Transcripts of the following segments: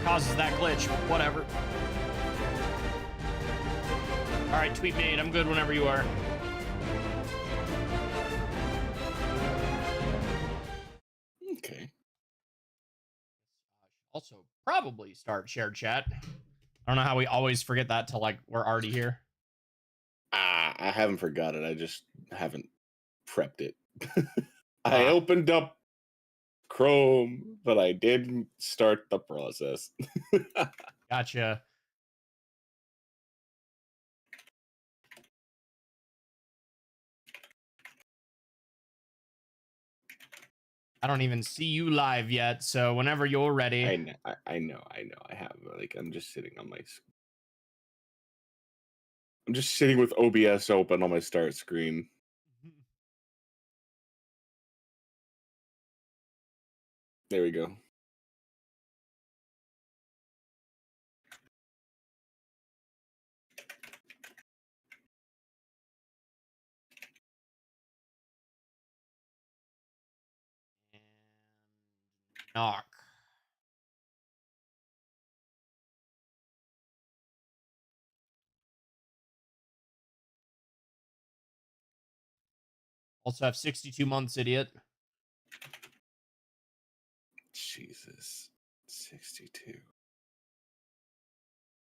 causes that glitch. Whatever. All right, tweet made. I'm good whenever you are. Okay. Also, probably start shared chat. I don't know how we always forget that till like we're already here. I haven't forgot it. I just haven't prepped it. I opened up Chrome, but I didn't start the process. Gotcha. I don't even see you live yet, so whenever you're ready. I know. I have, like, I'm just sitting on my... I'm just sitting with OBS open on my start screen. There we go. Knock. Also have 62 months, idiot. Jesus. 62.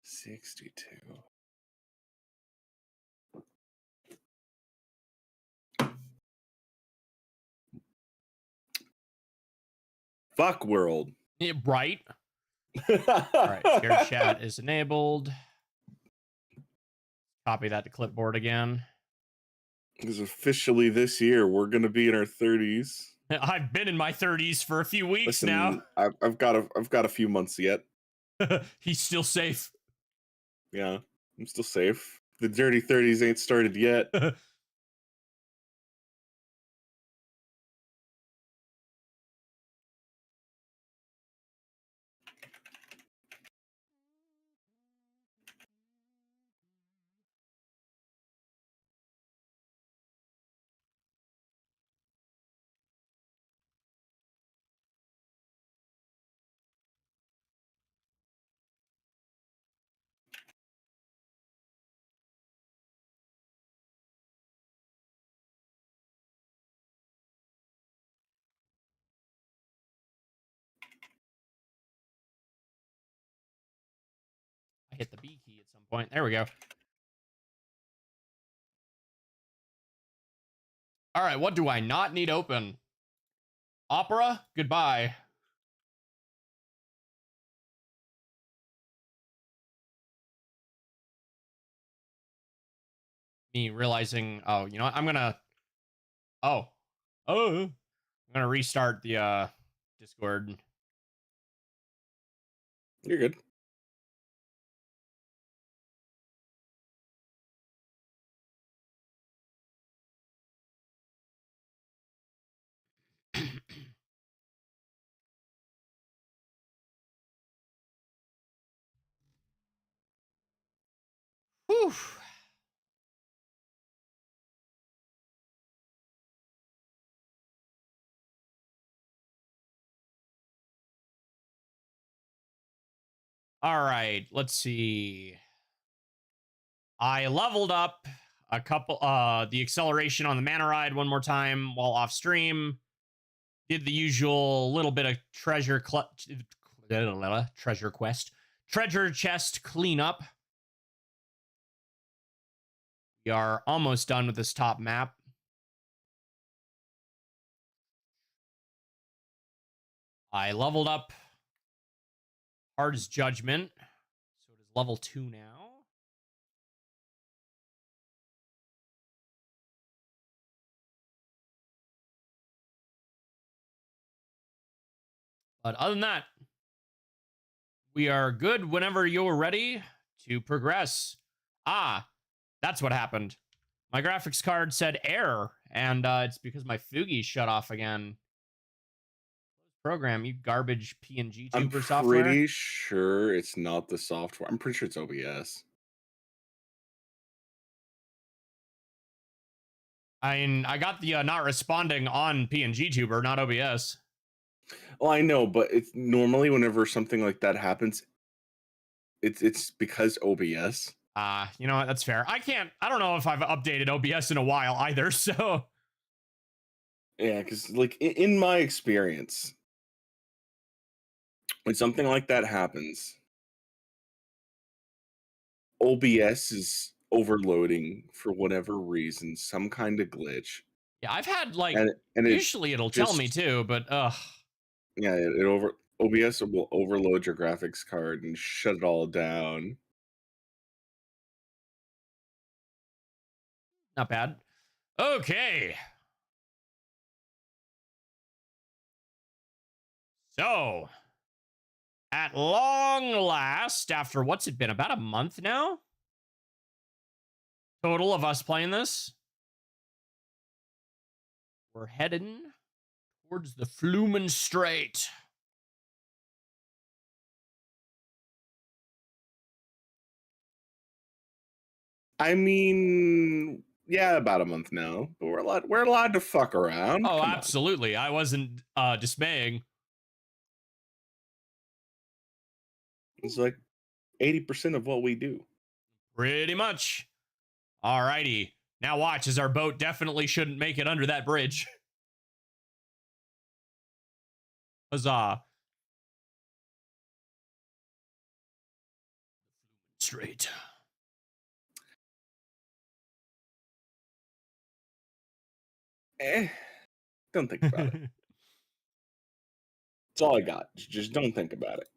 62. Fuck world. Yeah, right? All right, shared chat is enabled. Copy that to clipboard again. Because officially this year, we're going to be in our 30s. I've been in my 30s for a few weeks now. I've got a few months yet. He's still safe. Yeah, I'm still safe. The dirty 30s ain't started yet. I hit the B key at some point. There we go. All right, what do I not need open? Opera? Goodbye. Me realizing, oh, you know what? I'm gonna restart the Discord. You're good. Whew. All right, let's see. I leveled up a couple the acceleration on the mana ride one more time while off stream. Did the usual little bit of treasure chest cleanup. We are almost done with this top map. I leveled up Hard's Judgment, so it is level 2 now. But other than that, we are good whenever you're ready to progress. Ah, that's what happened. My graphics card said error, and it's because my Fugi shut off again. Program, you garbage PNG tuber software. I'm pretty sure it's not the software. I'm pretty sure it's OBS. I got the not responding on PNG tuber, not OBS. Well, I know, but it's normally whenever something like that happens, It's because OBS. You know what? That's fair. I don't know if I've updated OBS in a while either, so. Yeah, because like in my experience, when something like that happens, OBS is overloading for whatever reason, some kind of glitch, Yeah, I've had like, and it usually it'll tell me just too, but yeah, it over OBS will overload your graphics card and shut it all down. not bad. Okay. So, at long last, after what's it been? About a month now? Total of us playing this? We're heading towards the Flumen Strait. I mean, yeah, about a month now, but we're allowed to fuck around. Oh, Come on. absolutely. I wasn't dismaying. It's like 80% of what we do. Pretty much. Alrighty. Now watch, as our boat definitely shouldn't make it under that bridge. Huzzah. Straight. Don't think about it. That's all I got. Just don't think about it.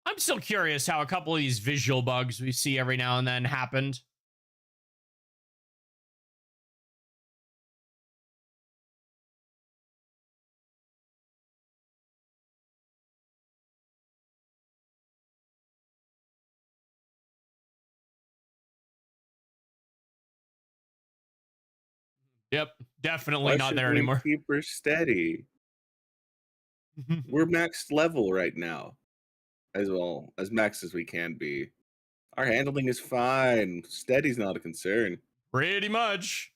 I'm still curious how a couple of these visual bugs we see every now and then happened. Yep, definitely Why not should there we anymore. keep her steady? We're max level right now, as well as max as we can be. Our handling is fine. Steady's not a concern. Pretty much.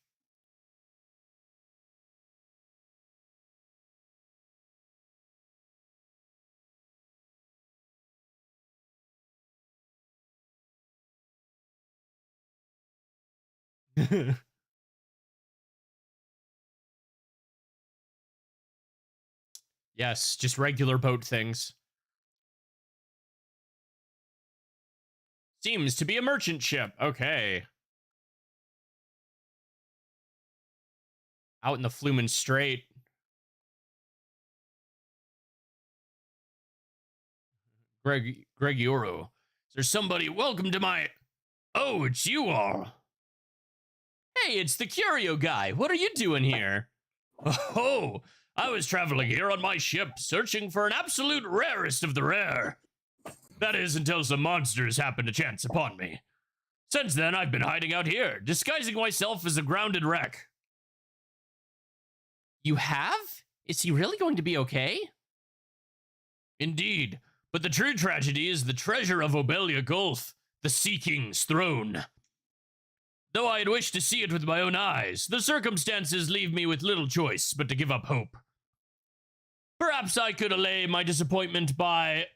Yes, just regular boat things. Seems to be a merchant ship. Okay. Out in the Flumen Strait. Greg Euro. Is there somebody? Welcome to my. Oh, it's you all. Hey, it's the Curio guy. What are you doing here? Oh, I was traveling here on my ship, searching for an absolute rarest of the rare. That is, until some monsters happened to chance upon me. Since then, I've been hiding out here, disguising myself as a grounded wreck. You have? Is he really going to be okay? Indeed, but the true tragedy is the treasure of Obelia Gulf, the Sea King's throne. Though I had wished to see it with my own eyes, the circumstances leave me with little choice but to give up hope. Perhaps I could allay my disappointment by,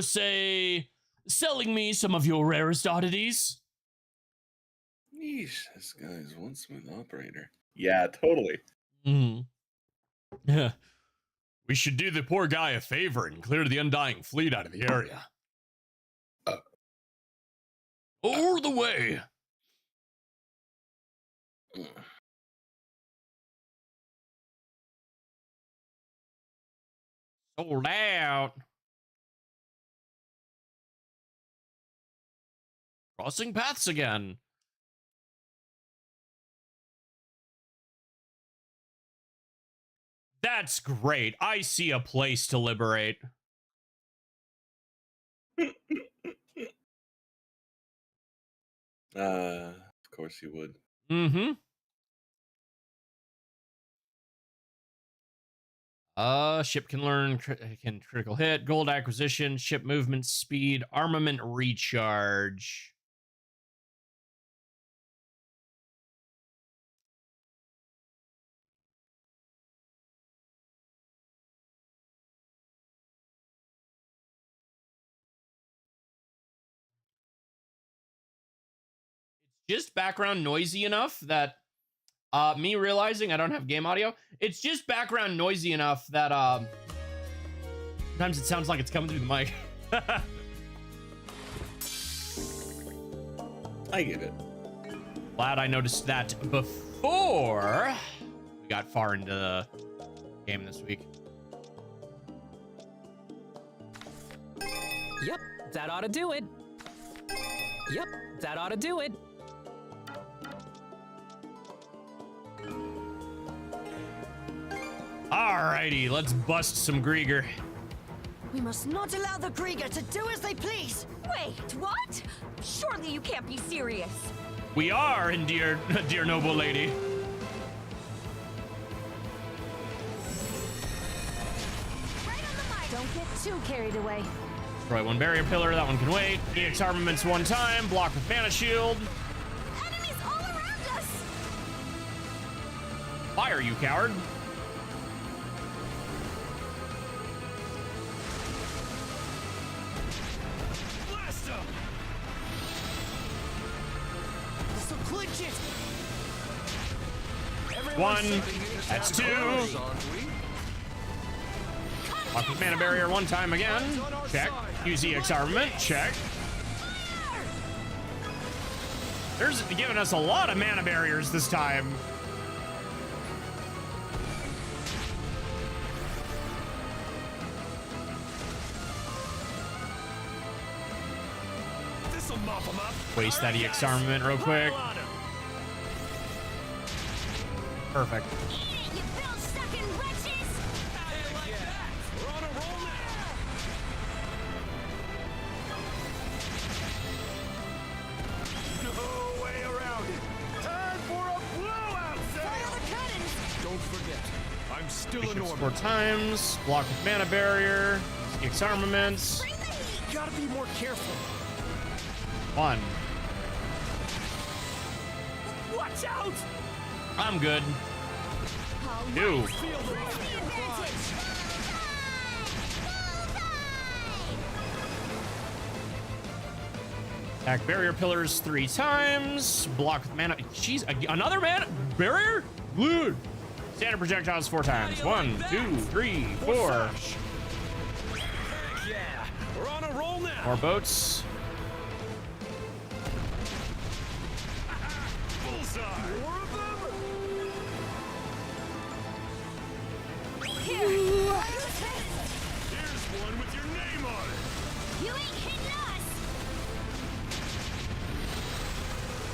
say, selling me some of your rarest oddities. Yeesh, this guy's one smooth operator. Yeah, totally. Yeah. We should do the poor guy a favor and clear the Undying Fleet out of the area. Over the way. Sold out. Crossing paths again. That's great. I see a place to liberate. Of course you would. Mm-hmm. Ship can learn can critical hit, gold acquisition, ship movement speed, armament recharge. It's just background noisy enough that me realizing I don't have game audio, it's just background noisy enough that sometimes it sounds like it's coming through the mic. I get it. Glad I noticed that before we got far into the game this week. Yep, that ought to do it. Yep, that ought to do it. Alrighty, let's bust some Grieger. We must not allow the Grieger to do as they please. Wait, what? Surely you can't be serious. We are, and dear noble lady. Right on the mic. Don't get too carried away. Destroy one barrier pillar, that one can wait. EX armaments one time, block with mana shield. Enemies all around us. Fire, you coward. Blast him! This'll clinch it. One, that's two. Block with mana barrier one time again. Check. Use EX armament. Check. There's giving us a lot of mana barriers this time. This'll mop him up. Waste that EX armament real quick. Pile on him. Perfect. Eat it, you bill-sucking wretches. We're on a roll now. No way around it. Time for a blowout Fire the sale. cannons. Don't forget, I'm still a Ships Norman. 4 times. Block with mana barrier. EX armaments. Bring the heat. Gotta be more careful. 1. Watch out! I'm good. All 2. right, Feel the press the advantage. Attack barrier pillars 3 times. Block with mana. Jeez, another mana barrier? Good. Standard projectiles 4 times. 1, 2, 3, 4. Heck yeah! We're on a roll now. More boats. Bullseye. More of them. Here. Here's one with your name on it. You ain't hitting us.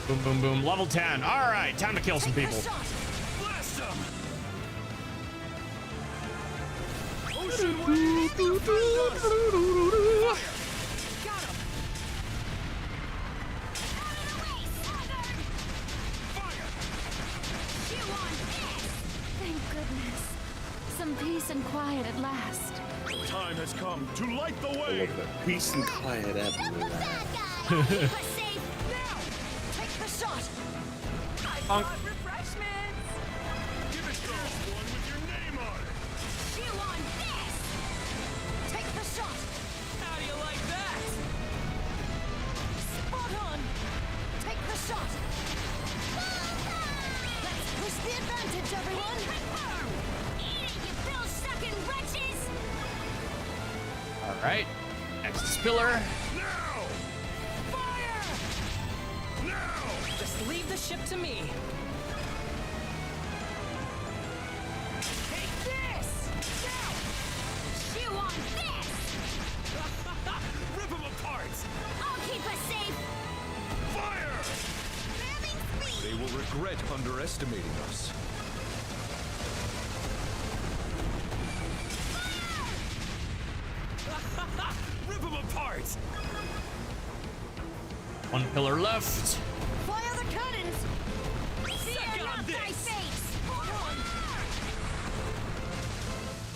Boom, boom, boom. Level 10. All right, time to kill some Take people. the shot. Blast them. Ocean waves defend us. Got him. Out of the way, sluggard. Fire. You on this. Thank goodness. Some peace and quiet at last. Time has come to light the I way. love that. Peace and quiet everywhere. Bad guy. I'll keep us safe. Now. Take the shot. Bonk. Refreshments. Give it to us. One with your name on it. You on this. Take the shot. How do you like that? Spot on. Take the shot. Let's push the advantage, everyone. Confirm. Eat it, you bill-sucking wretches. All right. Next pillar. Now. Fire. Now. Just leave the ship to me. Take this. Now. You on this. Rip them apart. I'll keep us safe. Fire. Grabbing speed. They will regret underestimating us. Rip them apart. 1 pillar left. Fire the cannons. Suck Fear on not thy this. fate. Spot on.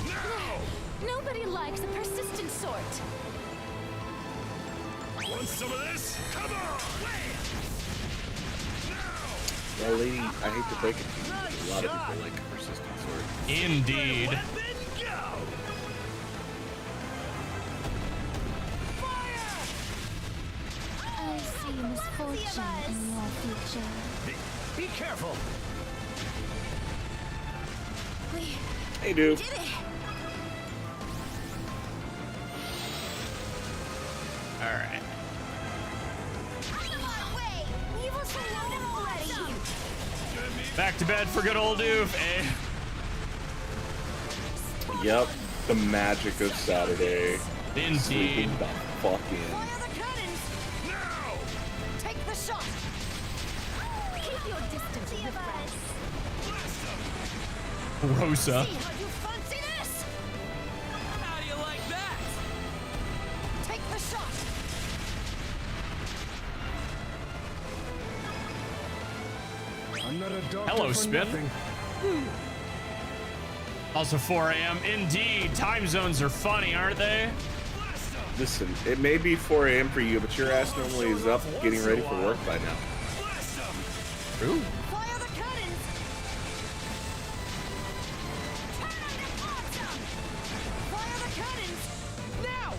Now. Nobody likes a persistent sort. Want some of this? Come on! Well, lady, I hate to break it to you, but a lot of people like persistent sword. Indeed. I see misfortune in your future. Be careful. Hey, dude. Did it! All right. Out of our way! Evil's surrounded already! Back to bed for good old Doof. Eh? Yep, the magic of Saturday. Indeed. Sleeping the fuck in. Fire the cannons! Now! Take the shot! Keep your distance, See you, Whiplash. Rosa. See how you fancy this? How do you like that? Take the shot! I'm not a doctor Hello, for Spin. nothing. Also 4 a.m. Indeed. Time zones are funny, aren't they? Listen, it may be 4 a.m. for you, but your ass normally is up getting ready for work by now. True. Fire the cannons! Turn on the bottom! Fire the cannons! Now!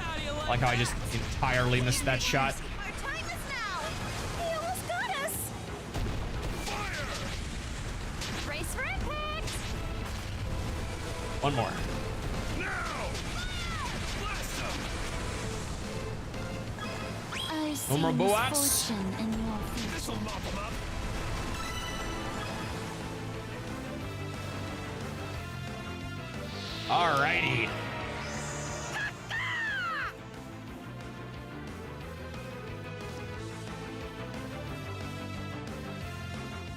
How do you Like how I just entirely missed that shot. Our time is now! He almost got us! Brace for impact! One more. I see more bullets? misfortune in your future. Alrighty.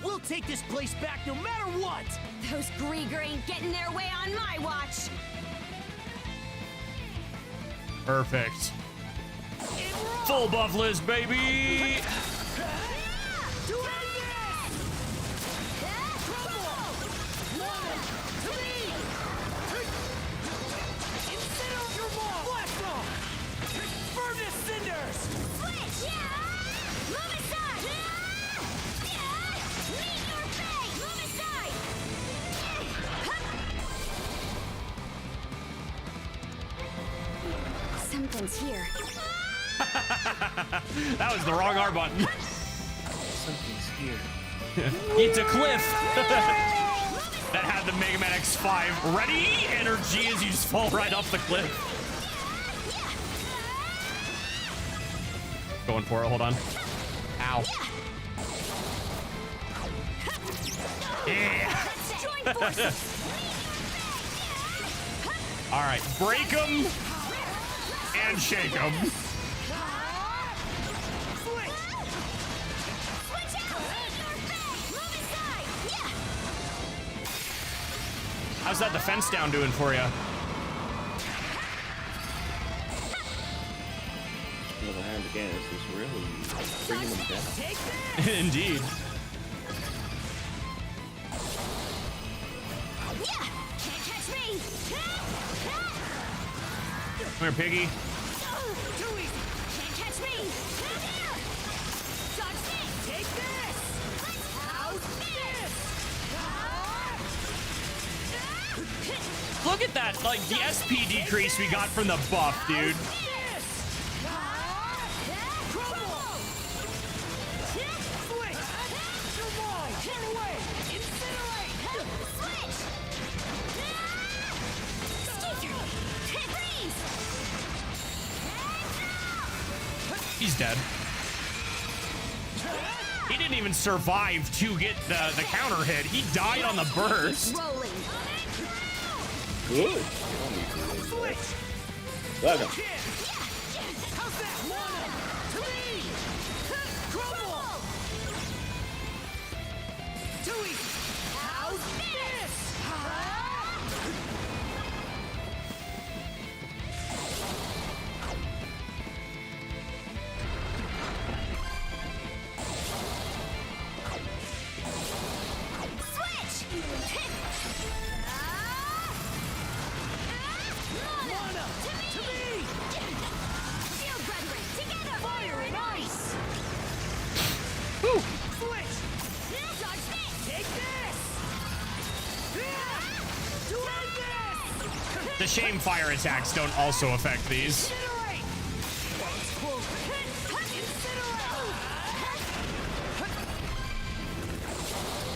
We'll take this place back no matter what! Those Grieger ain't getting their way on my watch! Perfect. Full buff list, baby. Switch! Yeah! Move aside! Yeah! Meet your fate! Move aside! Something's here. That was the wrong R button. Something's here. It's a cliff. That had the Mega Man X5 ready energy as you just fall right off the cliff. Going for it. Hold on. Ow. Yeah. Join forces! All right. Break them and shake them. Switch out! Meet your fate! Move aside! Yeah! How's that defense down doing for you? On the other hand, again, this is really bringing them down. Indeed. Yeah! Can't catch me! Come here, piggy. Too easy! Can't catch me! Dodge this! Take this! How's this? Look at that, like the SP decrease we got from the buff, dude. He's dead. He didn't even survive to get the counter hit. He died on the burst. Rolling. Good. You don't need to lose that. Welcome. How's that? One, three, crumble. Too easy. How's this? Switch. shame fire attacks don't also affect these.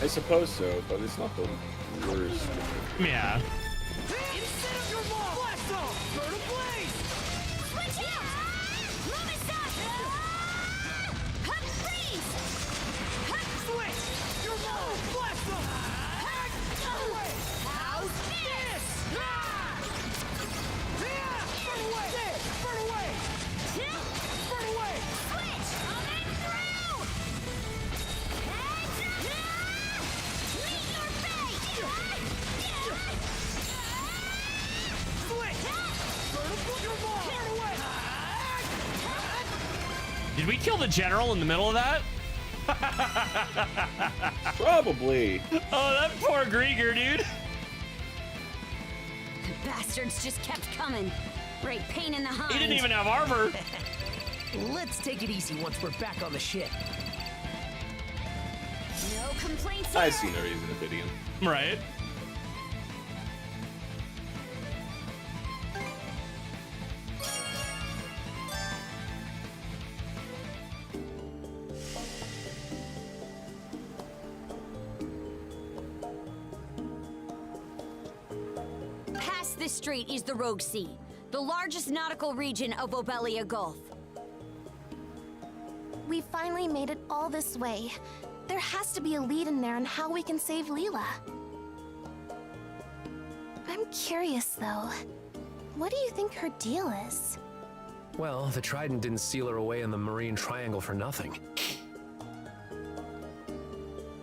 I suppose so, but it's not the worst. Yeah. Did we kill the general in the middle of that? Probably. Oh, that poor Grieger, dude. The bastards just kept coming. Great pain in the hind. He didn't even have armor. Let's take it easy once we're back on the ship. No complaints I here. see no reason to pity him. Right. Past this strait is the Rogue Sea, the largest nautical region of Obelia Gulf. We finally made it all this way. There has to be a lead in there on how we can save Leela. I'm curious, though. What do you think her deal is? Well, the Trident didn't seal her away in the Marine Triangle for nothing.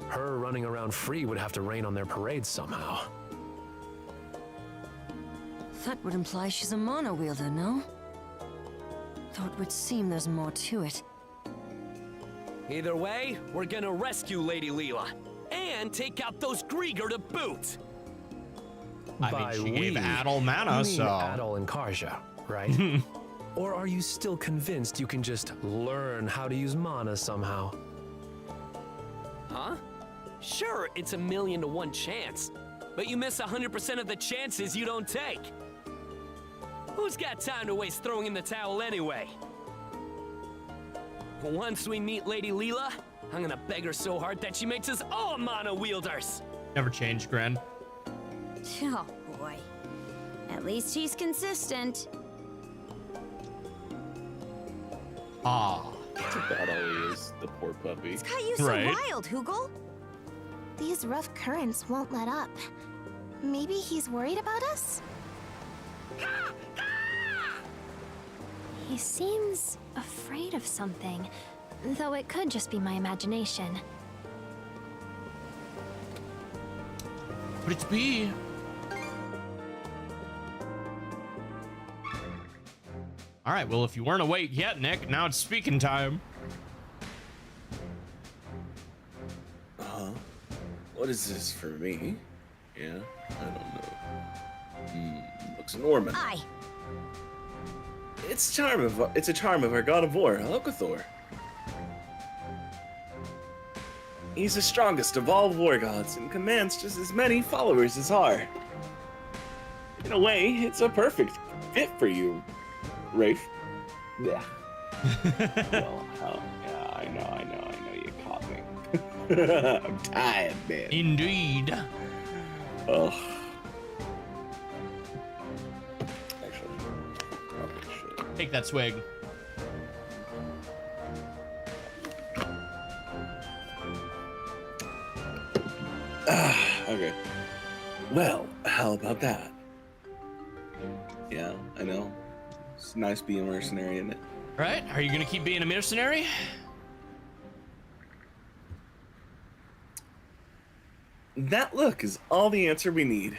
Her running around free would have to rain on their parades somehow. That would imply she's a mono wielder, no? Though it would seem there's more to it. Either way, we're gonna rescue Lady Leela. And take out those Grieger to boot! I mean, she gave Adol mana, you mean so... Adol and Karja, right? Or are you still convinced you can just learn how to use mana somehow? Huh? Sure, it's a 1,000,000 to 1 chance. But you miss 100% of the chances you don't take. Who's got time to waste throwing in the towel anyway? Once we meet Lady Leela, I'm gonna beg her so hard that she makes us all mana wielders. Never changed, Gren. Oh boy. At least he's consistent. Ah. That's about all he is, the poor puppy. It's got you so Right. wild, Hoogle. These rough currents won't let up. Maybe he's worried about us? He seems afraid of something, though it could just be my imagination. Could it be? All right, well, if you weren't awake yet, Nick, now it's speaking time. What is this for me? Yeah, I don't know. Looks Norman. Aye. It's a charm of our god of war, Locathor. He's the strongest of all war gods and commands just as many followers as Har. In a way, it's a perfect fit for you, Rafe. Yeah. Well, yeah, I know you're coughing. I'm tired, man. Indeed. Ugh. Actually, probably should. Take that swig. Okay. Well, how about that? Yeah, I know. It's nice being a mercenary, isn't it? Right? Are you gonna keep being a mercenary? That look is all the answer we need.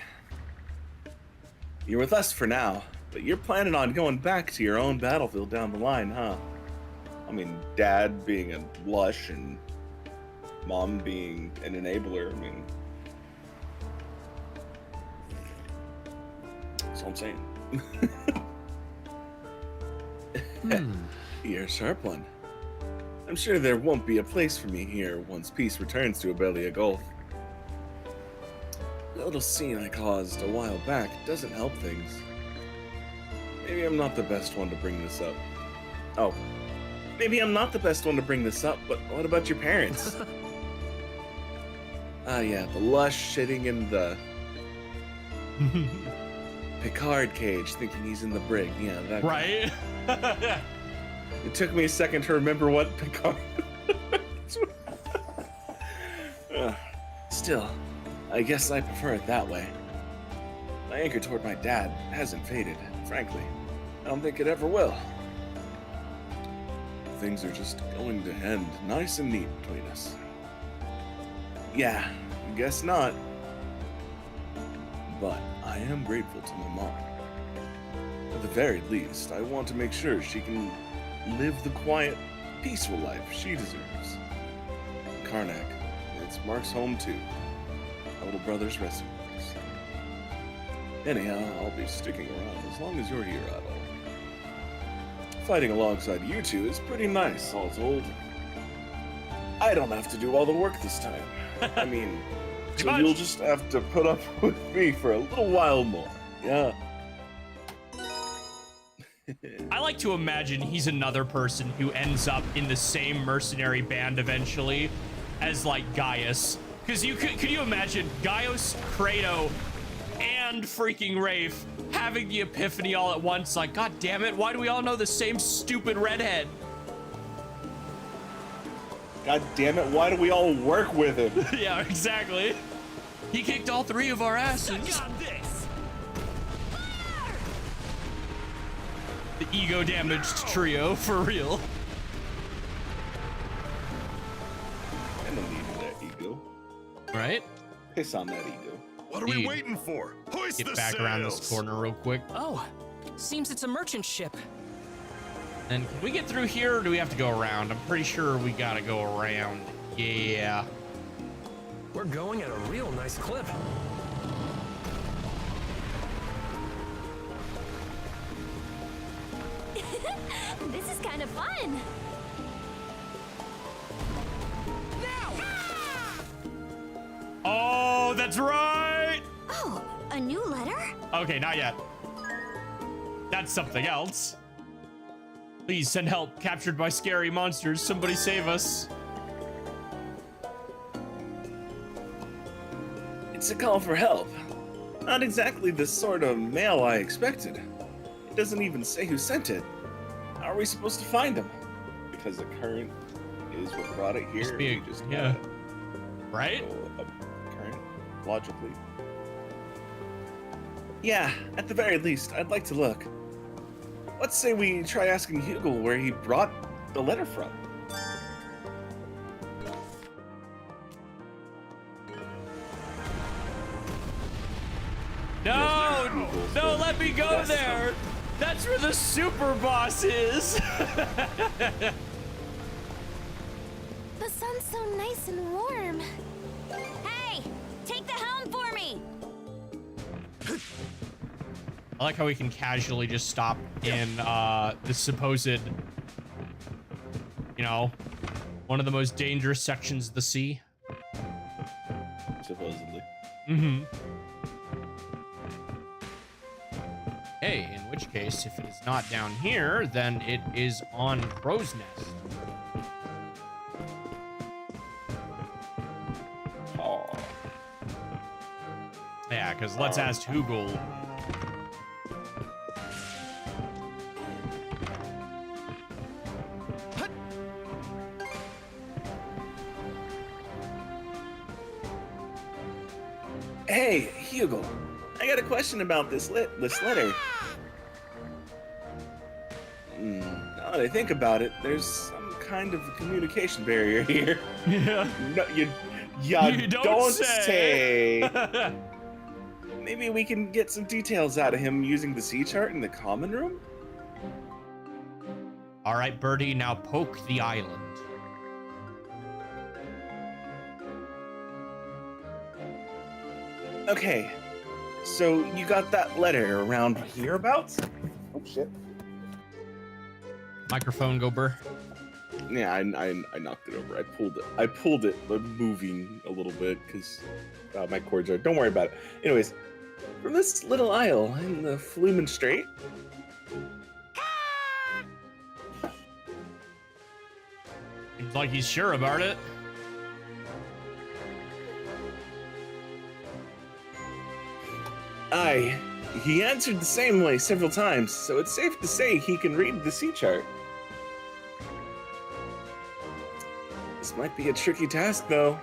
You're with us for now, but you're planning on going back to your own battlefield down the line, huh? I mean, Dad being a lush and Mom being an enabler, I mean... That's all I'm saying. You're a sharp one. I'm sure there won't be a place for me here once peace returns to Obelia Gulf. The little scene I caused a while back doesn't help things. maybe I'm not the best one to bring this up. Oh, maybe I'm not the best one to bring this up, but what about your parents? Ah, yeah, the lush sitting in the Picard cage thinking he's in the brig. Yeah, that guy. Right? It took me a second to remember what Picard. Still, I guess I prefer it that way. My anger toward my dad hasn't faded, frankly. I don't think it ever will. Things are just going to end nice and neat between us. Yeah, guess not. But I am grateful to my mom. At the very least, I want to make sure she can live the quiet, peaceful life she deserves. Karnak, it's Mark's home too. My little brother's resting place. Anyhow, I'll be sticking around as long as you're here, Otto. Fighting alongside you two is pretty nice, all told. I don't have to do all the work this time. I mean, so you'll just have to put up with me for a little while more. Yeah. I like to imagine he's another person who ends up in the same mercenary band eventually as like Gaius. Because could you imagine Gaius, Kratos, and freaking Rafe having the epiphany all at once? Like, god damn it, why do we all know the same stupid redhead? God damn it, why do we all work with him? Yeah, exactly. He kicked all three of our asses. Suck on this. The ego damaged trio, for real. I don't need that ego. Right? Piss on that ego. What are we waiting for? Hoist Get the back around this sails. corner real quick. Oh, seems it's a merchant ship. And can we get through here, or do we have to go around? I'm pretty sure we gotta go around. Yeah. We're going at a real nice clip. This is kind of fun. Oh, that's right! Oh, a new letter? Okay, not yet. That's something else. Please send help. Captured by scary monsters. Somebody save us. It's a call for help. Not exactly the sort of mail I expected. It doesn't even say who sent it. How are we supposed to find him? Because the current is what brought it here. Just be we just yeah. gotta Right? go up current, logically. Yeah, at the very least, I'd like to look. Let's say we try asking Hugo where he brought the letter from. No! No, let me go there! That's where the super boss is! The sun's so nice and warm. Hey, take the helm for me. I like how we can casually just stop in the supposed, you know, one of the most dangerous sections of the sea. Supposedly. Mm-hmm. Hey, in which case, if it is not down here, then it is on Crow's Nest. Oh. Yeah, because let's ask Hugel. Hey, Hugo. I got a question about this letter. Now that I think about it, there's some kind of communication barrier here. Yeah. No, you don't say. Maybe we can get some details out of him using the sea chart in the common room? All right, Birdie, now poke the island. Okay, so you got that letter around hereabouts? Oh shit. Microphone go burr. Yeah, I knocked it over. I pulled it, but moving a little bit because my cords are. Don't worry about it. Anyways, from this little isle in the Flumen Strait, Seems like he's sure about it. Aye, he answered the same way several times, so it's safe to say he can read the sea chart. This might be a tricky task, though.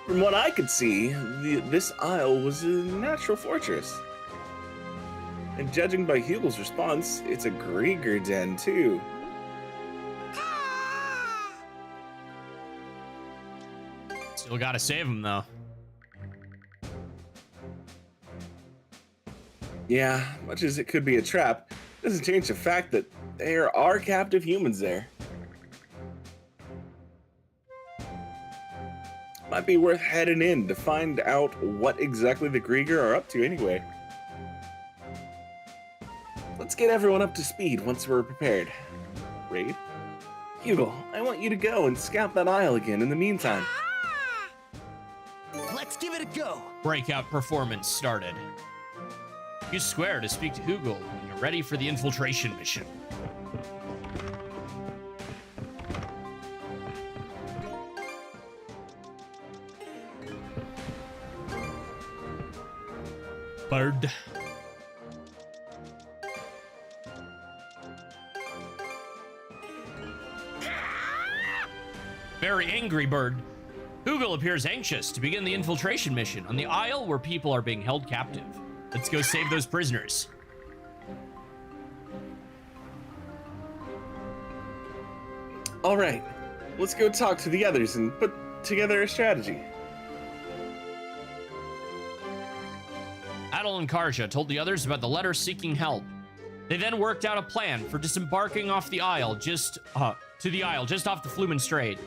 From what I could see, this isle was a natural fortress. And judging by Hugel's response, it's a Grieger den, too. Still gotta save him, though. Yeah, much as it could be a trap, doesn't change the fact that there are captive humans there. Might be worth heading in to find out what exactly the Grieger are up to anyway. Let's get everyone up to speed once we're prepared. Raid? Hugel, I want you to go and scout that isle again in the meantime. Let's give it a go. Breakout performance started. Use square to speak to Hugel when you're ready for the infiltration mission. Bird. Very angry bird. Hugel appears anxious to begin the infiltration mission on the isle where people are being held captive. Let's go save those prisoners. All right, let's go talk to the others and put together a strategy. Adel and Karja told the others about the letter seeking help. They then worked out a plan for disembarking off the isle just off the Flumen Strait.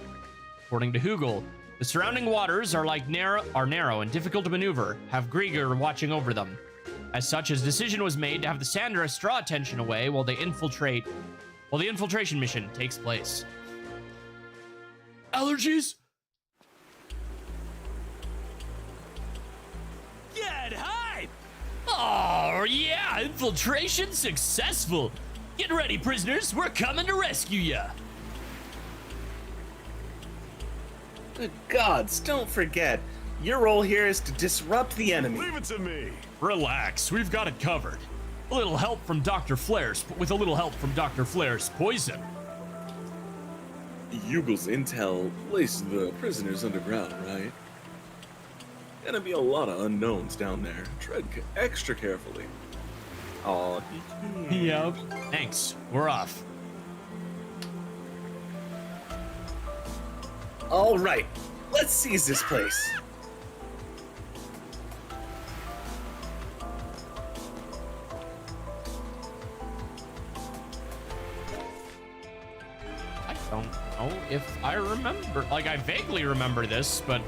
According to Hugel, the surrounding waters are narrow and difficult to maneuver, have Grieger watching over them. As such, his decision was made to have the Sandras draw attention away while the infiltration mission takes place. Allergies? Get hype! Oh, yeah, infiltration successful. Get ready, prisoners. We're coming to rescue ya. Good gods, don't forget, your role here is to disrupt the enemy. Leave it to me. Relax, we've got it covered. A little help from Dr. Flair's poison. Hugel's intel places the prisoners underground, right? Gonna be a lot of unknowns down there. Tread extra carefully. Aw, Yep. Thanks. We're off. all right, let's seize this place. I don't know if I remember. Like, I vaguely remember this, but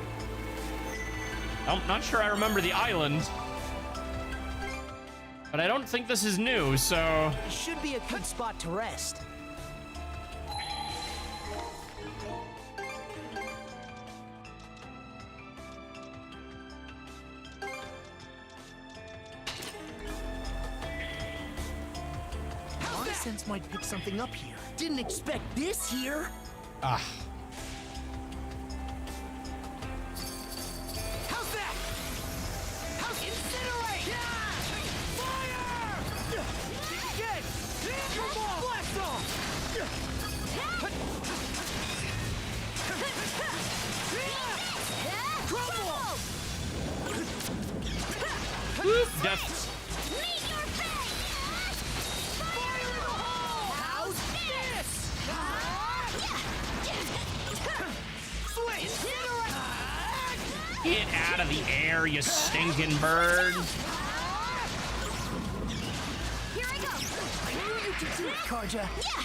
I'm not sure I remember the island. But I don't think this is new, so... It should be a good spot to rest. My sense might pick something up here. Didn't expect this here. Ah. How's that? How's incinerate? Fire! Again! Come on! Blast off! Crumble! Death. Meet your fate! Fire in the hole! How's this? Swing! Get out of the air, you stinking bird. Here I go! I knew you could do it, Karja. Yeah!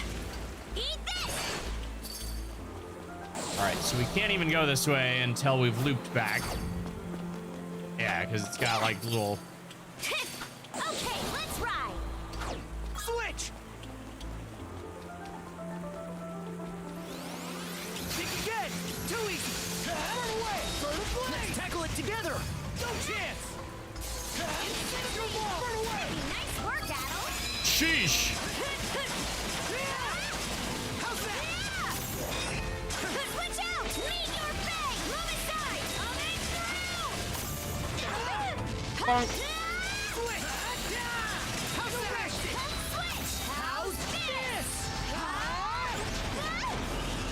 Eat this! Alright, so we can't even go this way until we've looped back. Yeah, because it's got like little... Okay, let's ride! Switch! Think again! Too easy! Burn away! Let's tackle it together! No chance! Incinerate ball! Burn away! Nice work, Adel! Sheesh! How's that? Bonk. Switch! How's that? Switch! How's this?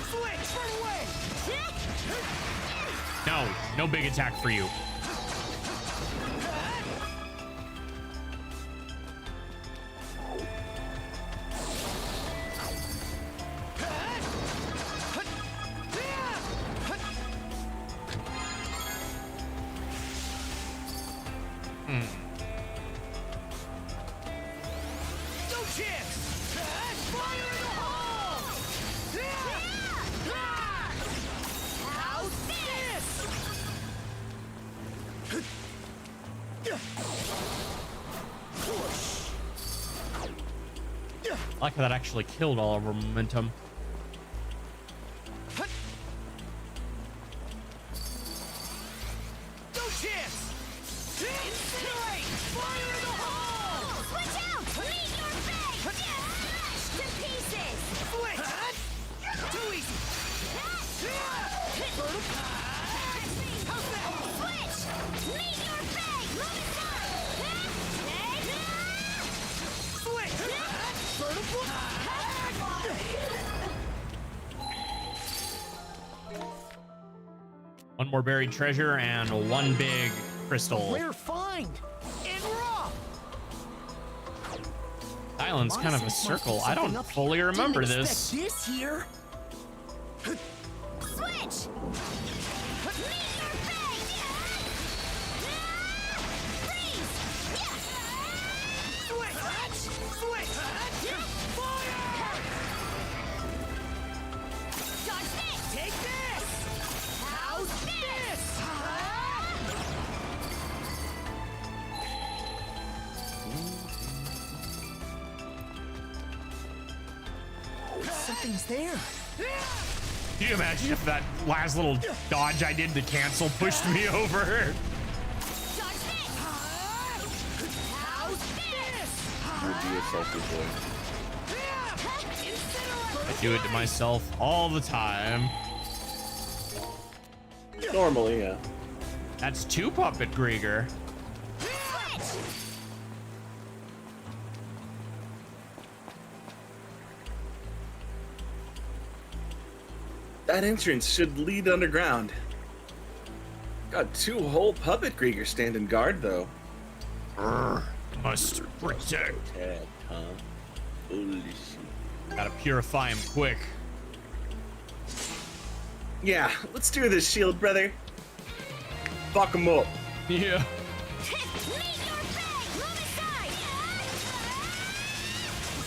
Switch! Run away! No big attack for you. No chance! Fire in the hole! How's this? I like how that actually killed all of our momentum. No chance! Incinerate! Fire in the hole! Switch out! Meet your fate! Smash to pieces! Switch! Too easy! How's that? Switch! Meet your fate! Move aside! Switch! Vertical! One more buried treasure and one big crystal. Rare find! And raw! Island's kind of a circle. I don't fully remember Didn't this. expect this here. Switch! Meet your fate! Freeze! Switch! Switch! Fire! Dodge this! Take this! How's this? Something's there. Can you imagine if that last little dodge I did to cancel pushed me over? Dodge this! How's this? Would be a selfish boy. I do it to myself all the time. Normally, yeah. That's 2 Puppet Grieger. Switch! That entrance should lead underground. Got 2 whole puppet Grieger standing guard, though. Must protect. Protect, huh? Holy shit. Gotta purify him quick. Yeah, let's do this, shield brother. Fuck him up. Yeah. Meet your fate! Move aside!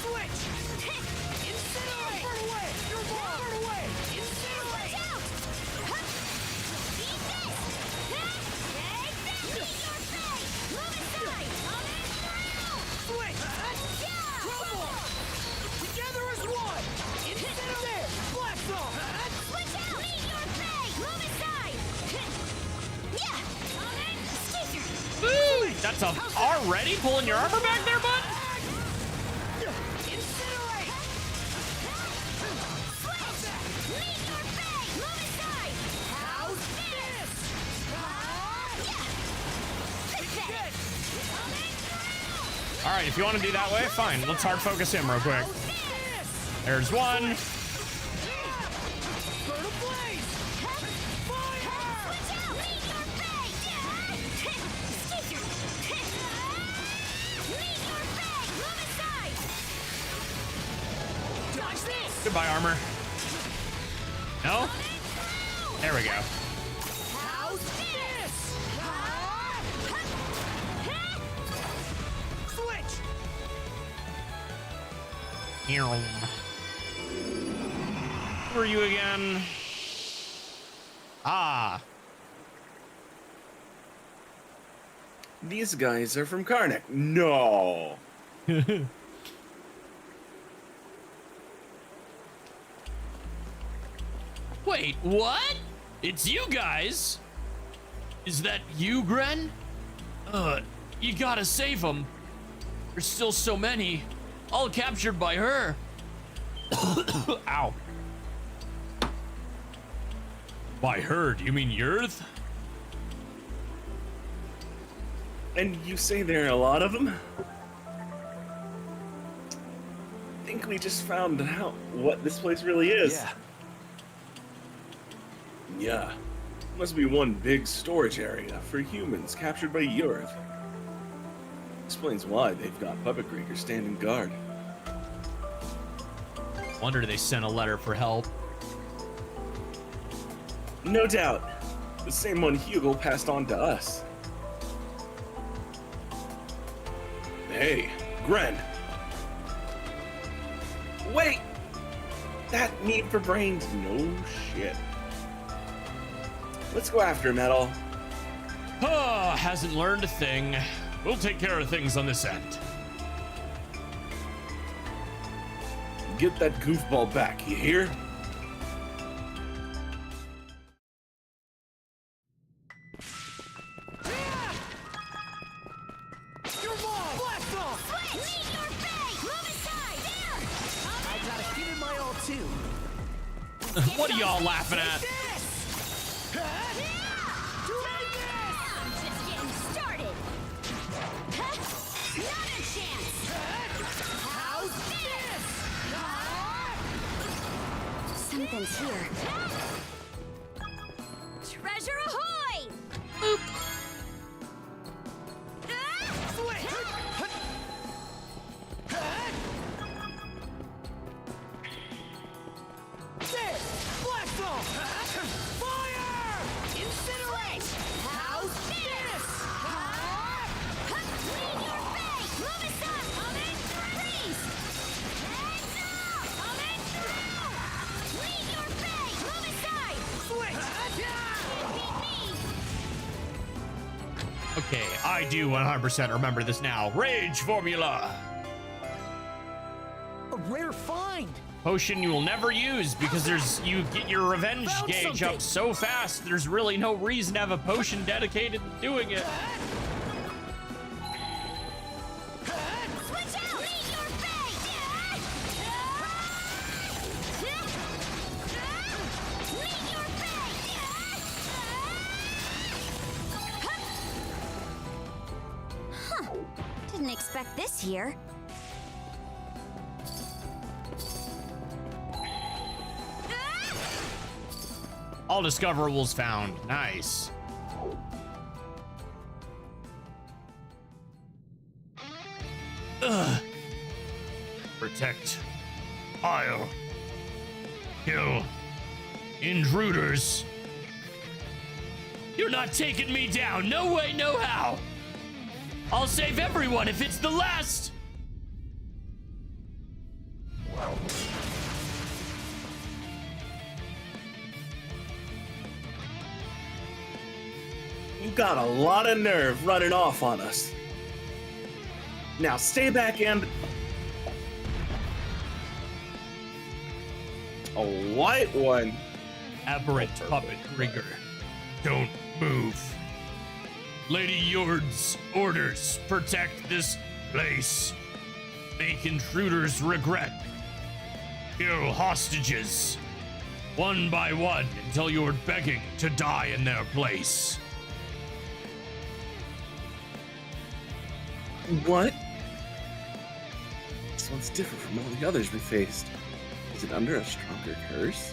Switch! Incinerate! Burn away! You're wrong! Burn away! Incinerate! Watch out! Eat this! Take this! Meet your fate! Move aside! Switch! Crumble! Together as one! Incinerate! Blast off! Switch out! Meet your fate! Move aside! Yeah! Sticker! Woo! That's already pulling your armor back there, bud? Incinerate! Switch! Meet your fate! Move aside! How's this? Pathetic! All right, if you want to do that way, fine. Let's hard focus him real quick. There's one. Burn a blaze! Fire! Switch out! Meet your fate! Sticker! Meet your fate! Move aside! Dodge this! Goodbye, armor. No? There we go. How's this? Switch! Who are you again? Ah. These guys are from Karnak. No. Wait, what? It's you guys? Is that you, Gren? You gotta save them. There's still so many, all captured by her. Ow. By her, do you mean Yurth? And you say there are a lot of them? I think we just found out what this place really is. Yeah. Yeah. Must be one big storage area for humans captured by Europe. Explains why they've got puppet Gregor standing guard. Wonder they sent a letter for help. No doubt. The same one Hugo passed on to us. Hey, Gren. Wait! That need for brains? No shit. Let's go after him, Edel. Oh, hasn't learned a thing. We'll take care of things on this end. Get that goofball back, you hear? Your mom! Blast off! Switch! Meet your fate! Move aside! There! I gotta give it my all too. What are y'all laughing at? This! Doing this! I'm just getting started! Huh? Not a chance! How's this? Something's here. Treasure ahoy! Switch! There! Blast off! Fire! Incinerate! How's this? Lead your fate! Move aside! Coming! Freeze! Heads up! Coming through! Lead your fate! Move aside! Switch! Can't beat me! Okay, I do 100% remember this now. Rage formula. A rare find! Potion you will never use because you get your revenge Found gauge something. up so fast. There's really no reason to have a potion dedicated to doing it. Switch out! Lead your fate! Lead your fate! Huh. Didn't expect this here. All discoverables found. Nice. Ugh. Protect. I'll kill intruders. You're not taking me down. No way, no how. I'll save everyone if it's the last. You got a lot of nerve running off on us. Now stay back and... A white one. Aberrant puppet rigger. Don't move. Lady Yord's orders protect this place. Make intruders regret. Kill hostages. One by one until you're begging to die in their place. What? This one's different from all the others we faced. Is it under a stronger curse?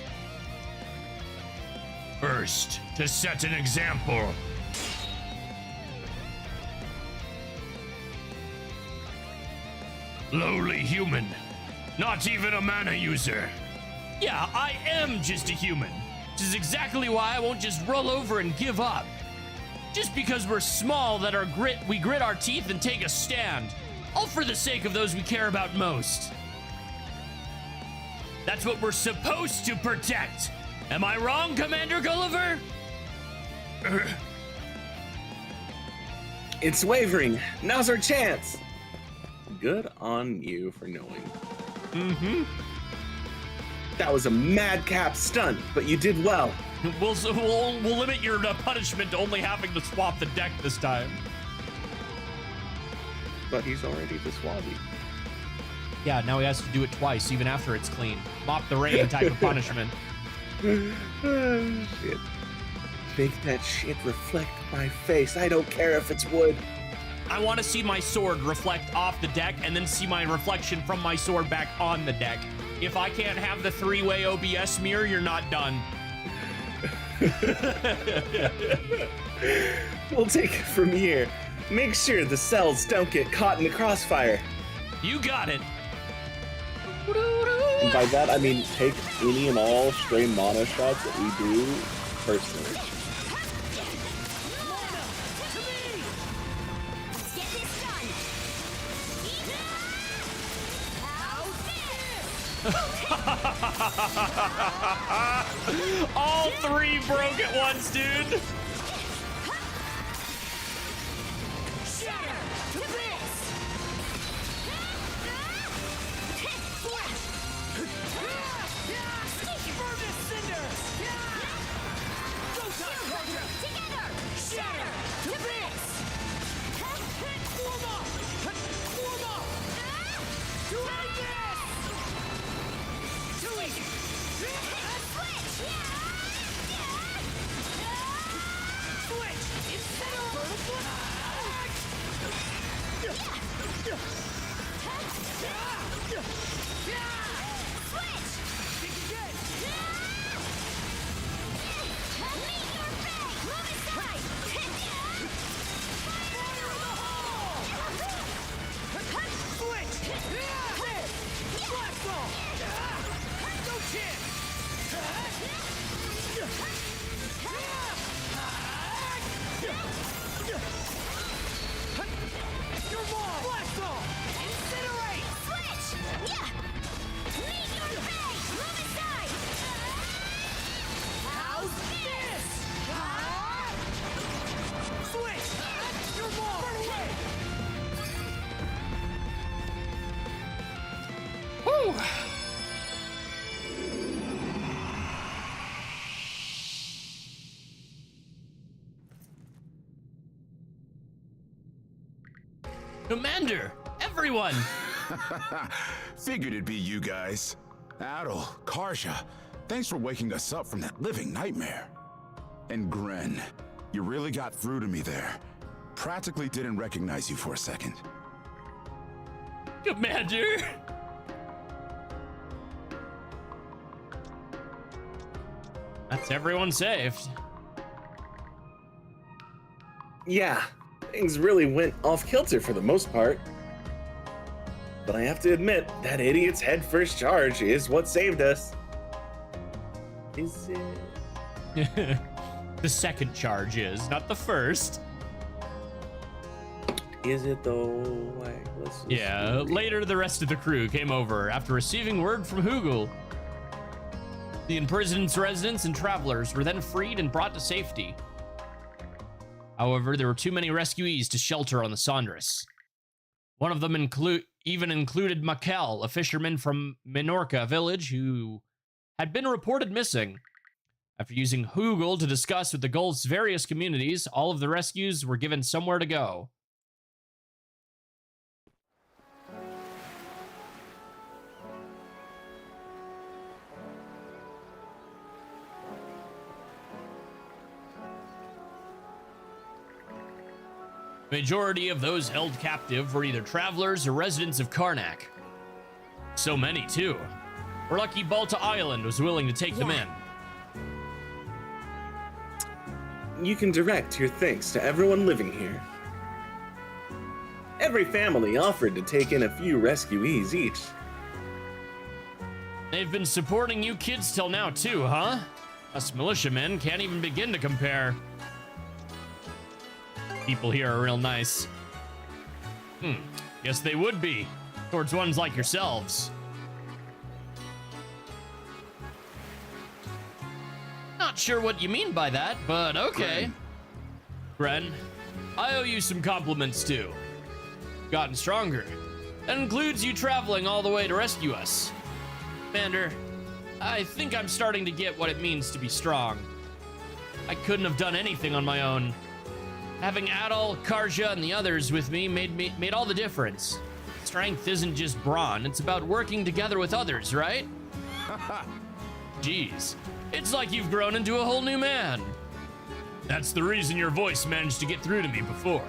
First, to set an example. Lowly human. Not even a mana user. Yeah, I am just a human. Which is exactly why I won't just roll over and give up. Just because we're small that we grit our teeth and take a stand. All for the sake of those we care about most. That's what we're supposed to protect. Am I wrong, Commander Gulliver? It's wavering. Now's our chance. Good on you for knowing. Mm-hmm. That was a madcap stunt, but you did well. We'll limit your punishment to only having to swap the deck this time. But he's already the swabby. Yeah, now he has to do it twice, even after it's clean. Mop the rain type of punishment. Oh, shit. Make that shit reflect my face. I don't care if it's wood. I want to see my sword reflect off the deck and then see my reflection from my sword back on the deck. If I can't have the three-way OBS mirror, you're not done. We'll take it from here. Make sure the cells don't get caught in the crossfire. You got it. And by that, I mean take any and all stray mono shots that we do personally. All three broke at once, dude. Commander, everyone! Figured it'd be you guys. Adol, Karja, thanks for waking us up from that living nightmare. And Gren, you really got through to me there. Practically didn't recognize you for a second. Commander! That's everyone saved. Yeah, things really went off kilter for the most part. But I have to admit, that idiot's head-first charge is what saved us. Is it? The second charge is, not the first. Is it though? Let's Yeah, later the rest of the crew came over after receiving word from Hugel. The imprisoned residents and travelers were then freed and brought to safety. However, there were too many rescuees to shelter on the Sondris. One of them even included Makel, a fisherman from Minorca village who had been reported missing. After using Hugel to discuss with the Gulf's various communities, all of the rescues were given somewhere to go. Majority of those held captive were either travelers or residents of Karnak. So many, too. We're lucky Balta Island was willing to take them in. You can direct your thanks to everyone living here. Every family offered to take in a few rescuees each. They've been supporting you kids till now, too, huh? Us militiamen can't even begin to compare. People here are real nice. Guess they would be, towards ones like yourselves. Not sure what you mean by that, but okay. Gren, I owe you some compliments too. Gotten stronger. That includes you traveling all the way to rescue us. Commander, I think I'm starting to get what it means to be strong. I couldn't have done anything on my own. Having Adol, Karja, and the others with me made all the difference. Strength isn't just brawn, it's about working together with others, right? Jeez, it's like you've grown into a whole new man. That's the reason your voice managed to get through to me before.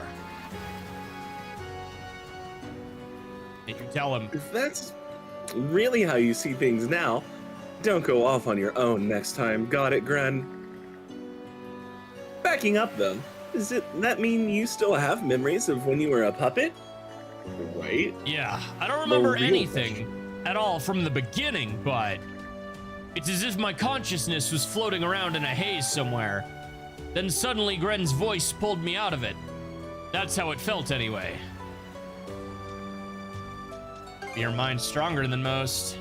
You tell him. If that's really how you see things now, don't go off on your own next time. Got it, Gren? Backing up, though, does that mean you still have memories of when you were a puppet? Right? Yeah, I don't remember real anything at all from the beginning, but it's as if my consciousness was floating around in a haze somewhere. Then suddenly Gren's voice pulled me out of it. That's how it felt anyway. Your mind's stronger than most.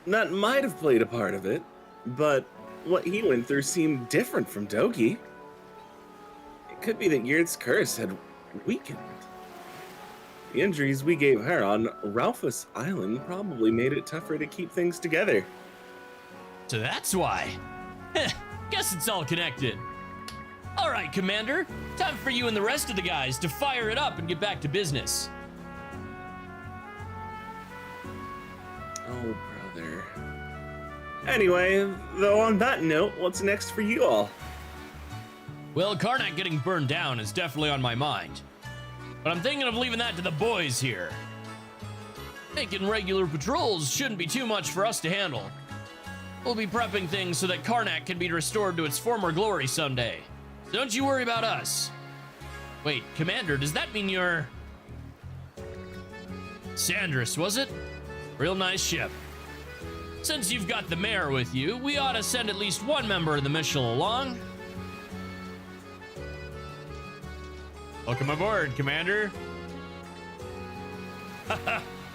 That might have played a part of it, but what he went through seemed different from Doki. It could be that Yurt's curse had weakened. The injuries we gave her on Ralphus Island probably made it tougher to keep things together. So that's why. Heh, guess it's all connected. All right, Commander. Time for you and the rest of the guys to fire it up and get back to business. Oh, brother. Anyway, though on that note, what's next for you all? Well, Karnak getting burned down is definitely on my mind. But I'm thinking of leaving that to the boys here. Making regular patrols shouldn't be too much for us to handle. We'll be prepping things so that Karnak can be restored to its former glory someday. So don't you worry about us. Wait, Commander, does that mean you're... Sandris, was it? Real nice ship. Since you've got the mayor with you, we ought to send at least one member of the mission along. Welcome aboard, Commander.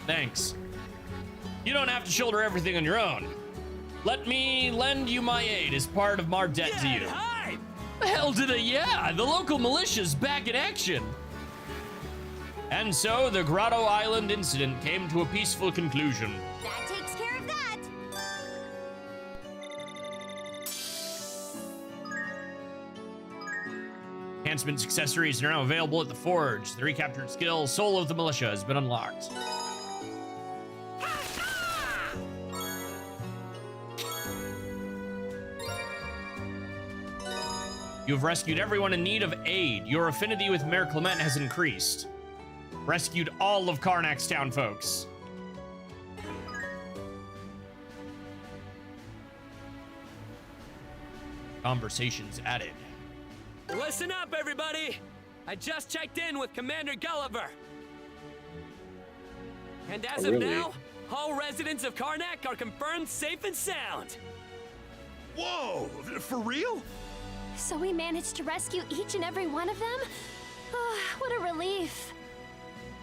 Thanks. You don't have to shoulder everything on your own. Let me lend you my aid as part of our debt to you. Hi! The hell to the yeah! The local militia's back in action. And so the Grotto Island incident came to a peaceful conclusion. That takes care of that. Enhancements accessories are now available at the Forge. The recaptured skill, Soul of the Militia, has been unlocked. You have rescued everyone in need of aid. Your affinity with Mayor Clement has increased. Rescued all of Karnak's town folks. Conversations added. Listen up, everybody! I just checked in with Commander Gulliver. And as of now, all residents of Karnak are confirmed safe and sound. Whoa! For real? So we managed to rescue each and every one of them? Oh, what a relief.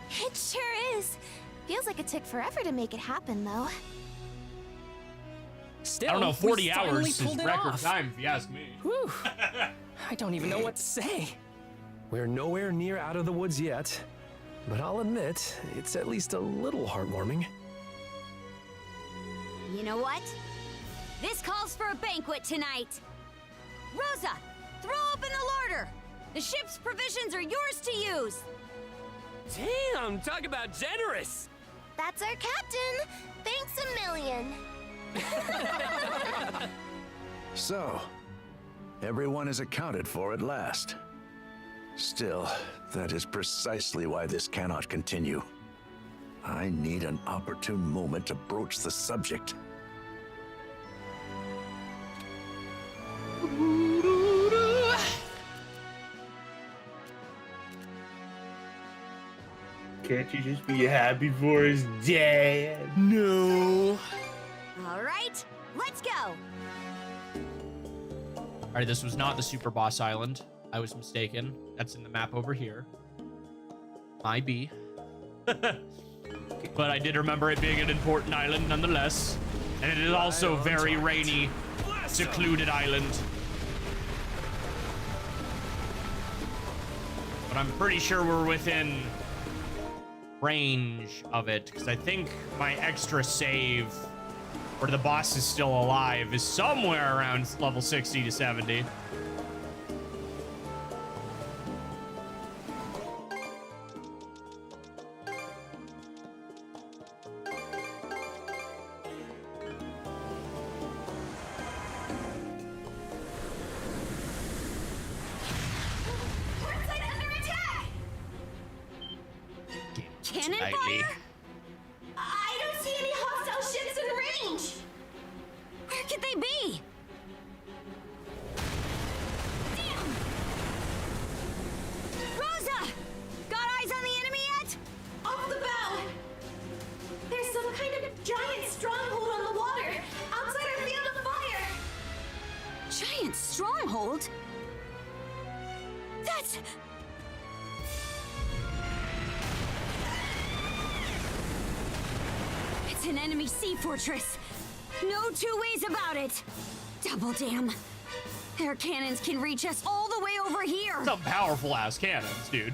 It sure is. Feels like it took forever to make it happen, though. Still, I don't know, 40 we finally hours is pulled it record off. time, if you ask me. Whew. I don't even know what to say. We're nowhere near out of the woods yet, but I'll admit, it's at least a little heartwarming. You know what? This calls for a banquet tonight. Rosa, throw open the larder. The ship's provisions are yours to use. Damn, talk about generous. That's our captain. Thanks a million. So, everyone is accounted for at last. Still, that is precisely why this cannot continue. I need an opportune moment to broach the subject. Can't you just be happy for his dad? No. All right, let's go. All right, this was not the Super Boss Island. I was mistaken. That's in the map over here. Might be. But I did remember it being an important island nonetheless. And it is also very rainy, secluded island. But I'm pretty sure we're within range of it, because I think my extra save where the boss is still alive is somewhere around level 60 to 70. Cannon nightly. fire? I don't see any hostile ships in range. Where could they be? Damn! Rosa! Got eyes on the enemy yet? Off the bow! There's some kind of giant stronghold on the water, outside our field of fire! Giant stronghold? That's... It's an enemy sea fortress. No two ways about it. Double damn. Their cannons can reach us all the way over here. Some powerful ass cannons, dude.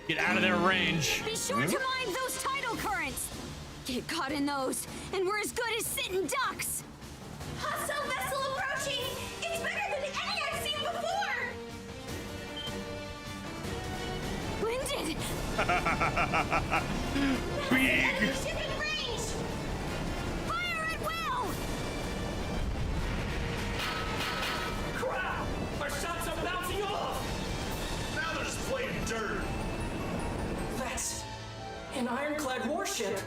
Get out of their range. Be sure to mind those tidal currents. Get caught in those, and we're as good as sitting ducks. Hostile vessel approaching! It's better than any I've seen before! Winded. Enemy ship in range! Fire at will. Crap! Our shots are bouncing off! Now they're just playing dirt. That's an ironclad warship.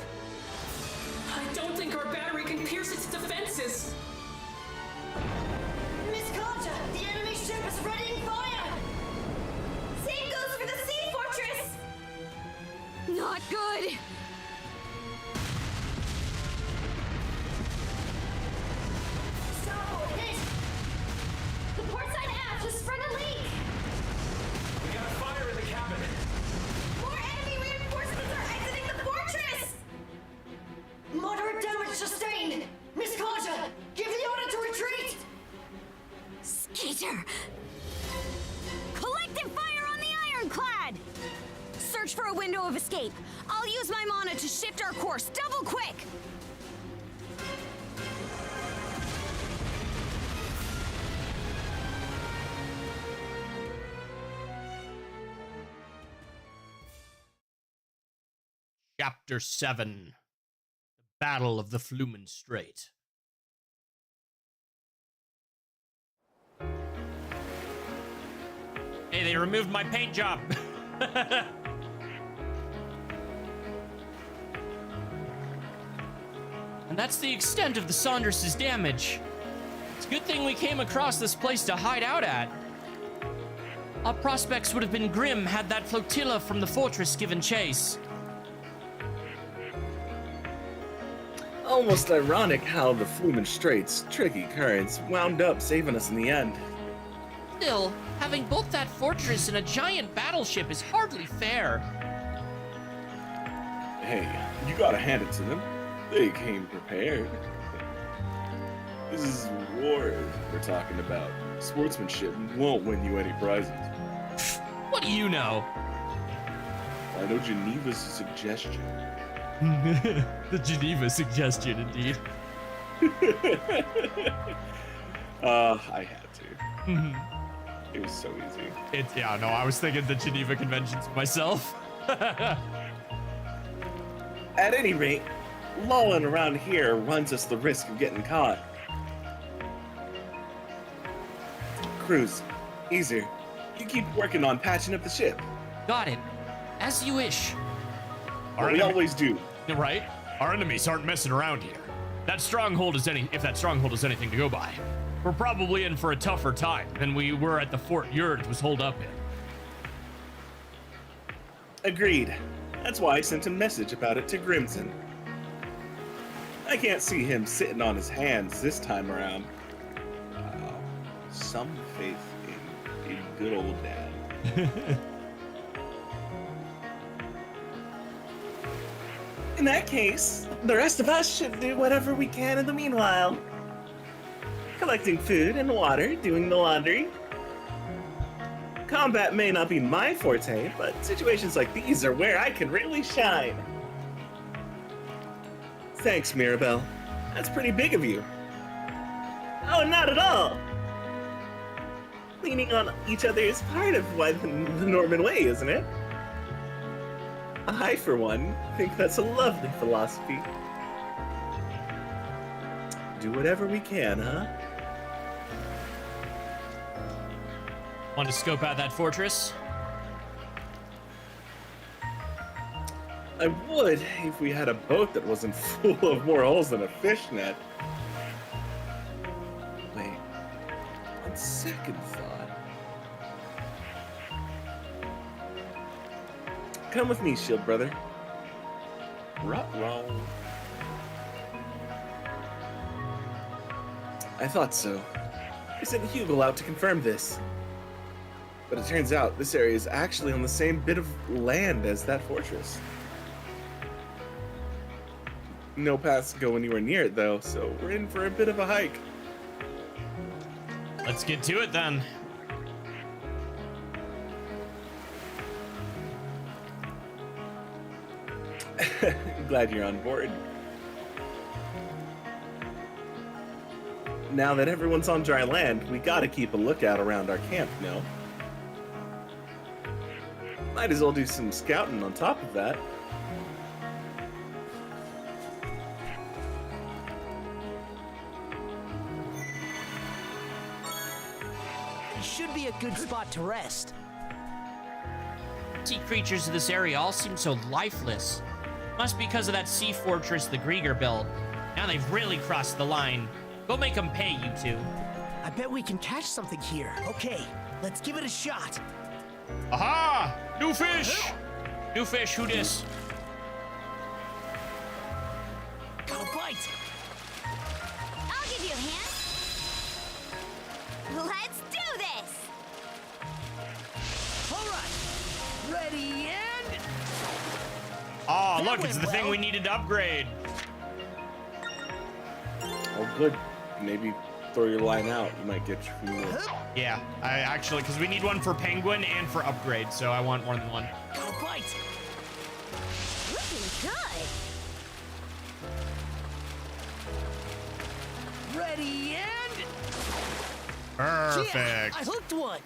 I don't think our battery can pierce its defenses. Miss Kaja, the enemy ship is readying fire! Same goes for the sea fortress! Not good. Starboard hit! The port side aft has sprung a leak! We got fire in the cabin. More enemy reinforcements are exiting the fortress! Moderate damage sustained! Miss Kaja, give the order to retreat! Skeeter. Collective fire on the ironclad. Search for a window of escape. I'll use my mana to shift our course double quick. Chapter 7. The Battle of the Flumen Strait. Hey, they removed my paint job. And that's the extent of the Saunders' damage. It's a good thing we came across this place to hide out at. Our prospects would have been grim had that flotilla from the fortress given chase. Almost ironic how the Flumen Strait's tricky currents wound up saving us in the end. Still, having both that fortress and a giant battleship is hardly fair. Hey, you gotta hand it to them. They came prepared. This is war we're talking about. Sportsmanship won't win you any prizes. What do you know? I know Geneva's suggestion. The Geneva suggestion, indeed. I had to. It was so easy. Yeah, no, I was thinking the Geneva Conventions myself. At any rate, lolling around here runs us the risk of getting caught. Cruz, easier. You keep working on patching up the ship. Got it. As you wish. We always do. Right? Our enemies aren't messing around here. That stronghold is if that stronghold is anything to go by. We're probably in for a tougher time than we were at the fort Yurd was holed up in. Agreed. That's why I sent a message about it to Grimson. I can't see him sitting on his hands this time around. Some faith in good old Dad. In that case, the rest of us should do whatever we can in the meanwhile. Collecting food and water, doing the laundry. Combat may not be my forte, but situations like these are where I can really shine. Thanks, Mirabelle. That's pretty big of you. Oh, not at all. Leaning on each other is part of the Norman way, isn't it? I, for one, think that's a lovely philosophy. Do whatever we can, huh? Want to scope out that fortress? I would if we had a boat that wasn't full of more holes than a fishnet. Wait, on second thought. Come with me, Shield Brother. Ruh-roh. I thought so. I sent Hugel out to confirm this. But it turns out this area is actually on the same bit of land as that fortress. No paths go anywhere near it though, so we're in for a bit of a hike. Let's get to it then. Glad you're on board. Now that everyone's on dry land, we gotta keep a lookout around our camp, no? Might as well do some scouting on top of that. It should be a good spot to rest. Sea creatures of this area all seem so lifeless. Must be because of that sea fortress the Grieger built. Now they've really crossed the line. Go make them pay, you two. I bet we can catch something here. Okay, let's give it a shot. Aha! New fish! New fish, who dis? Got a bite. I'll give you a hand. Let's do this! All right, ready and... Oh, That look, it's went the thing well. we needed to upgrade. Oh, good. Maybe throw your line out. You might get a few more. Yeah, I actually, because we need one for Penguin and for upgrade, so I want more than one. Got a bite. Looking good. Ready and... Perfect. Yeah, I hooked one.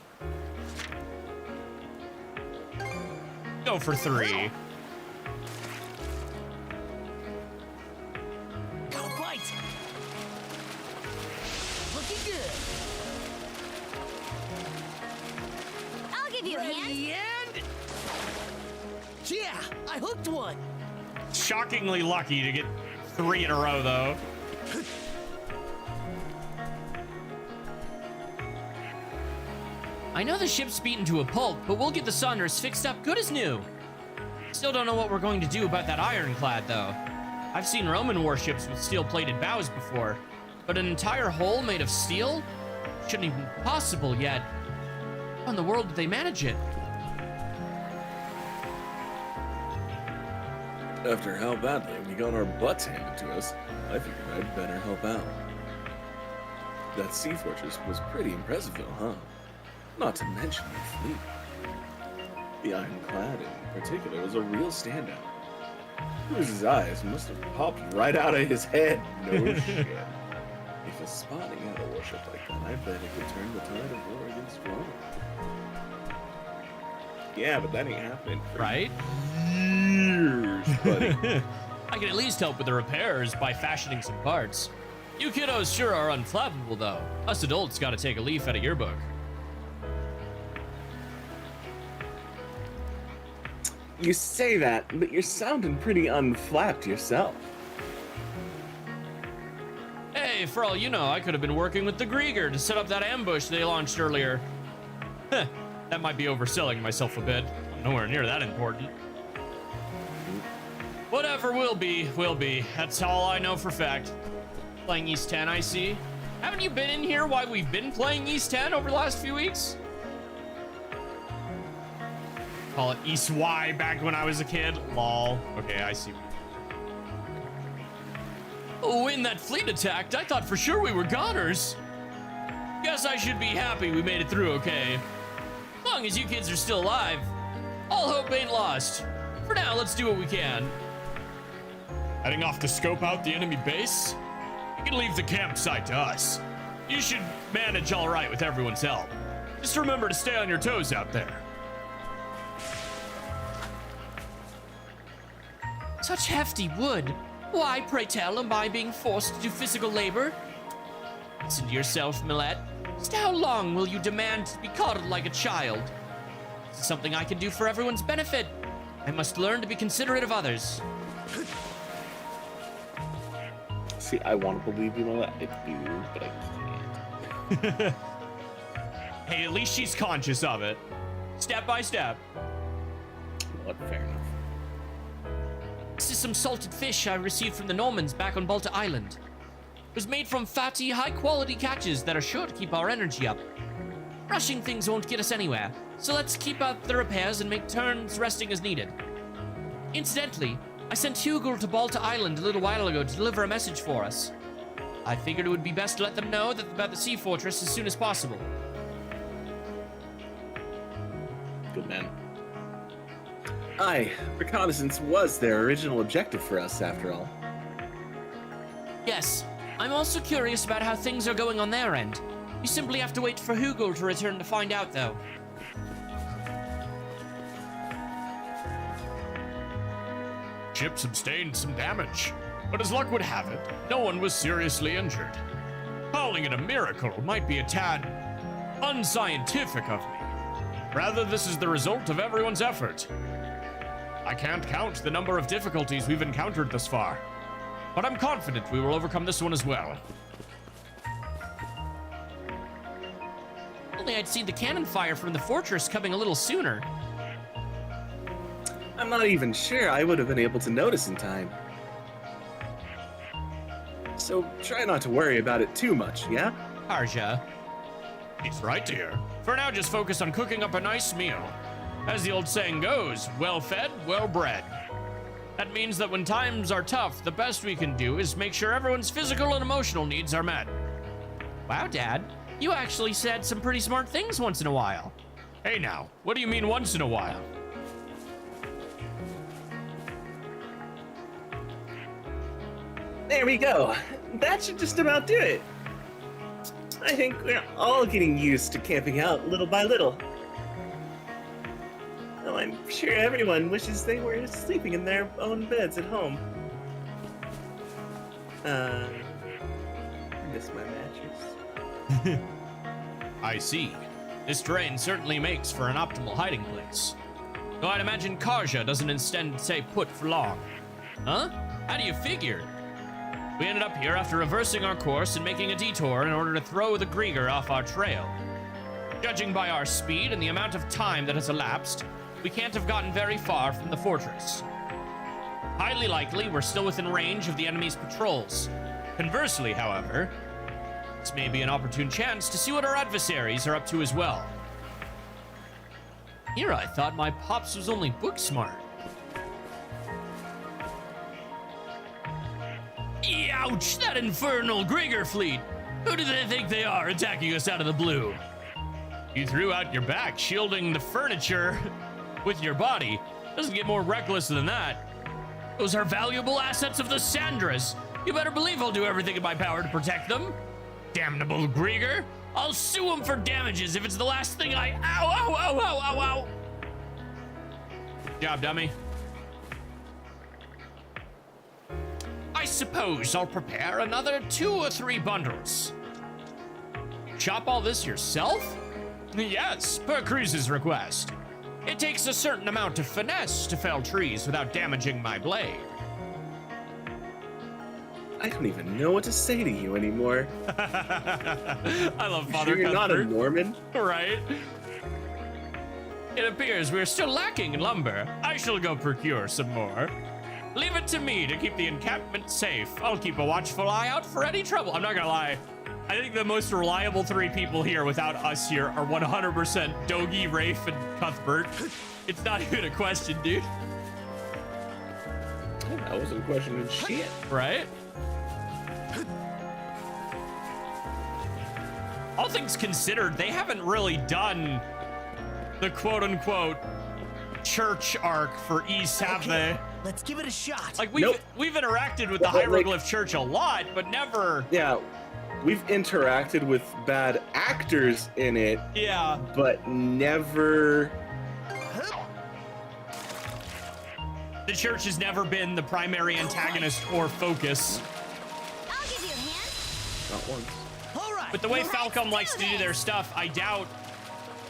Go for 3. Got a bite. Looking good. I'll give you a hand. Ready and... Yeah, I hooked one. Shockingly lucky to get 3 in a row, though. I know the ship's beaten to a pulp, but we'll get the Saunders fixed up good as new. Still don't know what we're going to do about that ironclad, though. I've seen Roman warships with steel-plated bows before, but an entire hull made of steel? Shouldn't even be possible yet. How in the world did they manage it? After how badly we got our butts handed to us, I figured I'd better help out. That sea fortress was pretty impressive though, huh? Not to mention the fleet. The ironclad in particular was a real standout. Cruz's eyes must have popped right out of his head. No shit. If a spotting out a warship like that, I bet it could turn the tide of war against Rome. Yeah, but that ain't happening for Right? years, buddy. I can at least help with the repairs by fashioning some parts. You kiddos sure are unflappable, though. Us adults gotta take a leaf out of your book. You say that, but you're sounding pretty unflapped yourself. Hey, for all you know, I could have been working with the Grieger to set up that ambush they launched earlier. Heh, that might be overselling myself a bit. I'm nowhere near that important. Whatever will be, will be. That's all I know for fact. Playing East 10, I see. Haven't you been in here while we've been playing East 10 over the last few weeks? Call it East Y back when I was a kid. Lol. Okay, I see. Oh, when that fleet attacked, I thought for sure we were goners. Guess I should be happy we made it through okay. As long as you kids are still alive, all hope ain't lost. For now, let's do what we can. Heading off to scope out the enemy base? You can leave the campsite to us. You should manage all right with everyone's help. Just remember to stay on your toes out there. Such hefty wood. Why, pray tell, am I being forced to do physical labor? Listen to yourself, Millet. Just how long will you demand to be coddled like a child? This is something I can do for everyone's benefit. I must learn to be considerate of others. See, I want to believe you know that I do, but I can't. Hey, at least she's conscious of it. Step by step. What? Fair enough. This is some salted fish I received from the Normans back on Balta Island. It was made from fatty, high-quality catches that are sure to keep our energy up. Rushing things won't get us anywhere, so let's keep up the repairs and make turns resting as needed. Incidentally, I sent Hugel to Balta Island a little while ago to deliver a message for us. I figured it would be best to let them know about the sea fortress as soon as possible. Good man. Aye, reconnaissance was their original objective for us, after all. Yes, I'm also curious about how things are going on their end. You simply have to wait for Hugel to return to find out, though. Ship sustained some damage, but as luck would have it, no one was seriously injured. Calling it a miracle might be a tad unscientific of me. Rather, this is the result of everyone's effort. I can't count the number of difficulties we've encountered thus far, but I'm confident we will overcome this one as well. Only I'd seen the cannon fire from the fortress coming a little sooner. I'm not even sure I would have been able to notice in time. So try not to worry about it too much, yeah? Karja. He's right, dear. For now, just focus on cooking up a nice meal. As the old saying goes, well fed, well bred. That means that when times are tough, the best we can do is make sure everyone's physical and emotional needs are met. Wow, Dad, you actually said some pretty smart things once in a while. Hey now, what do you mean once in a while? There we go. That should just about do it. I think we're all getting used to camping out little by little. Well, I'm sure everyone wishes they were sleeping in their own beds at home. I miss my mattress. I see. This terrain certainly makes for an optimal hiding place. Though I'd imagine Karja doesn't instead stay put for long. Huh? How do you figure? We ended up here after reversing our course and making a detour in order to throw the Grieger off our trail. Judging by our speed and the amount of time that has elapsed, we can't have gotten very far from the fortress. Highly likely we're still within range of the enemy's patrols. Conversely, however, this may be an opportune chance to see what our adversaries are up to as well. Here I thought my pops was only book smart. Ouch! That infernal Grieger fleet! Who do they think they are attacking us out of the blue? You threw out your back, shielding the furniture with your body. Doesn't get more reckless than that. Those are valuable assets of the Sandras. You better believe I'll do everything in my power to protect them. Damnable Grieger! I'll sue him for damages if it's the last thing I— Ow, ow, ow, ow, ow, ow! Good job, dummy. I suppose I'll prepare another 2 or 3 bundles. Chop all this yourself? Yes, per Cruz's request. It takes a certain amount of finesse to fell trees without damaging my blade. I don't even know what to say to you anymore. I love Father Sure you're not a Cuthbert. Norman? Right? It appears we're still lacking in lumber. I shall go procure some more. Leave it to me to keep the encampment safe. I'll keep a watchful eye out for any trouble. I'm not gonna lie. I think the most reliable 3 people here without us here are 100% Dogi, Rafe, and Cuthbert. It's not even a question, dude. I wasn't questioning shit. Right? All things considered, they haven't really done the quote-unquote church arc for East, have they? Let's give it a shot. Like, we've interacted with the Hieroglyph Church a lot, but never... Yeah, we've interacted with bad actors in it. Yeah. But never... The church has never been the primary antagonist or focus. I'll give you a hand. Not once. All right. But the way Falcom likes to do their stuff, I doubt...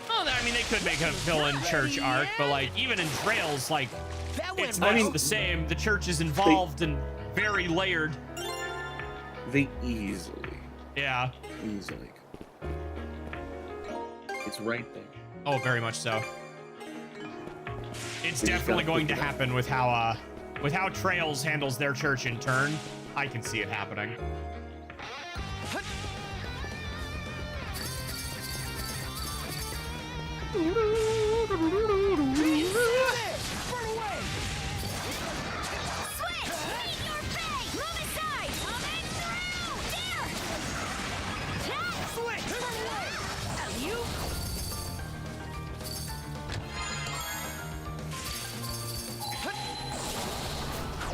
Well, I mean, they could make a villain church arc, but, like, even in Trails, like, That went It's well. much the same. The church is involved and very layered. They easily. Yeah. Easily. It's right there. Oh, very much so. It's You just definitely gotta going to pick it up. happen with how Trails handles their church in turn. I can see it happening.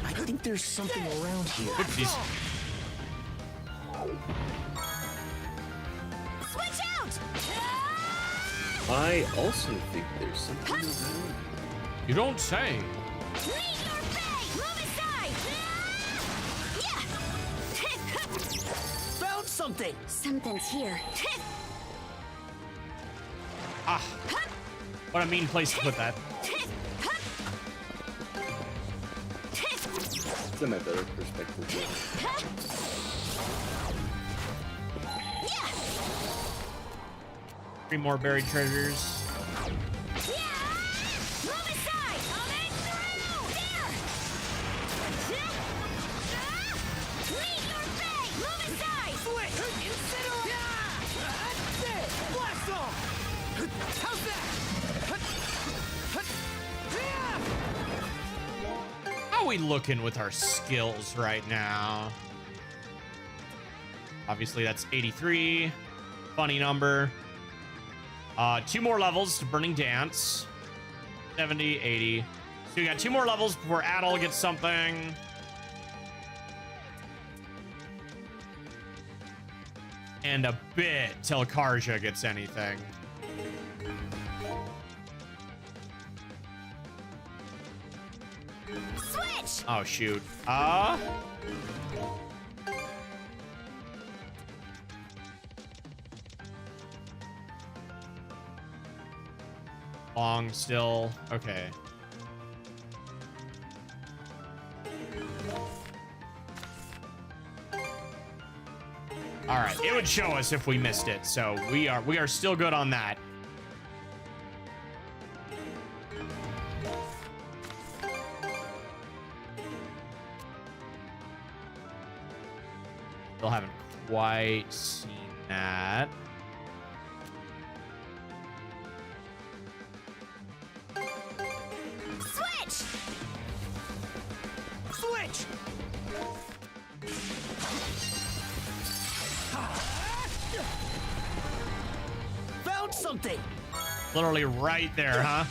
I think there's something around here. Oopsies. Switch out! I also think there's something around. You don't say. Meet your fate! Move aside! Yeah! Found something. Something's here. Ah. What a mean place to put that. It's another perspective. Three more buried treasures. How are we looking with our skills right now? Obviously, that's 83. Funny number. 2 more levels to Burning Dance. 70, 80. So we got 2 more levels before Adol gets something. And a bit till Karja gets anything. Switch! Oh, shoot. Long still. Okay. All right. It would show us if we missed it, so we are still good on that. Still haven't quite seen that. Switch! Switch! Found something! Literally right there, huh?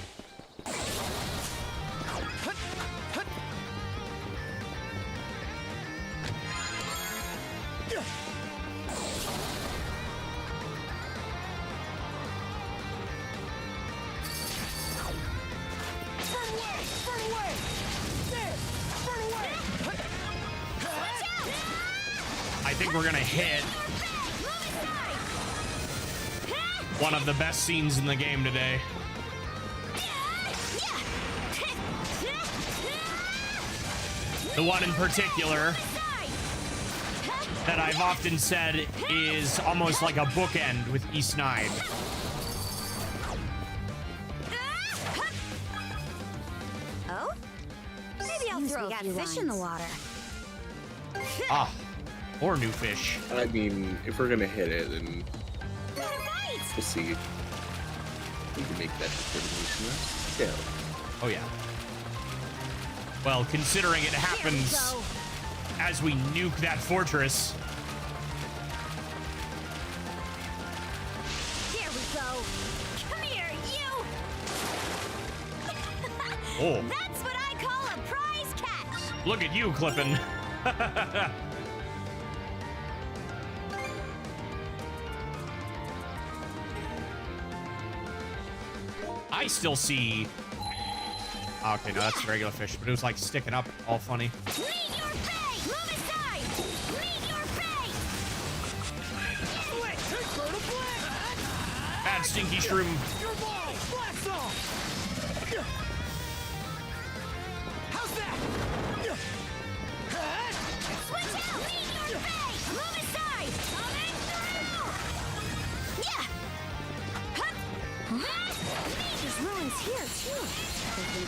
I think we're gonna hit one of the best scenes in the game today. The one in particular that I've often said is almost like a bookend with E9. Oh? Maybe I'll throw a few fish in the water. Ah, or new fish. I mean, if we're gonna hit it, then we'll see. We can make that determination. Yeah. Oh yeah. Well, considering it happens as we nuke that fortress. Here we go. Come here, you. Oh. That's what I call a prize catch. Look at you clipping. I still see. Okay, no, that's regular fish, but it was like sticking up, all funny. Meet your fate! Move aside! Meet your fate! Bad stinky shroom.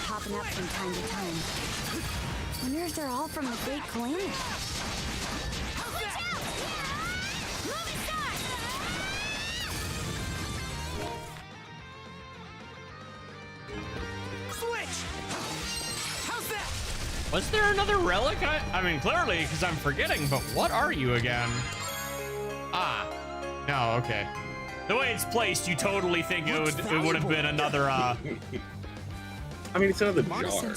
popping up from time to time. Wonder if they're all from the Great Calamity. Watch out! Move aside! Switch! How's that? Was there another relic? I mean, clearly, because I'm forgetting, but what are you again? Ah. No, okay. The way it's placed, you totally think it would have been another, I mean, it's another jar.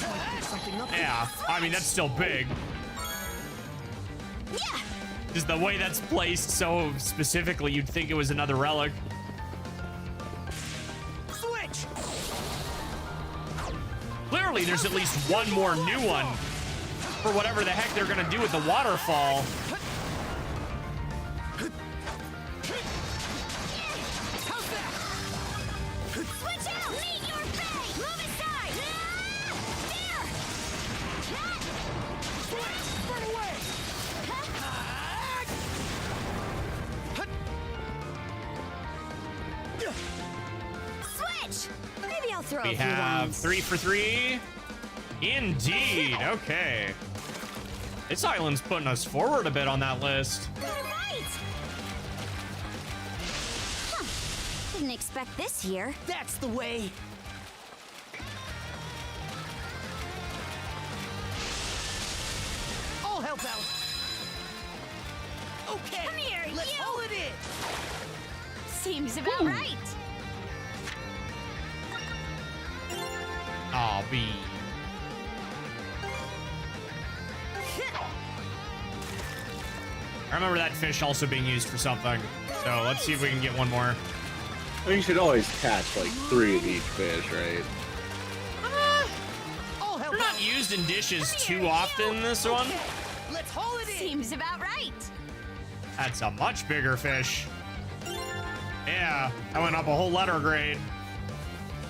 Yeah, I mean, that's still big. Yeah! Just the way that's placed so specifically, you'd think it was another relic. Switch! Clearly, there's at least one more new one for whatever the heck they're gonna do with the waterfall. How's that? Switch out! Meet your fate! Move aside! There! Switch! Run away! Switch! Maybe I'll throw We a few have lines. 3 for 3. Indeed. Okay. This island's putting us forward a bit on that list. Got it right! Huh. Didn't expect this here. That's the way. I'll help out. Okay. Come here, let's you! haul it in. Seems about right. Aw, B. I remember that fish also being used for something. So let's see if we can get one more. I mean, you should always catch like 3 of each fish, right? I'll help They're not out. used in dishes too often, this one. Okay, let's haul it in. Seems about right. That's a much bigger fish. Yeah, I went up a whole letter grade.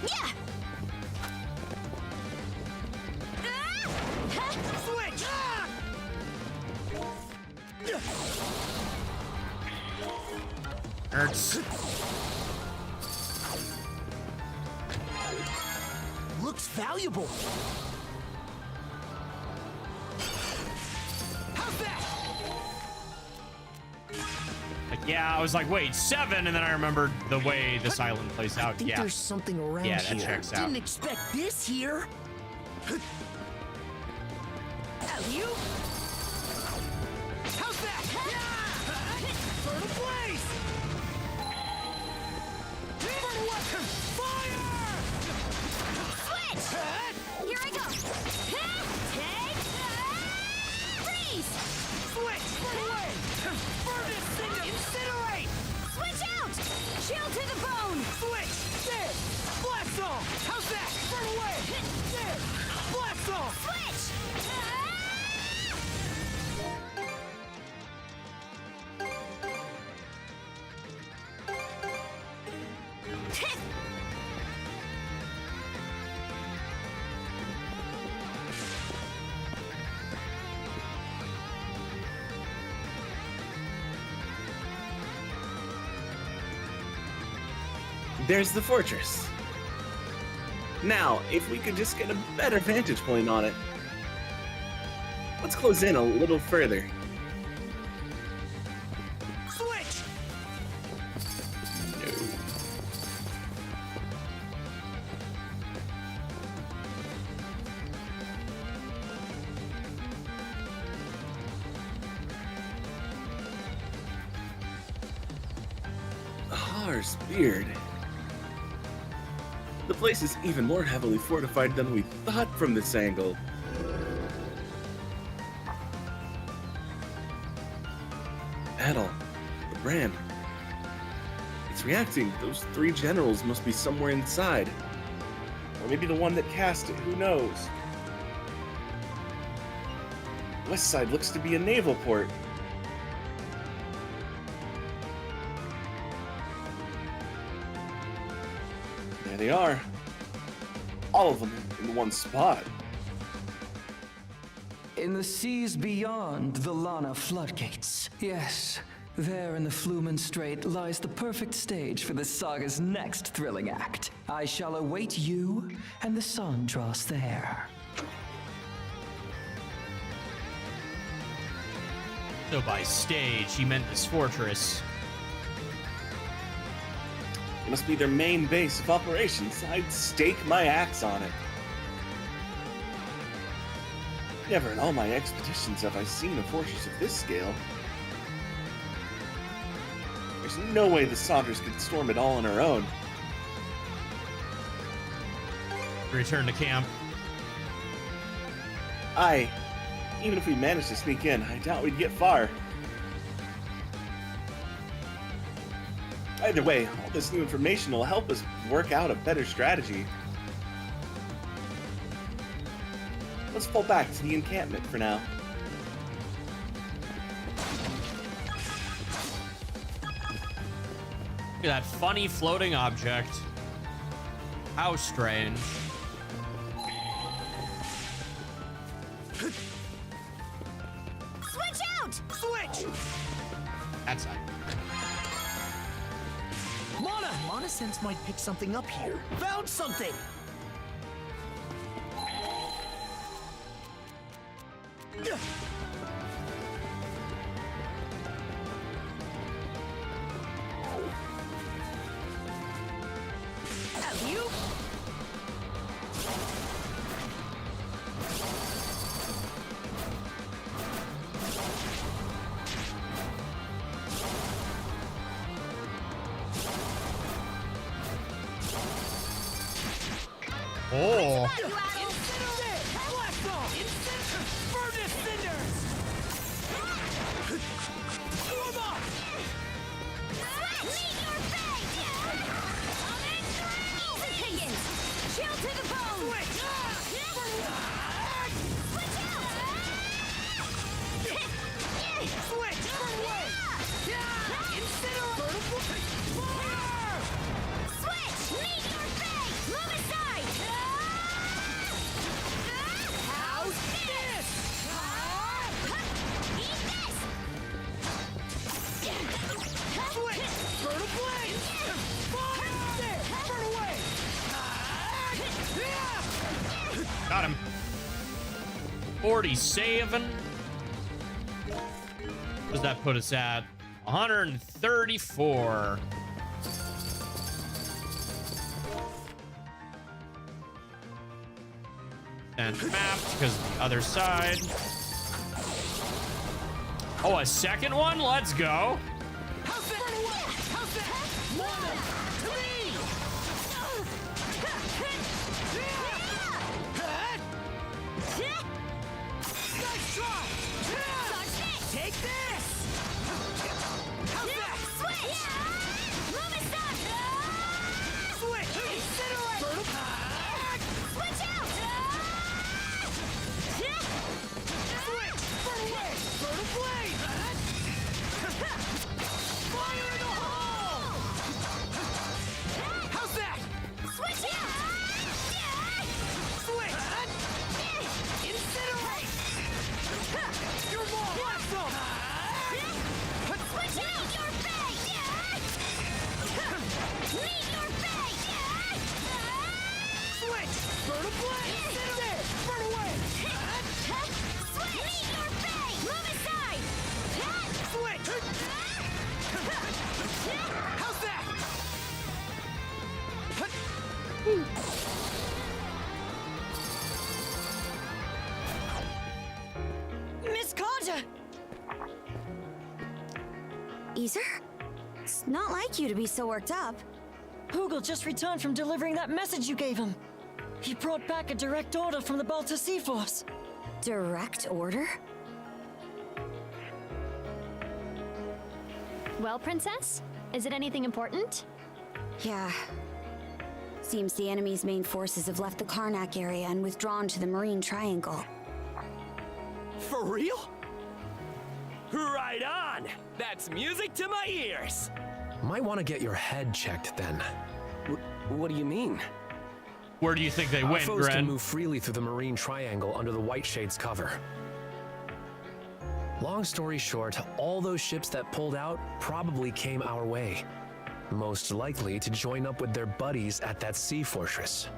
Yeah! Switch! Hurts. Looks valuable. How's that? Like, yeah, I was like, wait, 7, and then I remembered the way this island plays out. I think Yeah. there's something around Yeah, that here. checks out. Didn't expect this here. You? How's that? Burn a blaze! Burn away! Fire! Switch! Here I go! Take! Freeze! Switch! Burn away! Burn this thing to incinerate! Switch out! Chill to the bone! Switch! There! Blast off! How's that? Burn away! There! Blast off! Switch! There's the fortress. Now, if we could just get a better vantage point on it. Let's close in a little further. Switch! No. Har's beard. The place is even more heavily fortified than we thought from this angle. Adel, the brand. It's reacting. Those 3 generals must be somewhere inside. Or maybe the one that cast it, who knows? West side looks to be a naval port. There they are. All of them in one spot. In the seas beyond the Lana floodgates. Yes, there in the Flumen Strait lies the perfect stage for the saga's next thrilling act. I shall await you and the sun draws there. So by stage, he meant this fortress. It must be their main base of operations. I'd stake my axe on it. Never in all my expeditions have I seen a fortress of this scale. There's no way the Saunders could storm it all on her own. Return to camp. Even if we managed to sneak in, I doubt we'd get far. Either way, all this new information will help us work out a better strategy. Let's fall back to the encampment for now. Look at that funny floating object. How strange. Switch out! Switch! That's not. Mana sense might pick something up here. Found something! You? Oh. Got him. 47. What does that put us at? 134. And mapped because the other side. Oh, a second one? Let's go. How's that? How's that? Mana! To me! Nice try! Take this! How's that? Switch! Move aside! Switch! Incinerate! Switch out! Switch! Burn away! Burn a blade! Fire in the hole! How's that? Switch out! Switch! Incinerate! You're more blast them! Switch out! Your face! Leave your face! Switch! Burn a blade! There! Burn away! Switch! Leave your face! Move aside! Switch! How's that? Miss Kaja! Easer? It's not like you to be so worked up. Hugel just returned from delivering that message you gave him. He brought back a direct order from the Balta Sea Force. Direct order? Well, Princess? Is it anything important? Yeah. Seems the enemy's main forces have left the Karnak area and withdrawn to the Marine Triangle. For real? Right on! That's music to my ears! Might want to get your head checked then. What do you mean? Where do you think they Our went, foes can Gren? move freely through the Marine Triangle under the White Shade's cover. Long story short, all those ships that pulled out probably came our way. most likely to join up with their buddies at that sea fortress.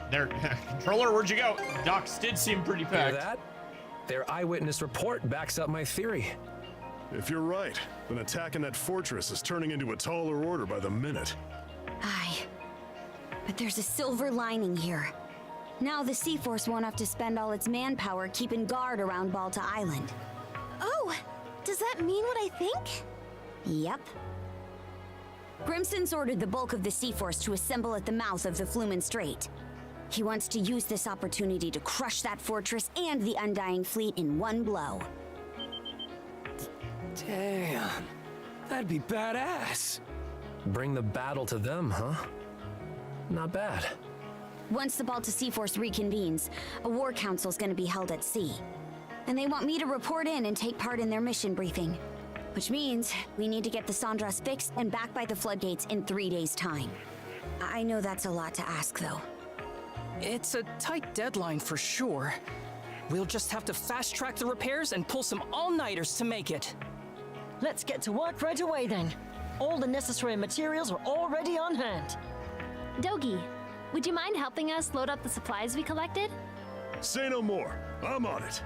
There, controller, where'd you go? Docks did seem pretty Hear packed. that? Their eyewitness report backs up my theory. If you're right, then attacking that fortress is turning into a taller order by the minute. Aye. But there's a silver lining here. Now the Sea Force won't have to spend all its manpower keeping guard around Balta Island. Oh, does that mean what I think? Yep. Grimson's ordered the bulk of the Sea Force to assemble at the mouth of the Flumen Strait. He wants to use this opportunity to crush that fortress and the Undying Fleet in one blow. Damn, that'd be badass. Bring the battle to them, huh? Not bad. Once the Balta Sea Force reconvenes, a war council's gonna be held at sea. And they want me to report in and take part in their mission briefing. Which means we need to get the Sandras fixed and back by the floodgates in 3 days' time. I know that's a lot to ask, though. It's a tight deadline for sure. We'll just have to fast-track the repairs and pull some all-nighters to make it. Let's get to work right away then. All the necessary materials are already on hand. Dogi, would you mind helping us load up the supplies we collected? Say no more. I'm on it.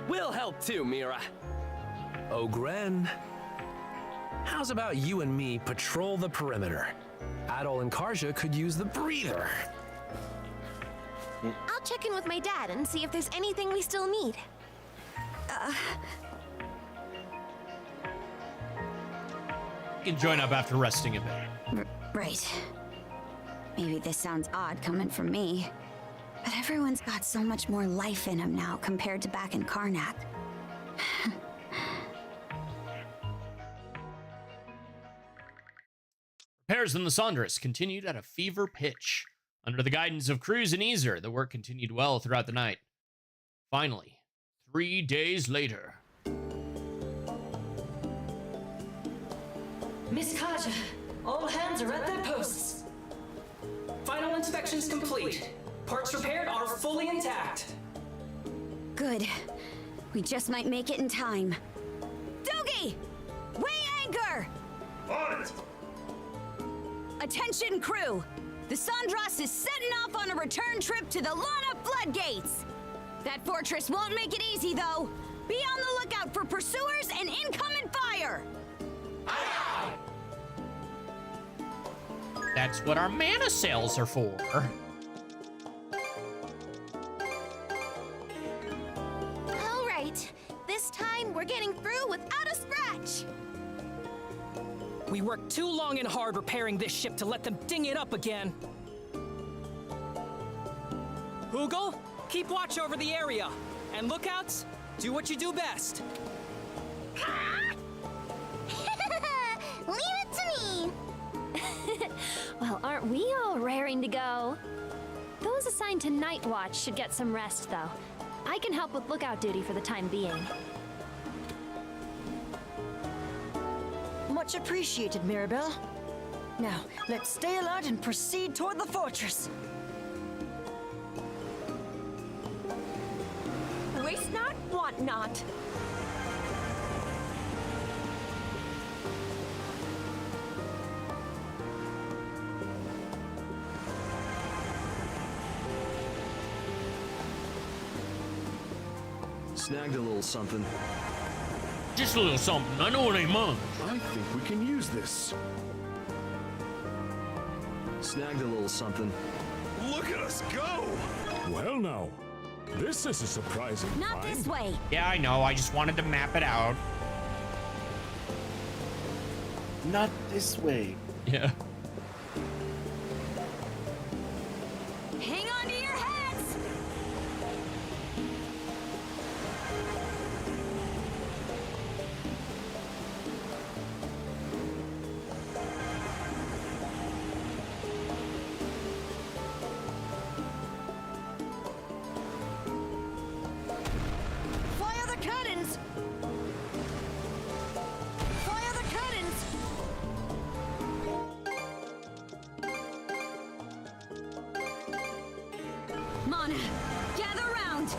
We'll help too, Mira. Ogren, how's about you and me patrol the perimeter? Adol and Karja could use the breather. I'll check in with my dad and see if there's anything we still need. You can join up after resting a bit. Right. Maybe this sounds odd coming from me, but everyone's got so much more life in them now compared to back in Karnak. Repairs in the Sandras continued at a fever pitch. Under the guidance of Cruz and Ezer, the work continued well throughout the night. Finally, 3 days later. Miss Kaja, all hands are at their posts. Final inspections complete. Parts repaired are fully intact. Good. We just might make it in time. Dogi! Weigh anchor! On it! Attention, crew! The Sandras is setting off on a return trip to the Lana Floodgates! That fortress won't make it easy, though. Be on the lookout for pursuers and incoming fire! Aye, That's what our mana sails are for. All right, this time we're getting through without a scratch. We worked too long and hard repairing this ship to let them ding it up again. Hoogle, keep watch over the area. And lookouts, do what you do best. Leave it to me! Well, aren't we all raring to go? Those assigned to Night Watch should get some rest, though. I can help with lookout duty for the time being. Much appreciated, Mirabelle. Now, let's stay alert and proceed toward the fortress. Waste not, want not. Snagged a little something. Just a little something. I know it ain't much. I think we can use this. Snagged a little something. Look at us go! Well now, this is a surprising Not find. this way! Yeah, I know. I just wanted to map it out. Not this way. Yeah. Hang on to your hats! Fire the cannons! Fire the cannons! Mana, gather round!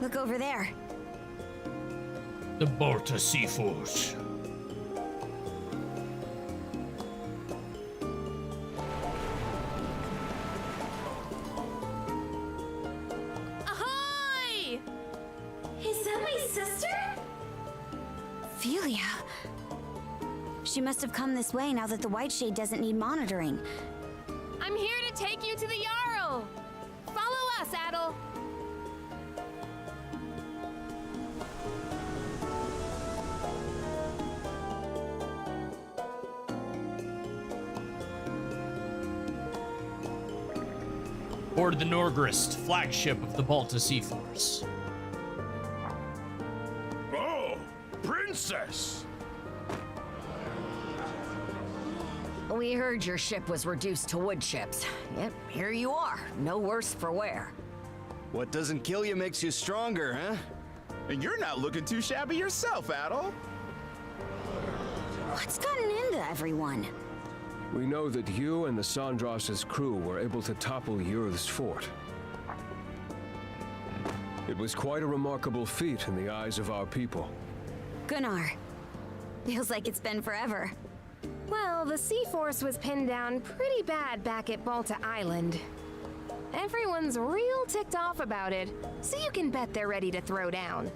Look over there. The Balta Sea Force. Ahoy! Is that my sister? Philia. She must have come this way now that the White Shade doesn't need monitoring. I'm here to take you to the Jarl. Follow us, Adol. Board the Norgrist, flagship of the Balta Sea Force. Oh, princess! We heard your ship was reduced to wood chips. Yep, here you are. No worse for wear. What doesn't kill you makes you stronger, huh? And you're not looking too shabby yourself, Adol. What's gotten into everyone? We know that you and the Sandras's crew were able to topple Yurth's fort. It was quite a remarkable feat in the eyes of our people. Gunnar. Feels like it's been forever. Well, the Sea Force was pinned down pretty bad back at Balta Island. Everyone's real ticked off about it, so you can bet they're ready to throw down.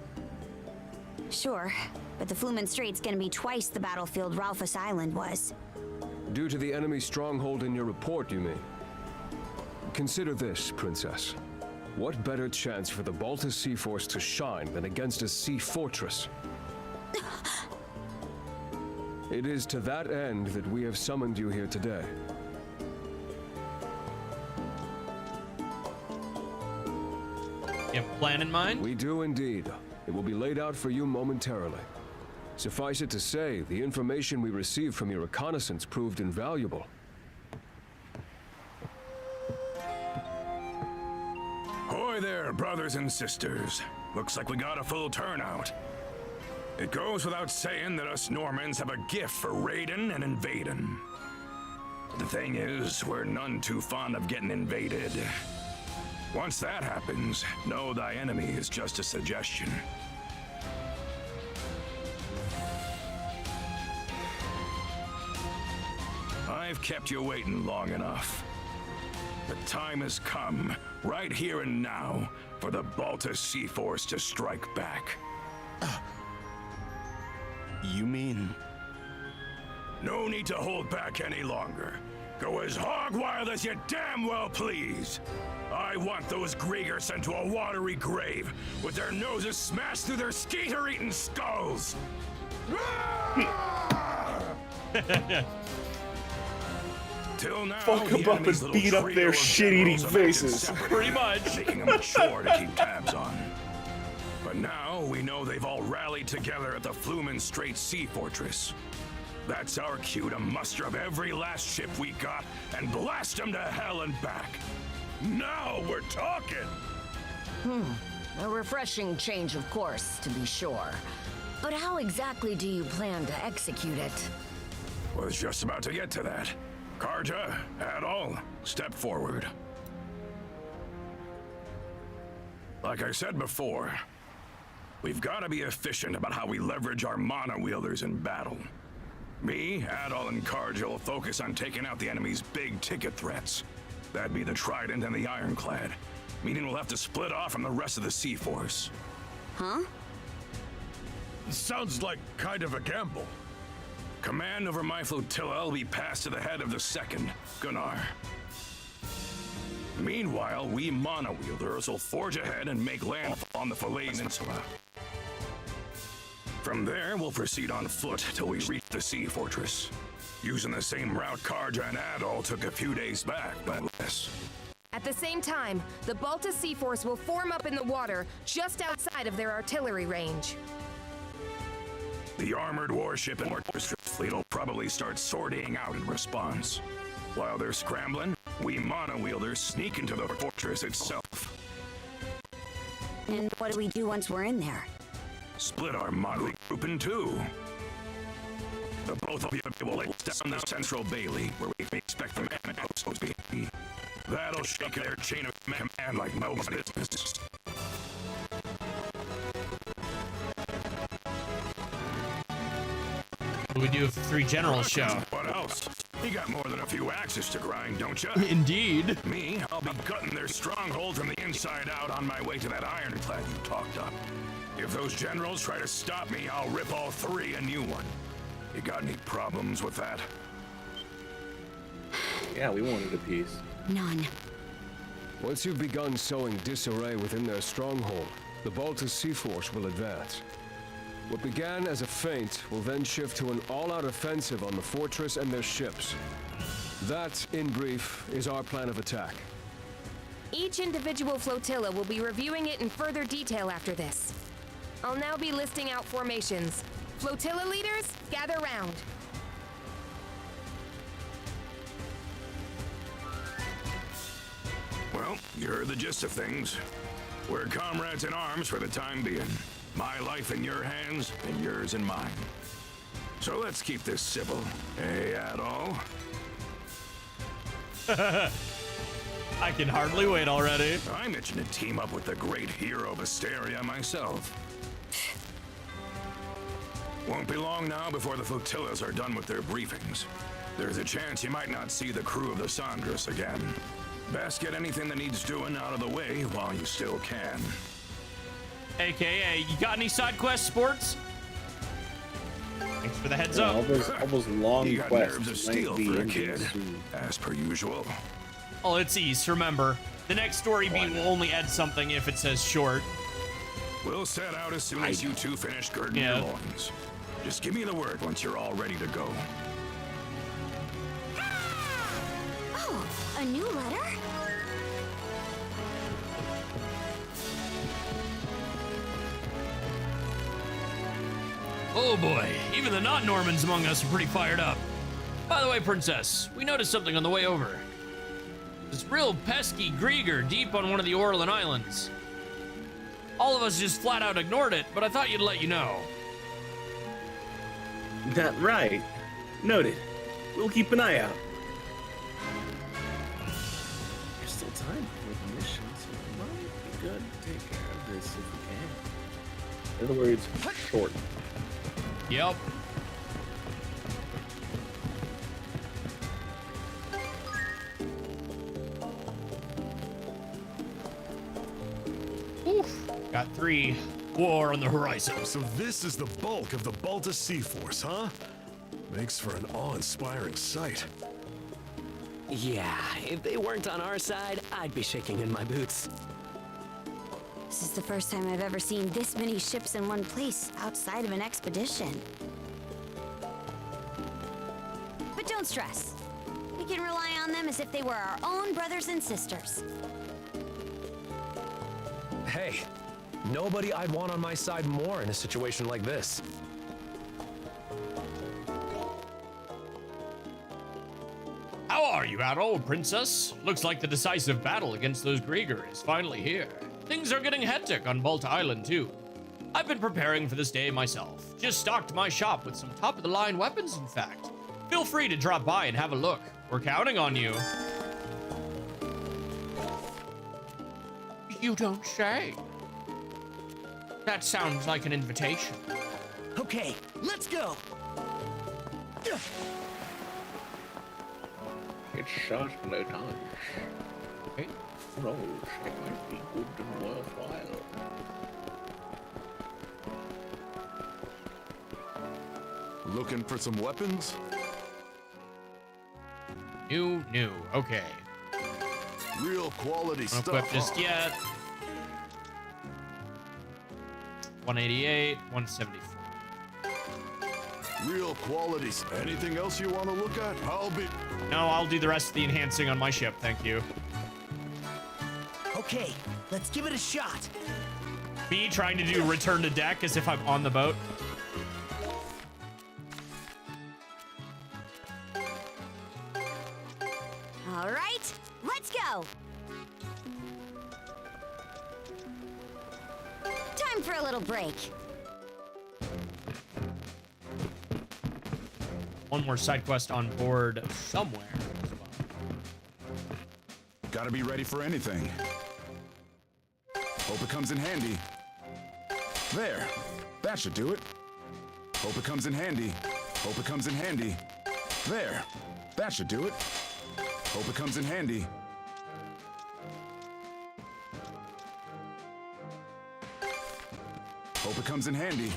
Sure, but the Flumen Strait's gonna be twice the battlefield Ralphus Island was. Due to the enemy stronghold in your report, you mean? Consider this, Princess. What better chance for the Balta Sea Force to shine than against a sea fortress? It is to that end that we have summoned you here today. You have a plan in mind? We do indeed. It will be laid out for you momentarily. Suffice it to say, the information we received from your reconnaissance proved invaluable. Hoy there, brothers and sisters. Looks like we got a full turnout. It goes without saying that us Normans have a gift for raiding and invading. The thing is, we're none too fond of getting invaded. Once that happens, know thy enemy is just a suggestion. I've kept you waiting long enough. The time has come, right here and now, for the Balta Sea Force to strike back. You mean? No need to hold back any longer. Go as hog wild as you damn well please. I want those Grieger sent to a watery grave with their noses smashed through their skeeter-eating skulls. Till now, Fuck them up and beat up their shit-eating faces. Pretty much. Making them a chore to keep tabs on. But now we know they've all rallied together at the Flumen Strait Sea Fortress. That's our cue to muster up every last ship we got and blast them to hell and back. Now we're talking! A refreshing change of course, to be sure. But how exactly do you plan to execute it? Was just about to get to that. Karja, Adol, step forward. Like I said before, we've got to be efficient about how we leverage our mana wielders in battle. Me, Adol, and Karja will focus on taking out the enemy's big-ticket threats. That'd be the Trident and the Ironclad, meaning we'll have to split off from the rest of the Sea Force. Huh? Sounds like kind of a gamble. Command over my flotilla will be passed to the head of the second, Gunnar. Meanwhile, we mana wielders will forge ahead and make landfall on the Fillet Peninsula. From there, we'll proceed on foot till we reach the Sea Fortress, using the same route Karja and Adol took a few days back, but less. At the same time, the Balta Sea Force will form up in the water just outside of their artillery range. The armored warship and orchestra fleet will probably start sorting out in response. While they're scrambling, we mana wielders sneak into the fortress itself. And what do we do once we're in there? Split our motley group in two. The both of you will lay down the central bailey, where we may expect the man outpost to be. That'll shake their chain of command like no business. We do have 3 generals show. What else? You got more than a few axes to grind, don't you? Indeed. Me, I'll be gutting their stronghold from the inside out on my way to that ironclad you talked up. If those generals try to stop me, I'll rip all 3 a new one. You got any problems with that? Yeah, we wanted a piece. None. Once you've begun sowing disarray within their stronghold, the Baltus Sea Force will advance. What began as a feint will then shift to an all-out offensive on the fortress and their ships. That, in brief, is our plan of attack. Each individual flotilla will be reviewing it in further detail after this. I'll now be listing out formations. Flotilla leaders, gather round. Well, you heard the gist of things. We're comrades in arms for the time being. My life in your hands, and yours in mine. So let's keep this civil. Hey, at all? I can hardly wait already. I'm itching to team up with the great hero of Asteria myself. Won't be long now before the flotillas are done with their briefings. There's a chance you might not see the crew of the Sandras again. Best get anything that needs doing out of the way while you still can. AKA, you got any side quests, Sports? Thanks for the heads Yeah, up. all those long You got quests nerves of might steel be for a ending kid, soon. as per usual. Oh, it's easy. Remember, the next story beat will only add something if it says short. We'll set out as soon as you two finish girding your loins. Just give me the word once you're all ready to go. Oh, a new letter? Oh boy, even the not-Normans among us are pretty fired up. By the way, Princess, we noticed something on the way over. This real pesky Grieger deep on one of the Orlin Islands. All of us just flat out ignored it, but I thought you'd let you know. That right. Noted. We'll keep an eye out. There's still time before the mission, so it might be good to take care of this if we can. In other words, short. Yep. Oof. Got 3. War on the horizon. So this is the bulk of the Baltus Sea Force, huh? Makes for an awe-inspiring sight. Yeah, if they weren't on our side, I'd be shaking in my boots. This is the first time I've ever seen this many ships in one place outside of an expedition. But don't stress. We can rely on them as if they were our own brothers and sisters. Hey, nobody I'd want on my side more in a situation like this. How are you, Adol, Princess? Looks like the decisive battle against those Grieger is finally here. Things are getting hectic on Balta Island, too. I've been preparing for this day myself. Just stocked my shop with some top-of-the-line weapons, in fact. Feel free to drop by and have a look. We're counting on you. You don't say. That sounds like an invitation. Okay, let's go. It's shot no time. Hey, Rose, it might be good and worthwhile. Looking for some weapons? New. Okay. Real quality Don't stuff. equip just huh? yet. 188, 174. Real quality. Anything else you want to look at? No, I'll do the rest of the enhancing on my ship, thank you. Okay, let's give it a shot. Me trying to do return to deck as if I'm on the boat. All right, let's go. Time for a little break. One more side quest on board somewhere. Gotta be ready for anything. Hope it comes in handy. There. That should do it. Hope it comes in handy. Hope it comes in handy. There. That should do it. Hope it comes in handy. Hope it comes in handy.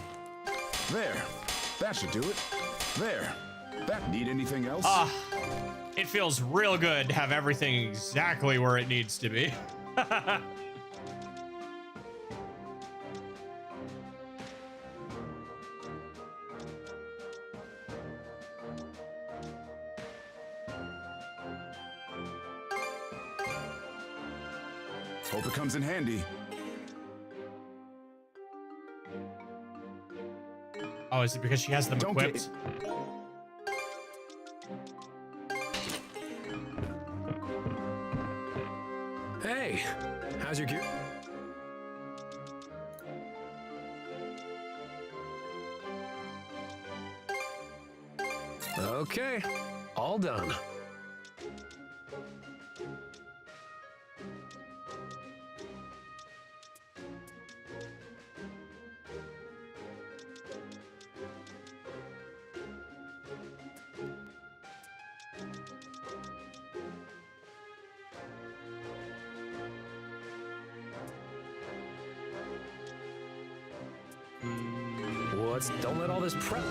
There. That should do it. There. That need anything else? It feels real good to have everything exactly where it needs to be. Hope it comes in handy. Oh, is it because she has them equipped? Hey, how's your gear? Okay, all done. Don't let all this prep.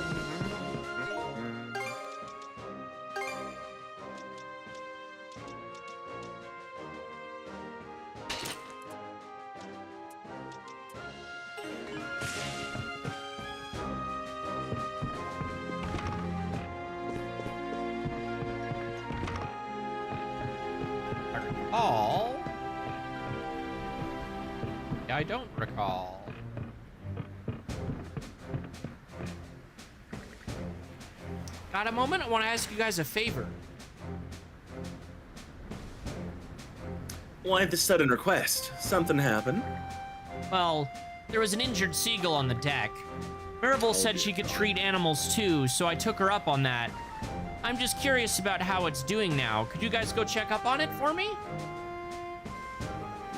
I don't recall. Got a moment? I want to ask you guys a favor. Why the sudden request? Something happened? Well, there was an injured seagull on the deck. Maribel said she could treat animals too, so I took her up on that. I'm just curious about how it's doing now. Could you guys go check up on it for me?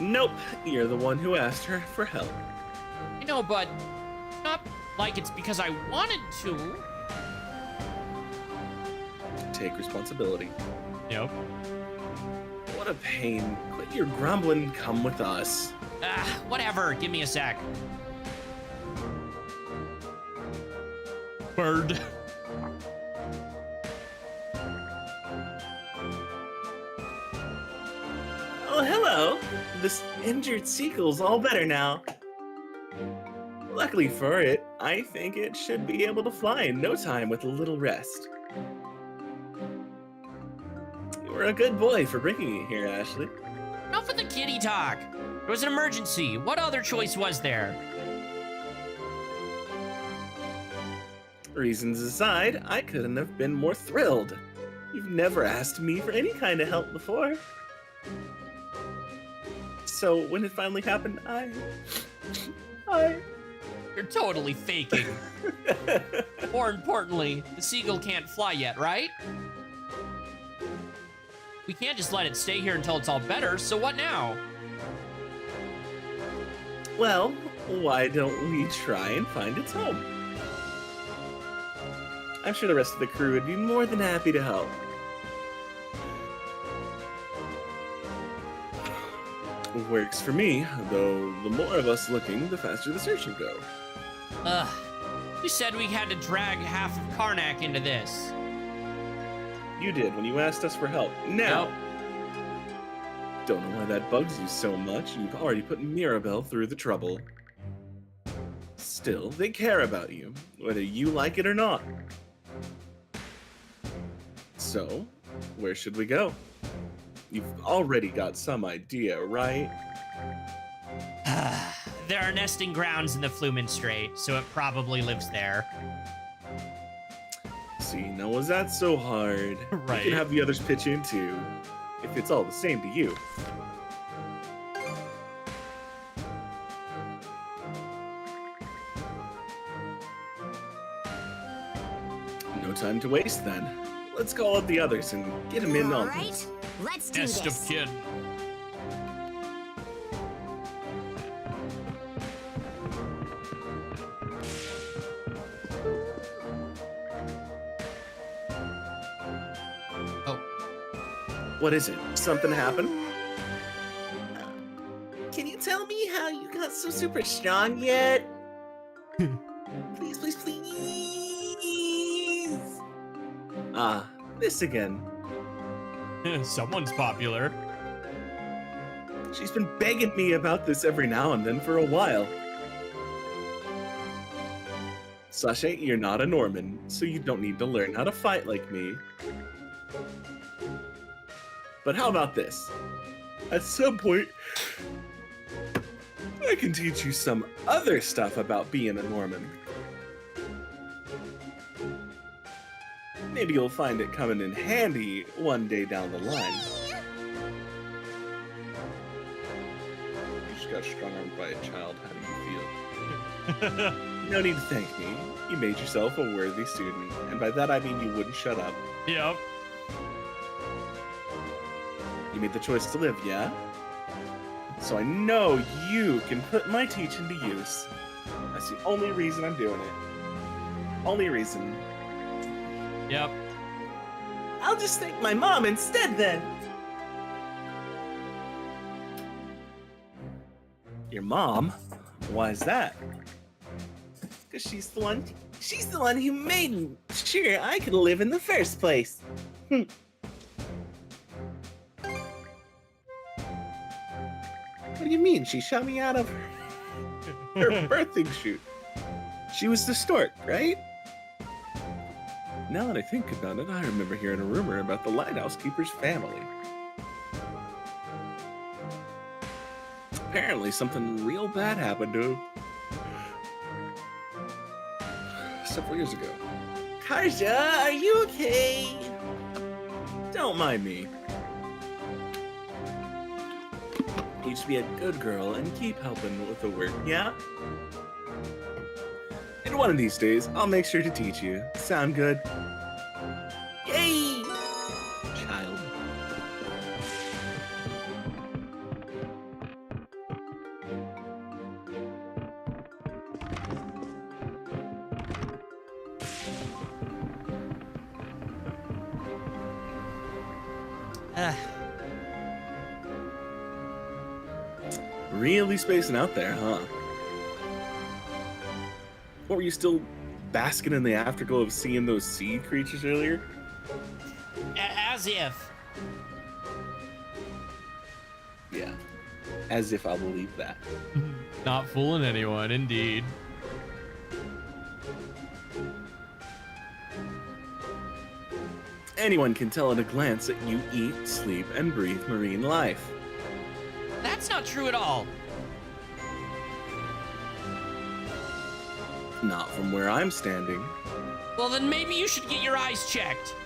Nope, you're the one who asked her for help. I know, but it's not like it's because I wanted to. Take responsibility. Yep. What a pain. Quit your grumbling and come with us. Whatever. Give me a sec. Bird. Oh, hello. This injured seagull's all better now. Luckily for it, I think it should be able to fly in no time with a little rest. You were a good boy for bringing it here, Ashley. Enough of the kitty talk. There was an emergency. What other choice was there? Reasons aside, I couldn't have been more thrilled. You've never asked me for any kind of help before. So when it finally happened, You're totally faking. More importantly, the seagull can't fly yet, right? We can't just let it stay here until it's all better, so what now? Well, why don't we try and find its home? I'm sure the rest of the crew would be more than happy to help. Works for me, though the more of us looking, the faster the search will go. You said we had to drag half of Karnak into this. You did when you asked us for help. Now, don't know why that bugs you so much. You've already put Mirabelle through the trouble. Still, they care about you, whether you like it or not. So, where should we go? You've already got some idea, right? There are nesting grounds in the Flumen Strait, so it probably lives there. See, now was that so hard? Right. You can have the others pitch in too, if it's all the same to you. No time to waste then. Let's call up the others and get them in on this. Let's do Nest this. of kin. What is it? Something happened? Can you tell me how you got so super strong yet? Please, please, please. Ah, this again. Someone's popular. She's been begging me about this every now and then for a while. Sasha, you're not a Norman, so you don't need to learn how to fight like me. But how about this? At some point, I can teach you some other stuff about being a Norman. Maybe you'll find it coming in handy one day down the line. You just got strong-armed by a child. How do you feel? No need to thank me. You made yourself a worthy student, and by that I mean you wouldn't shut up. Yep. You made the choice to live, yeah? So I know you can put my teaching to use. That's the only reason I'm doing it. Only reason. Yep. I'll just thank my mom instead then. Your mom? Why is that? Because she's the one who made sure I could live in the first place. What do you mean? She shot me out of her birthing shoot. She was the stork, right? Now that I think about it, I remember hearing a rumor about the lighthouse keeper's family. Apparently something real bad happened to him several years ago. Karja, are you okay? Don't mind me. You just be a good girl and keep helping with the work, yeah? And one of these days, I'll make sure to teach you. Sound good? Yay! Child. Really spacing out there, huh? What, were you still basking in the afterglow of seeing those sea creatures earlier? As if. Yeah. As if I'll believe that. Not fooling anyone, indeed. Anyone can tell at a glance that you eat, sleep, and breathe marine life. That's not true at all. Not from where I'm standing. Well, then maybe you should get your eyes checked.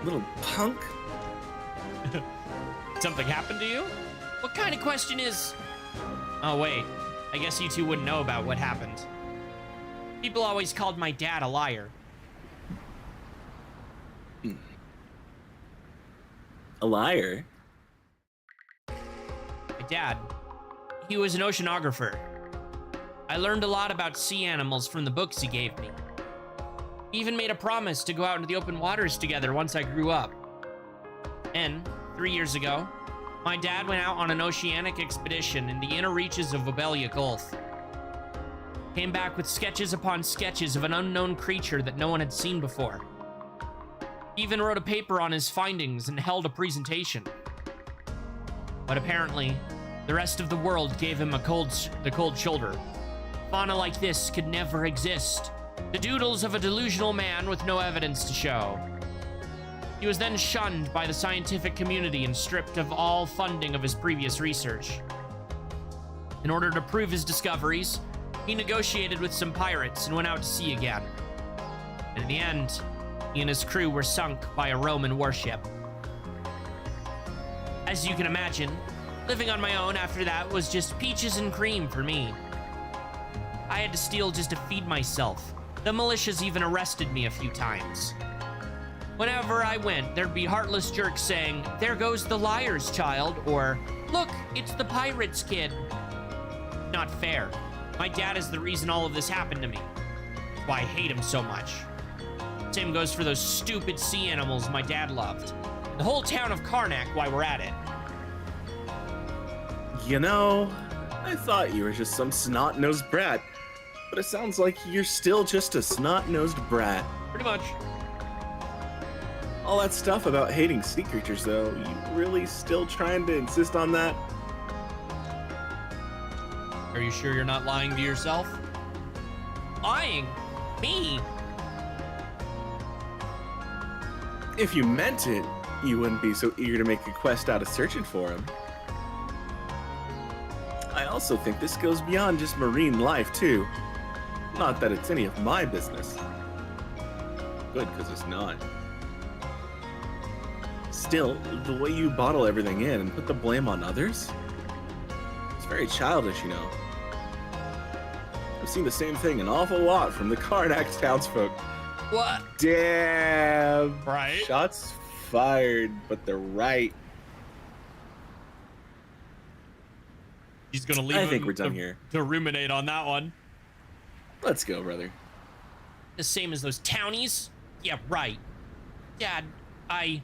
Little punk. Something happened to you? What kind of question is... Oh, wait. I guess you two wouldn't know about what happened. People always called my dad a liar. A liar? My dad, he was an oceanographer. I learned a lot about sea animals from the books he gave me. He even made a promise to go out into the open waters together once I grew up. And 3 years ago, my dad went out on an oceanic expedition in the inner reaches of Obelia Gulf. Came back with sketches upon sketches of an unknown creature that no one had seen before. He even wrote a paper on his findings and held a presentation. But apparently, the rest of the world gave him the cold shoulder. Fauna like this could never exist. The doodles of a delusional man with no evidence to show. He was then shunned by the scientific community and stripped of all funding of his previous research. In order to prove his discoveries, he negotiated with some pirates and went out to sea again. And in the end, he and his crew were sunk by a Roman warship. As you can imagine, living on my own after that was just peaches and cream for me. I had to steal just to feed myself. The militias even arrested me a few times. Whenever I went, there'd be heartless jerks saying, "There goes the liar's child," or, "Look, it's the pirate's kid." Not fair. My dad is the reason all of this happened to me. That's why I hate him so much. Same goes for those stupid sea animals my dad loved. The whole town of Karnak while we're at it. You know, I thought you were just some snot-nosed brat, but it sounds like you're still just a snot-nosed brat. Pretty much. All that stuff about hating sea creatures, though, you really still trying to insist on that? Are you sure you're not lying to yourself? Lying? Me? If you meant it, you wouldn't be so eager to make a quest out of searching for him. I also think this goes beyond just marine life, too. Not that it's any of my business. Good, because it's not. Still, the way you bottle everything in and put the blame on others? It's very childish, you know. I've seen the same thing an awful lot from the Karnak townsfolk. What? Damn. Right. Shots fired, but they're right. He's gonna leave. I think we're done here. To ruminate on that one. Let's go, brother. The same as those townies? Yeah, right. Dad, I...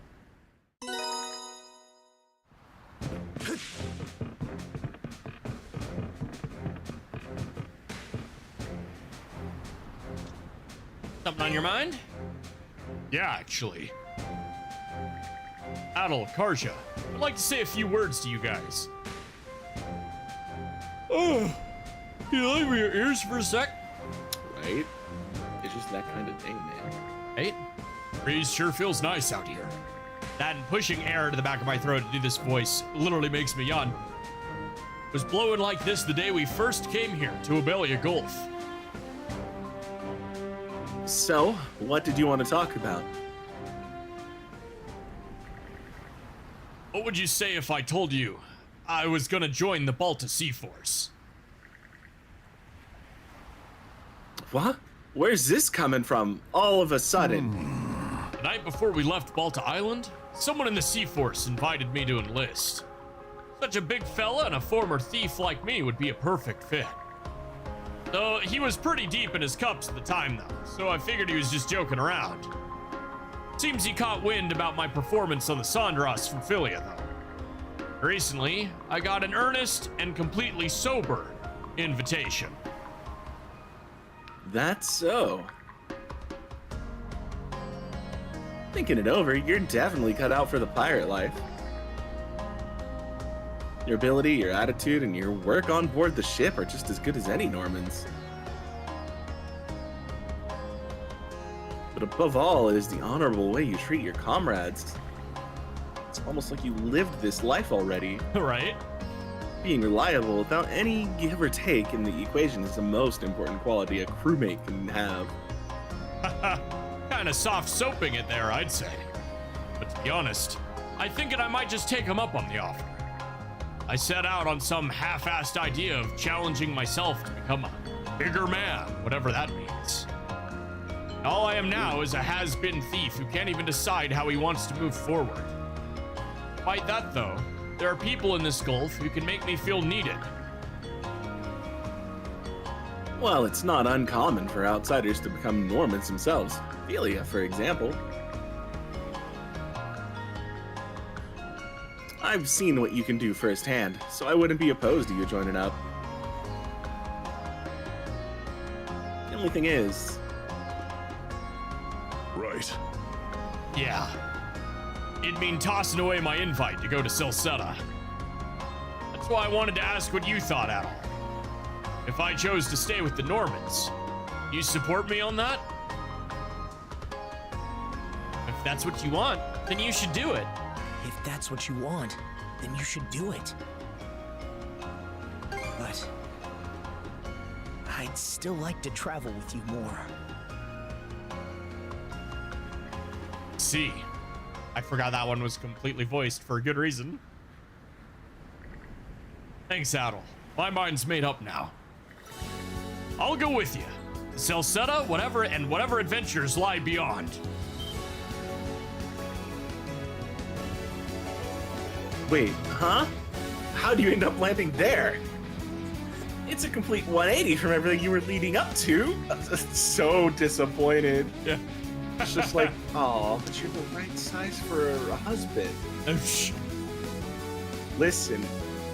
Something on your mind? Yeah, actually. Adel, Karja, I'd like to say a few words to you guys. Oh, can you lend me your ears for a sec? Right? It's just that kind of thing, man. Right? Breeze sure feels nice out here. That and pushing air to the back of my throat to do this voice literally makes me yawn. It was blowing like this the day we first came here to Abelia Gulf. So, what did you want to talk about? What would you say if I told you I was gonna join the Balta Sea Force? What? Where's this coming from all of a sudden? The night before we left Balta Island, someone in the Sea Force invited me to enlist. Such a big fella and a former thief like me would be a perfect fit. Though he was pretty deep in his cups at the time though, so I figured he was just joking around. Seems he caught wind about my performance on the Sondras from Philia though. Recently, I got an earnest and completely sober invitation. That's so. Thinking it over, you're definitely cut out for the pirate life. Your ability, your attitude, and your work on board the ship are just as good as any Norman's. But above all, it is the honorable way you treat your comrades. It's almost like you lived this life already. Right? Being reliable without any give or take in the equation is the most important quality a crewmate can have. Kinda soft soaping it there, I'd say. But to be honest, I think I might just take him up on the offer. I set out on some half-assed idea of challenging myself to become a bigger man, whatever that means. All I am now is a has-been thief who can't even decide how he wants to move forward. Despite that, though, there are people in this Gulf who can make me feel needed. Well, it's not uncommon for outsiders to become Normans themselves. Philia, for example. I've seen what you can do firsthand, so I wouldn't be opposed to you joining up. The only thing is... Right. Yeah. It'd mean tossing away my invite to go to Silseta. That's why I wanted to ask what you thought, Adel. If I chose to stay with the Normans, you support me on that? If that's what you want, then you should do it. If that's what you want, then you should do it. But I'd still like to travel with you more. See. I forgot that one was completely voiced for a good reason. Thanks, Adel. My mind's made up now. I'll go with you. Silseta, whatever adventures lie beyond. Wait, huh? How do you end up landing there? It's a complete 180 from everything you were leading up to. So disappointed. Yeah. It's just like, oh, but you're the right size for a husband. Listen,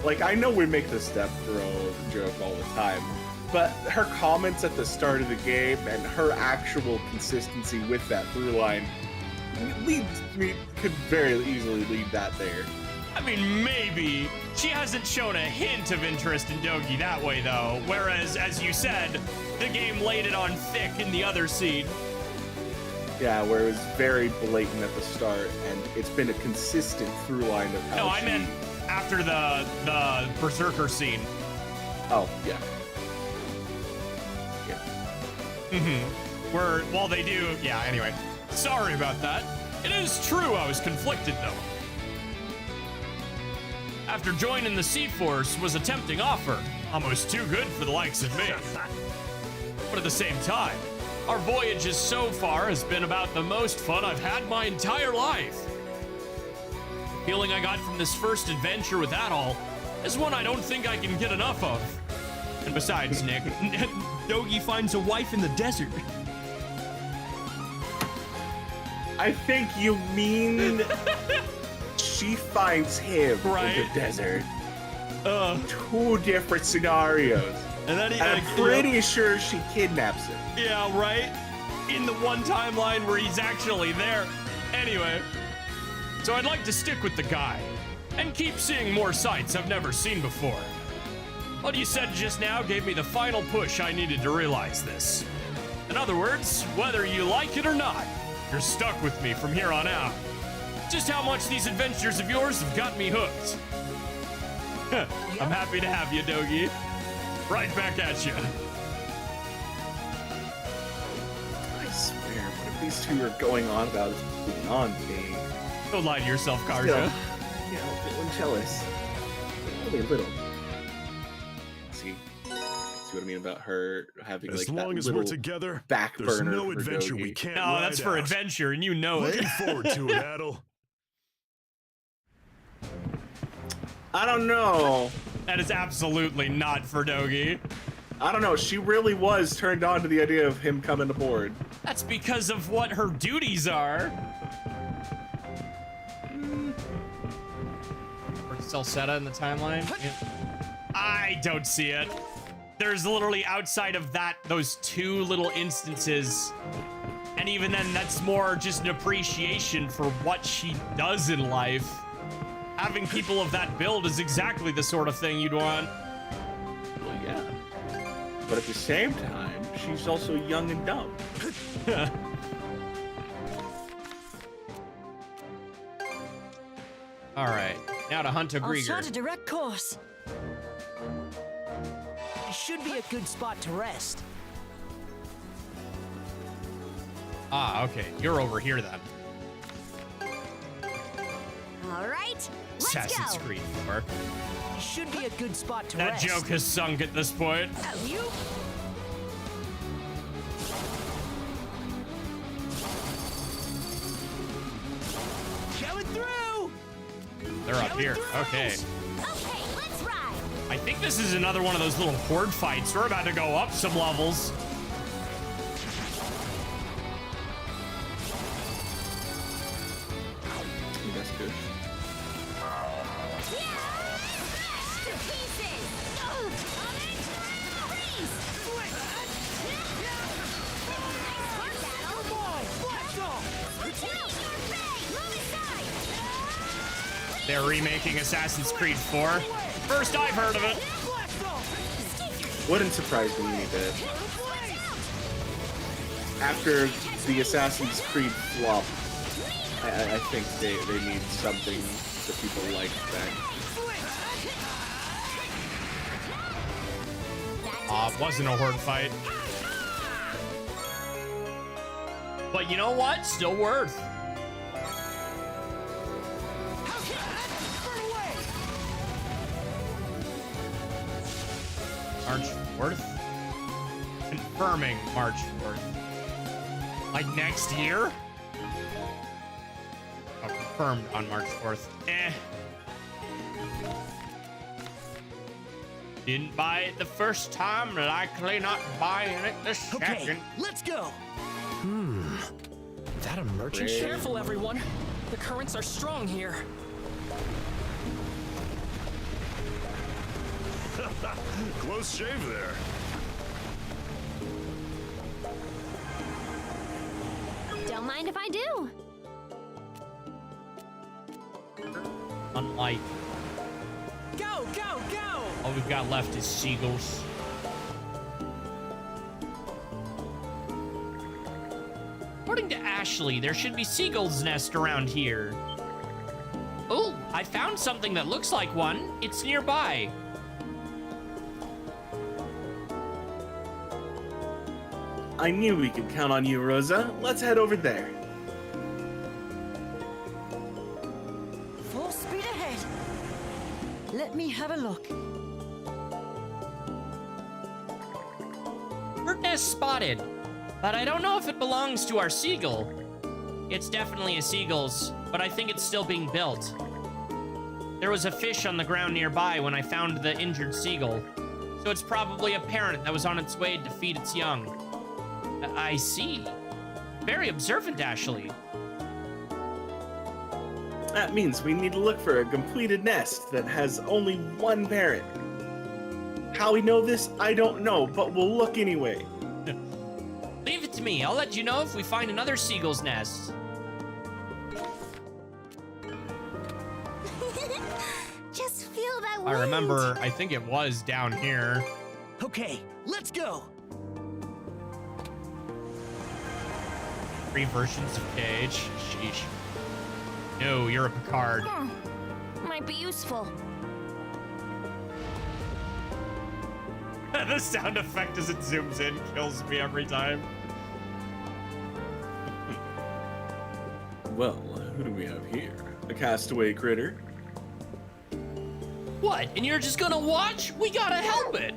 like, I know we make the stepbro joke all the time, but her comments at the start of the game and her actual consistency with that through line could very easily lead that there. I mean, maybe. She hasn't shown a hint of interest in Dogi that way, though. Whereas, as you said, the game laid it on thick in the other scene. Yeah, where it was very blatant at the start, and it's been a consistent through line of how No, I meant after the Berserker scene. Oh, yeah. Where, while they do... Yeah, anyway. Sorry about that. It is true I was conflicted, though. After joining the Sea Force was a tempting offer, almost too good for the likes of me. But at the same time, our voyages so far has been about the most fun I've had my entire life. The feeling I got from this first adventure with Adol is one I don't think I can get enough of. And besides, Nick, Dogi finds a wife in the desert. I think you mean she finds him in the desert. Two different scenarios. And then I'm pretty sure she kidnaps him. Yeah, right? In the one timeline where he's actually there. Anyway, so I'd like to stick with the guy and keep seeing more sights I've never seen before. What you said just now gave me the final push I needed to realize this. In other words, whether you like it or not, you're stuck with me from here on out. Just how much these adventures of yours have got me hooked. I'm happy to have you, Dogi. Right back at you. I swear, what if these two are going on about this moving on thing? Don't lie to yourself, Karja. You know, feeling jealous. Only a little. See what I mean about her having as like long that as little we're together, back there's burner no for adventure Dogi. we can't No, ride that's for out. adventure, and you know it. Looking forward to it, Adol. I don't know. That is absolutely not for Dogi. I don't know. She really was turned on to the idea of him coming aboard. That's because of what her duties are. Or Celceta in the timeline? Yeah. I don't see it. There's literally outside of that, those two little instances. And even then, that's more just an appreciation for what she does in life. Having people of that build is exactly the sort of thing you'd want. Well, yeah. But at the same time, she's also young and dumb. All right, now to hunt a I'll Grieger. chart a direct course. It should be a good spot to rest. Ah, okay, you're over here then. All right, let's Assassin's go. Creed 4. It should be a good spot to That rest. joke has sunk at this point. Oh, you? Coming through. They're up here. Okay. Okay, let's ride. I think this is another one of those little horde fights. We're about to go up some levels. That's good. They're remaking Assassin's Creed 4. First I've heard of it. Wouldn't surprise me a bit. After the Assassin's Creed flop, I think they need something that people like back. It wasn't a horde fight. But you know what? Still worth. March 4th? Confirming March 4th. Like next year? Oh, confirmed on March 4th. Didn't buy it the first time, likely not buying it the second. Okay, let's go. that a merchant ship? Careful, everyone. The currents are strong here. Close shave there. Don't mind if I do. Unlike. Go, go, go! All we've got left is seagulls. According to Ashley, there should be seagulls' nest around here. Oh, I found something that looks like one. It's nearby. I knew we could count on you, Rosa. Let's head over there. Full speed ahead. Let me have a look. Bird nest spotted, but I don't know if it belongs to our seagull. It's definitely a seagull's, but I think it's still being built. There was a fish on the ground nearby when I found the injured seagull, so it's probably a parent that was on its way to feed its young. I see. Very observant, Ashley. That means we need to look for a completed nest that has only one parent. How we know this, I don't know, but we'll look anyway. Leave it to me. I'll let you know if we find another seagull's nest. Just feel that I remember, I think it was down here. Okay, let's go. 3 versions of Cage. Sheesh. No, you're a Picard. Might be useful. The sound effect as it zooms in kills me every time. Well, who do we have here? A castaway critter? What? And you're just gonna watch? We gotta help it.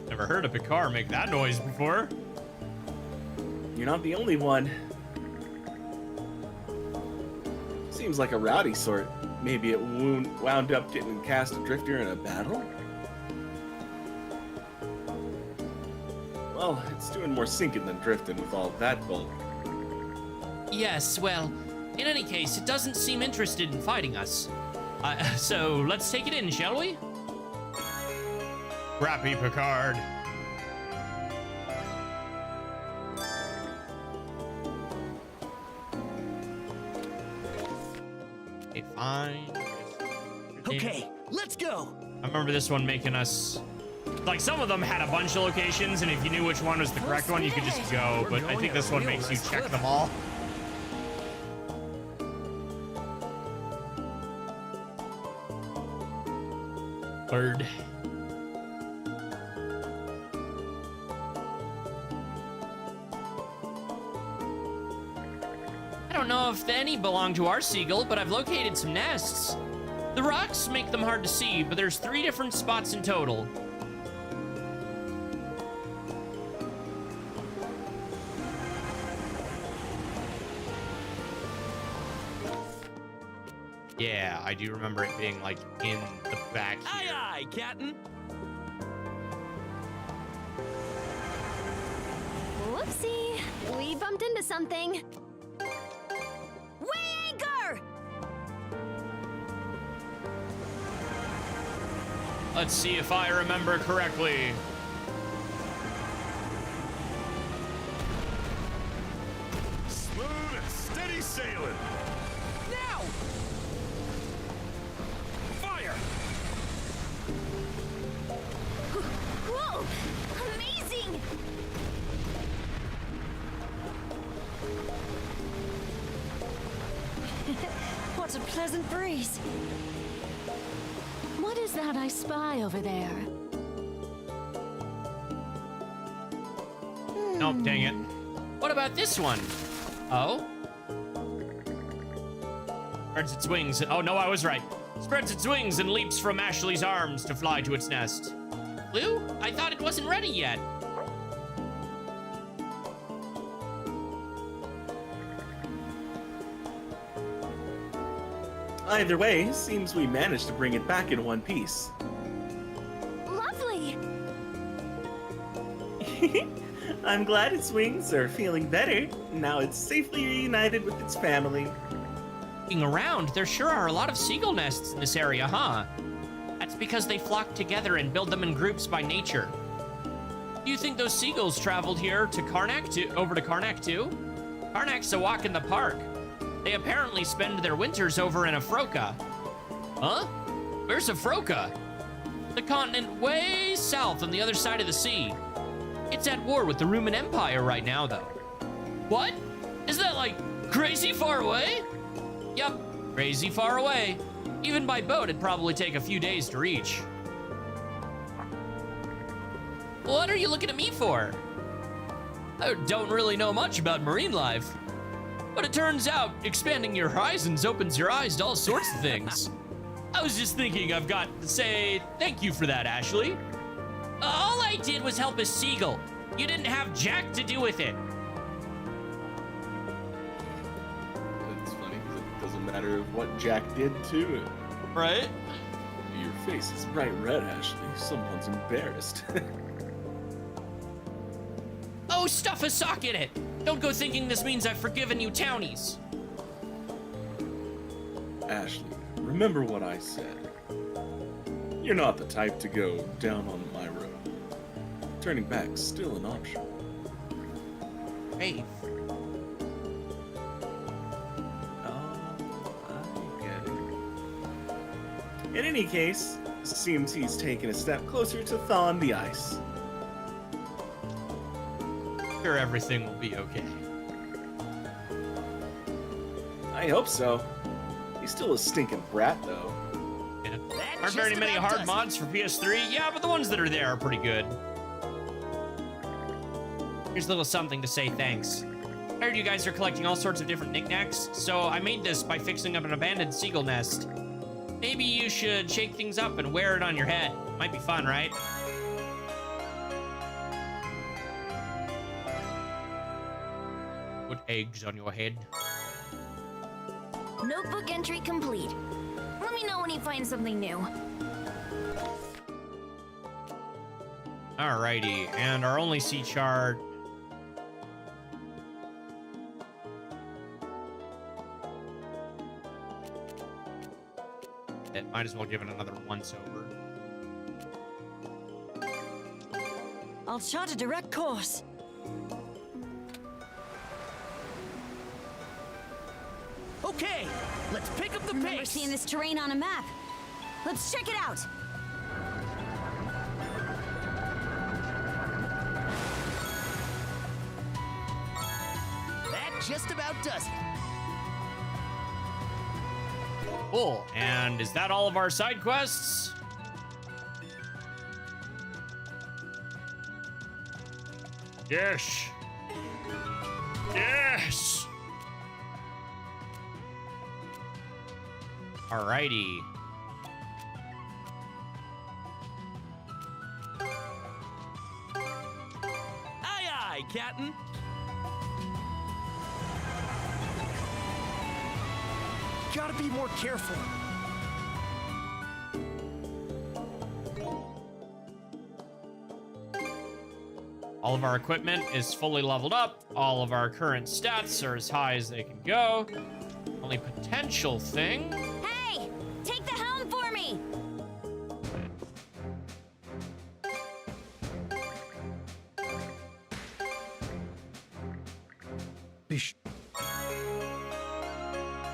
Never heard a Picard make that noise before. You're not the only one. Seems like a rowdy sort. Maybe it wound up getting cast adrift during a battle? Well, it's doing more sinking than drifting with all that bulk. Yes, well, in any case, it doesn't seem interested in fighting us. So let's take it in, shall we? Scrappy Picard. Okay, fine. Okay, let's go. I remember this one making us... Like, some of them had a bunch of locations, and if you knew which one was the correct one, you could just go. But I think this one makes you check them all. Bird. I don't know if any belong to our seagull, but I've located some nests. The rocks make them hard to see, but there's 3 different spots in total. Yeah, I do remember it being like in the back here. Aye, aye, Captain. Whoopsie. We bumped into something. Weigh anchor! Let's see if I remember correctly. Smooth and steady sailing. Now! Fire! Whoa! Amazing! What a pleasant breeze. What is that I spy over there? Nope, dang it. What about this one? Oh? Spreads its wings. Oh, no, I was right. Spreads its wings and leaps from Ashley's arms to fly to its nest. Blue? I thought it wasn't ready yet. Either way, seems we managed to bring it back in one piece. Lovely! I'm glad its wings are feeling better. Now it's safely reunited with its family. Looking around, there sure are a lot of seagull nests in this area, huh? That's because they flock together and build them in groups by nature. Do you think those seagulls traveled here to over to Karnak too? Karnak's a walk in the park. They apparently spend their winters over in Afroka. Huh? Where's Afroka? The continent way south on the other side of the sea. It's at war with the Rumen Empire right now, though. What? Is that like crazy far away? Yep, crazy far away. Even by boat, it'd probably take a few days to reach. What are you looking at me for? I don't really know much about marine life, but it turns out expanding your horizons opens your eyes to all sorts of things. I was just thinking I've got to say thank you for that, Ashley. All I did was help a seagull. You didn't have jack to do with it. It's funny because it doesn't matter what Jack did to it. Right? Your face is bright red, Ashley. Someone's embarrassed. Oh, stuff a sock in it. Don't go thinking this means I've forgiven you townies. Ashley, remember what I said. You're not the type to go down on my road. Turning back's still an option. Hey. I get it. In any case, it seems he's taken a step closer to thawing the ice. Sure, everything will be okay. I hope so. He's still a stinking brat, though. Yeah. Aren't very many hard mods for PS3. Yeah, but the ones that are there are pretty good. Here's a little something to say thanks. I heard you guys are collecting all sorts of different knickknacks, so I made this by fixing up an abandoned seagull nest. Maybe you should shake things up and wear it on your head. Might be fun, right? Put eggs on your head. Notebook entry complete. Let me know when you find something new. Alrighty, and our only sea chart. It might as well give it another once over. I'll chart a direct course. Okay, let's pick up the Remember pace. seeing this terrain on a map. Let's check it out. That just about does it. Cool. And is that all of our side quests? Yes. Yes. Alrighty. Aye, aye, Captain. Gotta be more careful. All of our equipment is fully leveled up. All of our current stats are as high as they can go. Only potential thing. Hey, take the helm for me.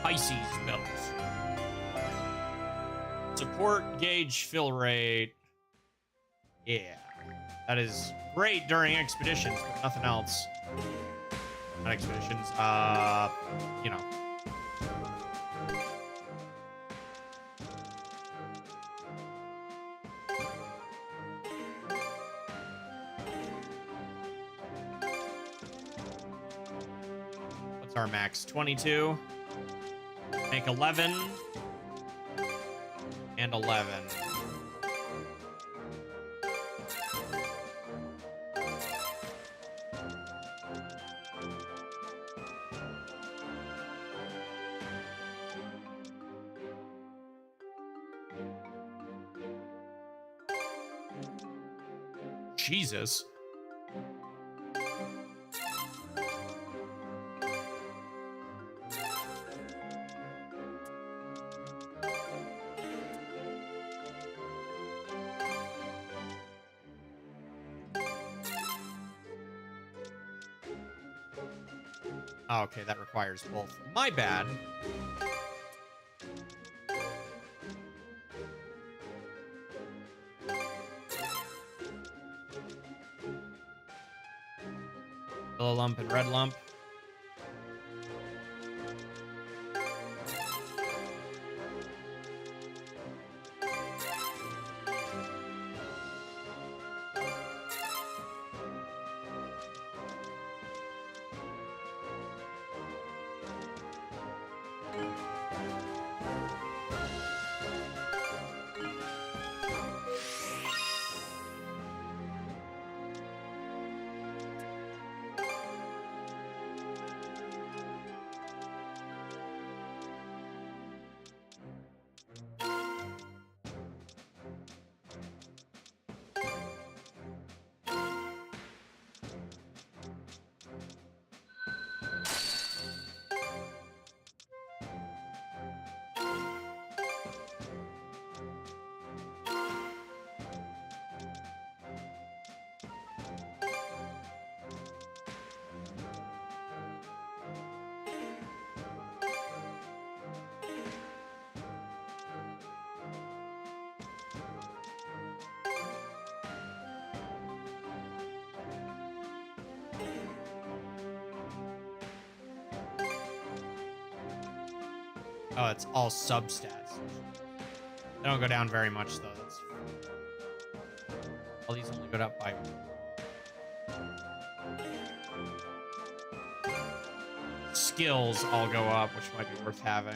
Pisces belt. Support gauge fill rate. Yeah. That is great during expeditions, but nothing else. Not expeditions, you know. What's our max? 22. Make 11. And 11. Jesus. Oh, okay, that requires both. My bad. Yellow lump and red lump. Oh, it's all substats. They don't go down very much, though. That's... All these only go up by... Skills all go up, which might be worth having.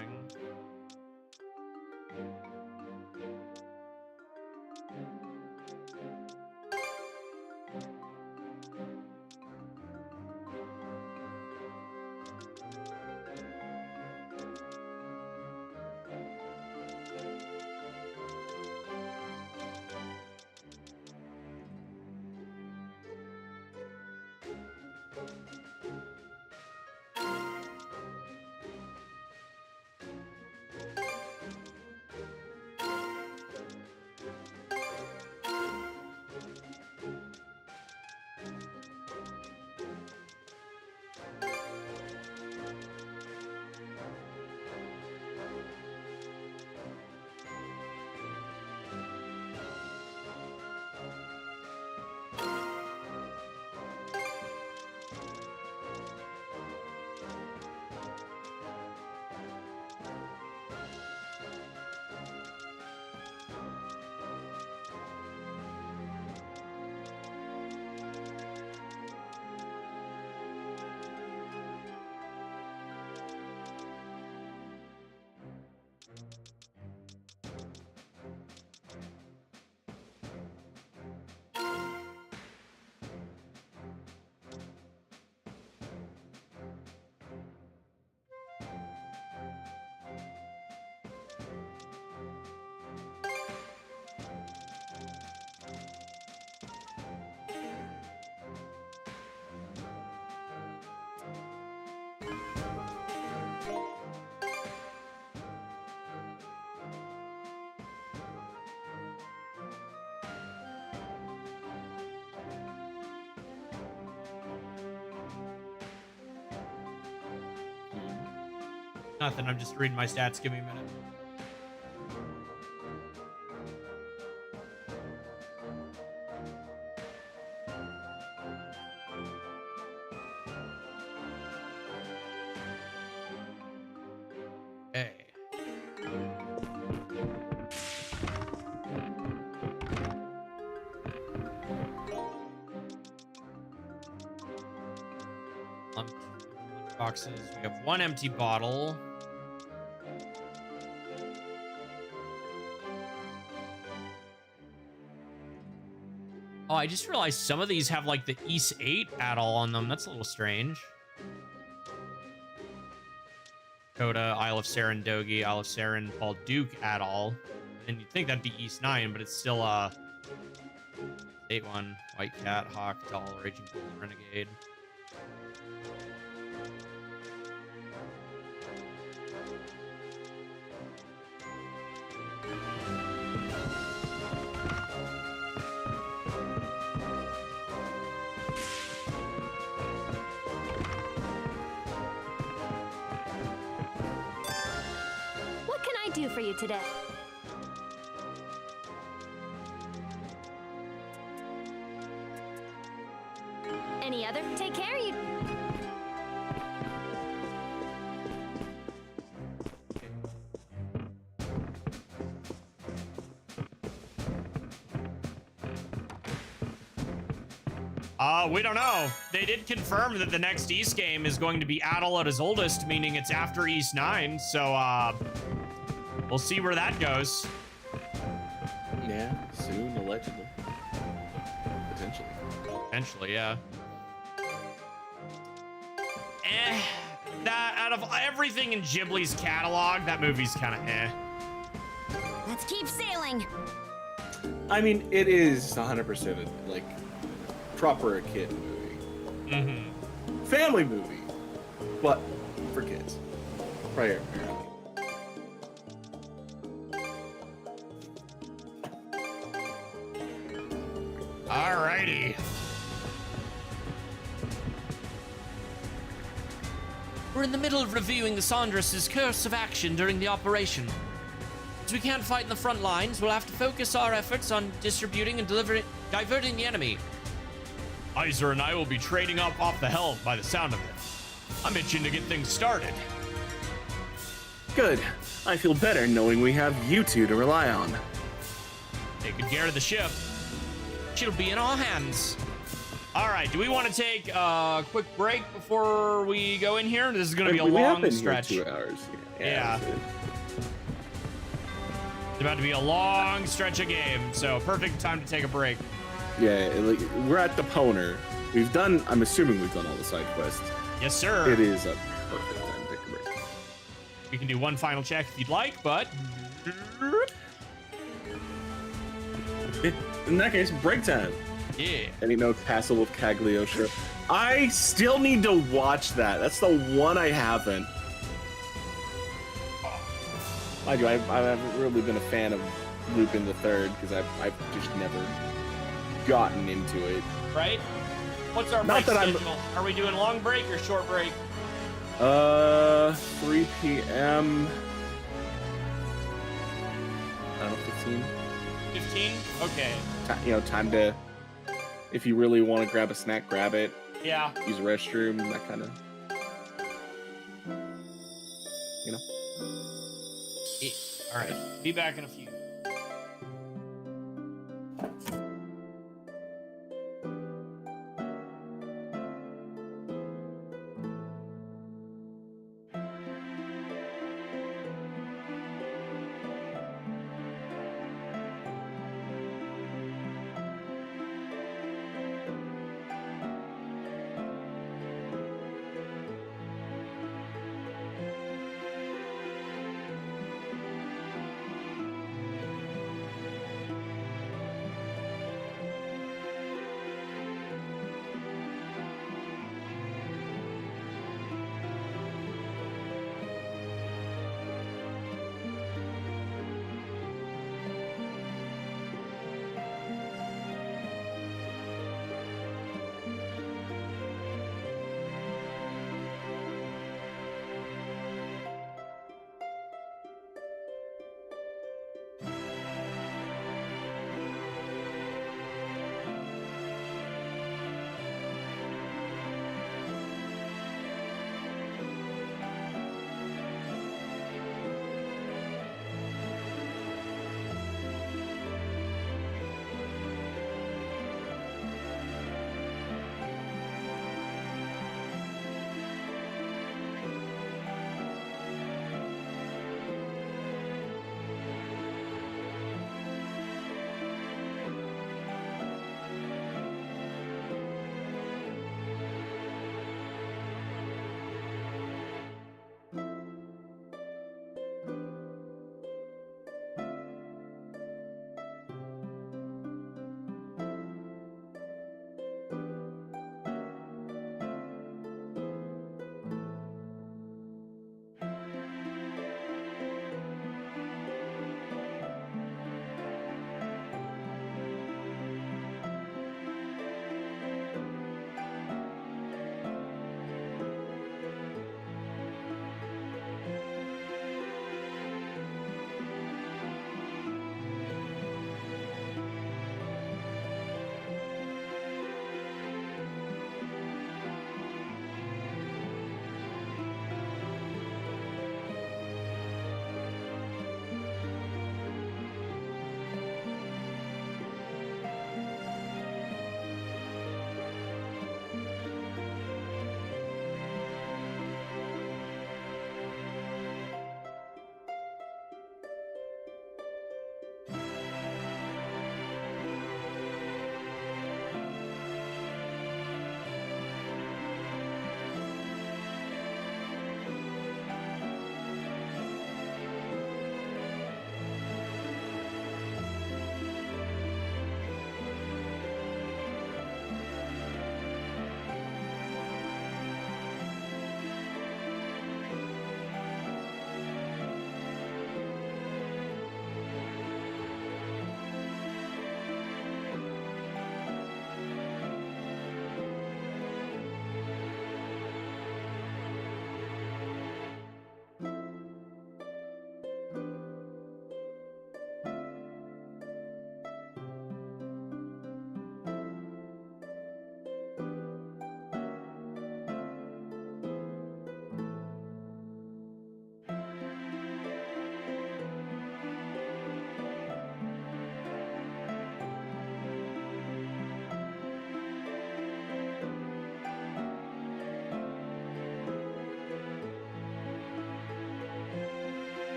Nothing, I'm just reading my stats. Give me a minute. Okay. Boxes. We have one empty bottle. Oh, I just realized some of these have like the East 8 add-all on them. That's a little strange. Coda, Isle of Sarandogi, Isle of Saran, Paul Duke add-all. And you'd think that'd be East 9, but it's still 8-1. White Cat, Hawk, Doll, Raging Bull, Renegade. do for you today? Any other? Take care, you. We don't know. They did confirm that the next East game is going to be Adel at his oldest, meaning it's after East 9. So, we'll see where that goes. Yeah, soon, allegedly. Potentially. Potentially, yeah. That out of everything in Ghibli's catalog, that movie's kind of eh. Let's keep sailing. I mean, it is 100% like proper kid movie. Mm-hmm. Family movie, but for kids. Primarily. Alrighty. We're in the middle of reviewing the Sandra's course of action during the operation. As we can't fight in the front lines, we'll have to focus our efforts on distributing and diverting the enemy. Iser and I will be trading up off the helm by the sound of it. I'm itching to get things started. Good. I feel better knowing we have you two to rely on. Take good care of the ship. She'll be in our hands. All right, do we want to take a quick break before we go in here? This is going to be a long stretch. Here 2 hours. Yeah. It's about to be a long stretch of game, so perfect time to take a break. Yeah, like we're at the Poner. We've done. I'm assuming we've done all the side quests. Yes, sir. It is a perfect time to take a break. We can do one final check if you'd like, but in that case, break time. Yeah. Any notes? Castle with Cagliostro. I still need to watch that. That's the one I haven't. I haven't really been a fan of Lupin the Third because I've just never gotten into it. Right? What's our break schedule? Are we doing long break or short break? 3 p.m. I don't know, 15. 15? Okay. Time to, if you really want to grab a snack, grab it. Yeah. Use a restroom, that kind of, All right. Be back in a few.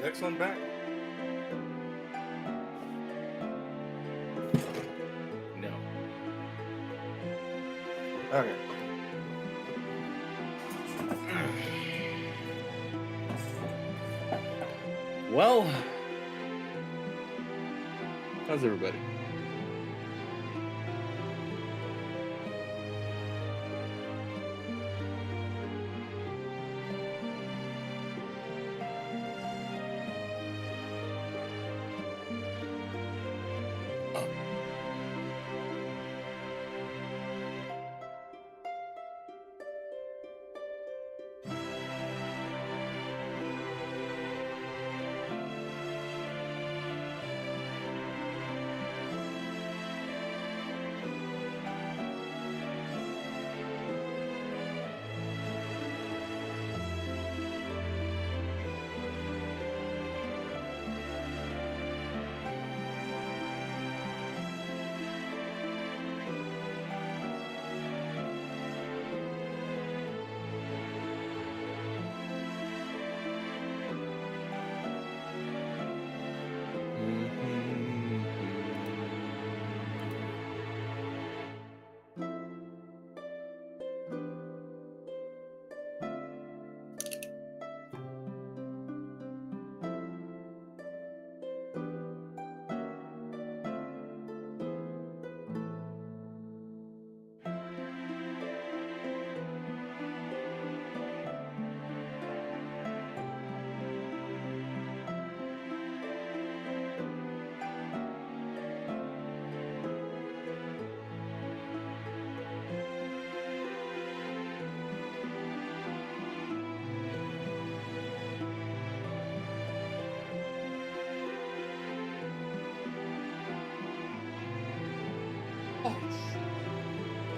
Exalin back? No. Okay. Well, how's everybody?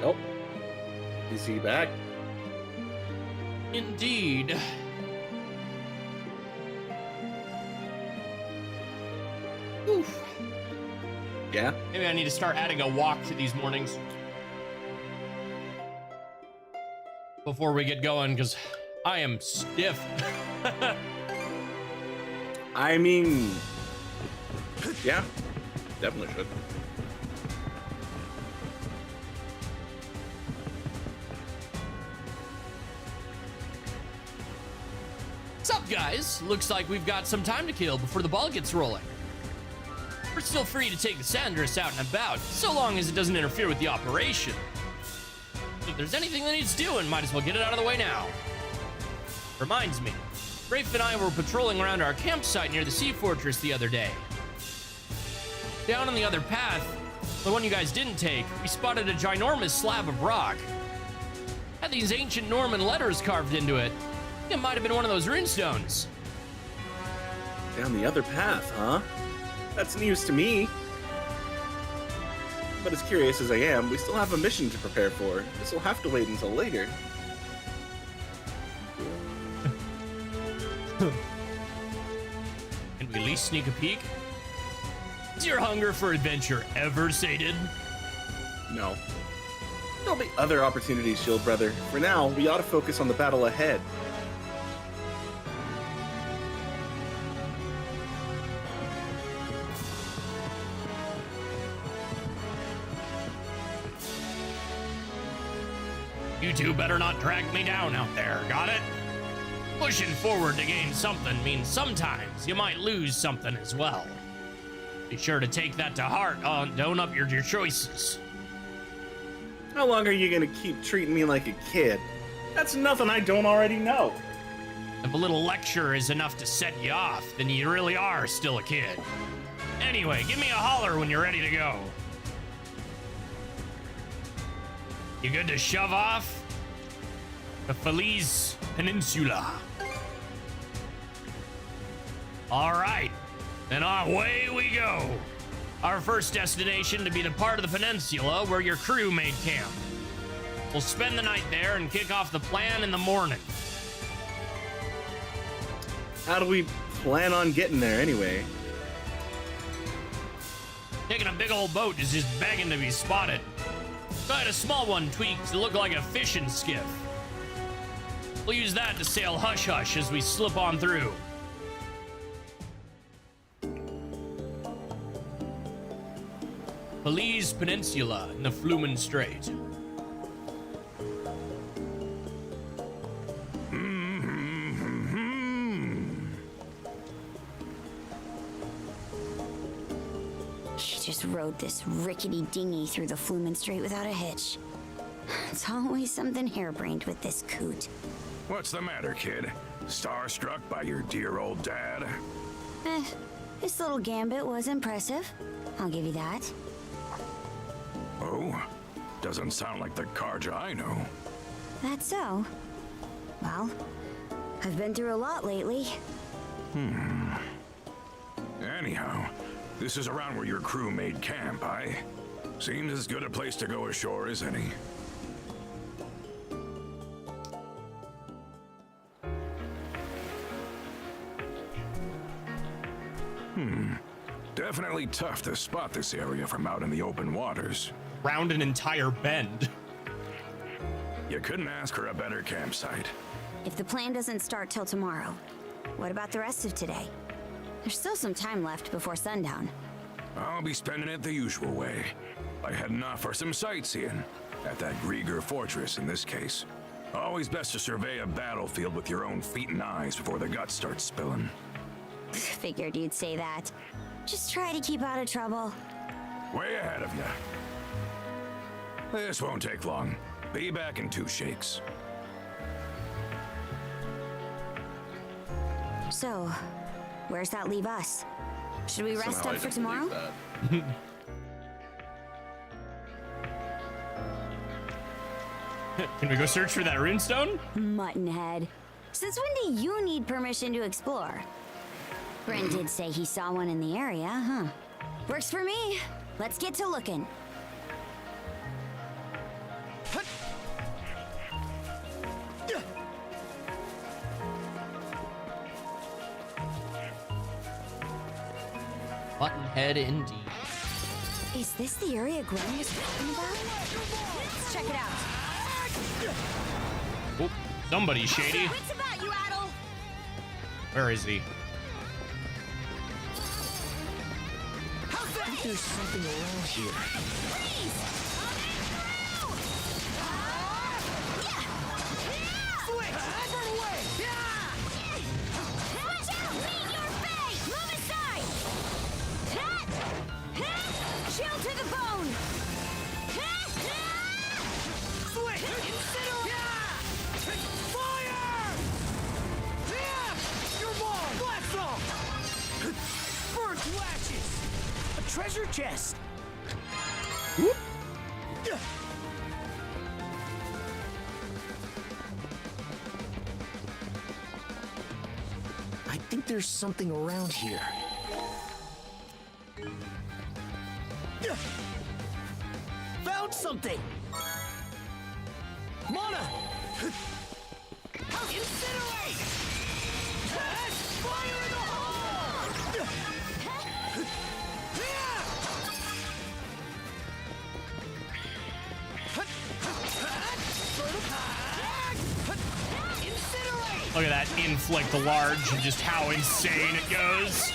Oh, is he back? Indeed. Oof. Yeah? Maybe I need to start adding a walk to these mornings before we get going, because I am stiff. I mean, yeah, definitely should. What's up, guys? Looks like we've got some time to kill before the ball gets rolling. We're still free to take the Sandress out and about, so long as it doesn't interfere with the operation. If there's anything that needs doing, might as well get it out of the way now. Reminds me, Rafe and I were patrolling around our campsite near the Sea Fortress the other day. Down on the other path, the one you guys didn't take, we spotted a ginormous slab of rock. Had these ancient Norman letters carved into it. It might have been one of those runestones. Down the other path, huh? That's news to me. But as curious as I am, we still have a mission to prepare for. This will have to wait until later. Can we at least sneak a peek? Is your hunger for adventure ever sated? No. There'll be other opportunities, Shield Brother. For now, we ought to focus on the battle ahead. You two better not drag me down out there, got it? Pushing forward to gain something means sometimes you might lose something as well. Be sure to take that to heart. Don't up your choices. How long are you gonna keep treating me like a kid? That's nothing I don't already know. If a little lecture is enough to set you off, then you really are still a kid. Anyway, give me a holler when you're ready to go. You good to shove off? The Feliz Peninsula. All right, then away we go. Our first destination to be the part of the peninsula where your crew made camp. We'll spend the night there and kick off the plan in the morning. How do we plan on getting there anyway? Taking a big old boat is just begging to be spotted. So I had a small one tweaked to look like a fishing skiff. We'll use that to sail hush-hush as we slip on through. Belize Peninsula in the Flumen Strait. She just rode this rickety dinghy through the Flumen Strait without a hitch. It's always something harebrained with this coot. What's the matter, kid? Starstruck by your dear old dad? This little gambit was impressive. I'll give you that. Oh? Doesn't sound like the Karja I know. That's so. Well, I've been through a lot lately. Anyhow, this is around where your crew made camp, aye? Seems as good a place to go ashore as any. Definitely tough to spot this area from out in the open waters. Round an entire bend. You couldn't ask for a better campsite. If the plan doesn't start till tomorrow, what about the rest of today? There's still some time left before sundown. I'll be spending it the usual way, by heading off for some sightseeing, at that Grieger fortress in this case. Always best to survey a battlefield with your own feet and eyes before the guts start spilling. Figured you'd say that. Just try to keep out of trouble. Way ahead of you. This won't take long. Be back in 2 shakes. So, where's that leave us? Should we rest up for tomorrow? Can we go search for that runestone? Muttonhead. Since when do you need permission to explore? Brent did say he saw one in the area, huh? Works for me. Let's get to looking. Buttonhead indeed. Is this the area Gwen was talking about? Let's check it out. Oh, somebody's shady. What's about you, Adel? Where is he? I think there's something around here. Switch! Burn away! Watch out! Meet your fate! Move aside! Chill to the bone! Switch! Incinerate! Fire! You're mine! Blast off! Burn to ashes! A treasure chest! Whoop. I think there's something around here. Found something! Mana! Incinerate! Fire in the hole! Look at that inflict the large and just how insane it goes.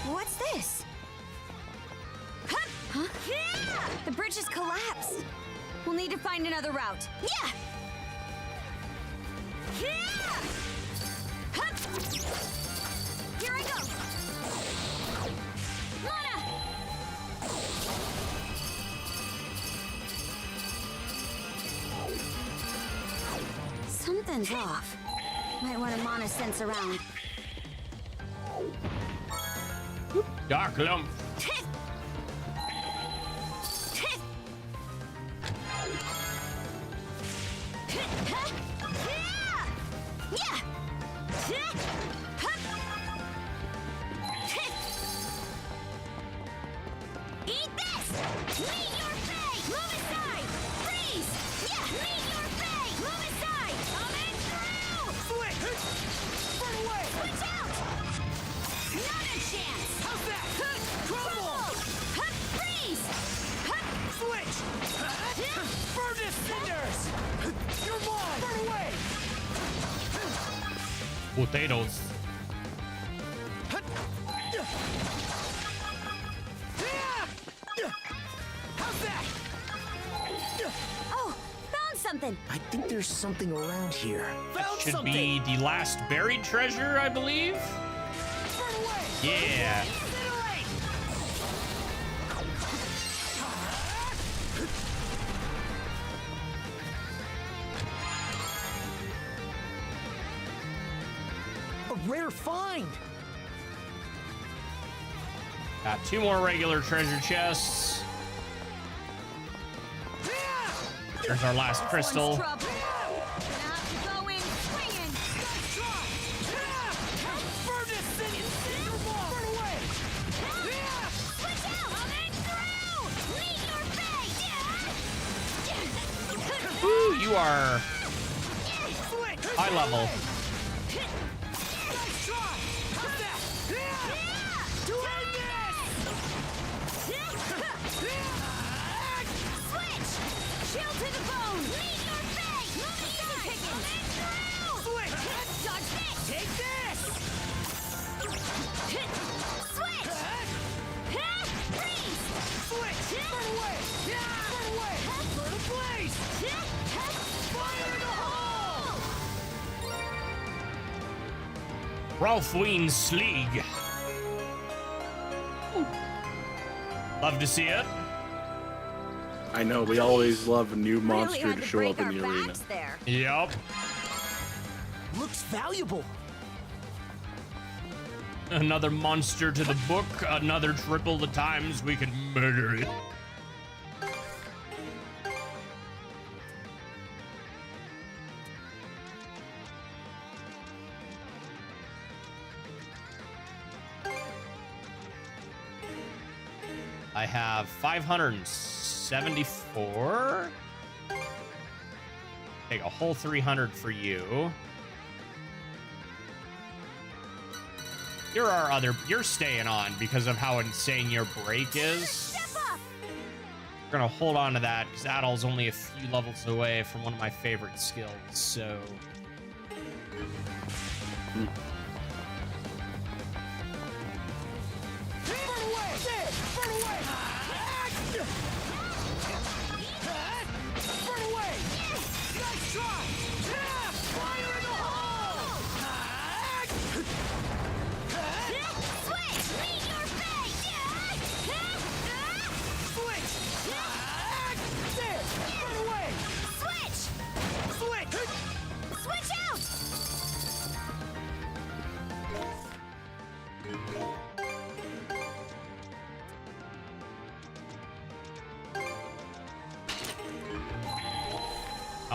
What's this? Huh? The bridge has collapsed. We'll need to find another route. Yeah! Here I go! Mana! Something's off. Might want to mana sense around. Dark lump. Eat this! Meet your fate! Move aside! Freeze! Yeah! Meet your fate! Move aside! Coming through! Switch! Burn away! Watch out! Not a chance! How's that? Crumble! Freeze! Switch! Burn to cinders! You're mine! Burn away! Potatoes. Oh, found something. I think there's something around here. Found Should something. be the last buried treasure, I believe. Yeah. A rare find. Got 2 more regular treasure chests. There's our last crystal. Ooh, you are high level. Ralph Wien's Sleeg. Love to see it. I know, we always love a new monster to show up in the arena. Yup. Looks valuable. Another monster to the book, another triple the times we can murder it. I have 574. Take a whole 300 for you. You're staying on because of how insane your break is. We're gonna hold on to that because Adol's only a few levels away from one of my favorite skills, so.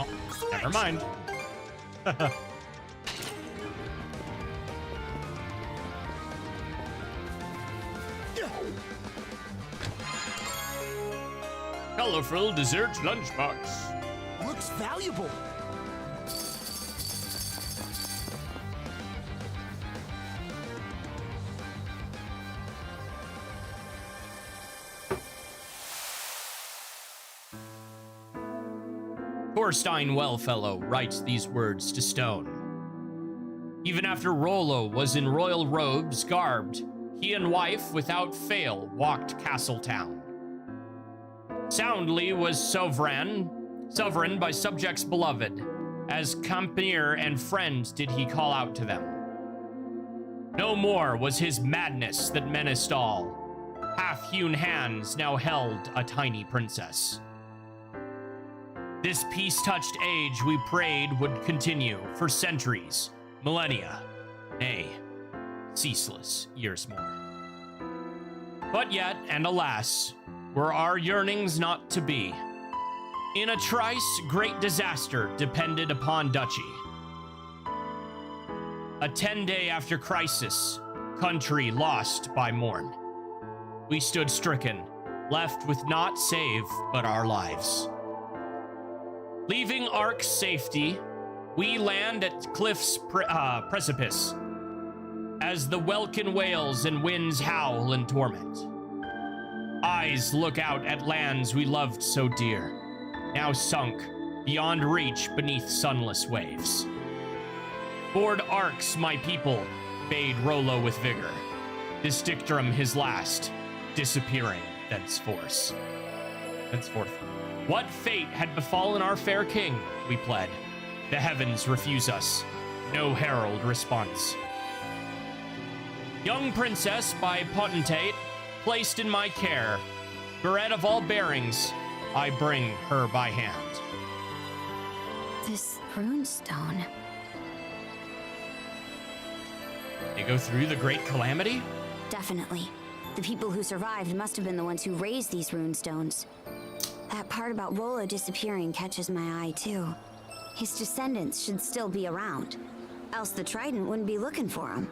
Oh, never mind. Colorful dessert lunchbox. Looks valuable. Thorstein Wellfellow writes these words to stone. Even after Rollo was in royal robes garbed, he and wife without fail walked Castletown. Soundly was sovereign by subjects beloved, as compeer and friend did he call out to them. No more was his madness that menaced all. Half-hewn hands now held a tiny princess. This peace-touched age we prayed would continue for centuries, millennia, nay, ceaseless years more. But yet, and alas, were our yearnings not to be. In a trice, great disaster depended upon Duchy. A 10-day after crisis, country lost by morn. We stood stricken, left with naught save but our lives. Leaving Ark's safety, we land at Cliff's precipice, as the welkin wails and winds howl in torment. Eyes look out at lands we loved so dear, now sunk beyond reach beneath sunless waves. Board Arks, my people, bade Rollo with vigor, this dictrum his last, disappearing thenceforth. henceforth. What fate had befallen our fair king? We pled. The heavens refuse us. No herald response. Young princess by potentate, placed in my care. Bereft of all bearings, I bring her by hand. This runestone. They go through the great calamity? Definitely. The people who survived must have been the ones who raised these runestones. That part about Rollo disappearing catches my eye, too. His descendants should still be around, else the Trident wouldn't be looking for him.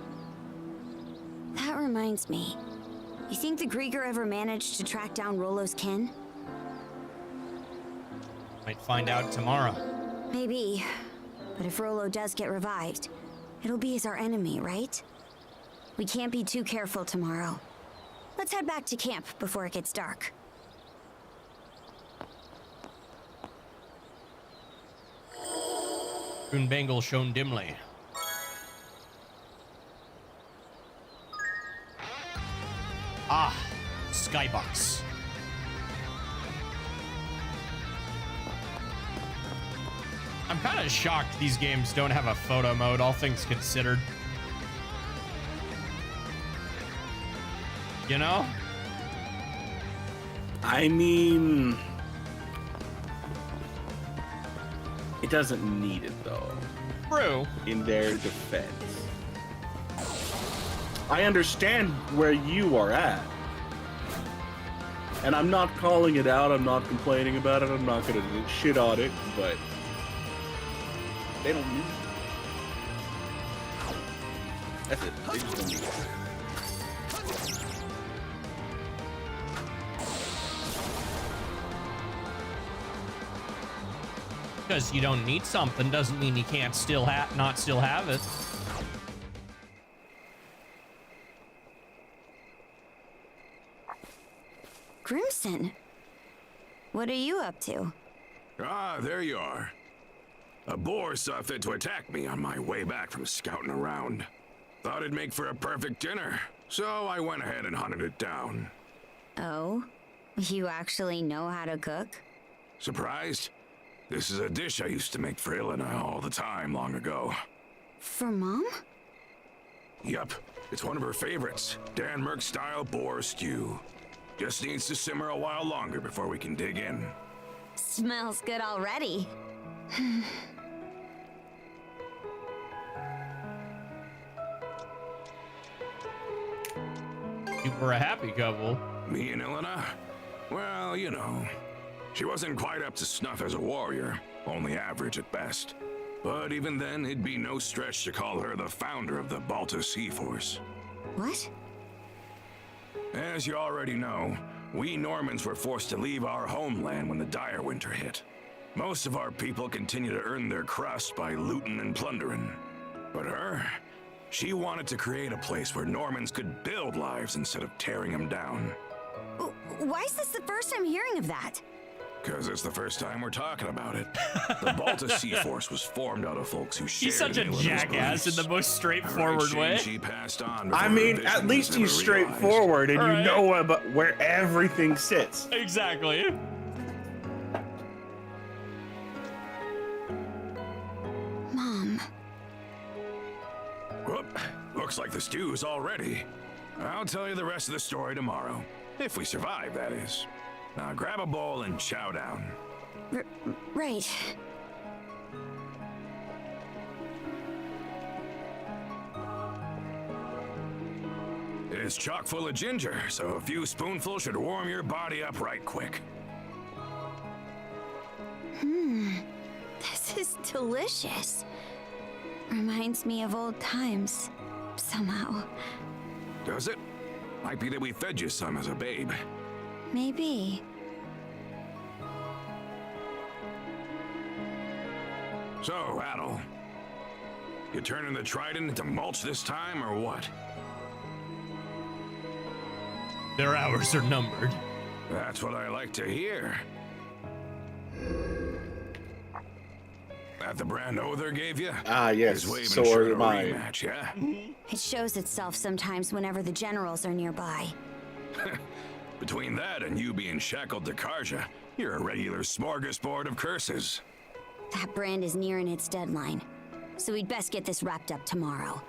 That reminds me. You think the Grieger ever managed to track down Rollo's kin? Might find out tomorrow. Maybe. But if Rollo does get revived, it'll be as our enemy, right? We can't be too careful tomorrow. Let's head back to camp before it gets dark. Rune bangle shown dimly. Ah, skybox. I'm kind of shocked these games don't have a photo mode, all things considered. You know? I mean, it doesn't need it though. True. In their defense. I understand where you are at. And I'm not calling it out, I'm not complaining about it, I'm not gonna shit on it, but they don't need it. That's it. They just don't need it. Because you don't need something doesn't mean you can't still not still have it. Grimson, what are you up to? Ah, there you are. A boar saw fit to attack me on my way back from scouting around. Thought it'd make for a perfect dinner, so I went ahead and hunted it down. Oh? You actually know how to cook? Surprised? This is a dish I used to make for Ilena all the time long ago. For Mom? Yup, it's one of her favorites. Denmark-style boar stew. Just needs to simmer a while longer before we can dig in. Smells good already. You were a happy couple. Me and Ilena? Well, you know. She wasn't quite up to snuff as a warrior, only average at best. But even then, it'd be no stretch to call her the founder of the Balta Sea Force. What? As you already know, we Normans were forced to leave our homeland when the dire winter hit. Most of our people continue to earn their crust by looting and plundering. But her, she wanted to create a place where Normans could build lives instead of tearing them down. Why is this the first I'm hearing of that? Because it's the first time we're talking about it. The Balta Sea Force was formed out of folks who shared He's such a Ilena's jackass beliefs. in the most straightforward way. She passed on I before mean, her at vision least was he's ever straightforward and Right. you know about where everything sits. Exactly. Mom. Whoop. Looks like the stew's all ready. I'll tell you the rest of the story tomorrow. If we survive, that is. Now grab a bowl and chow down. Right. It's chock full of ginger, so a few spoonfuls should warm your body up right quick. This is delicious. Reminds me of old times, somehow. Does it? Might be that we fed you some as a babe. Maybe. So, Adol, you turning the Trident into mulch this time, or what? Their hours are numbered. That's what I like to hear. That the brand Other gave you? Ah, yes, He's waving so short are of a mine. rematch, yeah? It shows itself sometimes whenever the generals are nearby. Between that and you being shackled to Karja, you're a regular smorgasbord of curses. That brand is nearing its deadline, so we'd best get this wrapped up tomorrow.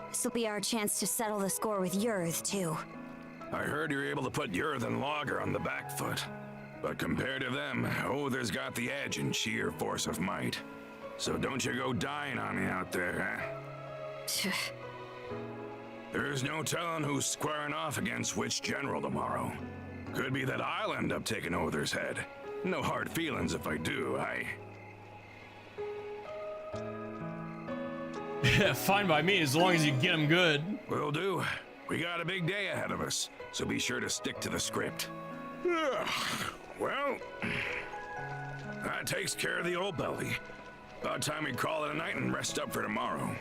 This'll be our chance to settle the score with Yurth, too. I heard you're able to put Yurth and Logger on the back foot. But compared to them, Other's got the edge in sheer force of might. So don't you go dying on me out there, huh? There's no telling who's squaring off against which general tomorrow. Could be that I'll end up taking Other's head. No hard feelings if I do, Fine by me, as long as you get him good. Will do. We got a big day ahead of us, so be sure to stick to the script. Well, that takes care of the old belly. About time we call it a night and rest up for tomorrow.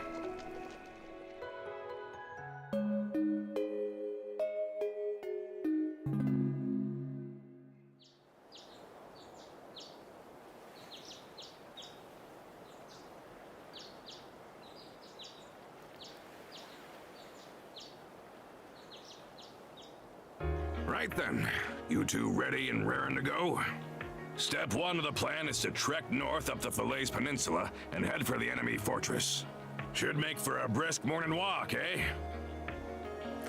Right then, you two ready and raring to go? Step one of the plan is to trek north up the Falaise Peninsula and head for the enemy fortress. Should make for a brisk morning walk, eh?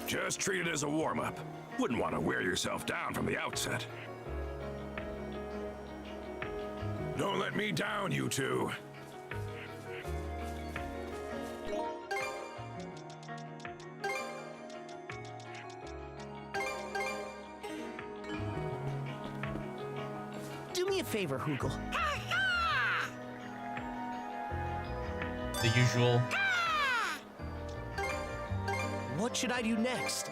Just treat it as a warm-up. Wouldn't want to wear yourself down from the outset. Don't let me down, you two. Do me a favor, Hoogle. The usual. What should I do next?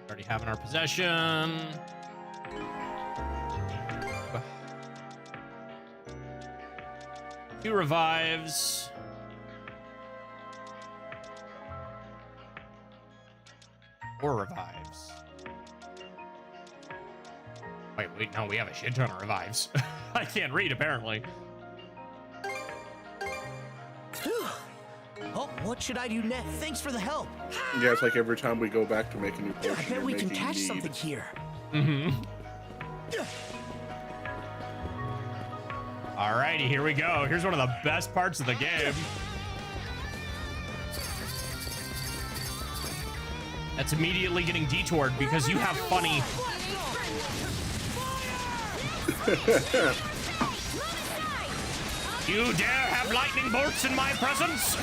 Already have in our possession. Two revives. Four revives. Wait, no, we have a shit ton of revives. I can't read, apparently. Oh, what should I do next? Thanks for the help. Yeah, it's like every time we go back to make a new potion, I bet we can catch something here. Mm-hmm. Alrighty, here we go. Here's one of the best parts of the game. That's immediately getting detoured because you have funny. You dare have lightning bolts in my presence?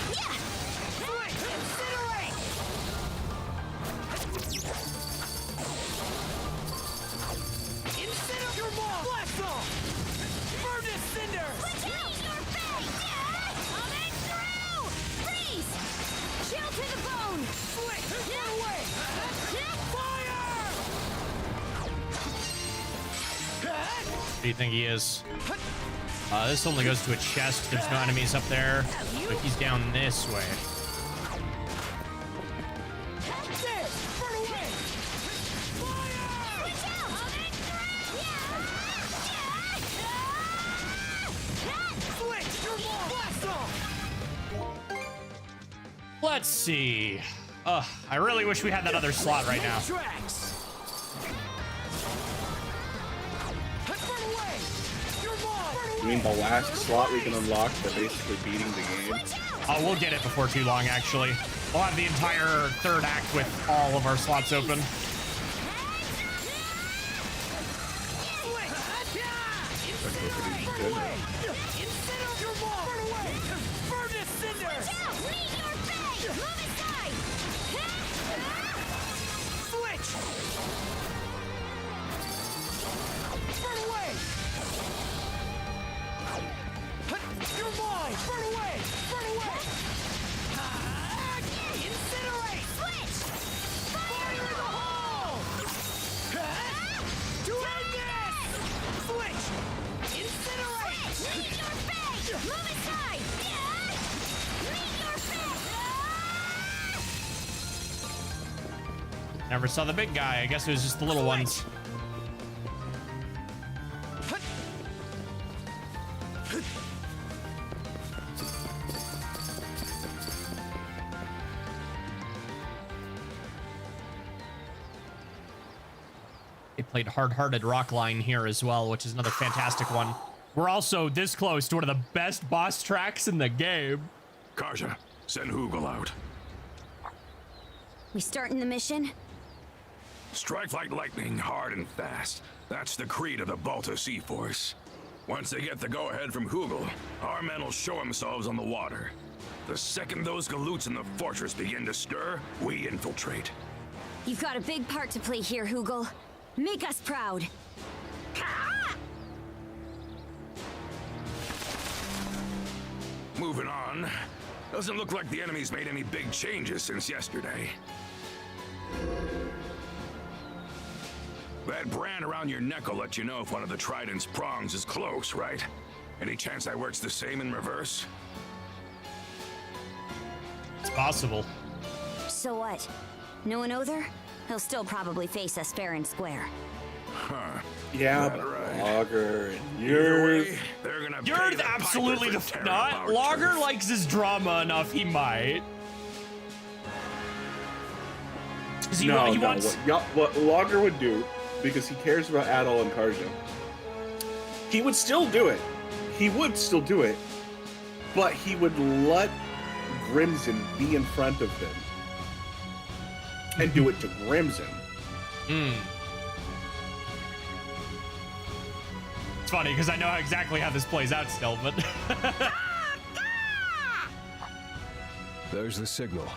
What do you think he is? This only goes to a chest. There's no enemies up there. But he's down this way. Let's see. I really wish we had that other slot right now. You mean the last slot we can unlock for basically beating the game? Oh, we'll get it before too long, actually. We'll have the entire third act with all of our slots open. Never saw the big guy. I guess it was just the little ones. They played Hard-Hearted Rockline here as well, which is another fantastic one. We're also this close to one of the best boss tracks in the game. Karja, send Hugel out. We starting the mission? Strike like lightning, hard and fast. That's the creed of the Balta Sea Force. Once they get the go-ahead from Hugel, our men will show themselves on the water. The second those galoots in the fortress begin to stir, we infiltrate. You've got a big part to play here, Hugel. Make us proud. Moving on. Doesn't look like the enemy's made any big changes since yesterday. That brand around your neck will let you know if one of the trident's prongs is close, right? Any chance that works the same in reverse? It's possible. So what? No one Other? He'll still probably face us fair and square. Huh. Yeah, but Logger and yours. Yours absolutely not. Logger likes his drama enough, he might. What Logger would do, because he cares about Adol and Karja, he would still do it. He would still do it, but he would let Grimson be in front of him and do it to Grimson. It's funny because I know exactly how this plays out still, but there's the signal.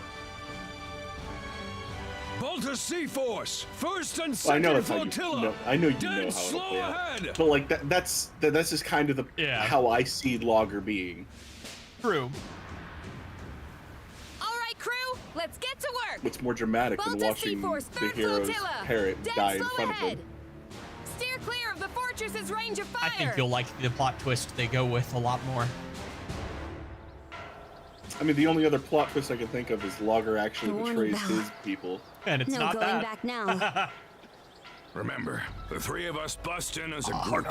Balta Sea Force, first and I know second that's how flotilla. you. I know you know how Dead to slow play out. ahead. But like that's just kind of the how I see Logger being. True. All right, crew, let's get to work. What's more dramatic than Balta watching Seaforce, the third hero's flotilla. parrot Dead die in slow front of ahead. him? Steer clear of the fortress's range of fire. I think you'll like the plot twist they go with a lot more. I mean, the only other plot twist I can think of is Logger actually The warning betrays bell. his people. And it's No not going that. back now. Remember, the three of us bust in as a group.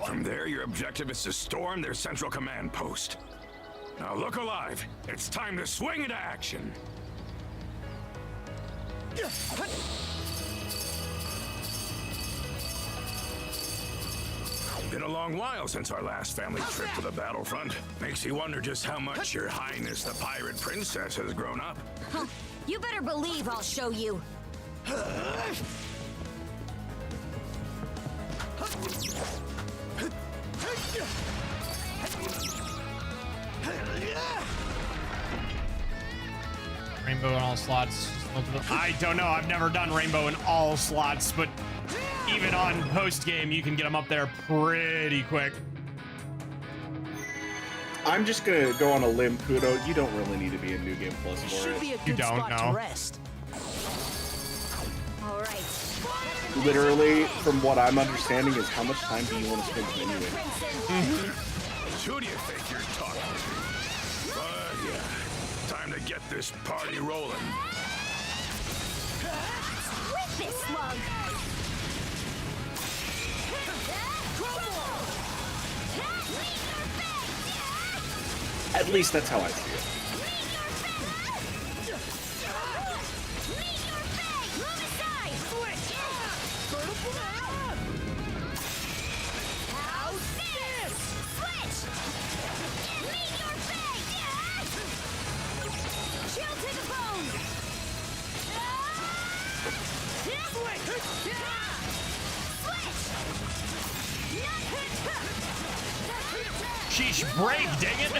From there, your objective is to storm their central command post. Now look alive. It's time to swing into action. Been a long while since our last family trip to the battlefront. Makes you wonder just how much Your Highness the Pirate Princess has grown up. Huh. You better believe I'll show you. Rainbow in all slots. I don't know. I've never done rainbow in all slots, but even on post game, you can get them up there pretty quick. I'm just gonna go on a limb, Kudo. You don't really need to be in New Game Plus for Should it. be a You good don't spot know. to rest. All right. Literally, from what I'm understanding, is how much time do you want to spend anyway? Who do you think you're talking to? But yeah, time to get this party rolling. With this slug. At least that's how I see it. Sheesh, break, dang it!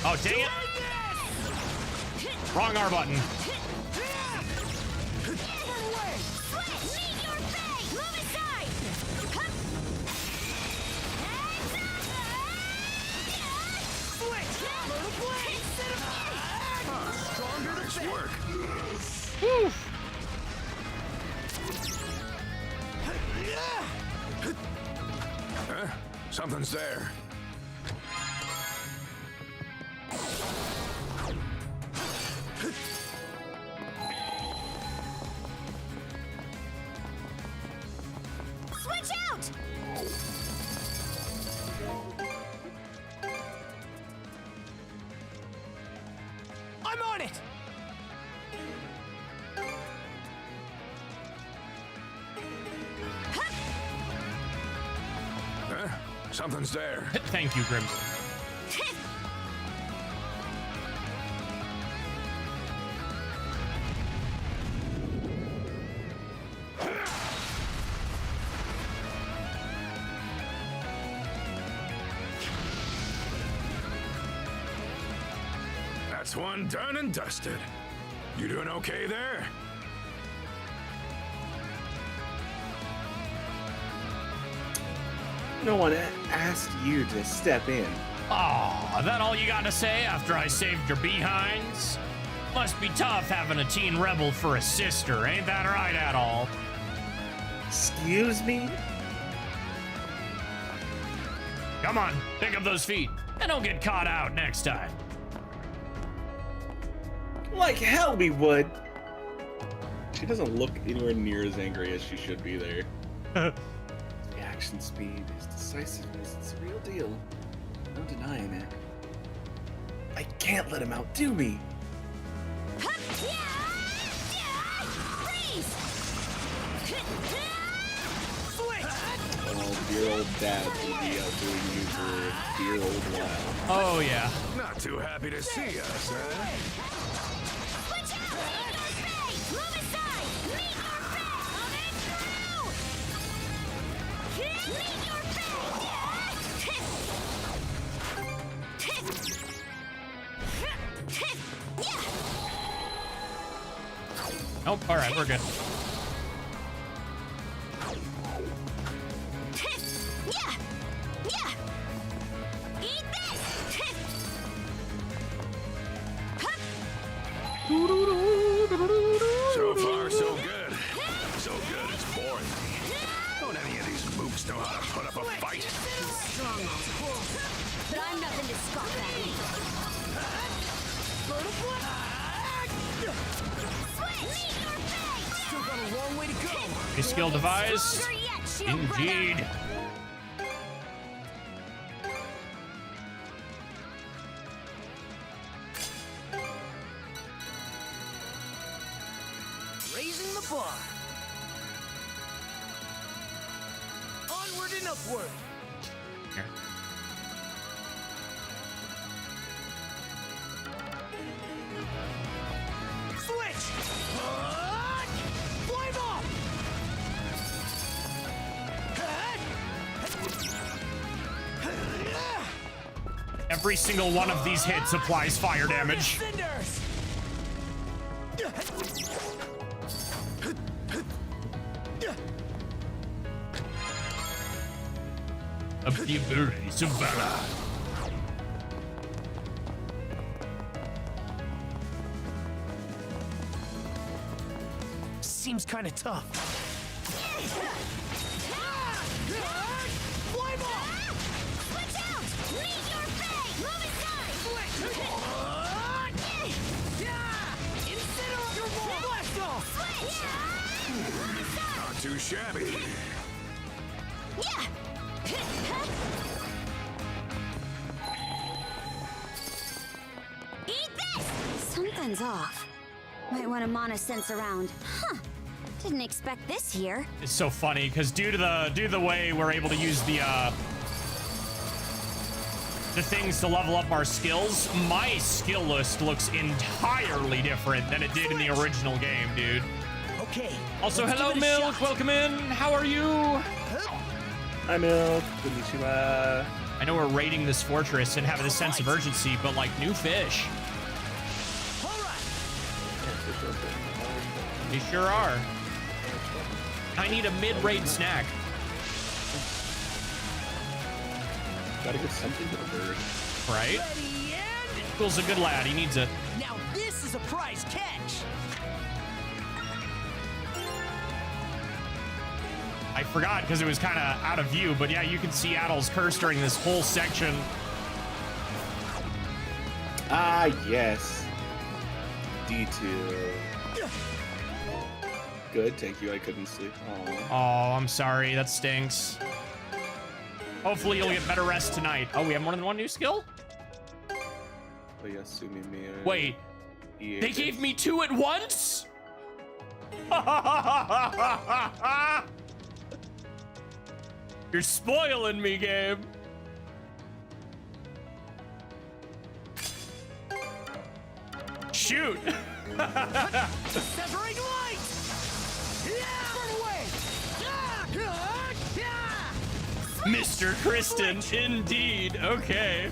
Oh, dang it! Wrong R button. Nice work. Huh? Something's there. Something's there. Thank you, Grimson. That's one done and dusted. You doing okay there? No one asked you to step in. Aw, that all you got to say after I saved your behinds? Must be tough having a teen rebel for a sister, ain't that right at all? Excuse me? Come on, pick up those feet, and don't get caught out next time. Like hell we would. She doesn't look anywhere near as angry as she should be there. Reaction speed, his decisiveness, it's a real deal. No denying it. I can't let him outdo me. Oh, dear old dad will be outdoing you for a dear old while. Oh, yeah. Not too happy to see us, huh? Nope, all right, we're good. So far, so good. So good, it's boring me. Don't any of these mooks know how to put up a fight? But I'm nothing to scoff at. Still got a long way to go. A skill devised. Indeed. Raising the bar. Onward and upward. Here. Switch! Flame off! Every single one of these hits applies fire damage. Cinders! Of the abilities of valor. Seems kind of tough. Flame off! Switch out! Meet your fate! Move inside! Incineroar blast off! Not too shabby. Eat this! Something's off. Might want to mana sense around. Huh. Didn't expect this here. It's so funny because due to the way we're able to use the things to level up our skills, my skill list looks entirely different than it did in the original game, dude. Okay. Also, hello, Milk. Welcome in. How are you? Hi, Milk. Konnichiwa. I know we're raiding this fortress and having a sense of urgency, but like new fish. You sure are. I need a mid-raid snack. Gotta get something to the bird. Right? Cool's a good lad. He needs it. Now this is a prize catch. I forgot because it was kind of out of view, but yeah, you can see Adel's curse during this whole section. Ah, yes. D2. Good, thank you. I couldn't sleep. Oh, I'm sorry. That stinks. Hopefully you'll get better rest tonight. Oh, we have more than one new skill? Wait, they gave me two at once? You're spoiling me, game. shoot. Severing light! Burn away! Mr. Kristen, indeed. Okay.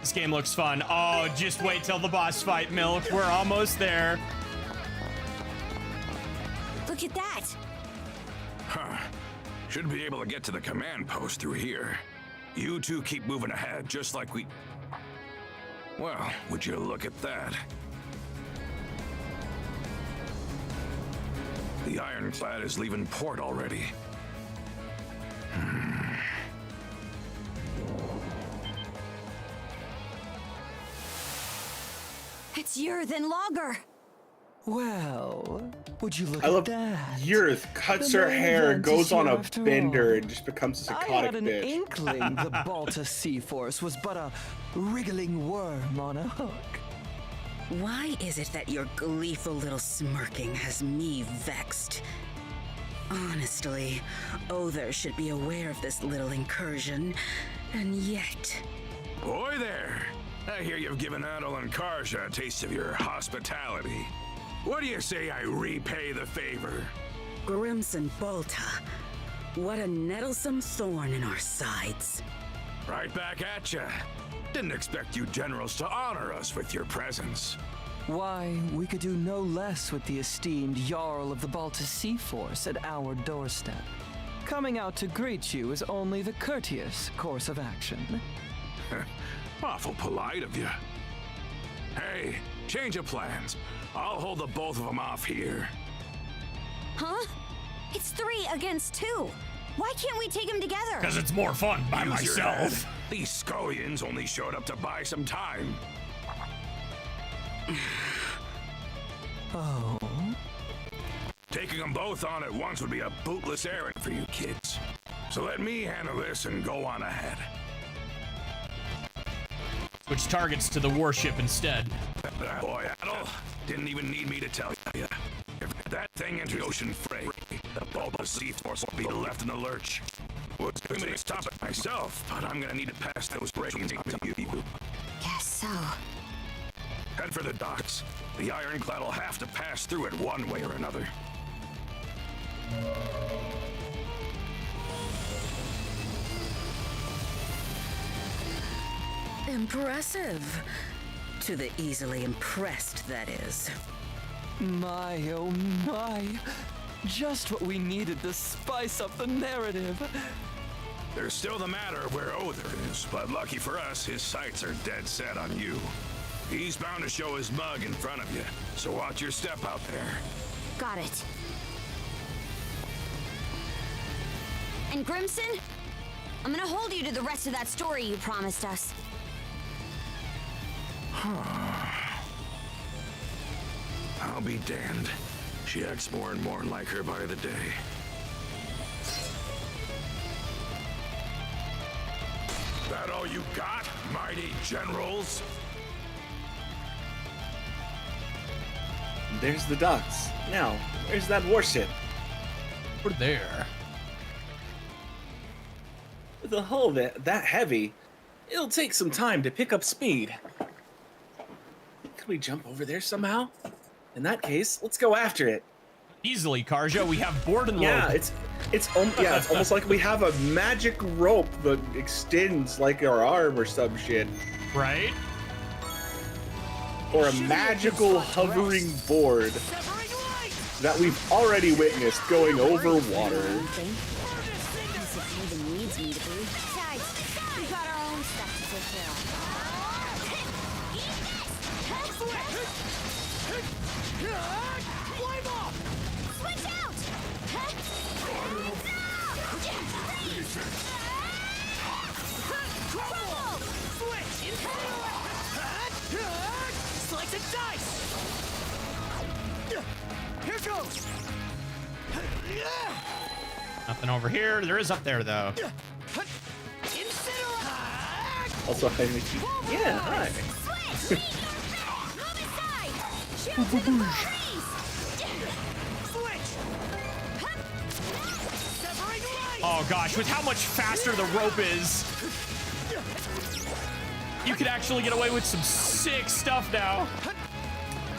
This game looks fun. Oh, just wait till the boss fight, Milk. We're almost there. Look at that! Huh. Should be able to get to the command post through here. You two keep moving ahead, just like we... Well, would you look at that? The ironclad is leaving port already. It's Yurth and Logger. Well, would you look I at love that? Yurth cuts The her main hair, event goes is on here a after bender, all. and just becomes a I psychotic had an bitch. inkling the Balta Sea Force was but a wriggling worm on a hook. Why is it that your gleeful little smirking has me vexed? Honestly, Other should be aware of this little incursion, and yet... Boy there! I hear you've given Adol and Karja a taste of your hospitality. What do you say I repay the favor? Grimson Balta, what a nettlesome thorn in our sides. Right back at ya. Didn't expect you generals to honor us with your presence. Why, we could do no less with the esteemed Jarl of the Balta Sea Force at our doorstep. Coming out to greet you is only the courteous course of action. Awful polite of you. Hey, change of plans. I'll hold the both of them off here. Huh? It's 3 against 2. Why can't we take them together? Because it's more fun by Use your myself. head. These scullions only showed up to buy some time. Oh? Taking them both on at once would be a bootless errand for you kids. So let me handle this and go on ahead. Switch targets to the warship instead. Boy, Adol, didn't even need me to tell you. If that thing enters ocean freight, the Balta Sea Force will be left in the lurch. Was going to stop it myself, but I'm gonna need to pass those ratings on to you. Guess so. Head for the docks. The ironclad will have to pass through it one way or another. Impressive. To the easily impressed, that is. My, oh my. Just what we needed to spice up the narrative. There's still the matter of where Other is, but lucky for us, his sights are dead set on you. He's bound to show his mug in front of you, so watch your step out there. Got it. And Grimson? I'm gonna hold you to the rest of that story you promised us. I'll be damned. She acts more and more like her by the day. That all you got, mighty generals? There's the docks. Now, where's that warship? We're there. With a hull that heavy, it'll take some time to pick up speed. Could we jump over there somehow? In that case, let's go after it. Easily, Karja. We have board and load. Yeah, it's almost like we have a magic rope that extends like our arm or some shit. Right? Or a magical hovering board that we've already witnessed going over water. Needs me to be. Besides, we got our own stuff to take care of. Flame off! Switch out! Crumble! Switch! Slice and dice! Here goes! Nothing over here. There is up there, though. Also, yeah, hi. Oh gosh, with how much faster the rope is. You can actually get away with some sick stuff now.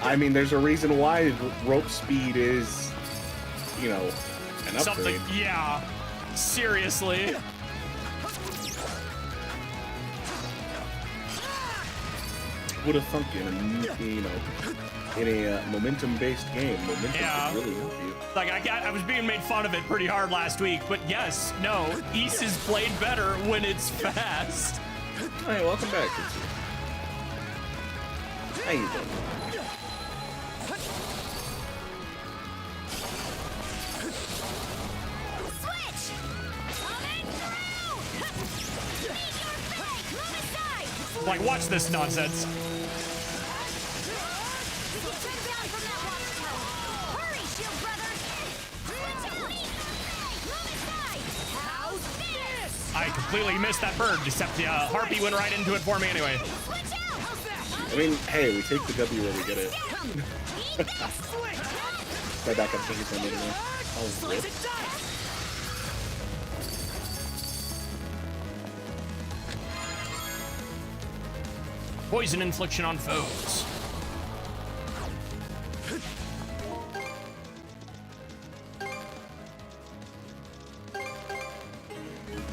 I mean, there's a reason why rope speed is, you know, an upgrade. Something, yeah. Seriously. Would have thunk in a momentum-based game. Momentum could really help you. Like I was being made fun of it pretty hard last week, but yes, no, Ys is played better when it's fast. Hey, welcome back. How you doing? Like, watch this nonsense. I completely missed that bird, except the harpy went right into it for me anyway. I mean, hey, we take the W where we get it. My backup thing is anyway. Oh, rip. Poison infliction on foes.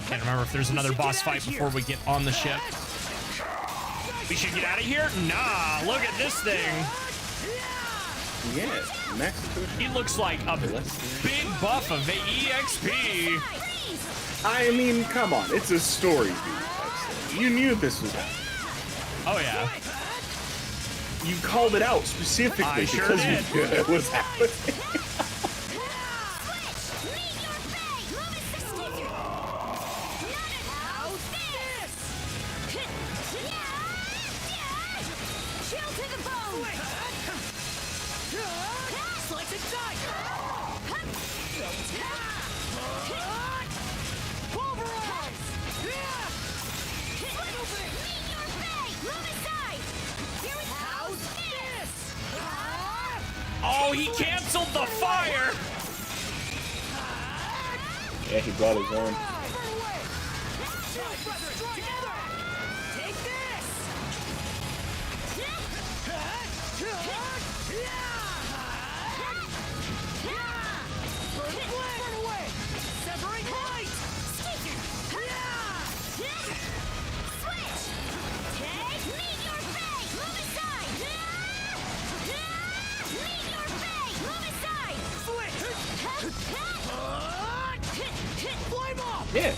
Can't remember if there's another boss fight before we get on the ship. We should get out of here? Nah, look at this thing. Yeah, max. He looks like a big buff of EXP. I mean, come on, it's a story, dude. You knew this was happening. Oh yeah. You called it out specifically because you knew it was happening. Oh, he canceled the fire! Yeah, he brought his own. Yeah.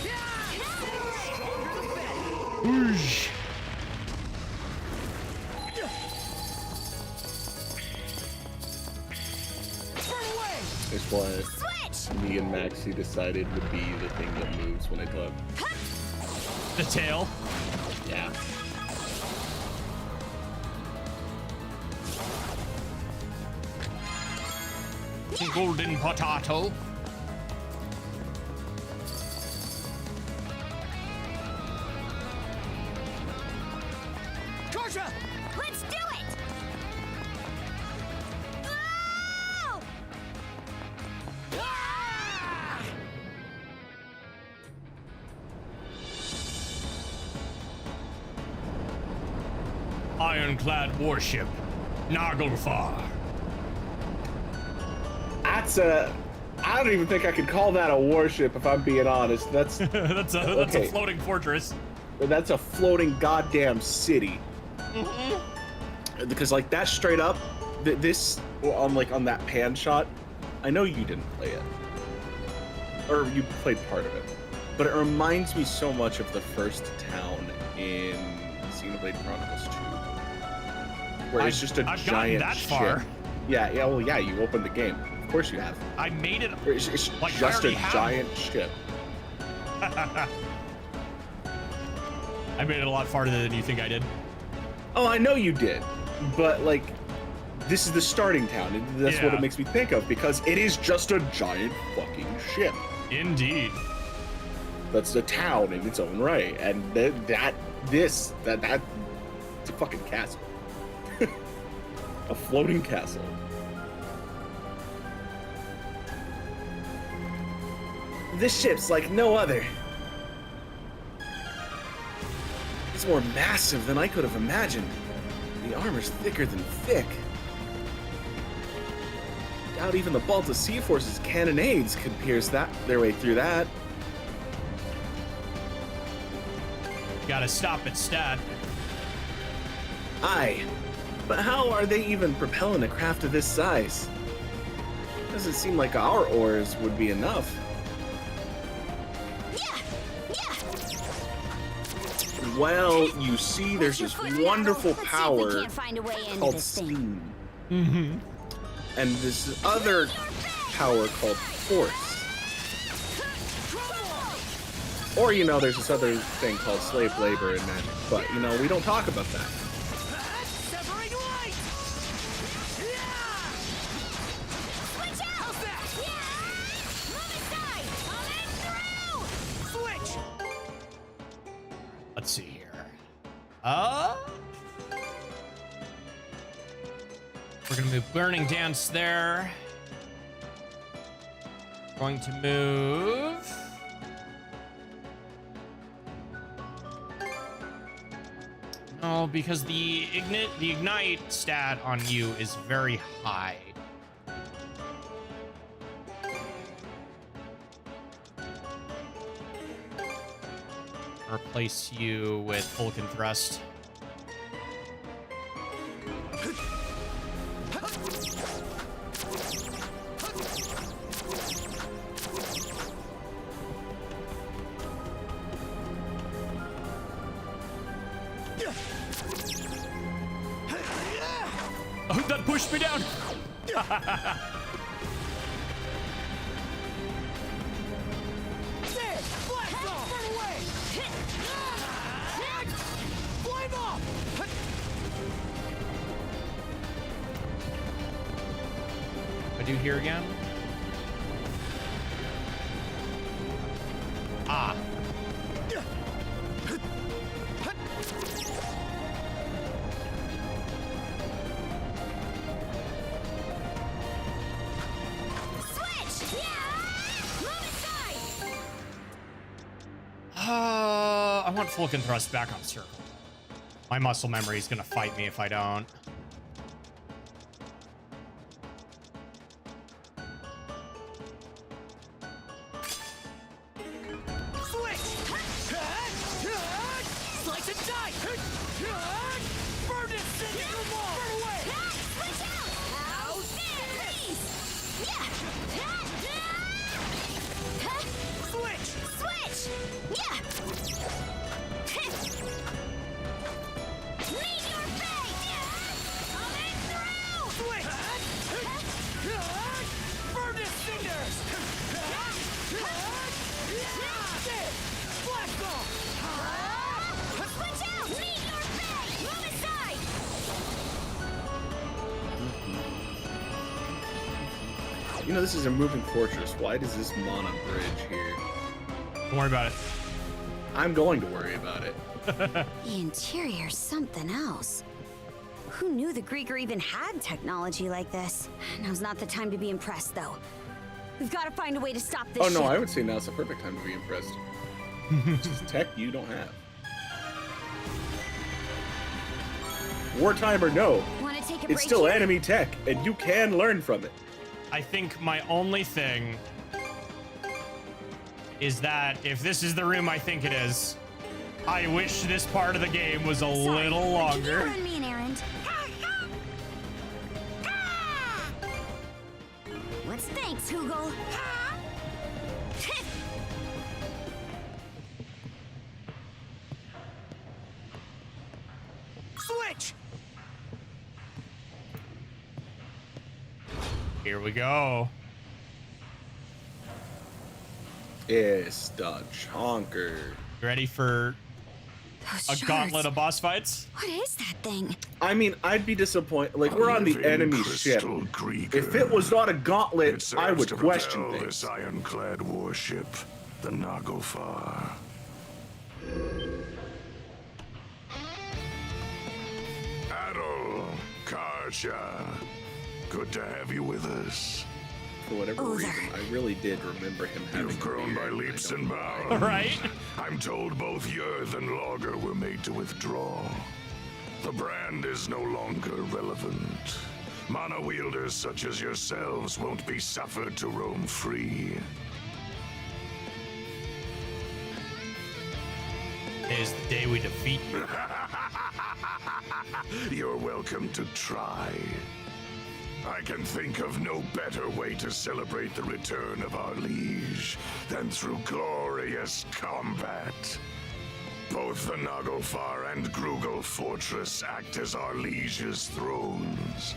Whoosh. It's what me and Maxie decided would be the thing that moves when I talk. The tail? Yeah. Golden potato. Let's do it! Ironclad warship, Naglfar. I don't even think I could call that a warship if I'm being honest. That's that's a floating fortress. That's a floating goddamn city. Because like that straight up, this on that pan shot, I know you didn't play it, or you played part of it, but it reminds me so much of the first town in Xenoblade Chronicles 2, where it's just a giant that ship. far. Yeah, well, yeah, you opened the game. Of course you have. I made it. It's like just a giant ship. I made it a lot farther than you think I did. Oh, I know you did, but like, this is the starting town, and that's what it makes me think of, because it is just a giant fucking ship. Indeed. That's a town in its own right, and that's a fucking castle. A floating castle. This ship's like no other. He's more massive than I could have imagined. The armor's thicker than thick. Doubt even the Balta Sea Force's cannonades could pierce their way through that. Gotta stop it, stat. Aye, but how are they even propelling a craft of this size? Doesn't seem like our oars would be enough. Well, you see, there's this wonderful power called steam. Mm-hmm. And this other power called force. Or, you know, there's this other thing called slave labor and magic. But, you know, we don't talk about that. Let's see here. We're gonna move Burning Dance there. Going to move. No, because the ignite stat on you is very high. Replace you with Vulcan Thrust. Oh, that pushed me down. I do here again. Ah. I want Vulcan Thrust back on circle. My muscle memory is gonna fight me if I don't. You know, this is a moving fortress. Why does this mana bridge here? Don't worry about it. I'm going to worry about it. The interior's something else. Who knew the Grieger even had technology like this? Now's not the time to be impressed, though. We've got to find a way to stop this Oh, no, ship. I would say now's the perfect time to be impressed. It's just tech you don't have. Wartime or no, Wanna take a it's break still here? enemy tech, and you can learn from it. I think my only thing is that if this is the room I think it is, I wish this part of the game was a little Can you longer. run me an errand? What's thanks, Hugel? Switch! Here we go. It's the chonker. Ready for Those a shards. gauntlet of boss fights? What is that thing? I mean, I'd be disappointed. Like, we're on the living enemy ship. crystal Grieger. If it was not a gauntlet, It I serves would to question propel things. this ironclad warship, the Nagofar. Adol, Karja, good to have you with us. for whatever reason, I really did remember him having. You've grown by leaps and bounds. Right? I'm told both Yerth and Logger were made to withdraw. The brand is no longer relevant. Mana wielders such as yourselves won't be suffered to roam free. Today's the day we defeat you. You're welcome to try. I can think of no better way to celebrate the return of our liege than through glorious combat. Both the Naglfar and Grugel Fortress act as our liege's thrones.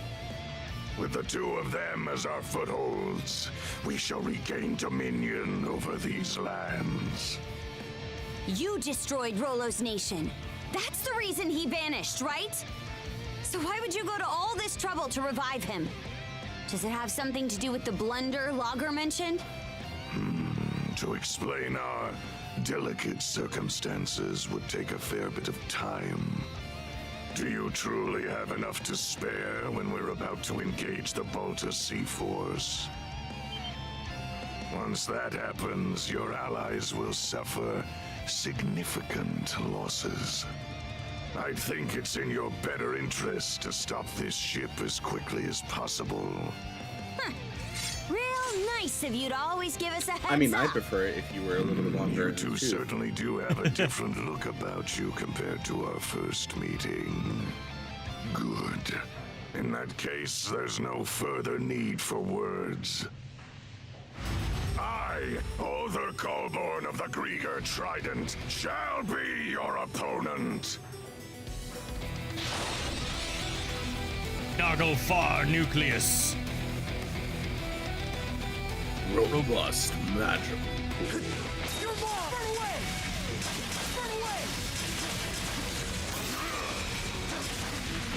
With the two of them as our footholds, we shall regain dominion over these lands. You destroyed Rolo's nation. That's the reason he vanished, right? So why would you go to all this trouble to revive him? Does it have something to do with the blunder Logger mentioned? To explain our delicate circumstances would take a fair bit of time. Do you truly have enough to spare when we're about to engage the Balta Sea Force? Once that happens, your allies will suffer significant losses. I think it's in your better interest to stop this ship as quickly as possible. Real nice of you to always give us a heads I mean, up. I'd prefer it if you were a little bit longer. You two certainly do have a different look about you compared to our first meeting. Good. In that case, there's no further need for words. I, Other Kolborn of the Grieger Trident, shall be your opponent. Naglfar Nucleus. Robust magic. Your mom! Run away! Run away!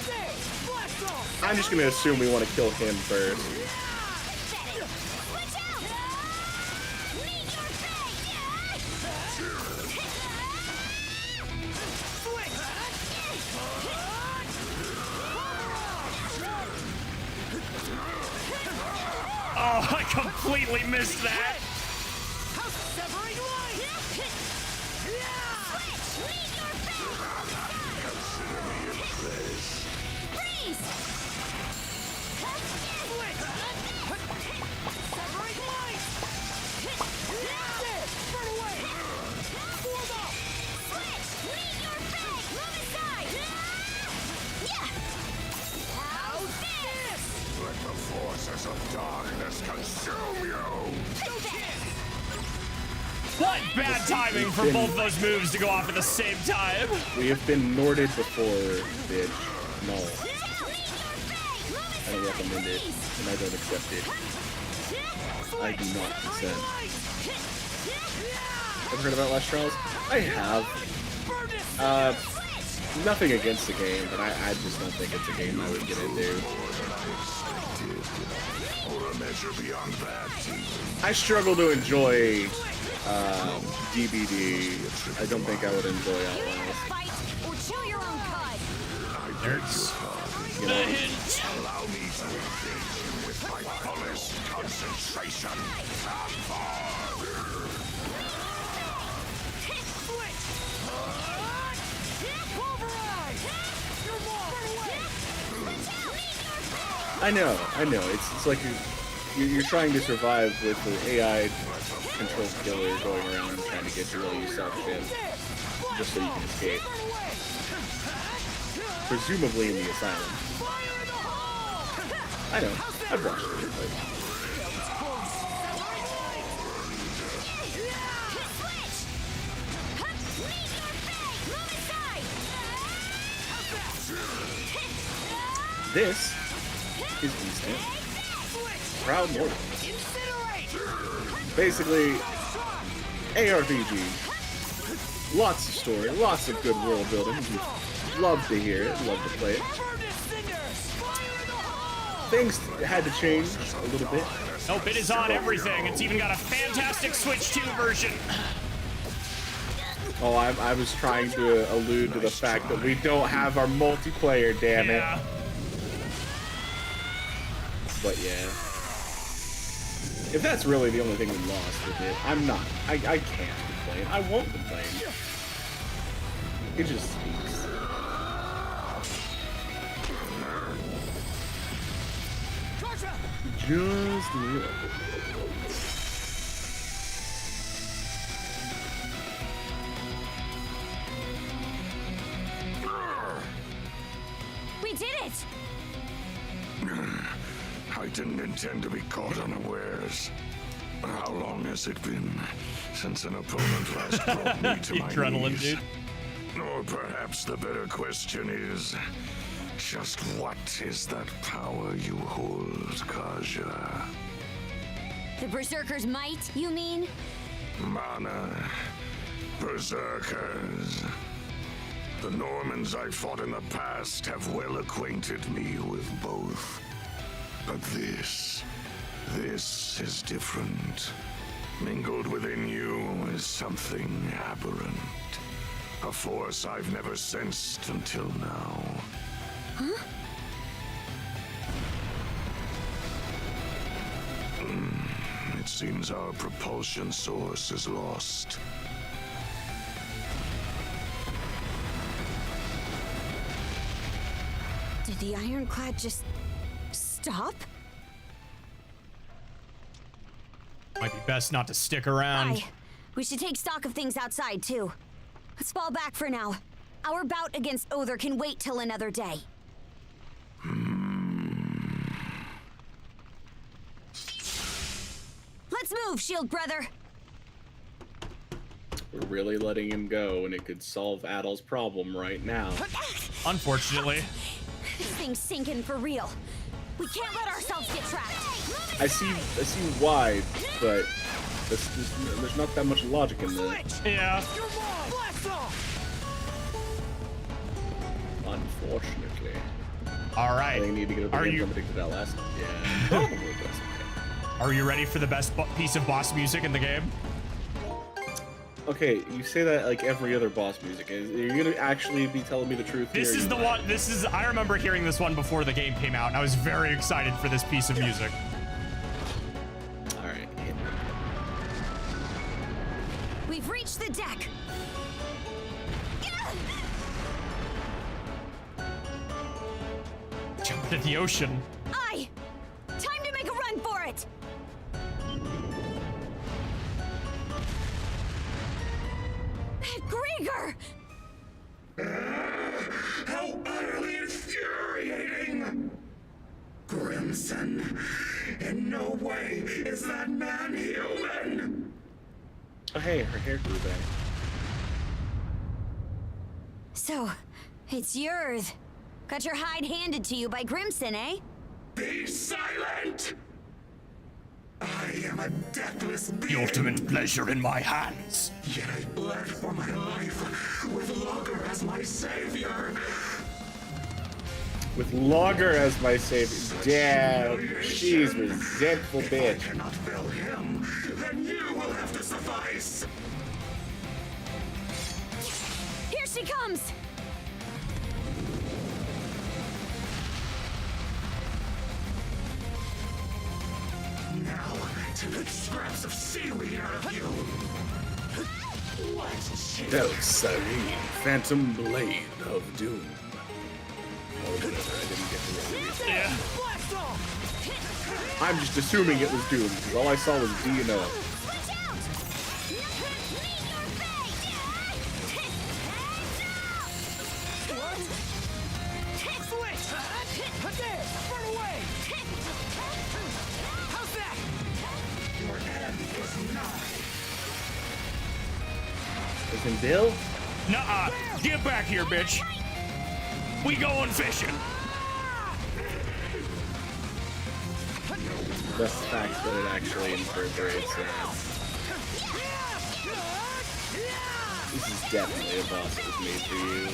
There! Blast off! I'm just gonna assume we want to kill him first. Oh, I completely missed that. Severing line! Freeze! Severing line! There! Run away! Form up! Switch! Leave your fang! Move aside! How's this? Let the forces of darkness consume you! No chance! What bad timing for both those moves to go off at the same time. We have been Norded before, bitch. No. I don't recommend it, and I don't accept it. I do not consent. Ever heard about Last Trials? I have. Nothing against the game, but I just don't think it's a game I would get into. I struggle to enjoy DBD. I don't think I would enjoy Outlast. Or chew your own cud! There's You know, Allow me to engage you with my fullest concentration. I know. It's like you're trying to survive with the AI controlled killer going around and trying to get to all yourself shit just so you can escape. Presumably in the asylum. I know. I've watched it, but... This is X Proud Nordics. Basically, ARPG. Lots of story, lots of good world building. Love to hear it, love to play it. Things had to change a little bit. Nope, it is on everything. It's even got a fantastic Switch 2 version. Oh, I was trying to allude to the fact that we don't have our multiplayer, damn it. But yeah. If that's really the only thing we lost with it, I'm not. I can't complain. I won't complain. It just speaks. Just a little. We did it! I didn't intend to be caught unawares. How long has it been since an opponent last brought me to my Adrenaline, knees? dude. Or perhaps the better question is, just what is that power you hold, Kaja? The Berserker's might, you mean? Mana, Berserkers. The Normans I fought in the past have well acquainted me with both. But this is different. Mingled within you is something aberrant. A force I've never sensed until now. Huh? It seems our propulsion source is lost. Did the ironclad just stop? Might be best not to stick around. We should take stock of things outside, too. Let's fall back for now. Our bout against Other can wait till another day. Let's move, Shield Brother! We're really letting him go, and it could solve Adol's problem right now. Unfortunately. This thing's sinking for real. We can't let ourselves get trapped. I see why, but there's not that much logic in that. Yeah. Unfortunately. All right. They need to get Are you something to that last? Yeah. Probably that's okay. Are you ready for the best piece of boss music in the game? Okay, you say that like every other boss music. Are you gonna actually be telling me the truth? This is the one. I remember hearing this one before the game came out, and I was very excited for this piece of music. All right. We've reached the deck. Jump into the ocean. Time to make a run for it. Grieger! How utterly infuriating! Crimson, in no way is that man human! Oh, hey, her hair grew back. So, it's yours. Got your hide handed to you by Grimson, eh? Be silent! I am a deathless being. The ultimate pleasure in my hands. Yet I bled for my life with Logger as my savior. With Logger as my savior. Damn, she's resentful bitch. If I cannot fill him, then you will have to suffice. Here she comes! Now, to make scraps of seaweed out of you. Exalin, Phantom Blade of Doom. Oh, whatever, I didn't get the right. Yeah. I'm just assuming it was Doom, because all I saw was D and O. Listen, Bill? Nuh-uh. Get back here, bitch. We going fishing. That's the fact that it actually incorporates this is definitely a boss that was made for you.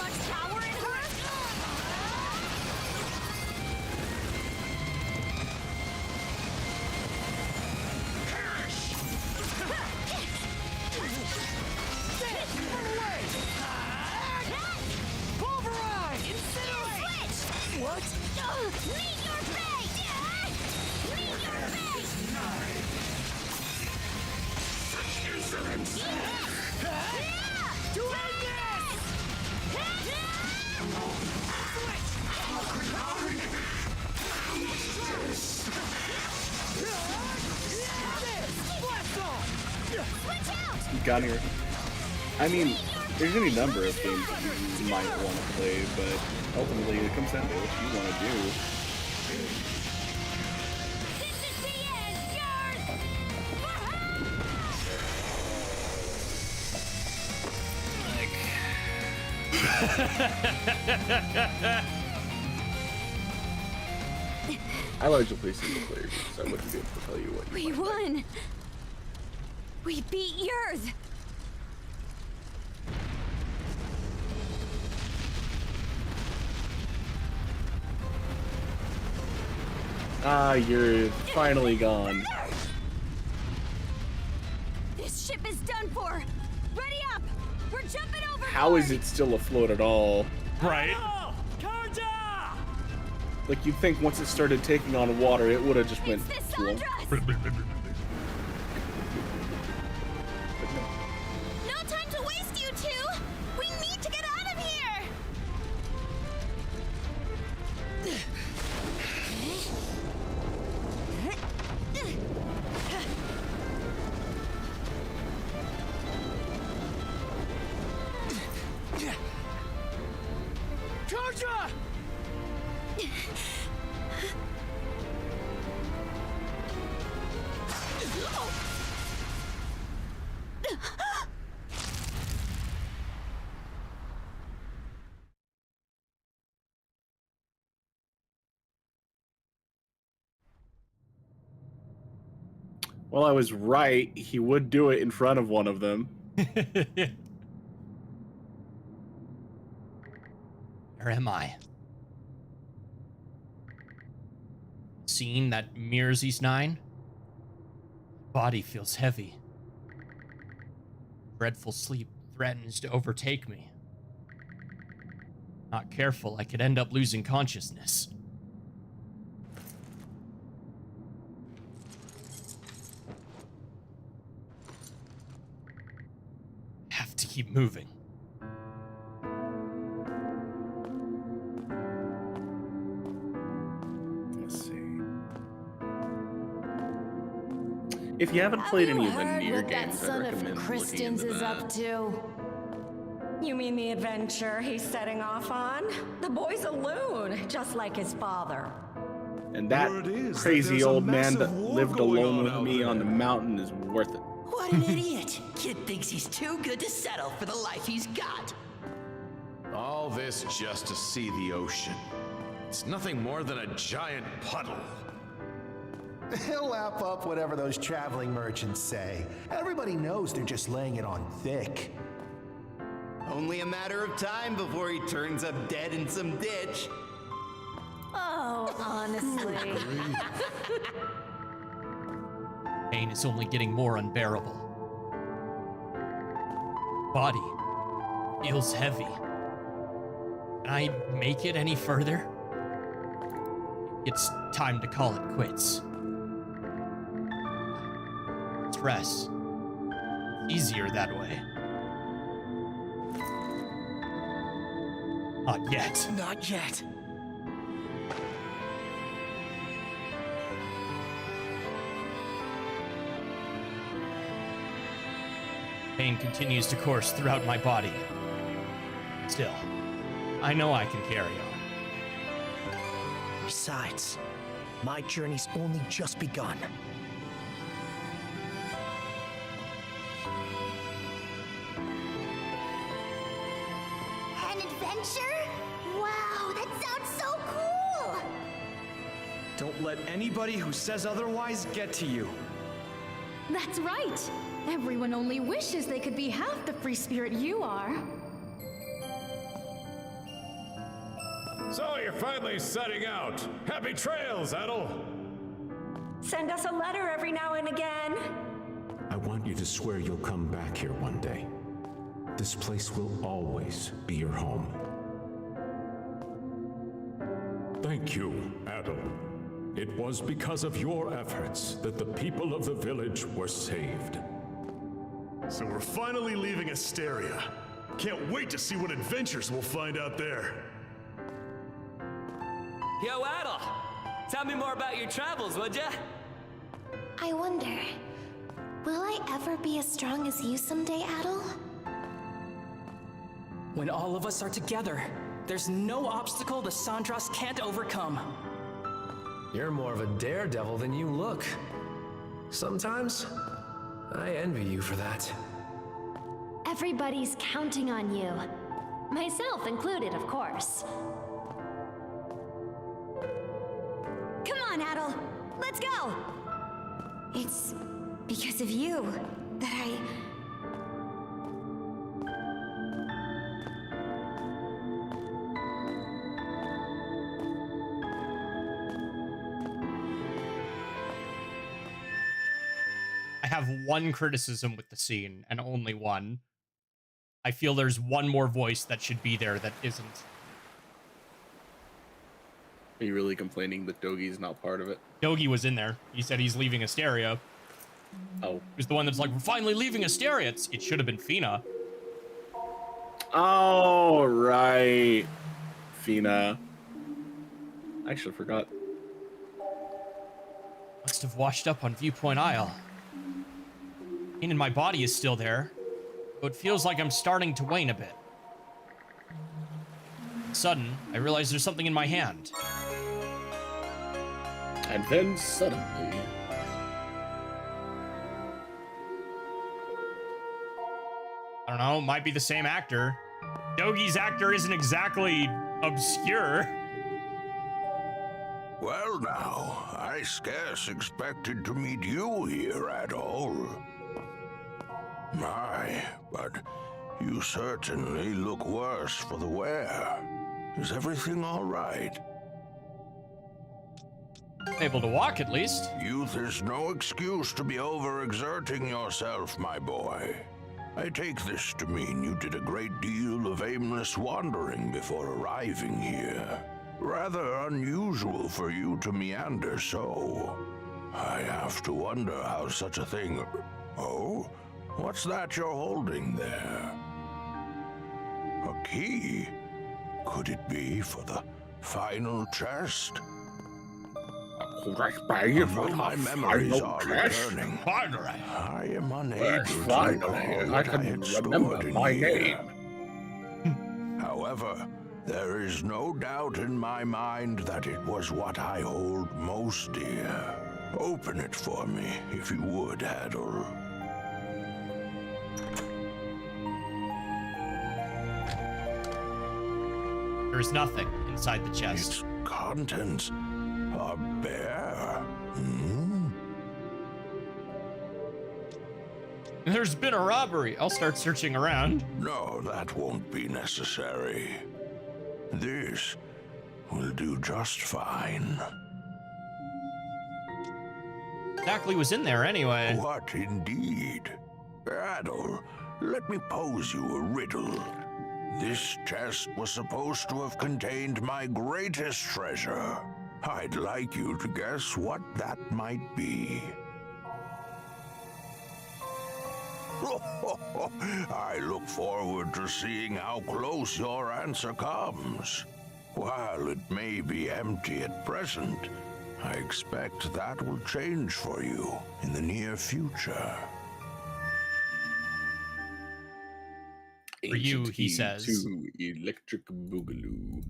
much power in her? What? Meet your fate! Meet your fate! To end this! Switch out! Got here. I mean, there's any number of games that you might want to play, but ultimately it comes down to what you want to do. This is the end, Garth! I largely play single player games, so I wouldn't be able to tell you what you We won! We beat Yurth! Ah, you're finally gone. This ship is done for! Ready up! We're jumping over! How is it still afloat at all? Right. Like, you'd think once it started taking on water, it would have just went slow. No time to waste, you two! We need to get out of here! Karja! Well, I was right. He would do it in front of one of them. Where am I? Scene that mirrors East 9? Body feels heavy. Dreadful sleep threatens to overtake me. Not careful, I could end up losing consciousness. Have to keep moving. Let's see. If you haven't played any of the near games, I recommend looking into that. to? You mean the adventure he's setting off on? The boy's a loon, just like his father. And that crazy old man that lived alone with me on the mountain is worth it. What an idiot! Kid thinks he's too good to settle for the life he's got. All this just to see the ocean. It's nothing more than a giant puddle. He'll lap up whatever those traveling merchants say. Everybody knows they're just laying it on thick. Only a matter of time before he turns up dead in some ditch. Oh, honestly. Pain is only getting more unbearable. Body feels heavy. Can I make it any further? It's time to call it quits. Let's rest. Easier that way. Not yet. Not yet. Pain continues to course throughout my body. Still, I know I can carry on. Besides, my journey's only just begun. An adventure? Wow, that sounds so cool! Don't let anybody who says otherwise get to you. That's right. Everyone only wishes they could be half the free spirit you are. So you're finally setting out. Happy trails, Adel. Send us a letter every now and again. I want you to swear you'll come back here one day. This place will always be your home. Thank you, Adel. It was because of your efforts that the people of the village were saved. So we're finally leaving Asteria. Can't wait to see what adventures we'll find out there. Yo, Adel! Tell me more about your travels, would ya? I wonder, will I ever be as strong as you someday, Adel? When all of us are together, there's no obstacle the Sandras can't overcome. You're more of a daredevil than you look. Sometimes, I envy you for that. Everybody's counting on you. Myself included, of course. Come on, Adel. Let's go! It's because of you that I have one criticism with the scene, and only one. I feel there's one more voice that should be there that isn't. Are you really complaining that Dogi's not part of it? Dogi was in there. He said he's leaving Asteria. Oh. He was the one that's like, we're finally leaving Asteria. It should have been Fina. Oh, right. Fina. I actually forgot. Must have washed up on Viewpoint Isle. Pain in my body is still there, though it feels like I'm starting to wane a bit. Sudden, I realize there's something in my hand. And then suddenly... I don't know, might be the same actor. Dogi's actor isn't exactly obscure. Well now, I scarce expected to meet you here at all. My, but you certainly look worse for the wear. Is everything all right? Able to walk, at least. Youth is no excuse to be overexerting yourself, my boy. I take this to mean you did a great deal of aimless wandering before arriving here. Rather unusual for you to meander so. I have to wonder how such a thing... Oh? What's that you're holding there? A key? Could it be for the final chest? My memories are returning. I am unable to recall I can remember my name. However, there is no doubt in my mind that it was what I hold most dear. Open it for me, if you would, Adel. There's nothing inside the chest. Its contents are bare. There's been a robbery. I'll start searching around. No, that won't be necessary. This will do just fine. Exactly was in there anyway. What indeed? Adel, let me pose you a riddle. This chest was supposed to have contained my greatest treasure. I'd like you to guess what that might be. I look forward to seeing how close your answer comes. While it may be empty at present, I expect that will change for you in the near future. For you, he says. To Electric Boogaloo.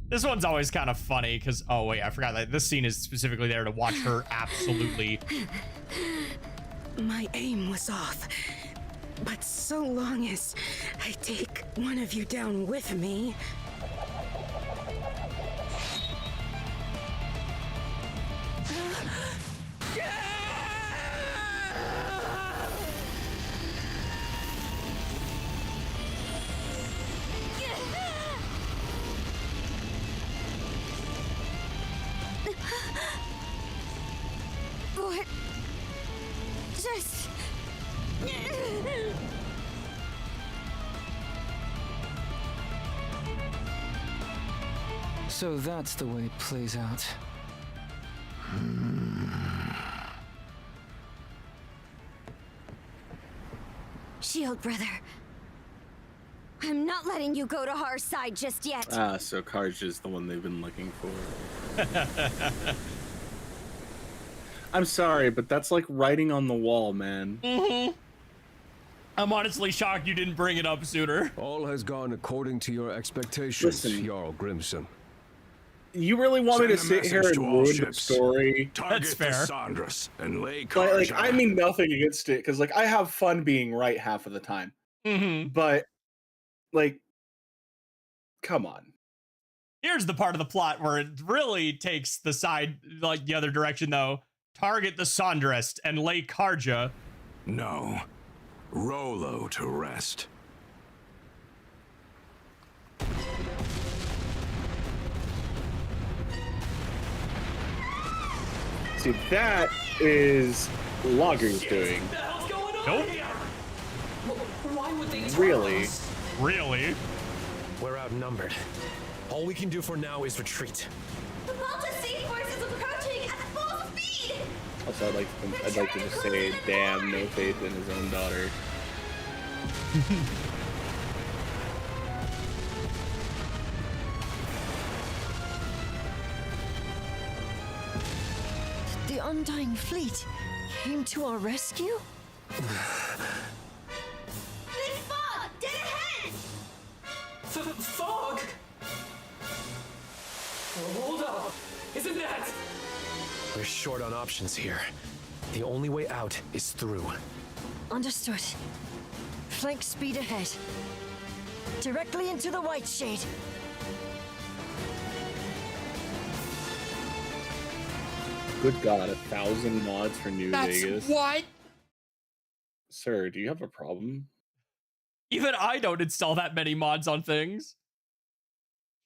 This one's always kind of funny because, oh wait, I forgot that this scene is specifically there to watch her absolutely. My aim was off, but so long as I take one of you down with me. What? Just... So that's the way it plays out. Shield brother. I'm not letting you go to our side just yet. Ah, so Karj is the one they've been looking for. I'm sorry, but that's like writing on the wall, man. Mm-hmm. I'm honestly shocked you didn't bring it up sooner. All has gone according to your expectations, Listen. Jarl Grimson. You really want me to sit here and ruin the story? That's fair. Sandras and lay Like, I mean nothing against it, because like I have fun being right half of the time. Mm-hmm. But like, come on. Here's the part of the plot where it really takes the side, like the other direction, though. Target the Sandrest and lay Karja. No. Rolo to rest. See, that is Logger's doing. Nope. Why would they Really? Really? We're outnumbered. All we can do for now is retreat. The Baltic Sea Force is approaching at full speed! Also, I'd like to just say, damn, no faith in his own daughter. The Undying Fleet came to our rescue? Big Fog! Dead ahead! Fog? Hold up. Isn't that... We're short on options here. The only way out is through. Understood. Flank speed ahead. Directly into the White Shade. Good God, 1,000 mods for New Vegas. What? Sir, do you have a problem? Even I don't install that many mods on things.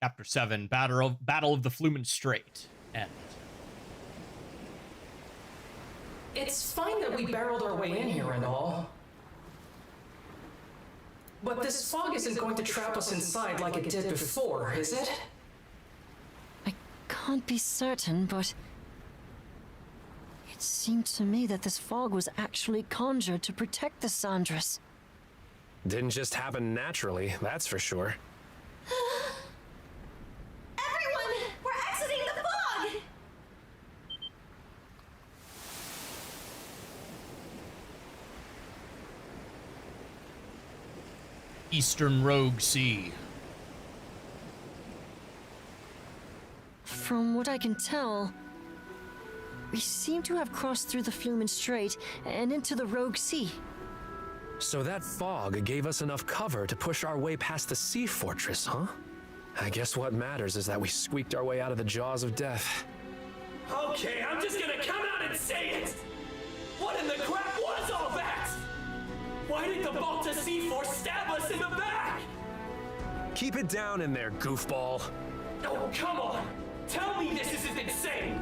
Chapter 7, Battle of the Flumen Strait. End. It's fine that we barreled our way in here and all. But this fog isn't going to trap us inside like it did before, is it? I can't be certain, but... it seemed to me that this fog was actually conjured to protect the Sandras. Didn't just happen naturally, that's for sure. Everyone! We're exiting the fog! Eastern Rogue Sea. From what I can tell, we seem to have crossed through the Flumen Strait and into the Rogue Sea. So that fog gave us enough cover to push our way past the sea fortress, huh? I guess what matters is that we squeaked our way out of the jaws of death. Okay, I'm just gonna come out and say it! What in the crap was all that? Why did the Baltic Sea Force stab us in the back? Keep it down in there, goofball. Oh, come on! Tell me this isn't insane!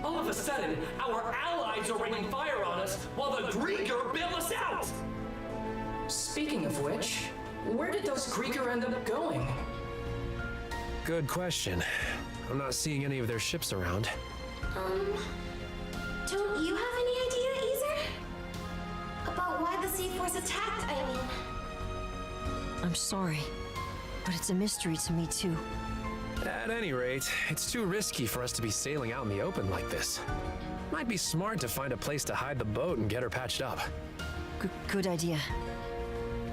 All of a sudden, our allies are raining fire on us while the Grieger bail us out! Speaking of which, where did those Grieger end up going? Good question. I'm not seeing any of their ships around. Don't you have any idea, Easer? About why the Sea Force attacked, I mean. I'm sorry, but it's a mystery to me too. At any rate, it's too risky for us to be sailing out in the open like this. Might be smart to find a place to hide the boat and get her patched up. Good idea.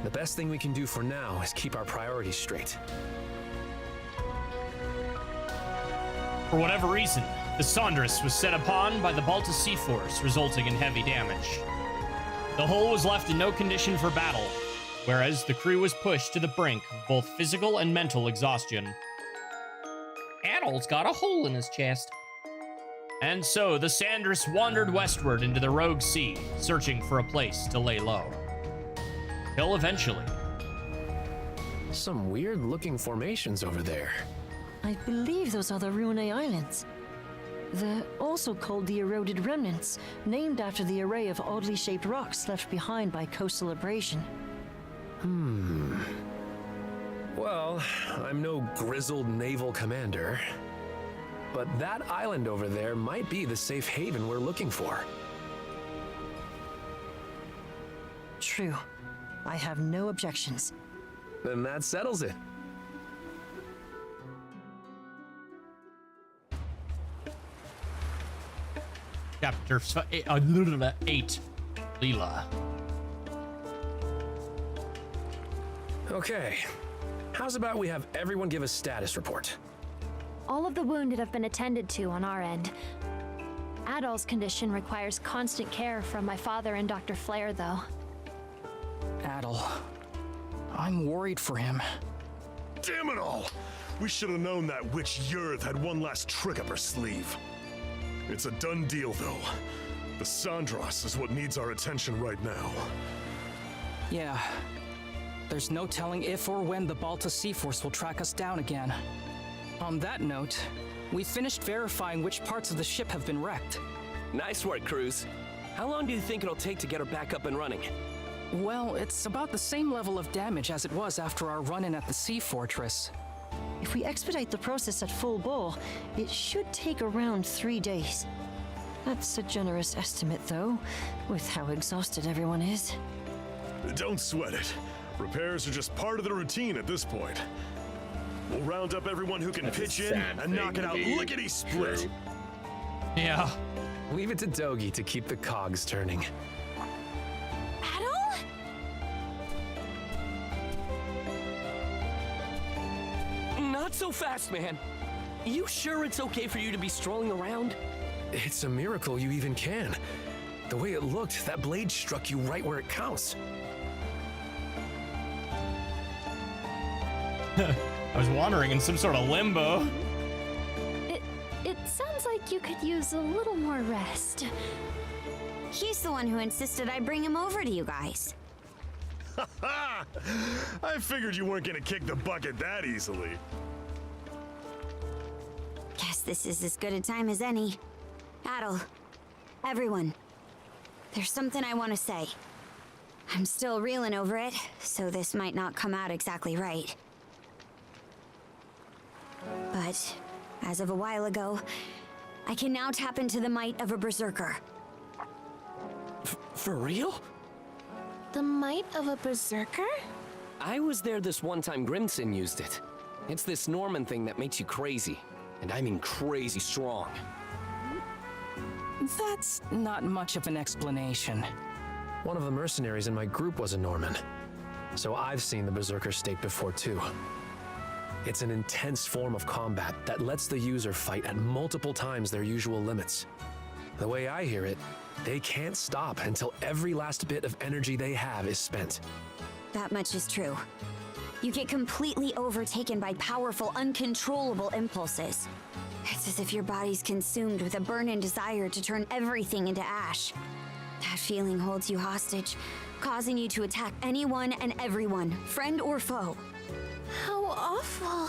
The best thing we can do for now is keep our priorities straight. For whatever reason, the Sandras was set upon by the Baltic Sea Force, resulting in heavy damage. The hull was left in no condition for battle, whereas the crew was pushed to the brink of both physical and mental exhaustion. Adol's got a hole in his chest. And so the Sandras wandered westward into the Rogue Sea, searching for a place to lay low. Till eventually... Some weird-looking formations over there. I believe those are the Rune Islands. They're also called the eroded remnants, named after the array of oddly shaped rocks left behind by coastal abrasion. Well, I'm no grizzled naval commander, but that island over there might be the safe haven we're looking for. True. I have no objections. Then that settles it. Chapter 8. Leela. Okay. How's about we have everyone give a status report? All of the wounded have been attended to on our end. Adol's condition requires constant care from my father and Dr. Flair, though. Adol. I'm worried for him. Damn it all! We should have known that witch Yurth had one last trick up her sleeve. It's a done deal, though. The Sandras is what needs our attention right now. Yeah. There's no telling if or when the Balta Sea Force will track us down again. On that note, we finished verifying which parts of the ship have been wrecked. Nice work, Cruz. How long do you think it'll take to get her back up and running? Well, it's about the same level of damage as it was after our run-in at the Sea Fortress. If we expedite the process at full bore, it should take around 3 days. That's a generous estimate, though, with how exhausted everyone is. Don't sweat it. Repairs are just part of the routine at this point. We'll round up everyone who can pitch in and knock it out lickety-split. Yeah. Leave it to Dogi to keep the cogs turning. Adol? Not so fast, man. You sure it's okay for you to be strolling around? It's a miracle you even can. The way it looked, that blade struck you right where it counts. I was wandering in some sort of limbo. It sounds like you could use a little more rest. He's the one who insisted I bring him over to you guys. I figured you weren't gonna kick the bucket that easily. Guess this is as good a time as any. Adol, everyone, there's something I want to say. I'm still reeling over it, so this might not come out exactly right. But as of a while ago, I can now tap into the might of a berserker. For real? The might of a berserker? I was there this one time Grimson used it. It's this Norman thing that makes you crazy. And I mean crazy strong. That's not much of an explanation. One of the mercenaries in my group was a Norman, so I've seen the berserker state before too. It's an intense form of combat that lets the user fight at multiple times their usual limits. The way I hear it, they can't stop until every last bit of energy they have is spent. That much is true. You get completely overtaken by powerful, uncontrollable impulses. It's as if your body's consumed with a burning desire to turn everything into ash. That feeling holds you hostage, causing you to attack anyone and everyone, friend or foe. How awful.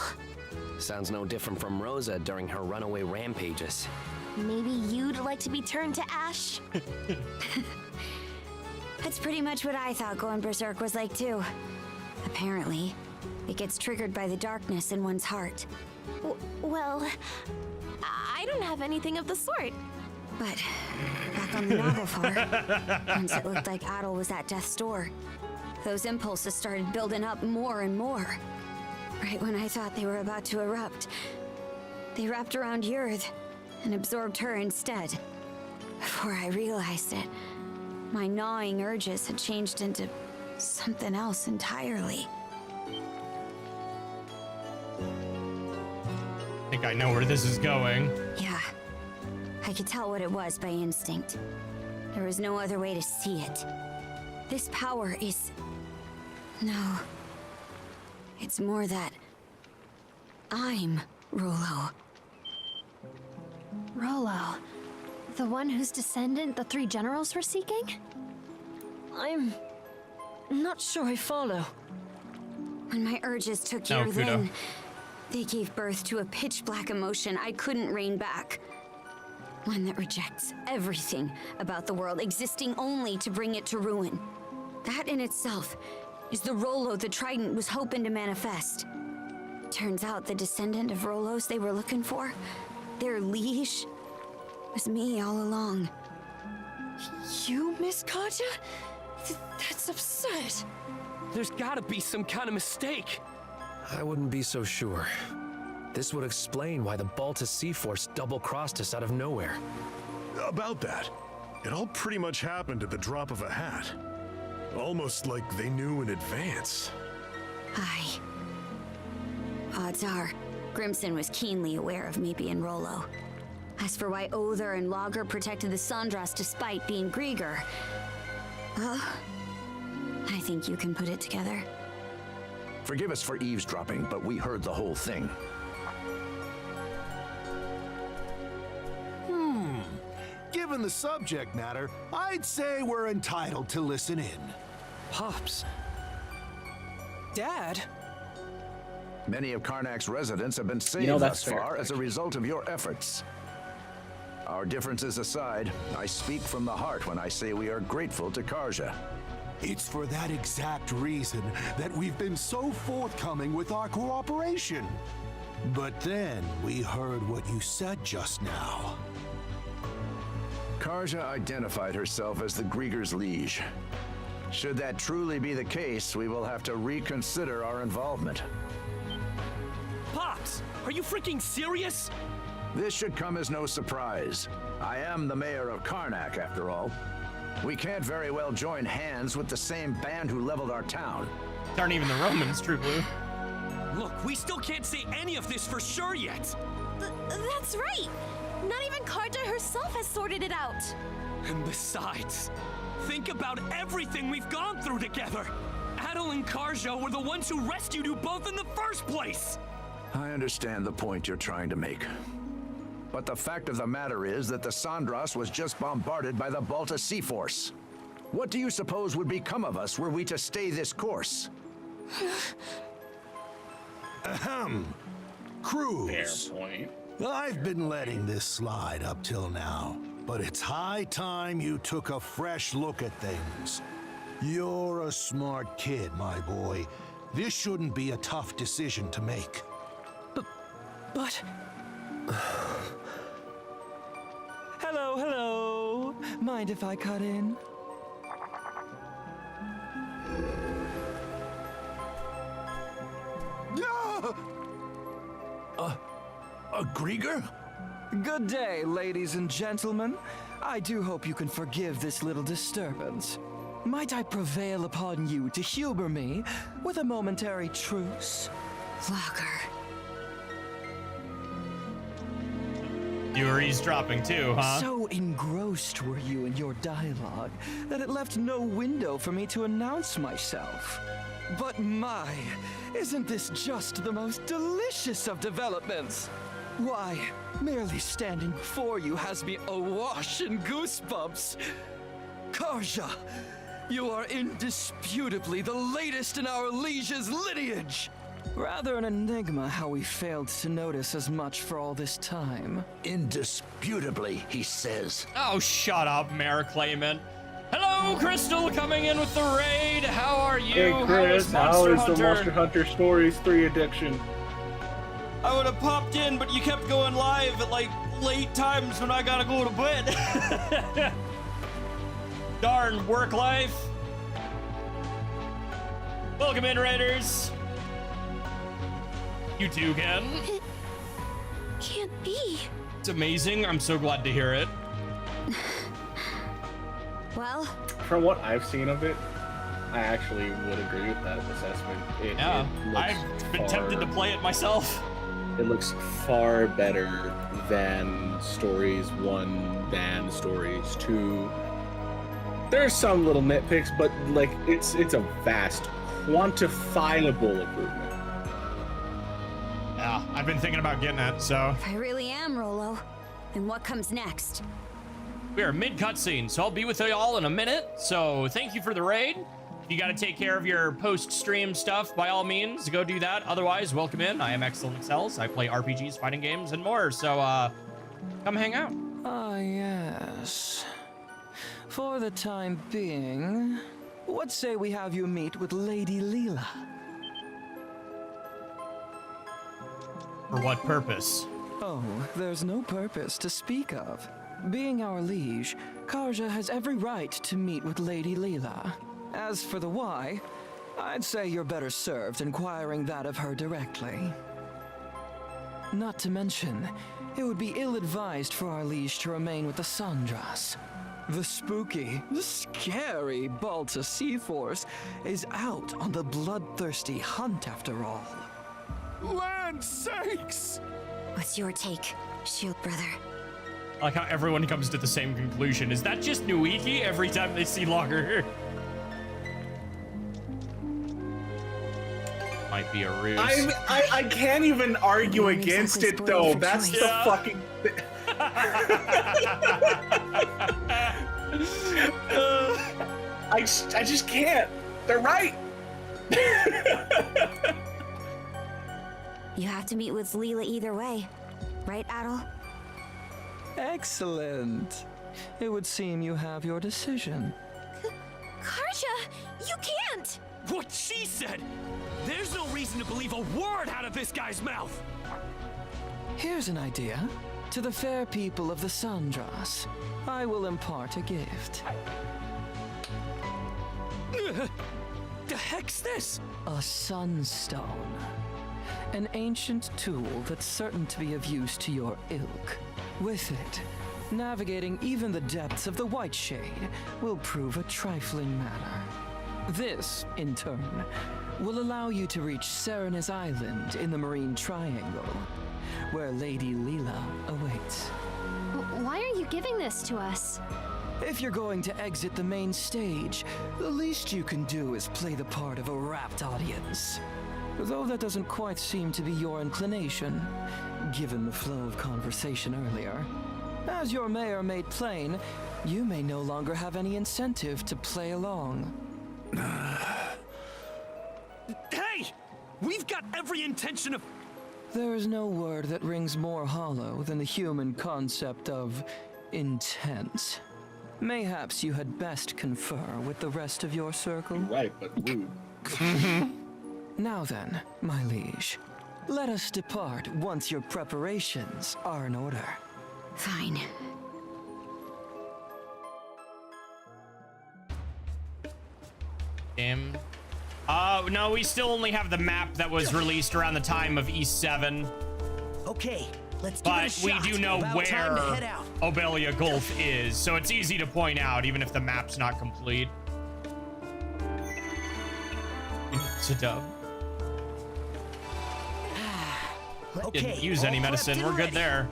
Sounds no different from Rosa during her runaway rampages. Maybe you'd like to be turned to ash? That's pretty much what I thought going berserk was like too. Apparently, it gets triggered by the darkness in one's heart. Well, I don't have anything of the sort. But back on the novel far, once it looked like Adol was at death's door, those impulses started building up more and more. Right when I thought they were about to erupt, they wrapped around Yurth and absorbed her instead. Before I realized it, my gnawing urges had changed into something else entirely. I think I know where this is going. Yeah, I could tell what it was by instinct. There was no other way to see it. This power is... No. It's more that... I'm Rollo. Rollo. The one whose descendant the three generals were seeking? I'm... not sure I follow. When my urges took No, Yurth Kudo. in, they gave birth to a pitch-black emotion I couldn't rein back. One that rejects everything about the world, existing only to bring it to ruin. That in itself is the Rollo the Trident was hoping to manifest. Turns out the descendant of Rollos they were looking for, their liege, was me all along. You, Miss Katja? That's absurd. There's gotta be some kind of mistake. I wouldn't be so sure. This would explain why the Baltus Sea Force double-crossed us out of nowhere. About that, it all pretty much happened at the drop of a hat. Almost like they knew in advance. Aye. Odds are, Grimson was keenly aware of me being Rollo. As for why Other and Lager protected the Sandras despite being Grieger, well, I think you can put it together. Forgive us for eavesdropping, but we heard the whole thing. Given the subject matter, I'd say we're entitled to listen in. Pops. Dad? Many of Karnak's residents have been saved that's thus fair. far as a result of your efforts. Our differences aside, I speak from the heart when I say we are grateful to Karja. It's for that exact reason that we've been so forthcoming with our cooperation. But then we heard what you said just now. Karja identified herself as the Grieger's liege. Should that truly be the case, we will have to reconsider our involvement. Pops, are you freaking serious? This should come as no surprise. I am the mayor of Karnak, after all. We can't very well join hands with the same band who leveled our town. Aren't even the Romans, True Blue. Look, we still can't say any of this for sure yet. That's right. Not even Karja herself has sorted it out. And besides, think about everything we've gone through together. Adel and Karja were the ones who rescued you both in the first place. I understand the point you're trying to make. But the fact of the matter is that the Sandras was just bombarded by the Baltus Sea Force. What do you suppose would become of us were we to stay this course? Ahem. Cruz. Fair point. I've been letting this slide up till now, but it's high time you took a fresh look at things. You're a smart kid, my boy. This shouldn't be a tough decision to make. But... Hello. Mind if I cut in? A Grieger? Good day, ladies and gentlemen. I do hope you can forgive this little disturbance. Might I prevail upon you to humor me with a momentary truce? Lager. You were eavesdropping too, huh? So engrossed were you in your dialogue that it left no window for me to announce myself. But my, isn't this just the most delicious of developments? Why, merely standing before you has me awash in goosebumps. Karja, you are indisputably the latest in our liege's lineage. Rather an enigma how we failed to notice as much for all this time. Indisputably, he says. Oh, shut up, Mayor Clayman. Hello, Crystal, coming in with the raid. How are you? Hey Chris, how is the Monster Hunter Stories 3 addiction? I would have popped in, but you kept going live at like late times when I gotta go to bed. Darn work life. Welcome in, Raiders. You too, Ken. It can't be. It's amazing. I'm so glad to hear it. Well, from what I've seen of it, I actually would agree with that assessment. I've been tempted to play it myself. It looks far better than Stories 1, than Stories 2. There's some little nitpicks, but like it's a vast, quantifiable improvement. Yeah, I've been thinking about getting it, so. if I really am Rollo, then what comes next? We are mid cutscene, so I'll be with you all in a minute. So thank you for the raid. If you got to take care of your post-stream stuff, by all means, go do that. Otherwise, welcome in. I am Exalin. I play RPGs, fighting games, and more. So come hang out. Ah, yes. For the time being, what say we have you meet with Lady Leela? For what purpose? Oh, there's no purpose to speak of. Being our liege, Karja has every right to meet with Lady Leela. As for the why, I'd say you're better served inquiring that of her directly. Not to mention, it would be ill-advised for our liege to remain with the Sandras. The spooky, scary Balta Sea-Force is out on the bloodthirsty hunt after all. Land sakes! What's your take, Shield Brother? I like how everyone comes to the same conclusion. Is that just Nuiki every time they see Logger? Might be a ruse. I can't even argue against it though. That's the fucking. I just can't. They're right. You have to meet with Leela either way, right, Adol? Excellent. It would seem you have your decision. Karja, you can't! What she said! There's no reason to believe a word out of this guy's mouth! Here's an idea. To the fair people of the Sandras, I will impart a gift. The heck's this? A sunstone. An ancient tool that's certain to be of use to your ilk. With it, navigating even the depths of the White Shade will prove a trifling matter. This, in turn, will allow you to reach Serena's Island in the Marine Triangle, where Lady Leela awaits. Why are you giving this to us? If you're going to exit the main stage, the least you can do is play the part of a rapt audience. Though that doesn't quite seem to be your inclination, given the flow of conversation earlier. As your mayor made plain, you may no longer have any incentive to play along. Hey! We've got every intention of... There is no word that rings more hollow than the human concept of intent. Mayhaps you had best confer with the rest of your circle. Right, but rude. Now then, my liege, let us depart once your preparations are in order. Fine. No, we still only have the map that was released around the time of E7. Okay, let's but give it a shot. we do know About where time to head out. Obelia Gulf is, so it's easy to point out, even if the map's not complete. It's a dub. Okay, Didn't use any all medicine. prepped We're and good ready. there.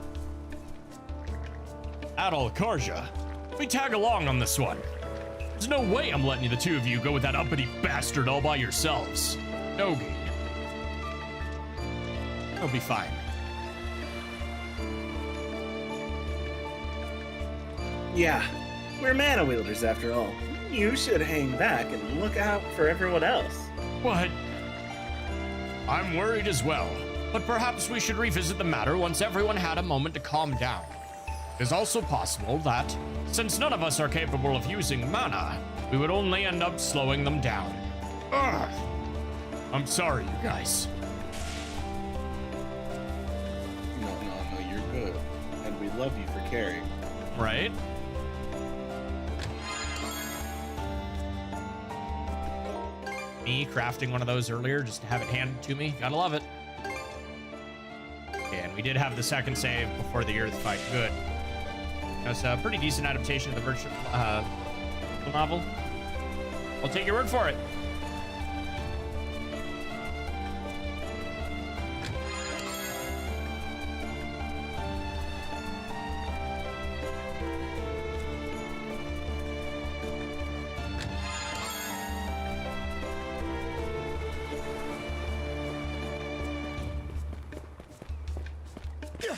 Adol, Karja, we tag along on this one. There's no way I'm letting the two of you go with that uppity bastard all by yourselves. Nogi. It'll be fine. Yeah, we're mana wielders after all. You should hang back and look out for everyone else. What? I'm worried as well, but perhaps we should revisit the matter once everyone had a moment to calm down. It is also possible that, since none of us are capable of using mana, we would only end up slowing them down. Ugh. I'm sorry, you guys. No, you're good. And we love you for caring. Right? Me crafting one of those earlier just to have it handed to me. Gotta love it. Okay, and we did have the second save before the Earth fight. Good. That's a pretty decent adaptation of the virtual novel. I'll take your word for it.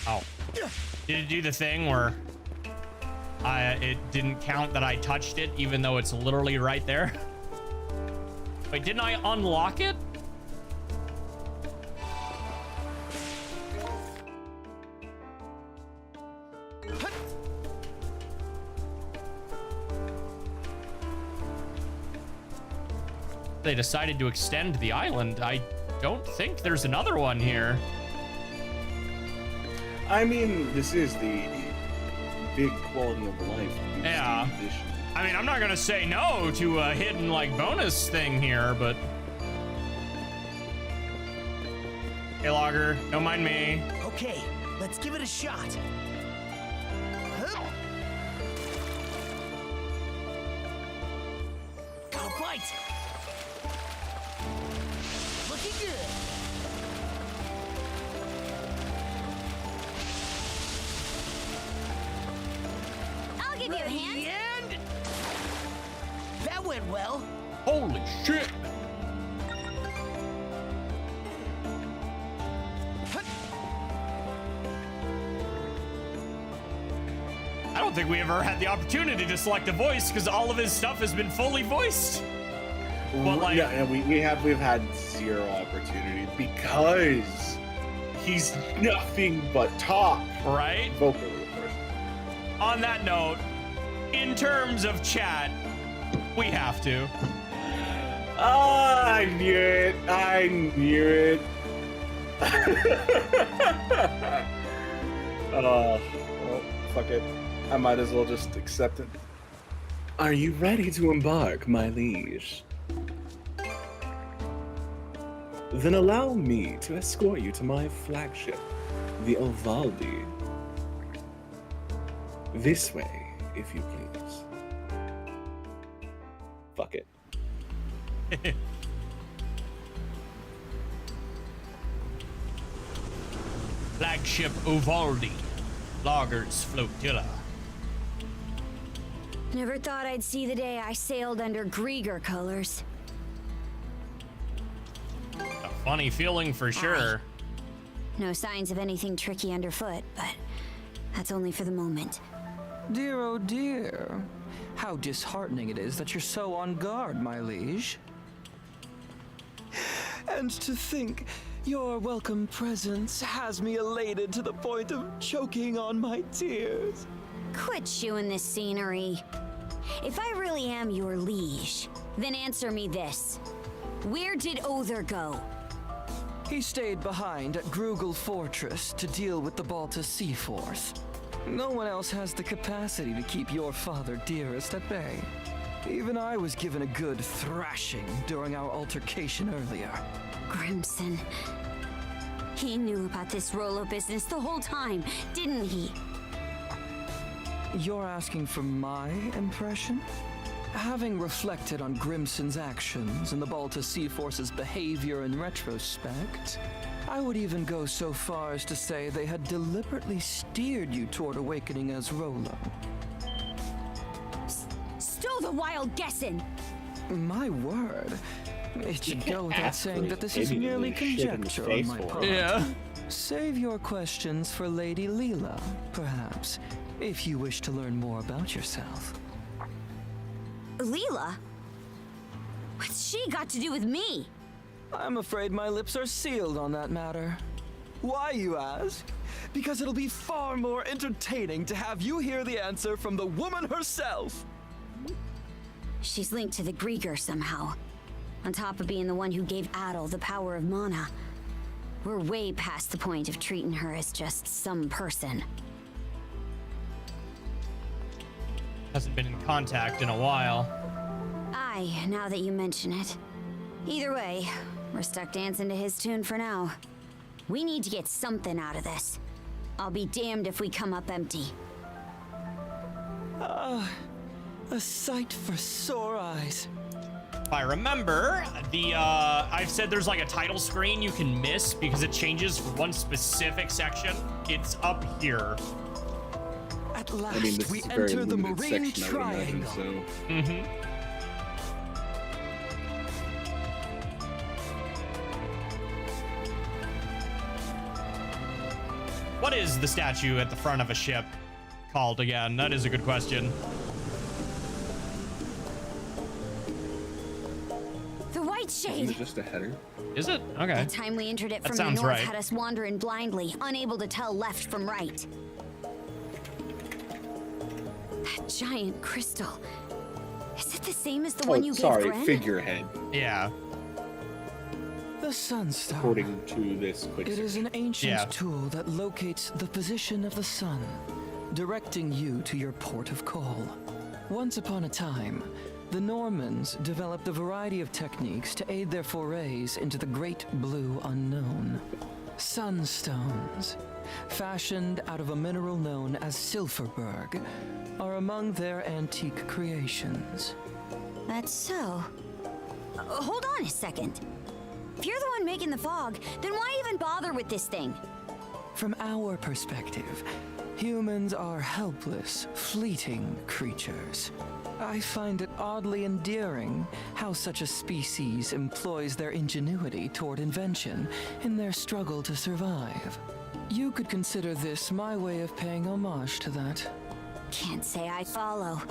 Oh. Did it do the thing where it didn't count that I touched it, even though it's literally right there? Wait, didn't I unlock it? they decided to extend the island. I don't think there's another one here. I mean, this is the big quality of life. Yeah. I mean, I'm not gonna say no to a hidden like bonus thing here, but hey, Logger, don't mind me. Okay, let's give it a shot. Huh? Got a bite. Looking good. I'll give you a hand. And that went well. Holy shit! I don't think we ever had the opportunity to select a voice because all of his stuff has been fully voiced. But like, yeah, we've had zero opportunity because he's nothing but talk. Right? Vocally, of course. On that note, in terms of chat, we have to. I knew it. I knew it. Well, fuck it. I might as well just accept it. Are you ready to embark, my liege? Then allow me to escort you to my flagship, the Uvaldi. This way, if you please. Fuck it. Flagship Uvaldi, Logger's flotilla. Never thought I'd see the day I sailed under Grieger colors. A funny feeling for sure. No signs of anything tricky underfoot, but that's only for the moment. Dear, oh dear. How disheartening it is that you're so on guard, my liege. And to think your welcome presence has me elated to the point of choking on my tears. Quit chewing this scenery. If I really am your liege, then answer me this. Where did Other go? He stayed behind at Grugel Fortress to deal with the Balta Sea Force. No one else has the capacity to keep your father dearest at bay. Even I was given a good thrashing during our altercation earlier. Grimson. He knew about this Rolo business the whole time, didn't he? You're asking for my impression? Having reflected on Grimson's actions and the Balta Sea Force's behavior in retrospect, I would even go so far as to say they had deliberately steered you toward awakening as Rolo. Still the wild guessing! My word. It should go without saying that this is merely conjecture on my part. Yeah. Save your questions for Lady Leela, perhaps, if you wish to learn more about yourself. Leela? What's she got to do with me? I'm afraid my lips are sealed on that matter. Why, you ask? Because it'll be far more entertaining to have you hear the answer from the woman herself. She's linked to the Grieger somehow. On top of being the one who gave Adel the power of mana. We're way past the point of treating her as just some person. Hasn't been in contact in a while. Aye, now that you mention it. Either way, we're stuck dancing to his tune for now. We need to get something out of this. I'll be damned if we come up empty. A sight for sore eyes. If I remember, I've said there's like a title screen you can miss because it changes for one specific section. It's up here. At last, we enter the Marine Triangle. Mm-hmm. What is the statue at the front of a ship called again? That is a good question. The White Shade! Is it just a header? Is it? Okay. The time we entered it That from the sounds north right. had us wandering blindly, unable to tell left from right. That giant crystal. Is it the same as the one you sorry, gave Gren? figurehead. Yeah. The Sunstone. According to this quick It is an ancient Yeah. tool that locates the position of the sun, directing you to your port of call. Once upon a time, the Normans developed a variety of techniques to aid their forays into the great blue unknown. Sunstones, fashioned out of a mineral known as Silverberg, are among their antique creations. That's so. Hold on a second. If you're the one making the fog, then why even bother with this thing? From our perspective, humans are helpless, fleeting creatures. I find it oddly endearing how such a species employs their ingenuity toward invention in their struggle to survive. You could consider this my way of paying homage to that. Can't say I follow.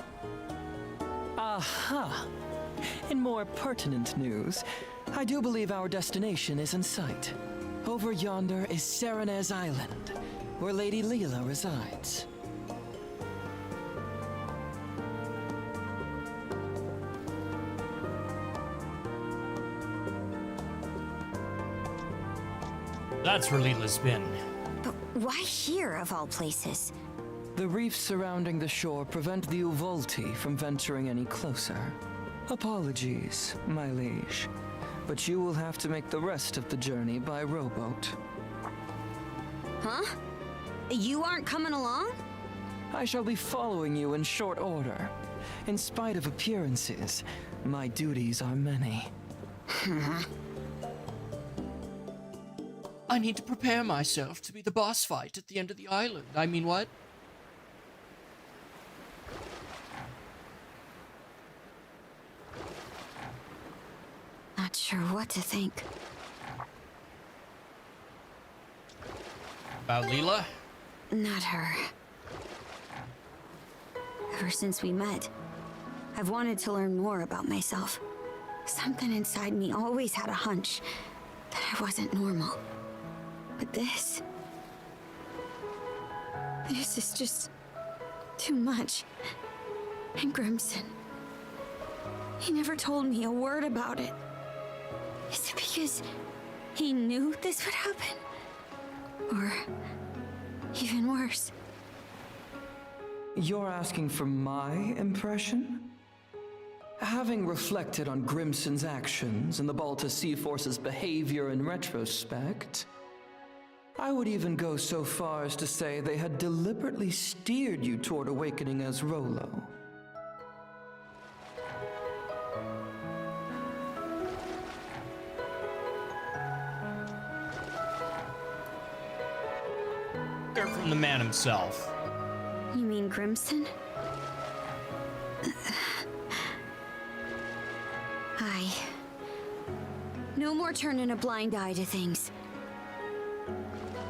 Aha! In more pertinent news, I do believe our destination is in sight. Over yonder is Serenez Island, where Lady Leela resides. That's where Leela's been. But why here, of all places? The reefs surrounding the shore prevent the Uvolti from venturing any closer. Apologies, my liege, but you will have to make the rest of the journey by rowboat. Huh? You aren't coming along? I shall be following you in short order. In spite of appearances, my duties are many. I need to prepare myself to be the boss fight at the end of the island. I mean, what? Not sure what to think. About Leela? Not her. Ever since we met, I've wanted to learn more about myself. Something inside me always had a hunch that I wasn't normal. But this is just too much. And Grimson, he never told me a word about it. Is it because he knew this would happen? Or even worse? You're asking for my impression? Having reflected on Grimson's actions and the Balta Sea Force's behavior in retrospect, I would even go so far as to say they had deliberately steered you toward awakening as Rolo. Hear from the man himself. You mean Grimson? No more turning a blind eye to things.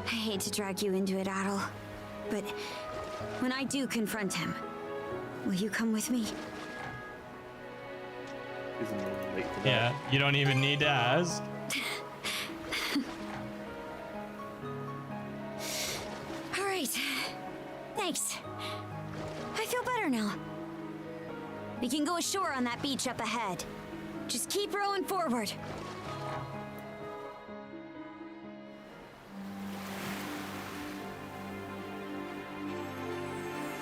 I hate to drag you into it, Adel, but when I do confront him, will you come with me? Yeah, you don't even need to ask. All right. Thanks. I feel better now. We can go ashore on that beach up ahead. Just keep rowing forward.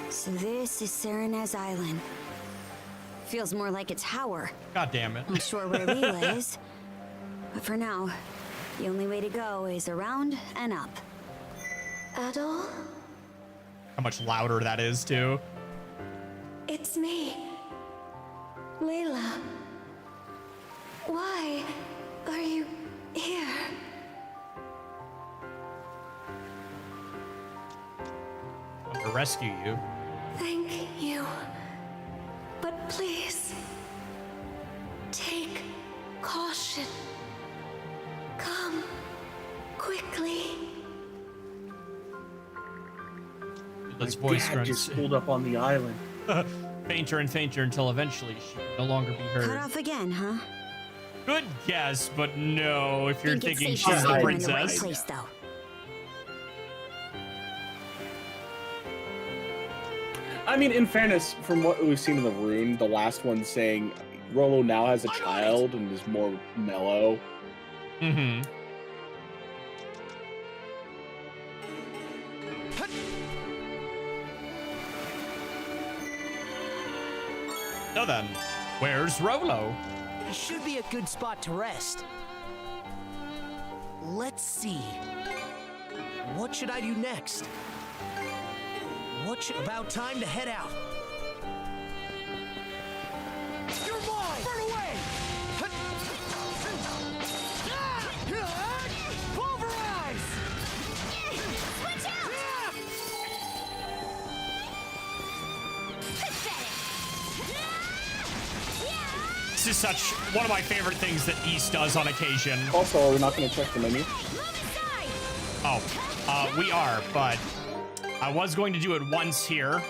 So this is Serenez Island. Feels more like a tower. God damn it. I'm sure where Leela is. But for now, the only way to go is around and up. Adol? How much louder that is, too. It's me. Layla. Why are you here? I'm to rescue you. Thank you. But please, take caution. Come quickly. Let's voice Dad just pulled up on the island. Fainter and fainter until eventually she can no longer be heard. Cut off again, huh? Good guess, but no, if you're Think thinking it's she's safe to the keep her in the right princess. place, though. I mean, in fairness, from what we've seen in the rune, the last one saying Rolo now has a child and is more mellow. Mm-hmm. So then, where's Rolo? It should be a good spot to rest. Let's see. What should I do next? About time to head out. You're mine! Burn away! Pulverize! Switch out! This is such one of my favorite things that East does on occasion. Also, are we not going to check the menu? Oh, we are, but I was going to do it once here,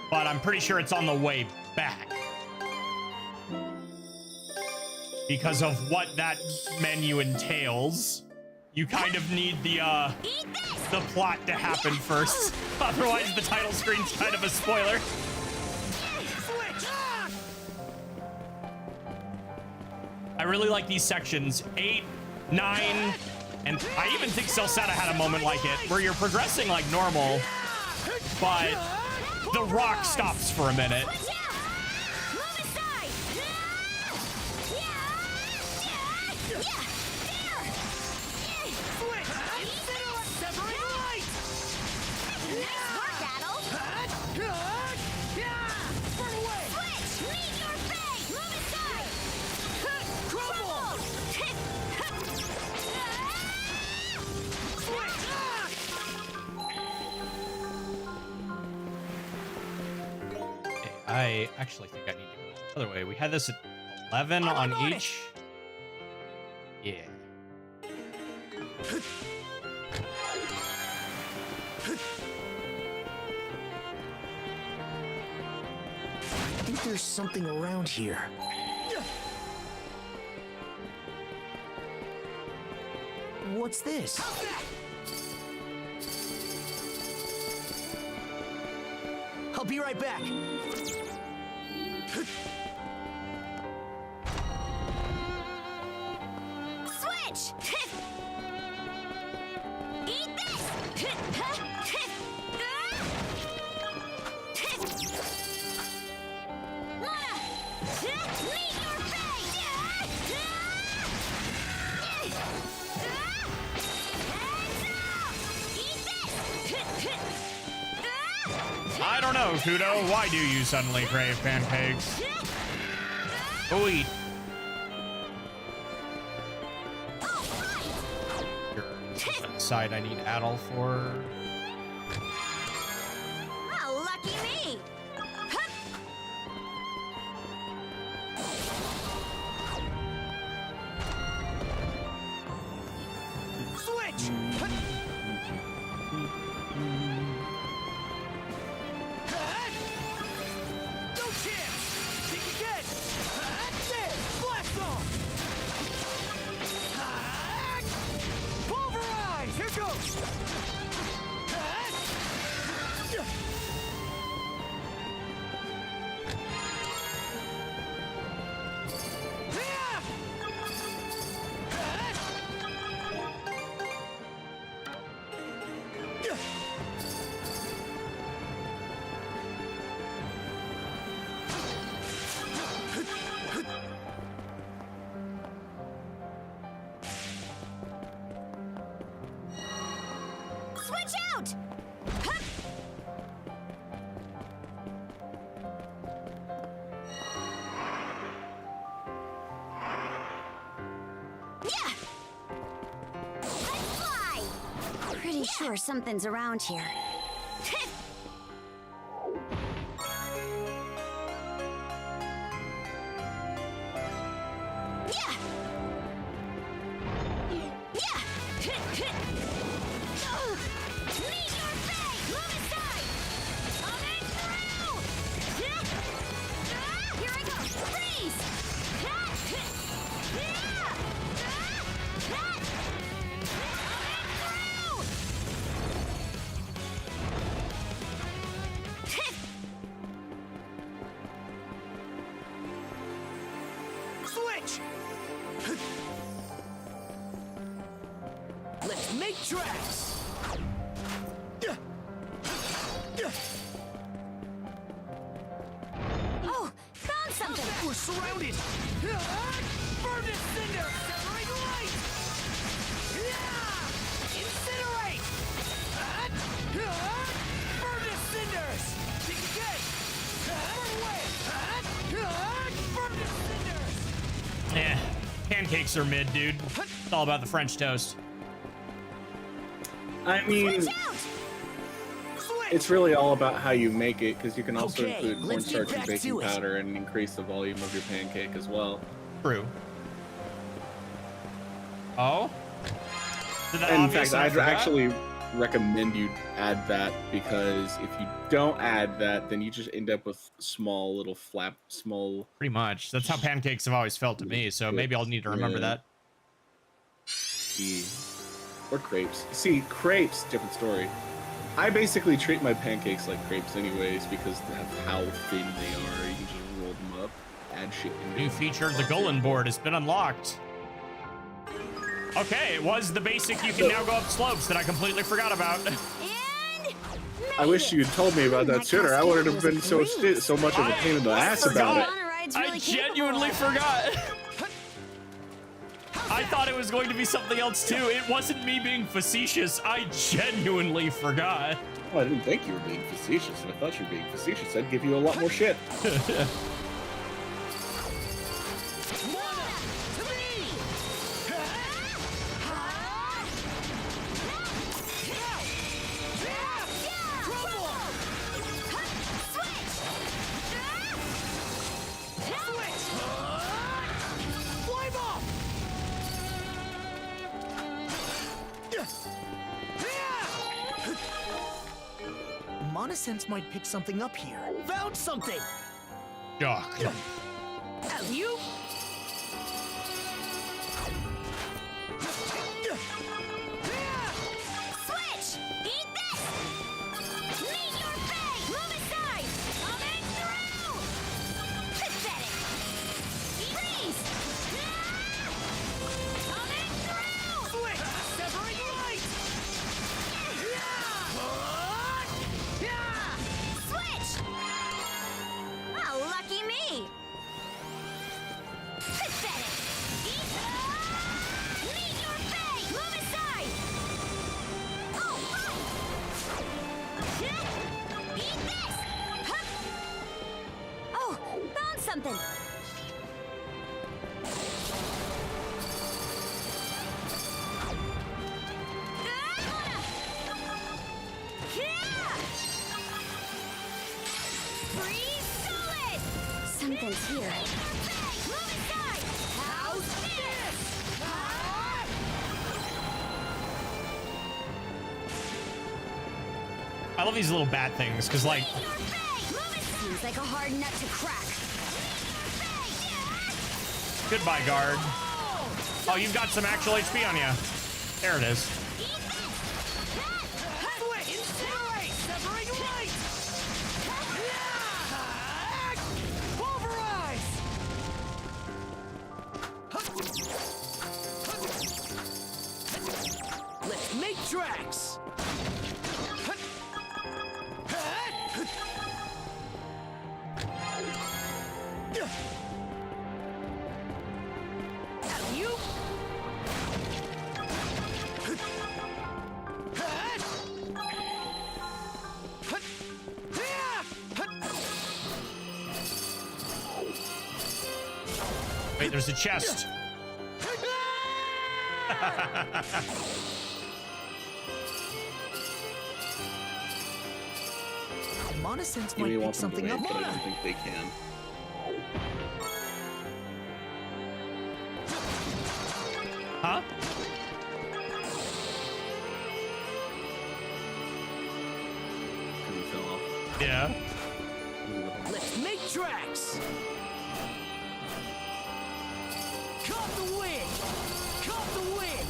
but I'm pretty sure it's on the way back. Because of what that menu entails, you kind of need the plot to happen first. Otherwise, the title screen's kind of a spoiler. I really like these sections, 8, 9, and I even think Celsata had a moment like it, where you're progressing like normal, but the rock stops for a minute. I actually think I need to go the other way. We had this at 11 on each. Yeah. I think there's something around here. What's this? I'll be right back. Switch! Eat this! Mana! Meet your fate! I don't know, Kudo. Why do you suddenly crave pancakes? Go eat. Side I need Adol for. Oh, lucky me! Switch! No chance! Think again! There! Blast off! Pulverize! Here goes! Switch out! Yeah! Let's fly! Pretty sure something's around here. switch! Let's make tracks! Oh, found something! We're surrounded! Burn this cinder! Severing light! Incinerate! Burn this cinders! Think again! Burn away! Burn this cinders! Yeah, pancakes are mid, dude. It's all about the French toast. I mean, it's really all about how you make it, because you can also include cornstarch and baking powder and increase the volume of your pancake as well. True. Oh? In fact, I'd actually recommend you add that, because if you don't add that, then you just end up with small little small. Pretty much. That's how pancakes have always felt to me, so maybe I'll need to remember that. Or crepes. See, crepes, different story. I basically treat my pancakes like crepes anyways, because of how thin they are. You can just roll them up, add shit in. New feature, the Golan board has been unlocked. Okay, it was the basic you can now go up slopes that I completely forgot about. I wish you had told me about that sooner. I wouldn't have been so much of a pain in the ass about it. I genuinely forgot. I thought it was going to be something else too. It wasn't me being facetious. I genuinely forgot. Well, I didn't think you were being facetious. If I thought you were being facetious, I'd give you a lot more shit. Monosense might pick something up here. Found something! Yuck. You? Switch! Eat this! Meet your fate! Move aside! Coming through! Pathetic! Freeze! Coming through! Switch! Severing light! Switch! Oh, lucky me! Pathetic! Meet your fate! Move aside! Oh, right! Eat this! Oh, found something! Freeze solid! Something's here. Move aside! How's this? I love these little bat things, because like... Seems like a hard nut to crack. Goodbye, guard. Oh, you've got some actual HP on you. There it is. Incinerate! Severing light! Pulverize! Let's make tracks! You? Wait, there's a chest. Monosense You may might pick want them to something wait, up. but I don't think they can. Huh? Because he fell off. Yeah. Let's make tracks! Caught the wind! Caught the wind!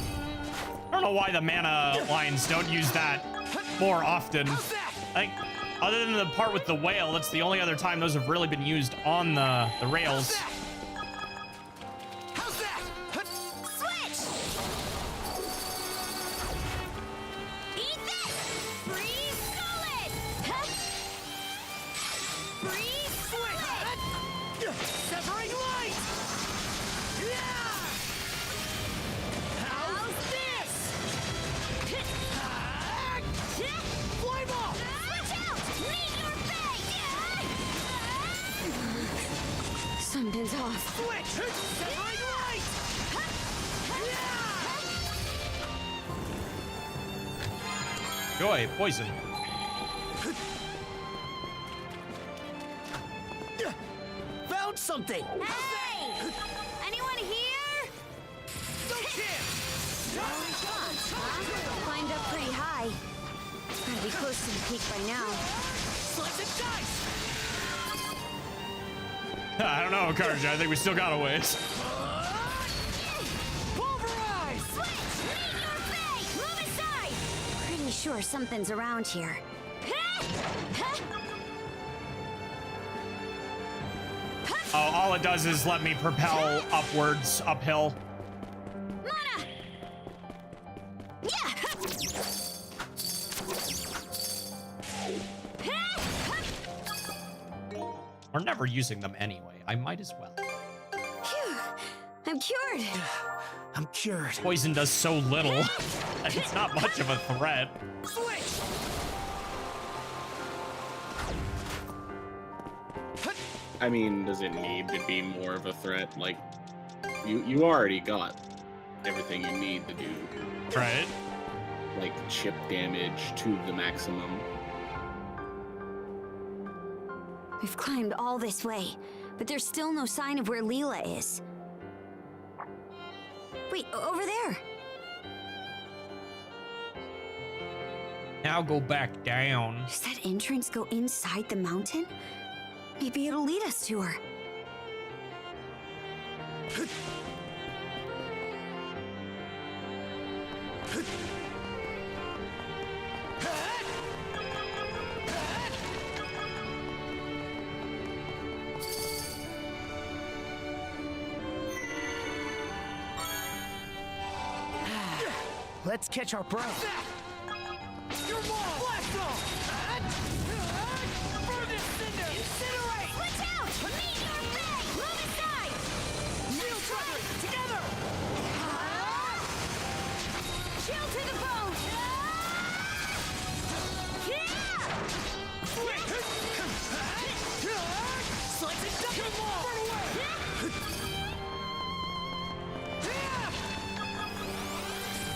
I don't know why the mana lines don't use that more often. I think, other than the part with the whale, that's the only other time those have really been used on the rails. Something's off. Switch! Severing light! Joy, poison. Found something! Hey! Anyone here? No chance! Climbed up pretty high. Gotta be close to the peak by now. Slice and dice! I don't know, Karja. I think we still got a ways. Pulverize! Switch! Lead your fate! Move aside! Pretty sure something's around here. Oh, all it does is let me propel upwards, uphill. Mana! Yeah! We're never using them anyway. I might as well. Phew! I'm cured! I'm cured. Poison does so little. It's not much of a threat. Switch! I mean, does it need to be more of a threat? Like, you already got everything you need to do. Right. Like, chip damage to the maximum. We've climbed all this way, but there's still no sign of where Leela is. Wait, over there! Now go back down. Does that entrance go inside the mountain? Maybe it'll lead us to her. Let's catch our breath. Your wall! Blast off! Burn this cinder! Incinerate! Watch out! Meet your fate! Move aside! Shield brothers, together! Chill to the bone! Slice and duck them all! Burn away!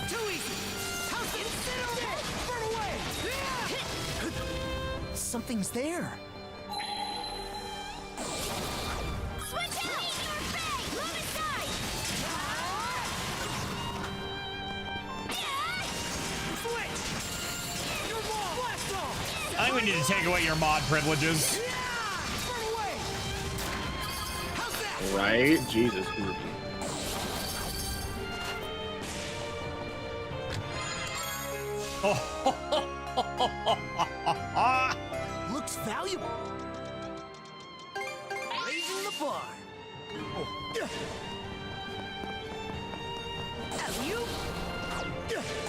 Too easy! How's it? Incinerate! Burn away! Something's there. Switch out! Meet your fate! Move aside! Switch! Your wall! Blast off! I think we need to take away your mod privileges. Burn away! How's that? Right? Jesus. Looks valuable. Raising the bar. Alley-oop.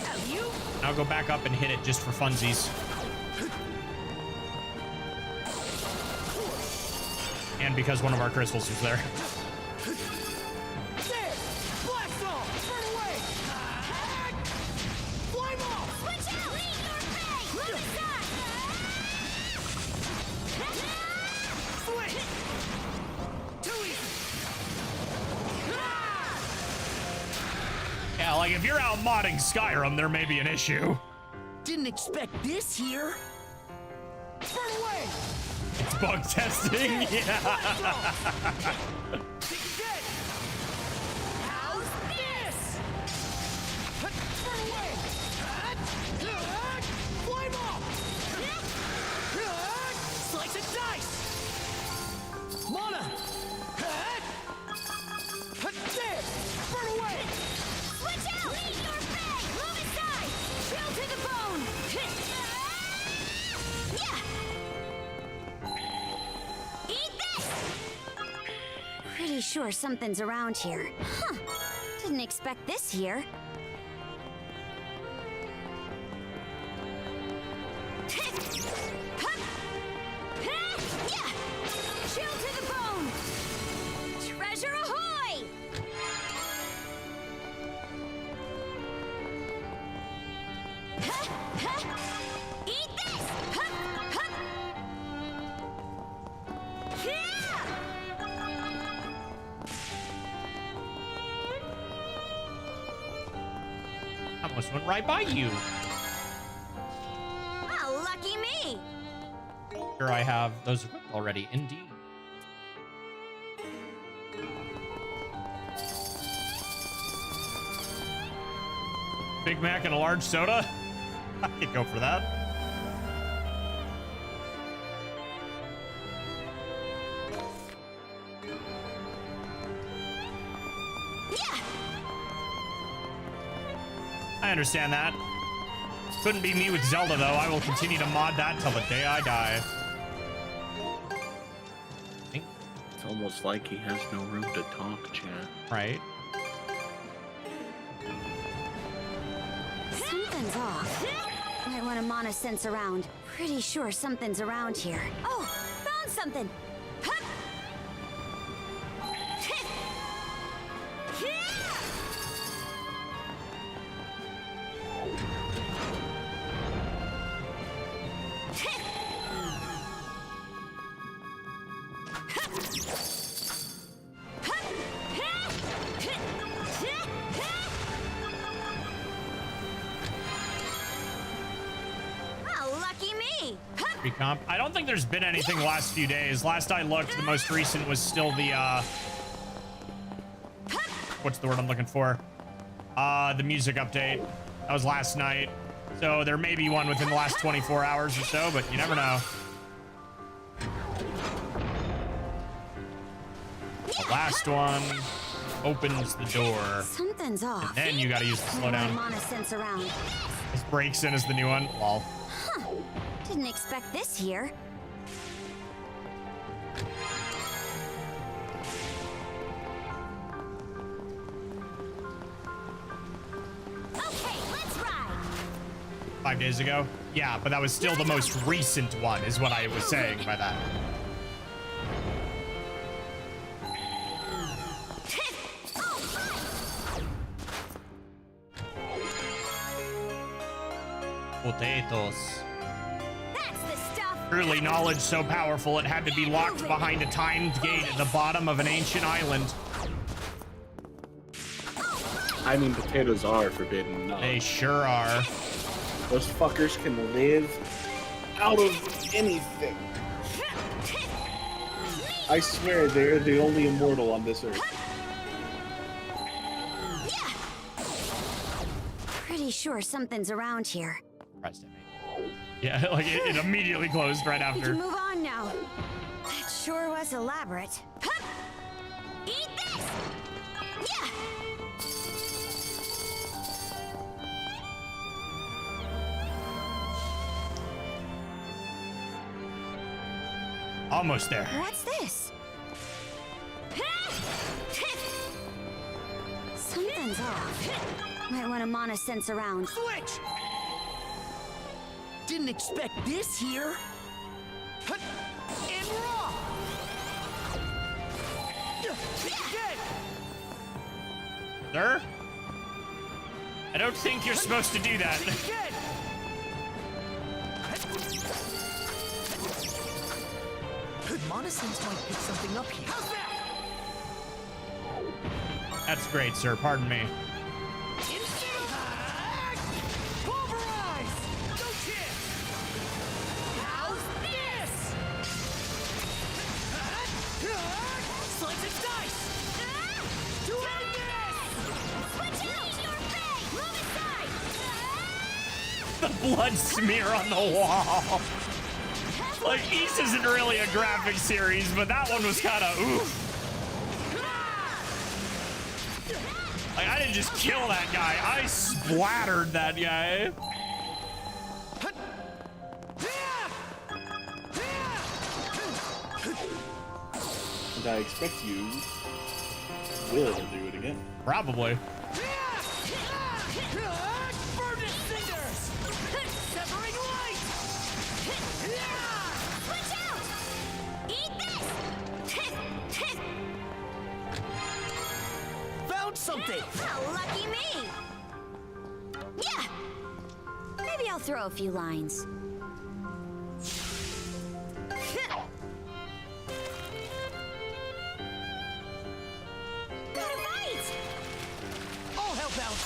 Alley-oop. Now go back up and hit it just for funsies. And because one of our crystals was there. There! Blast off! Burn away! Flame off! Switch out! Meet your fate! Move aside! Switch! Too easy! Yeah, like if you're out modding Skyrim, there may be an issue. Didn't expect this here. Burn away! It's bug testing. Yeah. Think again! How's this? Burn away! Flame off! Slice and dice! Mana! There! Burn away! Switch out! Meet your fate! Move aside! Chill to the bone! Yeah! Eat this! Pretty sure something's around here. Huh. Didn't expect this here. Yeah! Chill to the bone! Treasure ahoy! Eat this! Almost went right by you. Oh, lucky me. Sure, I have those equipped already. Indeed. Big Mac and a large soda? I could go for that. I understand that. Couldn't be me with Zelda, though. I will continue to mod that till the day I die. It's almost like he has no room to talk, chat. Right. Something's off. Might want to mana sense around. Pretty sure something's around here. Oh, found something. Hup. Oh, lucky me. Recomp. I don't think there's been anything the last few days. Last I looked, the most recent was still the, what's the word I'm looking for? The music update. That was last night. So there may be one within the last 24 hours or so, but you never know. The last one opens the door. Something's off. And then you gotta use the slowdown. Mana sense around. This breaks in as the new one. Lol. Huh. Didn't expect this here. Okay, let's ride. 5 days ago? Yeah, but that was still the most recent one, is what I was saying by that. Potatoes. That's the stuff. Truly, knowledge so powerful it had to be locked behind a timed gate at the bottom of an ancient island. I mean, potatoes are forbidden. No. They sure are. Those fuckers can live out of anything. I swear they're the only immortal on this earth. Pretty sure something's around here. Yeah, like it immediately closed right We after. can move on now. That sure was elaborate. Hup! Eat this! Yeah! Almost there. What's this? Something's off. Might want to mana sense around. Switch! Didn't expect this here. And raw! Get! Sir? I don't think you're supposed to do that. Get! Mana sense might pick something up here. How's that? That's great, sir. Pardon me. Pulverize! No chance! How's this? Slice and dice! Doing this! Switch out! Your face! Move aside! The blood smear on the wall. Like, East isn't really a graphic series, but that one was kind of oof. Like, I didn't just kill that guy. I splattered that guy. And I expect you will do it again. Probably. Burn it, cinders! Severing light! Switch out! Eat this! Found something! How lucky me! Yeah! Maybe I'll throw a few lines. Got a bite! I'll help out!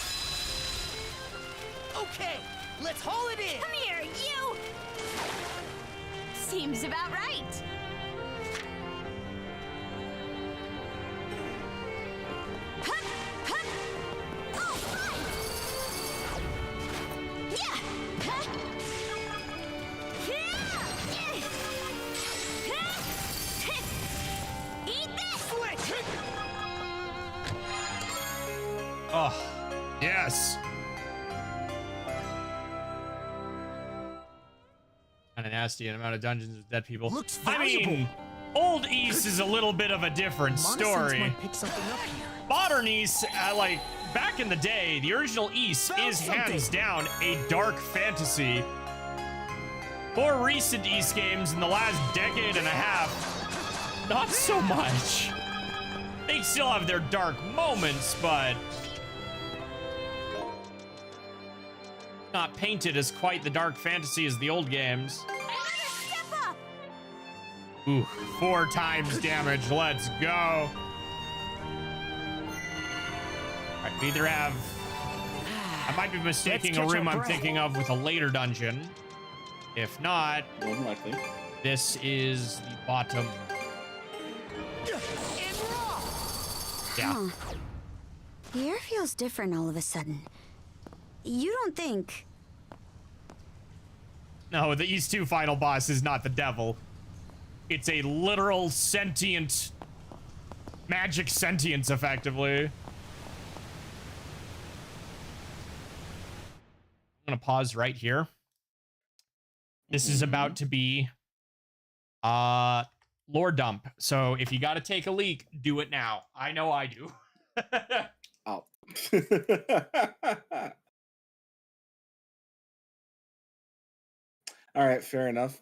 Okay, let's haul it in. Come here, you! Seems about right. Hup, hup. Oh, fun! Yeah! Huh? Yeah! Huh? Eat this! Switch! Oh, yes. Kind of nasty an amount of dungeons with dead people. Looks I mean, Old East is a little bit of a different story. Might pick something up here. Modern East, like back in the day, the original East is hands down a dark fantasy. More recent East games in the last decade and a half, not so much. They still have their dark moments, but not painted as quite the dark fantasy as the old games. Ooh, 4 times damage. Let's go. All right, we either have... I might be mistaking a room I'm thinking of with a later dungeon. If not, this is the bottom. Yeah. Huh. The air feels different all of a sudden. You don't think... No, the East 2 final boss is not the devil. It's a literal sentient... magic sentience, effectively. I'm gonna pause right here. This is about to be... lore dump. So if you gotta take a leak, do it now. I know I do. Oh. All right, fair enough.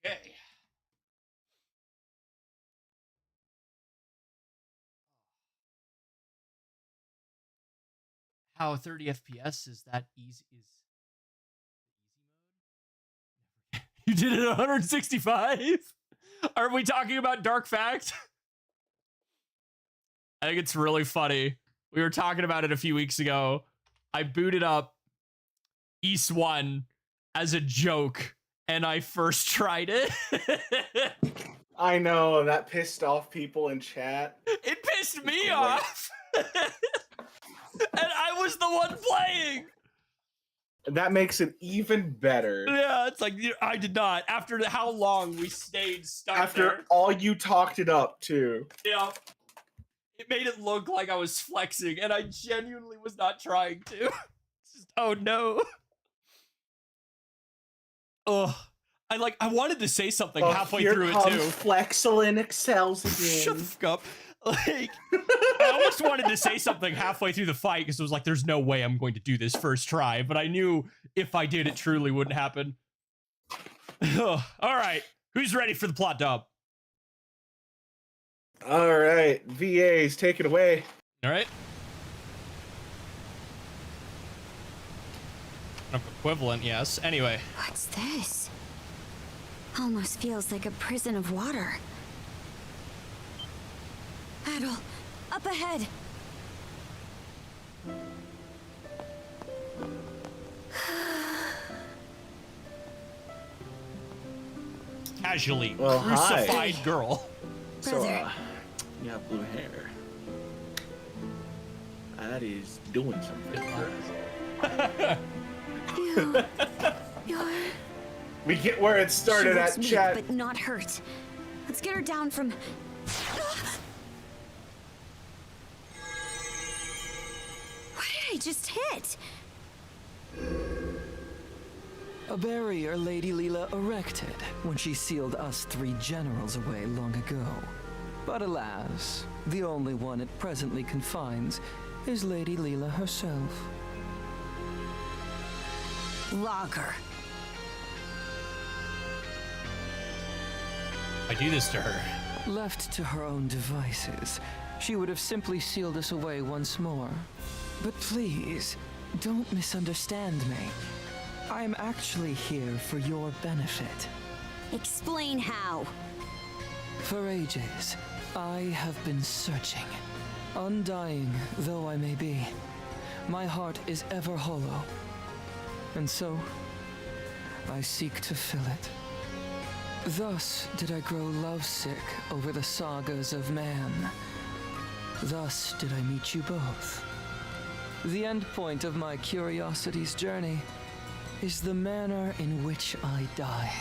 Okay. How 30 FPS is that easy? You did it at 165? Are we talking about Dark Fact? I think it's really funny. We were talking about it a few weeks ago. I booted up East 1 as a joke, and I first tried it. I know, that pissed off people in chat. It pissed me off. And I was the one playing. That makes it even better. Yeah, it's like, I did not. After how long we stayed stuck After there. all you talked it up, too. Yeah. It made it look like I was flexing, and I genuinely was not trying to. It's just, oh no. Oh, I wanted to say something halfway through it too. Exalin excels again. Shut the fuck up. Like, I almost wanted to say something halfway through the fight because it was like, there's no way I'm going to do this first try, but I knew if I did, it truly wouldn't happen. All right, who's ready for the plot dump? All right, VAs, take it away. All right. I'm gonna equivalent, yes. Anyway. What's this? Almost feels like a prison of water. Adol, up ahead. Casually Well, crucified hi. girl. So, you have blue hair. That is doing something for us. You're... We get where it started She at, looks weak, chat. but not hurt. Let's get her down from... What did I just hit? A barrier Lady Leela erected when she sealed us 3 generals away long ago. But alas, the only one it presently confines is Lady Leela herself. Lager. I do this to her. Left to her own devices, she would have simply sealed us away once more. But please, don't misunderstand me. I am actually here for your benefit. Explain how. For ages, I have been searching. Undying though I may be, my heart is ever hollow. And so, I seek to fill it. Thus did I grow lovesick over the sagas of man. Thus did I meet you both. The end point of my curiosity's journey is the manner in which I die.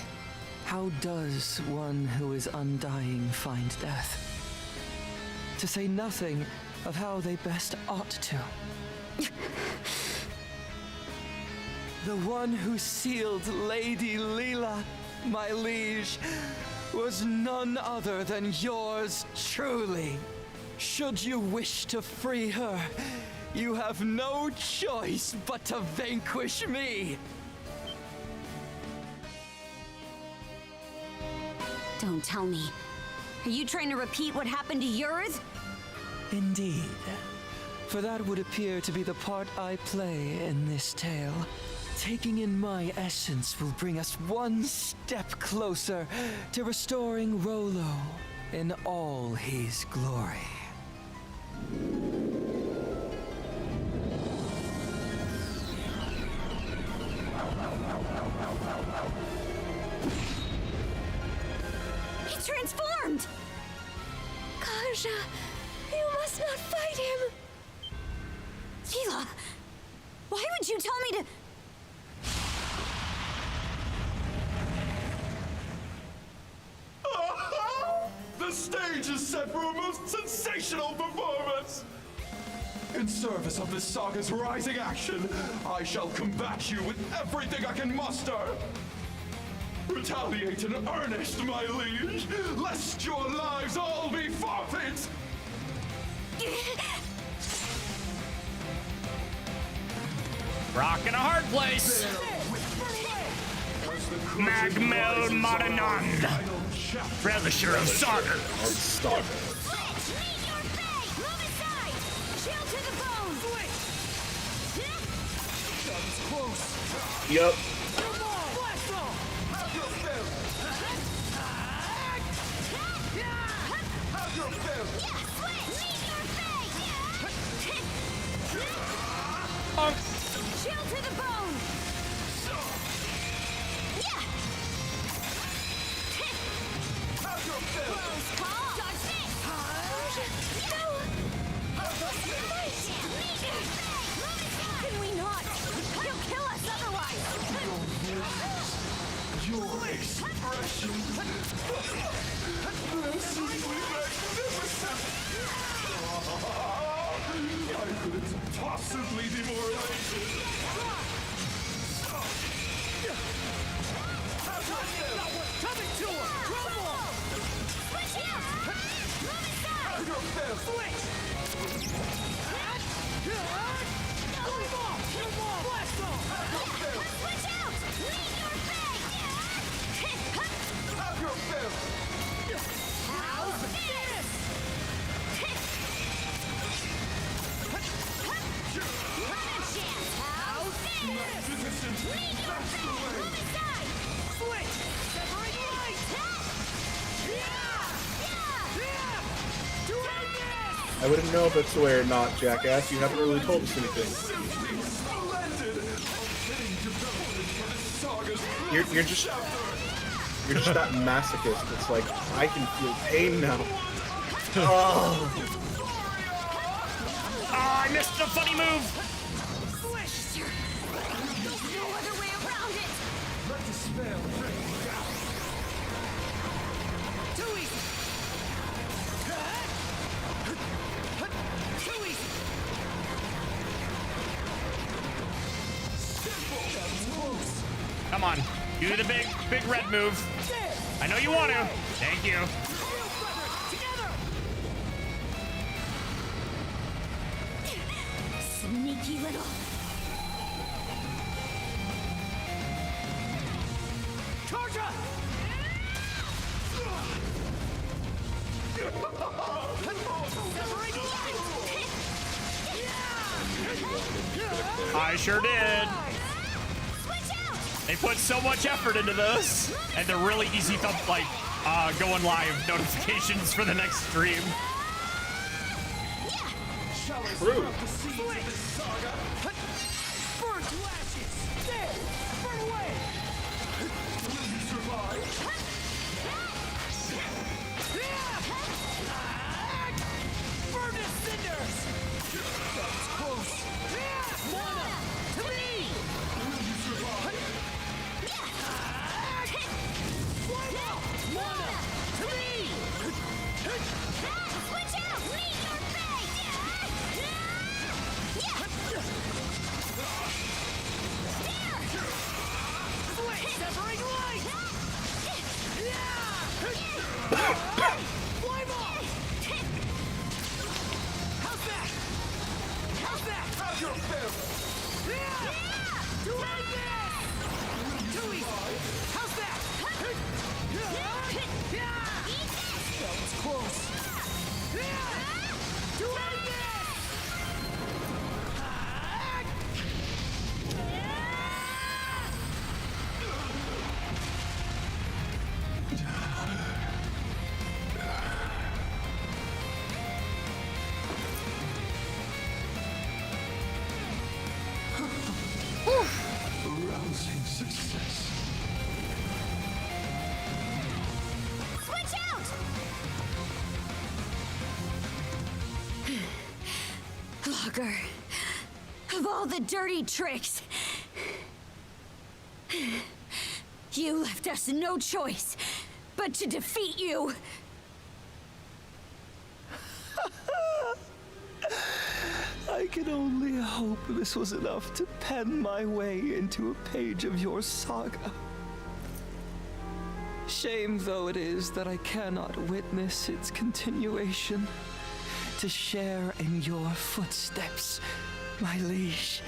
How does one who is undying find death? To say nothing of how they best ought to. The one who sealed Lady Leela, my liege, was none other than yours truly. Should you wish to free her, you have no choice but to vanquish me. Don't tell me. Are you trying to repeat what happened to yours? Indeed. For that would appear to be the part I play in this tale. Taking in my essence will bring us one step closer to restoring Rolo in all his glory. He transformed! Kaja, you must not fight him! Leela, why would you tell me to... The stage is set for a most sensational performance! In service of this saga's rising action, I shall combat you with everything I can muster! Retaliate in earnest, my liege, lest your lives all be forfeit! Rock in a hard place. Magmel Modanand, Relisher of Sarder. Yep. Shield to the bone! Yeah! Close call! Dodge this! No! Can we not? He'll kill us otherwise! Your expression this is magnificent! I couldn't possibly be more elated! Coming to him! Drum wall! Switch out! Move aside! Switch! Move off! Move off! Blast off! Switch out! Lead your thing! Have your fill! How's this? Run a chance! How's this? Magnificent! Lead I wouldn't know if that's the way or not, jackass. You haven't really told us anything. You're just that masochist. It's like, I can feel pain now. Oh, I missed a funny move. No other way around it. Let the spell rain down. Too easy. Too easy. Simple. That's close. Come on, do the big red move. I know you want to. Thank you. Sneaky little. Charger! I sure did. They put so much effort into this, and they're really easy to going live notifications for the next stream. true. Burn to ashes! There! Burn away! Will you survive? Burn to cinders! That's close! Mana! To me! Will you survive? Fly out! Mana! To me! Switch out! Meet your fate! Severing light! Flame off! How's that? How's that? How's your fill? Do like this! Too easy! How's that? That was close! Do like this! Rousing success. Switch out! Logger, of all the dirty tricks, you left us no choice but to defeat you. I can only hope this was enough to pen my way into a page of your saga. Shame though it is that I cannot witness its continuation. To share in your footsteps, my liege,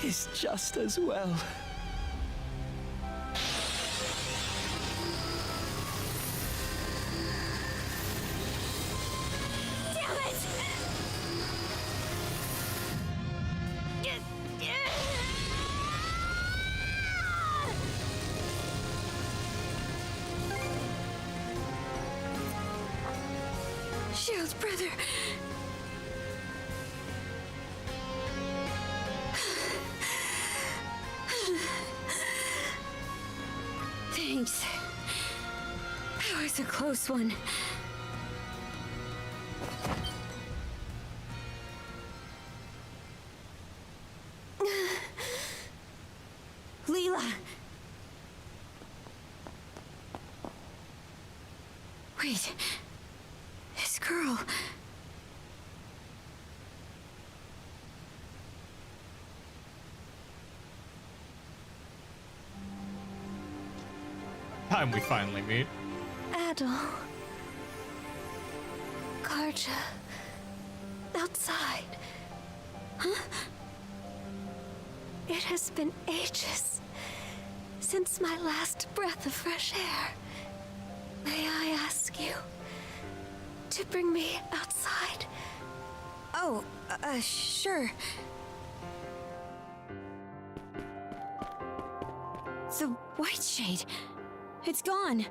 is just as well. Shield brother. Thanks. That was a close one. Leela. Wait. This girl. Time we finally meet. Adel. Karja. Outside. Huh? It has been ages since my last breath of fresh air. May I ask you to bring me outside? Oh, sure. The white shade. It's gone.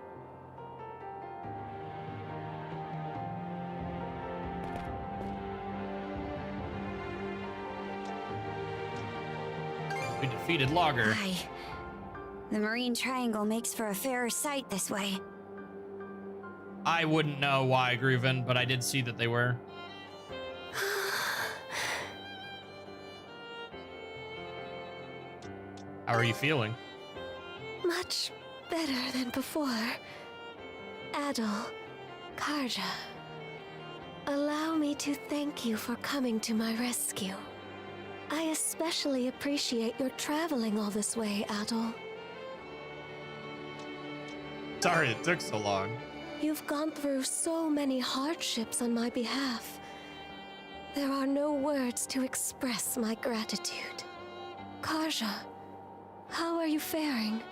We defeated Logger. Aye. The Marine Triangle makes for a fairer sight this way. I wouldn't know why, Grieven, but I did see that they were. How are you feeling? Much better than before. Adol, Karja, allow me to thank you for coming to my rescue. I especially appreciate your traveling all this way, Adol. Sorry it took so long. You've gone through so many hardships on my behalf. There are no words to express my gratitude. Karja, how are you faring?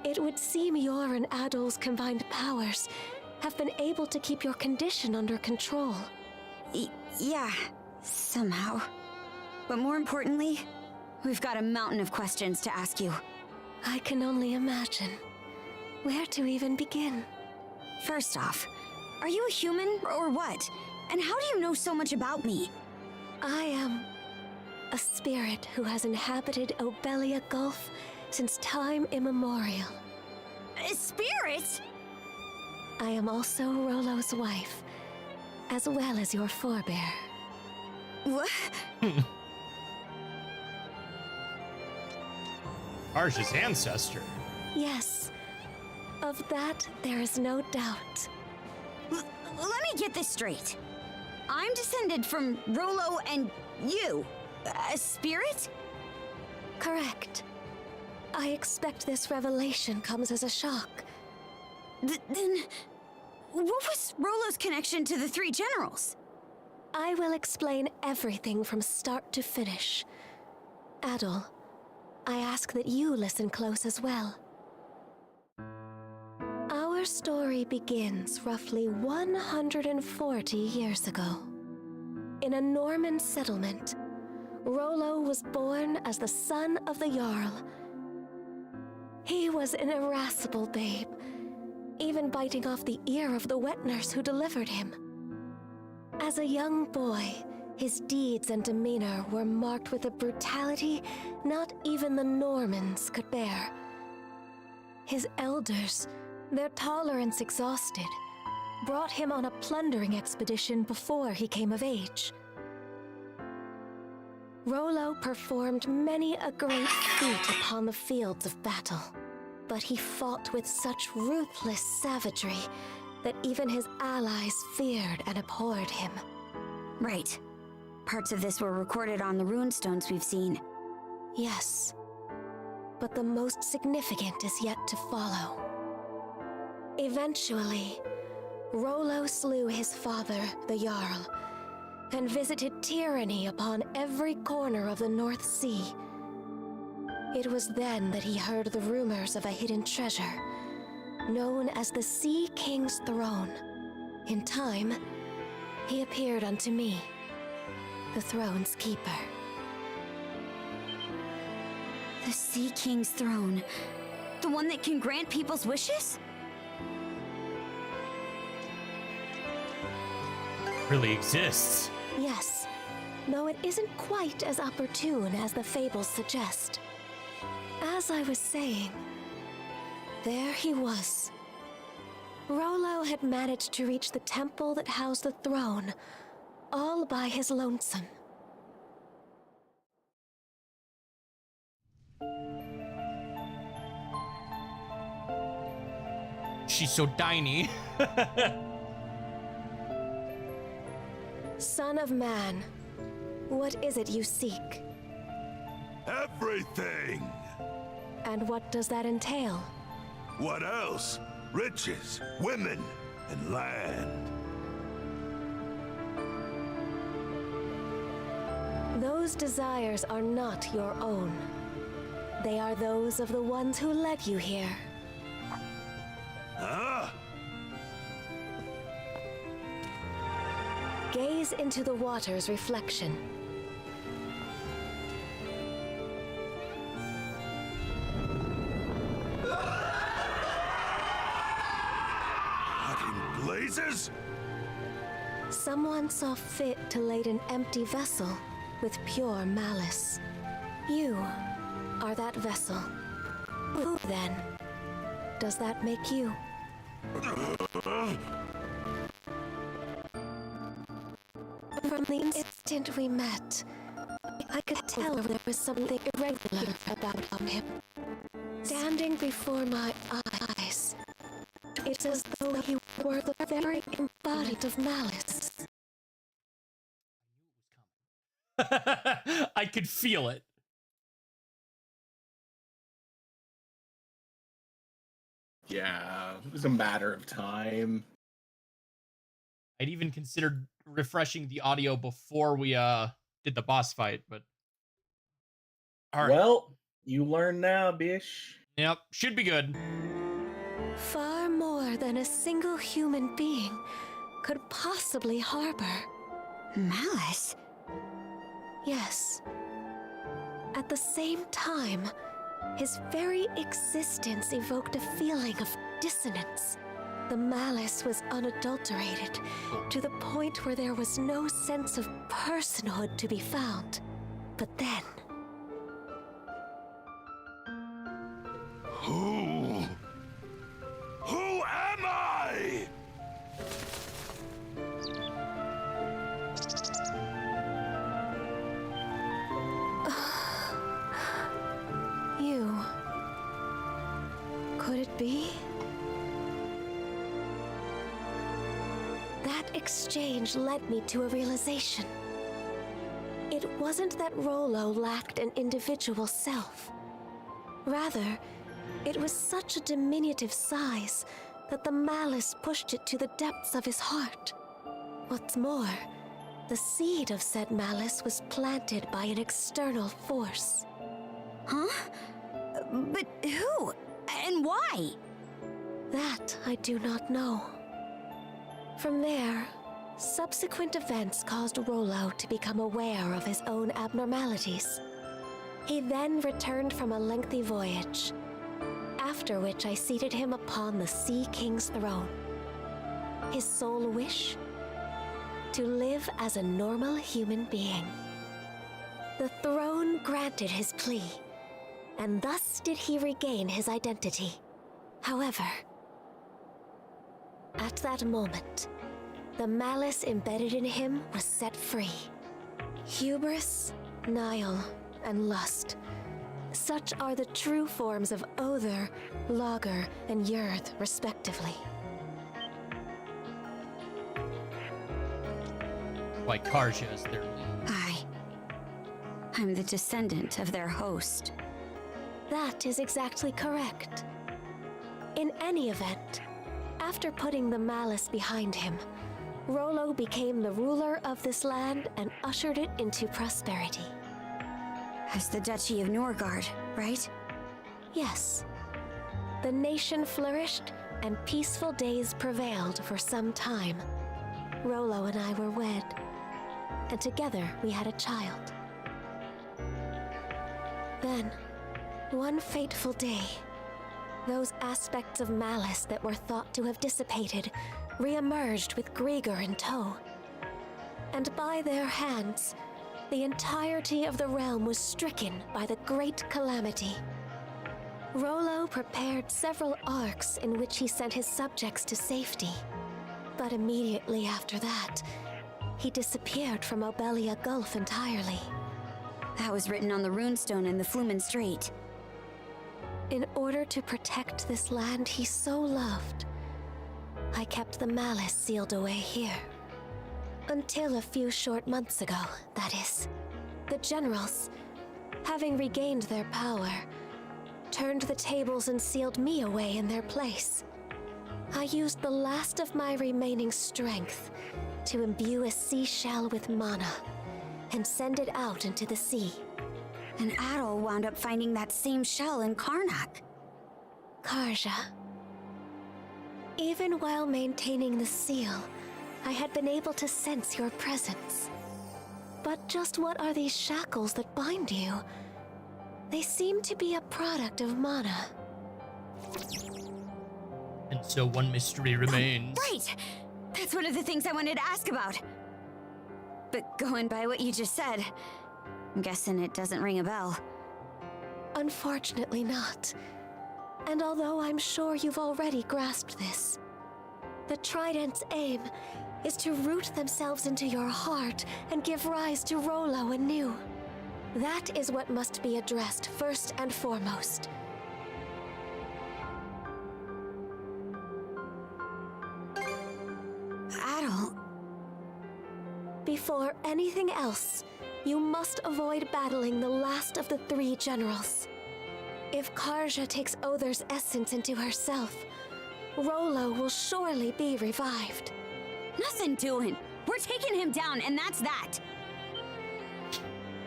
It would seem your and Adol's combined powers have been able to keep your condition under control. Yeah, somehow. But more importantly, we've got a mountain of questions to ask you. I can only imagine. Where to even begin? First off, are you a human or what? And how do you know so much about me? I am a spirit who has inhabited Obelia Gulf since time immemorial. A spirit? I am also Rollo's wife, as well as your forebear. What? Karja's ancestor. Yes. Of that, there is no doubt. Let me get this straight. I'm descended from Rollo and you. A spirit? Correct. I expect this revelation comes as a shock. Then, what was Rollo's connection to the three generals? I will explain everything from start to finish. Adol, I ask that you listen close as well. Our story begins roughly 140 years ago. In a Norman settlement, Rollo was born as the son of the Jarl. He was an irascible babe, even biting off the ear of the wet nurse who delivered him. As a young boy, his deeds and demeanor were marked with a brutality not even the Normans could bear. His elders, their tolerance exhausted, brought him on a plundering expedition before he came of age. Rollo performed many a great feat upon the fields of battle, but he fought with such ruthless savagery that even his allies feared and abhorred him. Right. Parts of this were recorded on the runestones we've seen. Yes, but the most significant is yet to follow. Eventually, Rollo slew his father, the Jarl, and visited tyranny upon every corner of the North Sea. It was then that he heard the rumors of a hidden treasure, known as the Sea King's Throne. In time, he appeared unto me, the throne's keeper. The Sea King's Throne? The one that can grant people's wishes? Really exists. Yes, though it isn't quite as opportune as the fables suggest. As I was saying, there he was. Rollo had managed to reach the temple that housed the throne, all by his lonesome. She's so tiny. Son of man, what is it you seek? Everything! And what does that entail? What else? Riches, women, and land. Those desires are not your own. They are those of the ones who led you here. Huh? Gaze into the water's reflection. What in blazes? Someone saw fit to lade an empty vessel with pure malice. You, are that vessel. Who, then, does that make you? From the instant we met, I could tell there was something irregular about him. Standing before my eyes, it's as though he were the very embodiment of malice. I could feel it. Yeah, it was a matter of time. I'd even considered refreshing the audio before we did the boss fight, but all right. Well, you learn now, bish. Yep, should be good. Far more than a single human being could possibly harbor. Malice? Yes. At the same time, his very existence evoked a feeling of dissonance. The malice was unadulterated, to the point where there was no sense of personhood to be found. But then... Who am I? You... Could it be? That exchange led me to a realization. It wasn't that Rollo lacked an individual self. Rather, it was such a diminutive size that the malice pushed it to the depths of his heart. What's more, the seed of said malice was planted by an external force. Huh? But who? And why? That I do not know. From there, subsequent events caused Rollo to become aware of his own abnormalities. He then returned from a lengthy voyage, after which I seated him upon the Sea King's throne. His sole wish? To live as a normal human being. The throne granted his plea, and thus did he regain his identity. However, at that moment, the malice embedded in him was set free. Hubris, Nile, and lust. Such are the true forms of Other, Lager, and Yurth, respectively. Like Karja is their lead. I'm the descendant of their host. That is exactly correct. In any event, after putting the malice behind him, Rollo became the ruler of this land and ushered it into prosperity. As the Duchy of Norgard, right? Yes. The nation flourished, and peaceful days prevailed for some time. Rollo and I were wed, and together we had a child. Then, one fateful day, those aspects of malice that were thought to have dissipated re-emerged with Grieger in tow. And by their hands, the entirety of the realm was stricken by the great calamity. Rollo prepared several arcs in which he sent his subjects to safety. But immediately after that, he disappeared from Obelia Gulf entirely. That was written on the runestone in the Flumen Strait. In order to protect this land he so loved, I kept the malice sealed away here. Until a few short months ago, that is. The generals, having regained their power, turned the tables and sealed me away in their place. I used the last of my remaining strength to imbue a seashell with mana and send it out into the sea. And Adol wound up finding that same shell in Karnak. Karja. Even while maintaining the seal, I had been able to sense your presence. But just what are these shackles that bind you? They seem to be a product of mana. And so one mystery remains. Right! That's one of the things I wanted to ask about. But going by what you just said, I'm guessing it doesn't ring a bell. Unfortunately not. And although I'm sure you've already grasped this, the Trident's aim is to root themselves into your heart and give rise to Rollo anew. That is what must be addressed first and foremost. Adol. Before anything else, you must avoid battling the last of the 3 generals. If Karja takes Other's essence into herself, Rollo will surely be revived. Nothing doing. We're taking him down, and that's that.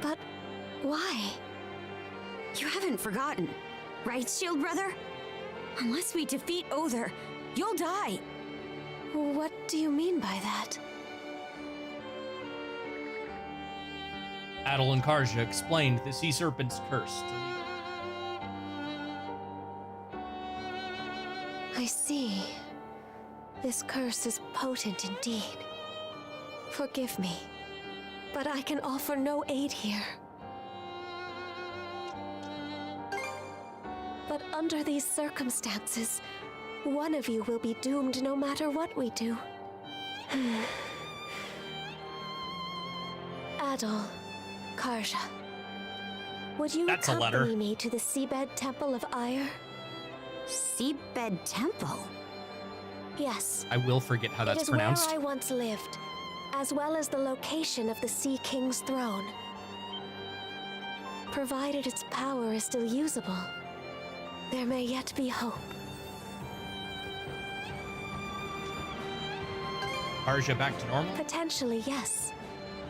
But why? You haven't forgotten, right, Shield Brother? Unless we defeat Other, you'll die. What do you mean by that? Adol and Karja explained the Sea Serpent's curse to Leela. I see. This curse is potent indeed. Forgive me, but I can offer no aid here. But under these circumstances, one of you will be doomed no matter what we do. Adol, Karja, would you accompany me to the Seabed Temple of Ire? Seabed Temple? Yes. I will forget how that's pronounced. It is where I once lived, as well as the location of the Sea King's throne. Provided its power is still usable, there may yet be hope. Karja back to normal? Potentially, yes.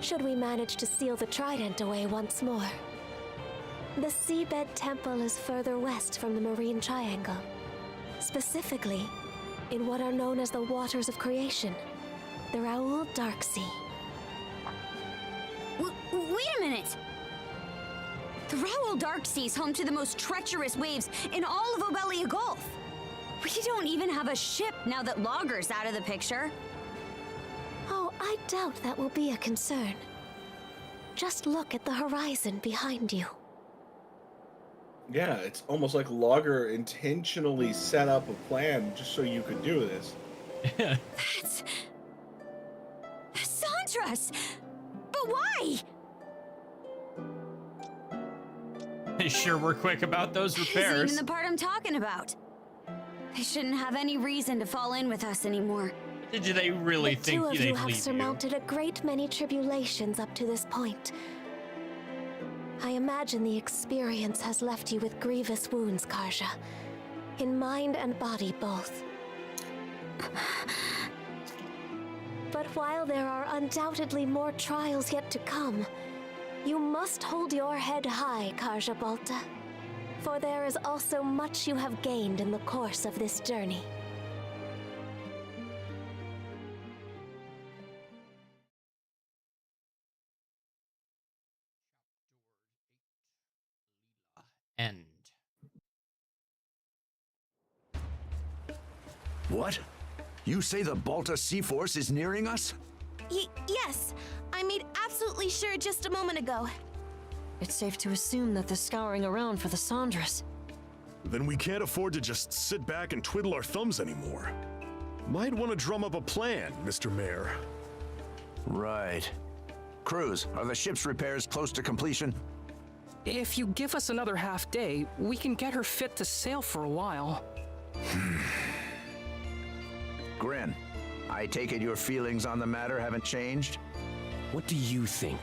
Should we manage to seal the Trident away once more. The Seabed Temple is further west from the Marine Triangle. Specifically, in what are known as the Waters of Creation, the Raoul Dark Sea. Wait a minute! The Raoul Dark Sea is home to the most treacherous waves in all of Obelia Gulf. We don't even have a ship now that Logger's out of the picture. Oh, I doubt that will be a concern. Just look at the horizon behind you. Yeah, it's almost like Logger intentionally set up a plan just so you could do this. That's Sandras! But why? They sure were quick about those repairs. Isn't even the part I'm talking about. They shouldn't have any reason to fall in with us anymore. Did they really think they'd leave you? The two of you have surmounted a great many tribulations up to this point. I imagine the experience has left you with grievous wounds, Karja. In mind and body both. But while there are undoubtedly more trials yet to come, you must hold your head high, Karja Balta. For there is also much you have gained in the course of this journey. End. What? You say the Balta Sea Force is nearing us? Yes. I made absolutely sure just a moment ago. It's safe to assume that they're scouring around for the Sandras. Then we can't afford to just sit back and twiddle our thumbs anymore. Might want to drum up a plan, Mr. Mayor. Right. Cruz, are the ship's repairs close to completion? If you give us another half day, we can get her fit to sail for a while. Grin, I take it your feelings on the matter haven't changed? What do you think?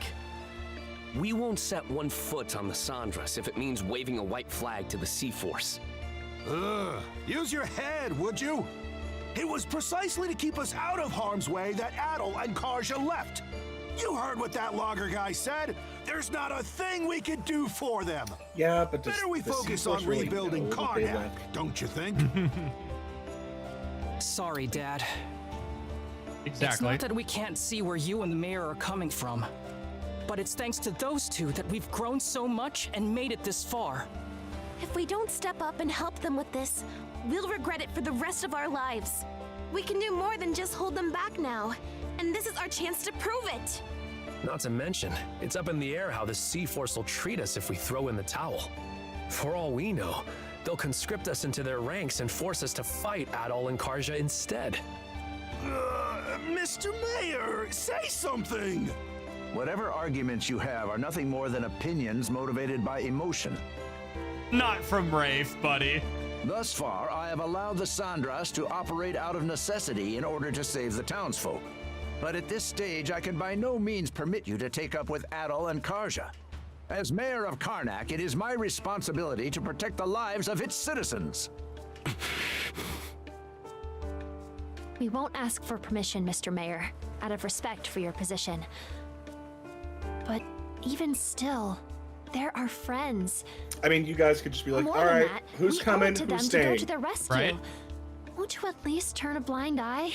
We won't set one foot on the Sandras if it means waving a white flag to the Sea Force. Use your head, would you? It was precisely to keep us out of harm's way that Adol and Karja left. You heard what that logger guy said. There's not a thing we could do for them. Yeah, but better we focus on really rebuilding Karnak, don't you think? Sorry, Dad. Exactly. It's not that we can't see where you and the mayor are coming from, but it's thanks to those two that we've grown so much and made it this far. If we don't step up and help them with this, we'll regret it for the rest of our lives. We can do more than just hold them back now, and this is our chance to prove it. Not to mention, it's up in the air how the Sea Force will treat us if we throw in the towel. For all we know, they'll conscript us into their ranks and force us to fight Adol and Karja instead. Mr. Mayor, say something! Whatever arguments you have are nothing more than opinions motivated by emotion. Not from Rafe, buddy. Thus far, I have allowed the Sandras to operate out of necessity in order to save the townsfolk. But at this stage, I can by no means permit you to take up with Adol and Karja. As mayor of Karnak, it is my responsibility to protect the lives of its citizens. We won't ask for permission, Mr. Mayor, out of respect for your position. But even still, they're our friends. I mean, you guys could just be like, More all than right, that, who's we coming, owe it to who's them staying? to go to their rescue. Right. Won't you at least turn a blind eye?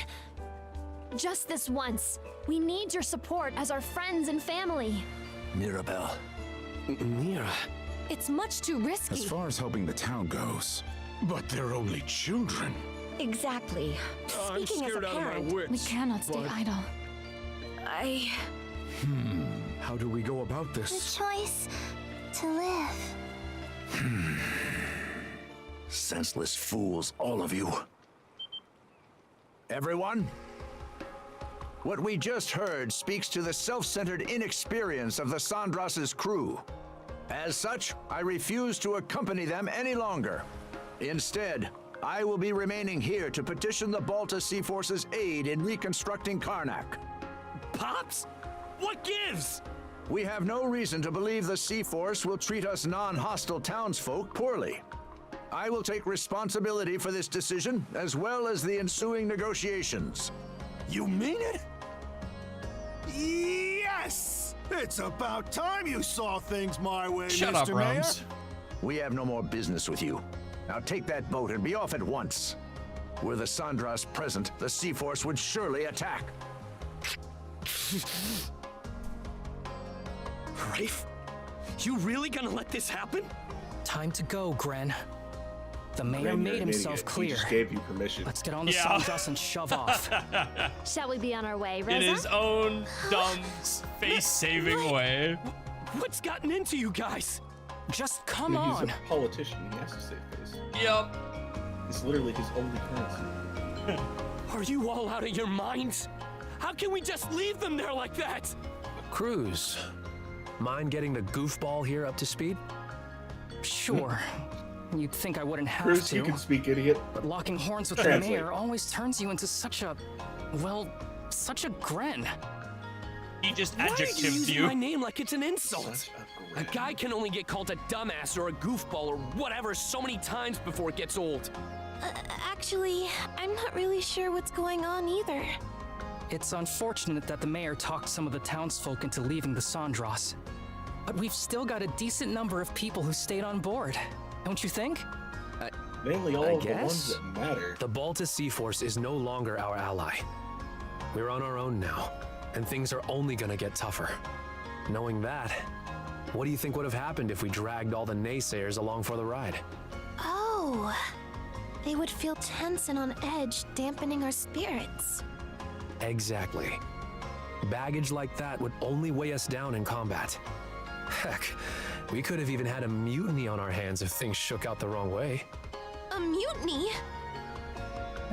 Just this once. We need your support as our friends and family. Mirabelle. Mira. It's much too risky. As far as helping the town goes. But they're only children. Exactly. I'm Speaking as a scared out of my parent, wits. we cannot stay but- idle. I... How do we go about this? Choice to live. Senseless fools, all of you. Everyone? What we just heard speaks to the self-centered inexperience of the Sandras' crew. As such, I refuse to accompany them any longer. Instead, I will be remaining here to petition the Balta Sea Force's aid in reconstructing Karnak. Pops? What gives? We have no reason to believe the Sea Force will treat us non-hostile townsfolk poorly. I will take responsibility for this decision, as well as the ensuing negotiations. You mean it? Yes! It's about time you saw things my way, Shut Mr. up, Mayor. Rums. We have no more business with you. Now take that boat and be off at once. Were the Sandras present, the Sea Force would surely attack. Rafe? You really gonna let this happen? Time to go, Gren. The mayor Gren, you're made an himself idiot. He clear. just gave you permission. Let's get on the Yeah. Sandras and shove off. Shall we be on our way, Rosa? In his own dumb, face-saving way. What's gotten into you guys? Just come He's on. a politician. He has to save face. Yep. It's literally his only currency. Are you all out of your minds? How can we just leave them there like that? Cruz, mind getting the goofball here up to speed? Sure. You'd think I wouldn't have Cruz, to. you can speak, idiot. But locking horns with the Translate. mayor always turns you into such a... well, such a Gren. He just Why are you adjectived using you. my name like it's an insult? Such A guy can only get called a dumbass or a goofball or whatever so many times before it gets old. Actually, I'm not really sure what's going on either. It's unfortunate that the mayor talked some of the townsfolk into leaving the Sandras. But we've still got a decent number of people who stayed on board. Don't you think? Mainly all I of the guess. ones that matter. The Balta Sea Force is no longer our ally. We're on our own now, and things are only gonna get tougher. Knowing that, what do you think would have happened if we dragged all the naysayers along for the ride? Oh, they would feel tense and on edge, dampening our spirits. Exactly. Baggage like that would only weigh us down in combat. Heck, we could have even had a mutiny on our hands if things shook out the wrong way. A mutiny?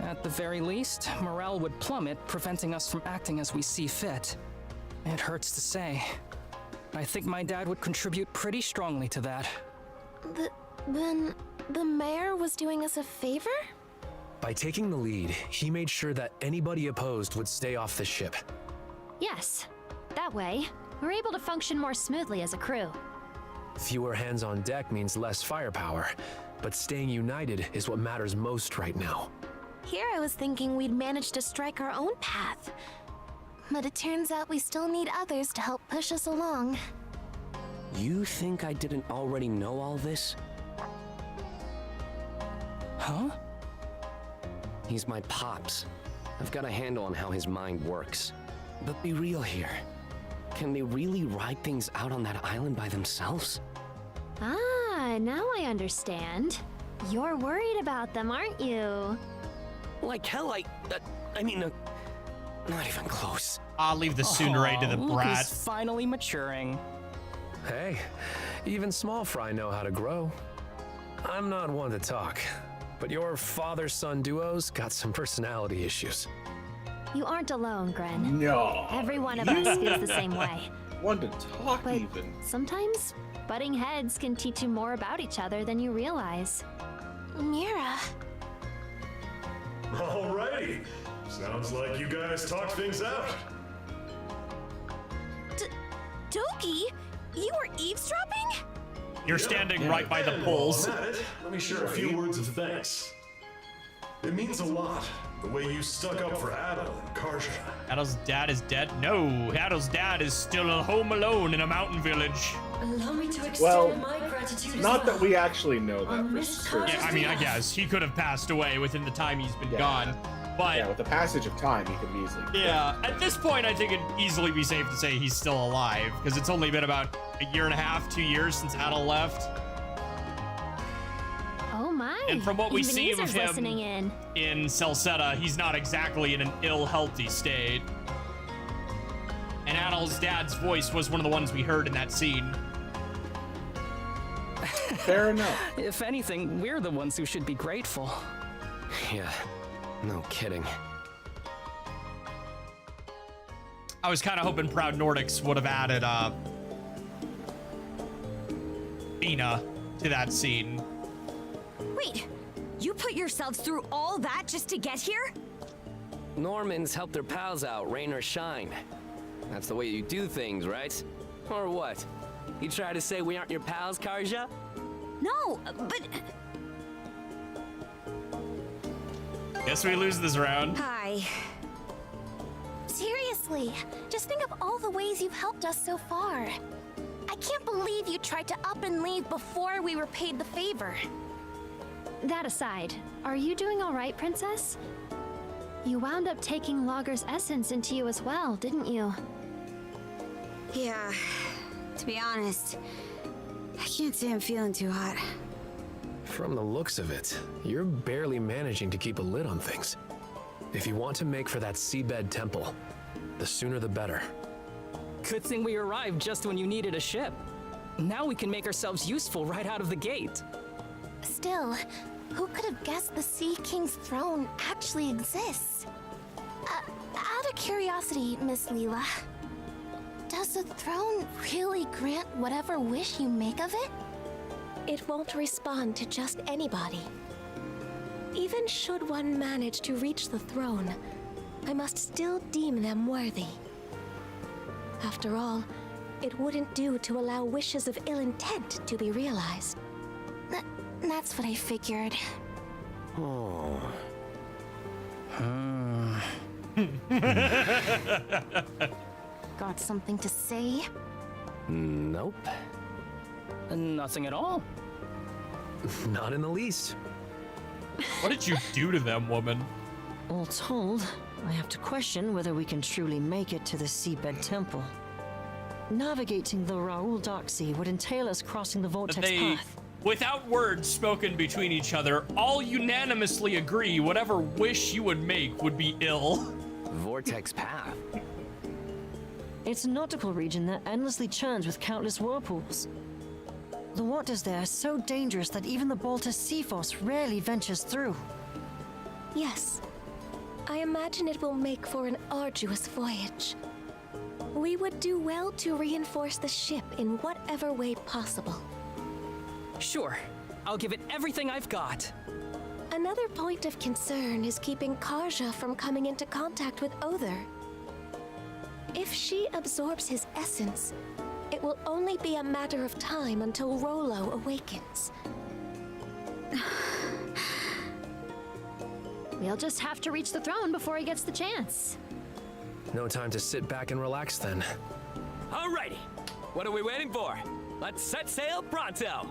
At the very least, morale would plummet, preventing us from acting as we see fit. It hurts to say. I think my dad would contribute pretty strongly to that. Then the mayor was doing us a favor? By taking the lead, he made sure that anybody opposed would stay off the ship. Yes. That way, we're able to function more smoothly as a crew. Fewer hands on deck means less firepower, but staying united is what matters most right now. Here I was thinking we'd manage to strike our own path. But it turns out we still need others to help push us along. You think I didn't already know all this? Huh? He's my pops. I've got a handle on how his mind works. But be real here. Can they really ride things out on that island by themselves? Ah, now I understand. You're worried about them, aren't you? Like hell, not even close. I'll leave the tsundere to the Luke brat. is finally maturing. Hey, even small fry know how to grow. I'm not one to talk, but your father-son duo's got some personality issues. You aren't alone, Gren. No. Every one of us feels the same way. One to talk But even. sometimes butting heads can teach you more about each other than you realize. Mira. Alrighty. Sounds like you guys talked things out. Doki, you were eavesdropping? You're standing right by the poles. While I'm at it, let me share a few words of thanks. It means a lot, the way you stuck up for Adel and Karja. Adel's dad is dead? No, Adel's dad is still home alone in a mountain village. Allow me to extend Well, my gratitude not as well. that we actually know that for sure. Yeah, I mean, I guess he could have passed away within the time he's been gone, but yeah, with the passage of time, he could easily. yeah, at this point, I think it'd easily be safe to say he's still alive because it's only been about a year and a half, 2 years since Adel left. Oh my! And from what we Even see of Ezra's him listening in. Celceta, he's not exactly in an ill-healthy state. And Adel's dad's voice was one of the ones we heard in that scene. Fair enough. If anything, we're the ones who should be grateful. Yeah, no kidding. I was kind of hoping Proud Nordics would have added Bina to that scene. Wait, you put yourselves through all that just to get here? Normans help their pals out, rain or shine. That's the way you do things, right? Or what? You try to say we aren't your pals, Karja? No, but... Guess we lose this round. Hi. Seriously, just think of all the ways you've helped us so far. I can't believe you tried to up and leave before we were paid the favor. That aside, are you doing all right, Princess? You wound up taking Logger's essence into you as well, didn't you? Yeah, to be honest, I can't say I'm feeling too hot. From the looks of it, you're barely managing to keep a lid on things. If you want to make for that seabed temple, the sooner the better. Good thing we arrived just when you needed a ship. Now we can make ourselves useful right out of the gate. Still, who could have guessed the Sea King's throne actually exists? Out of curiosity, Miss Leela, does the throne really grant whatever wish you make of it? It won't respond to just anybody. Even should one manage to reach the throne, I must still deem them worthy. After all, it wouldn't do to allow wishes of ill intent to be realized. That's what I figured. Oh. Got something to say? Nope. Nothing at all. Not in the least. What did you do to them, woman? All told, I have to question whether we can truly make it to the Seabed Temple. Navigating the Raoul Dark Sea would entail us crossing the Vortex Path. Without words spoken between each other, all unanimously agree whatever wish you would make would be ill. Vortex Path? It's a nautical region that endlessly churns with countless whirlpools. The waters there are so dangerous that even the Balta Sea Force rarely ventures through. Yes, I imagine it will make for an arduous voyage. We would do well to reinforce the ship in whatever way possible. Sure, I'll give it everything I've got. Another point of concern is keeping Karja from coming into contact with Other. If she absorbs his essence, it will only be a matter of time until Rollo awakens. We'll just have to reach the throne before he gets the chance. No time to sit back and relax then. Alrighty, what are we waiting for? Let's set sail pronto.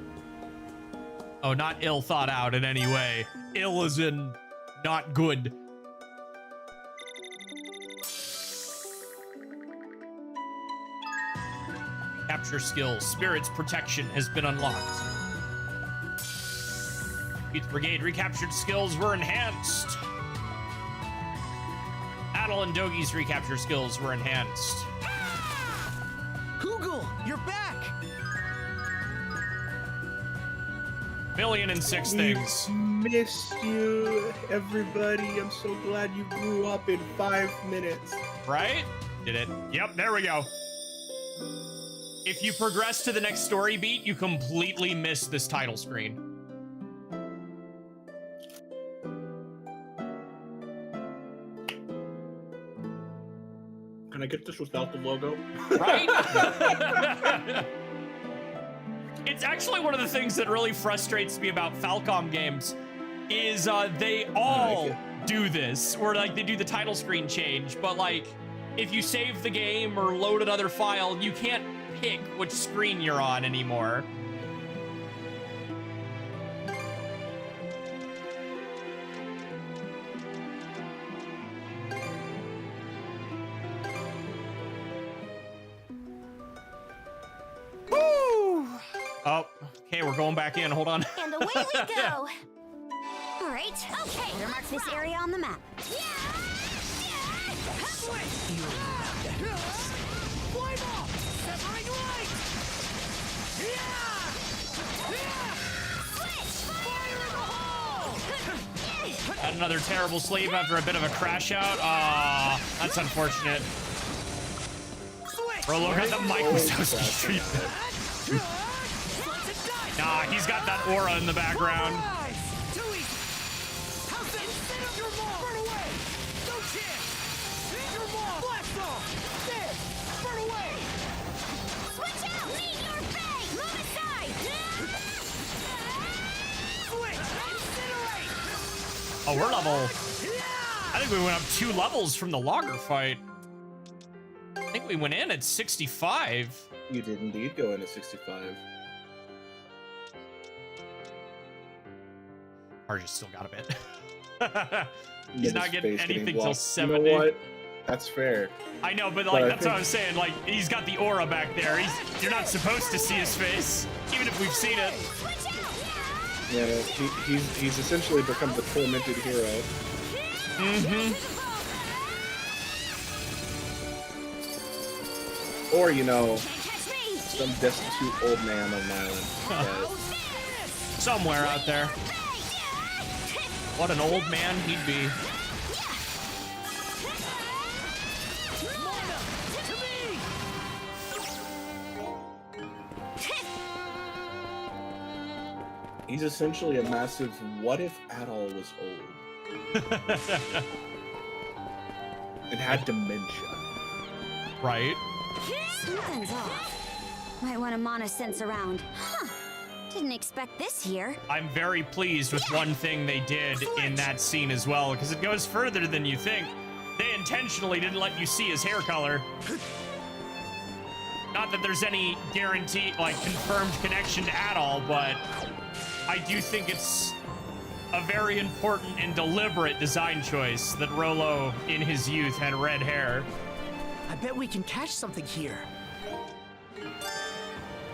Oh, not ill thought out in any way. Ill as in not good. Capture skills. Spirit's protection has been unlocked. Youth Brigade recaptured skills were enhanced. Adel and Dogi's recapture skills were enhanced. Hoogle, you're back! 1,000,006 things. Missed you, everybody. I'm so glad you grew up in 5 minutes. Right? Did it? Yep, there we go. If you progress to the next story beat, you completely miss this title screen. Can I get this without the logo? Right? It's actually one of the things that really frustrates me about Falcom games is they all do this, or like they do the title screen change, but like if you save the game or load another file, you can't pick which screen you're on anymore. Woo! Oh, okay, we're going back in. Hold on. And away we go. All right. Okay. Better mark this area on the map. Had another terrible sleep after a bit of a crash out. Aw, that's unfortunate. Bro, look at the Mike Wazowski treatment. Nah, he's got that aura in the background. Oh, we're level. I think we went up 2 levels from the logger fight. I think we went in at 65. You did indeed go in at 65. Arj's still got a bit. He's Yeah, not his getting face anything till blocked. 70. You know what? That's fair. I know, but But like I that's what think- I was saying. Like he's got the aura back there. You're not supposed to see his face, even if we've seen it. Yeah, he's essentially become the tormented hero. Or, you know, some destitute old man on an island. Somewhere out there. What an old man he'd be. He's essentially a massive what if Adol was old? It had dementia. Right? Something's off. Might want to mana sense around. Huh. Didn't expect this here. I'm very pleased with one thing they did in that scene as well, because it goes further than you think. They intentionally didn't let you see his hair color. Not that there's any guarantee, like, confirmed connection to Adol, but I do think it's a very important and deliberate design choice that Rollo, in his youth, had red hair. I bet we can catch something here.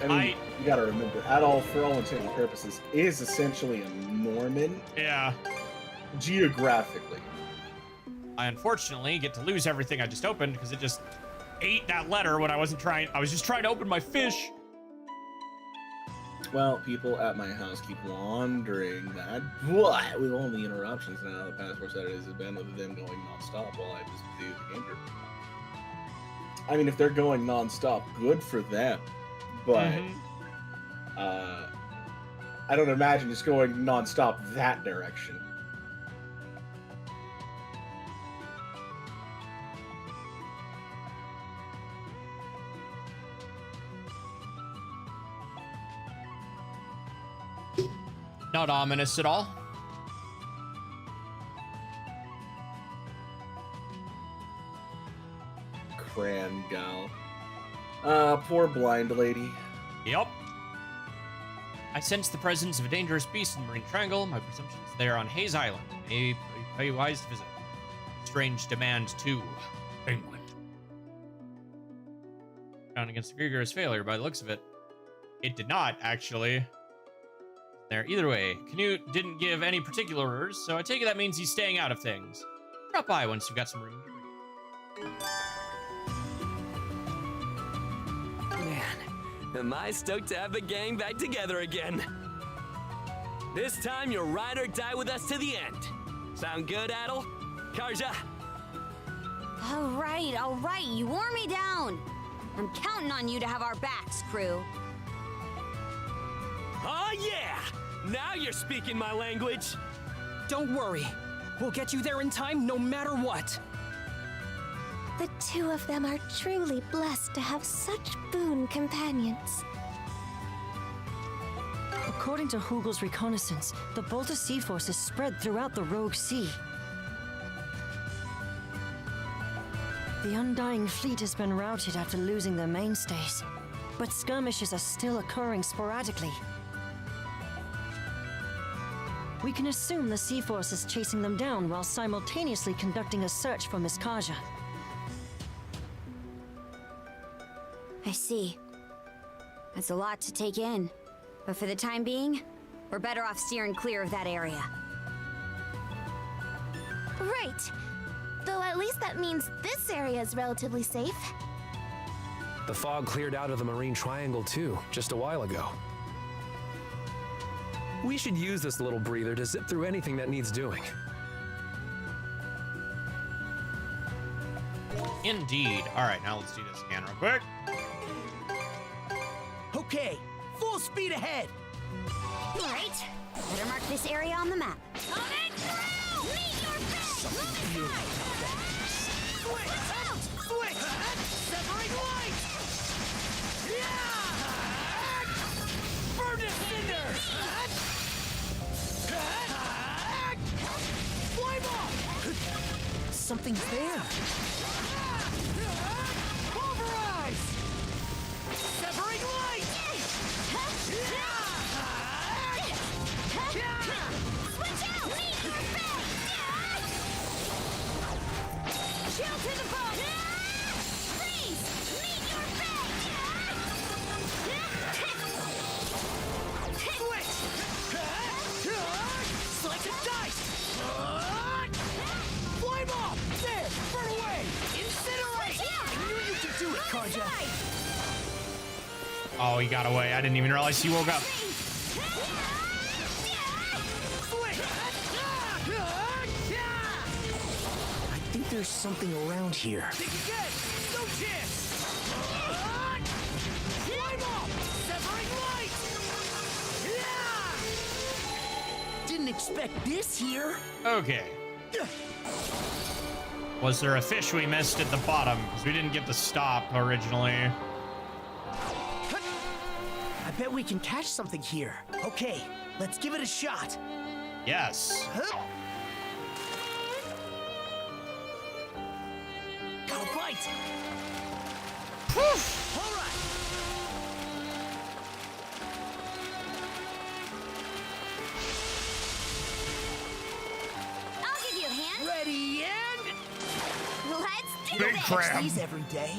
I mean, you gotta remember, Adol, for all intents and purposes, is essentially a Norman. Yeah. Geographically. I unfortunately get to lose everything I just opened because it just ate that letter when I wasn't trying. I was just trying to open my fish. Well, people at my house keep wondering that. What? With all the interruptions now, the past 4 Saturdays have been with them going non-stop while I just do the game group. I mean, if they're going non-stop, good for them. But, I don't imagine it's going non-stop that direction. Not ominous at all. Cran gal. Poor blind lady. Yep. I sense the presence of a dangerous beast in the Marine Triangle. My presumption is they are on Hayes Island. May be wise to visit. Strange demand too. England. Down against the Grieger's failure by the looks of it. It did not, actually. There. Either way, Canute didn't give any particular orders, so I take it that means he's staying out of things. Drop by once you've got some room to read. Man, am I stoked to have the gang back together again. This time you'll ride or die with us to the end. Sound good, Adel? Karja? All right, you wore me down. I'm counting on you to have our backs, crew. Oh yeah! Now you're speaking my language. Don't worry. We'll get you there in time no matter what. The two of them are truly blessed to have such boon companions. According to Hugel's reconnaissance, the Bolter Sea Force is spread throughout the Rogue Sea. The Undying Fleet has been routed after losing their mainstays, but skirmishes are still occurring sporadically. We can assume the Sea Force is chasing them down while simultaneously conducting a search for Miss Karja. I see. That's a lot to take in. But for the time being, we're better off steering clear of that area. Right. Though at least that means this area is relatively safe. The fog cleared out of the Marine Triangle too, just a while ago. We should use this little breather to zip through anything that needs doing. Indeed. All right, now let's do this again real quick. Okay, full speed ahead. All right, better mark this area on the map. Coming through! Meet your fate! Move aside! Switch! Out! Switch! Severing light! Yeah! Burn to cinders! Flame off! Something's there. Pulverize! Severing light! Switch out! Meet your fate! Chill to the bone! Freeze! Meet your fate! Switch! Slice and dice! Flame off! There! Burn away! Incinerate! I knew you could do it, Karja! Oh, he got away. I didn't even realize he woke up. I think there's something around here. Think again! No chance! Flame off! Severing light! Didn't expect this here. Okay. Was there a fish we missed at the bottom? Because we didn't get the stop originally. I bet we can catch something here. Okay, let's give it a shot. Yes. Got a bite. Poof. All right. I'll give you a hand. Ready and Let's do Big this. crab. these every day.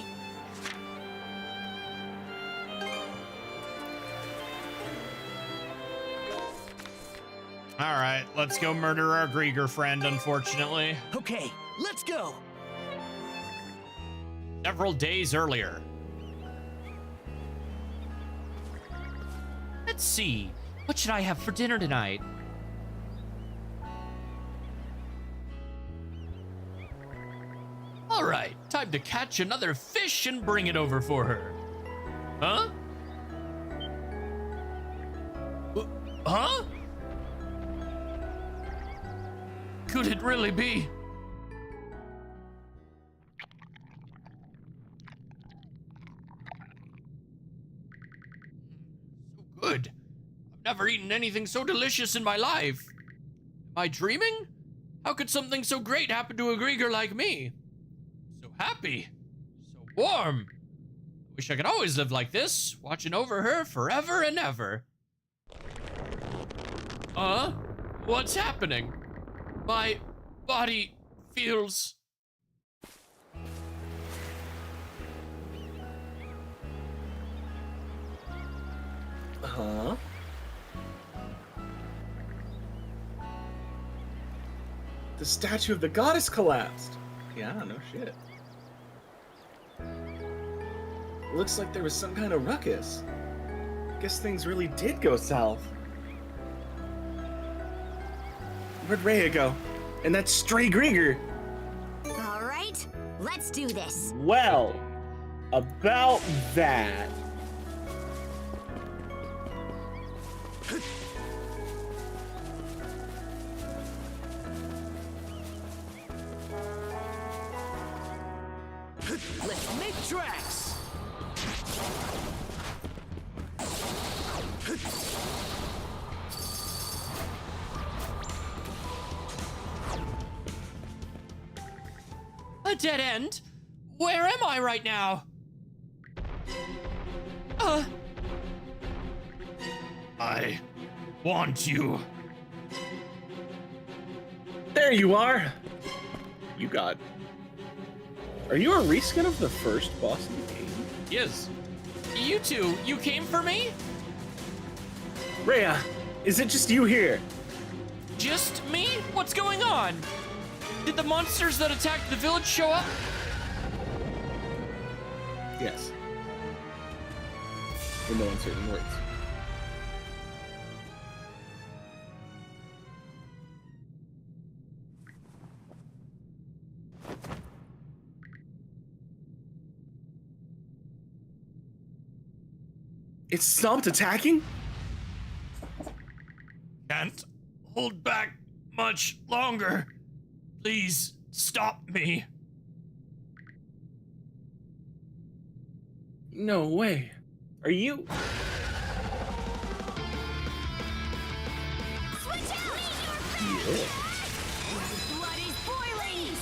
All right, let's go murder our Grieger friend, unfortunately. Okay, let's go. Several days earlier. Let's see. What should I have for dinner tonight? All right, time to catch another fish and bring it over for her. Huh? Huh? Could it really be? So good. I've never eaten anything so delicious in my life. Am I dreaming? How could something so great happen to a Grieger like me? So happy. So warm. I wish I could always live like this, watching over her forever and ever. What's happening? My body feels... Huh? The statue of the goddess collapsed. Yeah, no shit. Looks like there was some kind of ruckus. Guess things really did go south. Where'd Rhea go? And that stray Grieger. All right, let's do this. Well, about that. Let's make tracks! A dead end? Where am I right now? I want you. There you are. You got. Are you a reskin of the first boss in the game? Yes. You two, you came for me? Rhea, is it just you here? Just me? What's going on? Did the monsters that attacked the village show up? Yes. In no uncertain words. It stopped attacking? Can't hold back much longer. Please stop me. No way. Are you? Switch out! Yeah. Blood is boiling!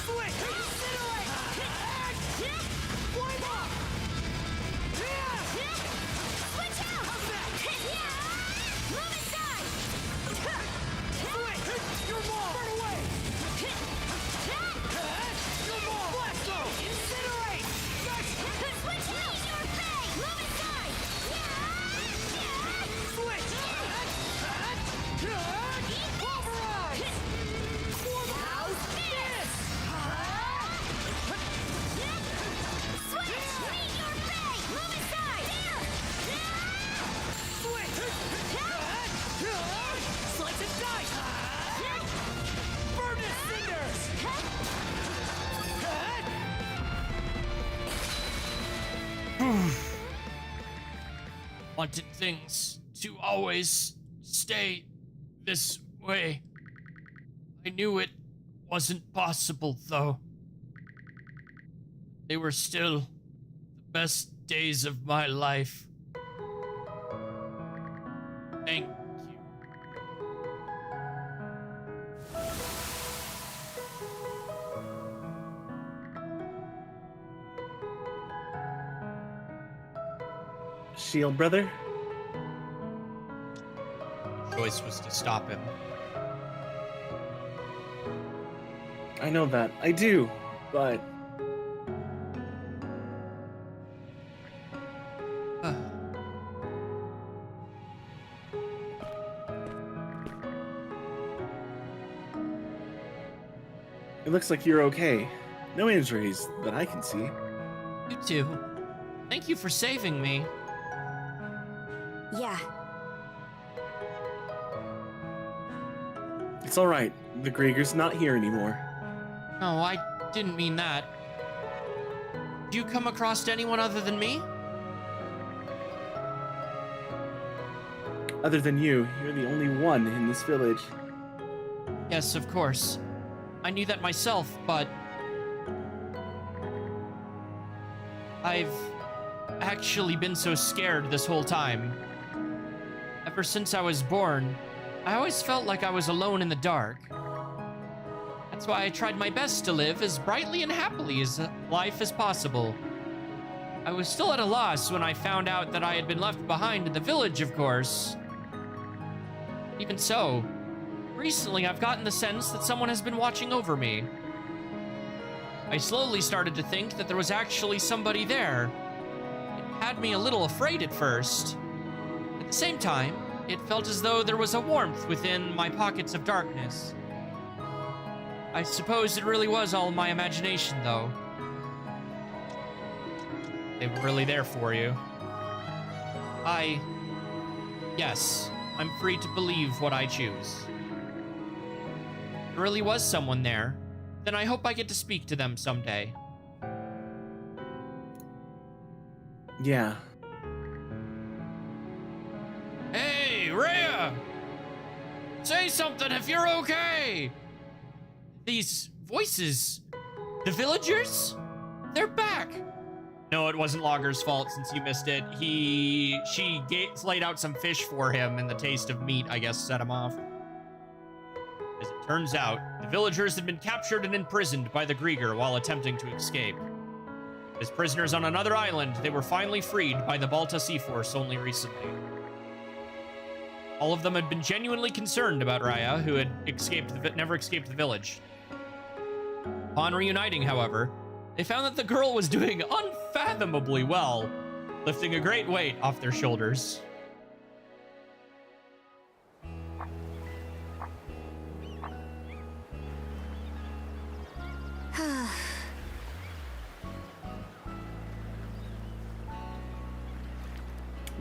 Switch! Incinerate! Flame up! Switch out! Move aside! Switch! Your mom! Burn away! Your mom! Blast throw! Incinerate! Switch out! Your face! Move aside! Switch! Pulverize! How's this? Switch! Lead your face! Move aside! Switch! Slice and dice! Burn his cinders! Wanted things to always stay this way. I knew it wasn't possible, though. They were still the best days of my life. Thank you. Shield brother? Choice was to stop him. I know that. I do, but it looks like you're okay. No injuries that I can see. You too. Thank you for saving me. Yeah, It's alright. The Grieger's not here anymore. No, I didn't mean that. Did you come across anyone other than me? Other than you, you're the only one in this village. Yes, of course. I knew that myself, but I've actually been so scared this whole time. Ever since I was born, I always felt like I was alone in the dark. That's why I tried my best to live as brightly and happily as life as possible. I was still at a loss when I found out that I had been left behind in the village, of course. Even so, recently I've gotten the sense that someone has been watching over me. I slowly started to think that there was actually somebody there. It had me a little afraid at first. At the same time, it felt as though there was a warmth within my pockets of darkness. I suppose it really was all my imagination, though. They were really there for you. Yes, I'm free to believe what I choose. There really was someone there. Then I hope I get to speak to them someday. Yeah. Hey, Rhea! Say something if you're okay! These voices... The villagers? They're back! No, it wasn't Logger's fault since you missed it. She laid out some fish for him, and the taste of meat, I guess, set him off. As it turns out, the villagers had been captured and imprisoned by the Grieger while attempting to escape. As prisoners on another island, they were finally freed by the Balta Sea Force only recently. All of them had been genuinely concerned about Raya, who had never escaped the village. Upon reuniting, however, they found that the girl was doing unfathomably well, lifting a great weight off their shoulders.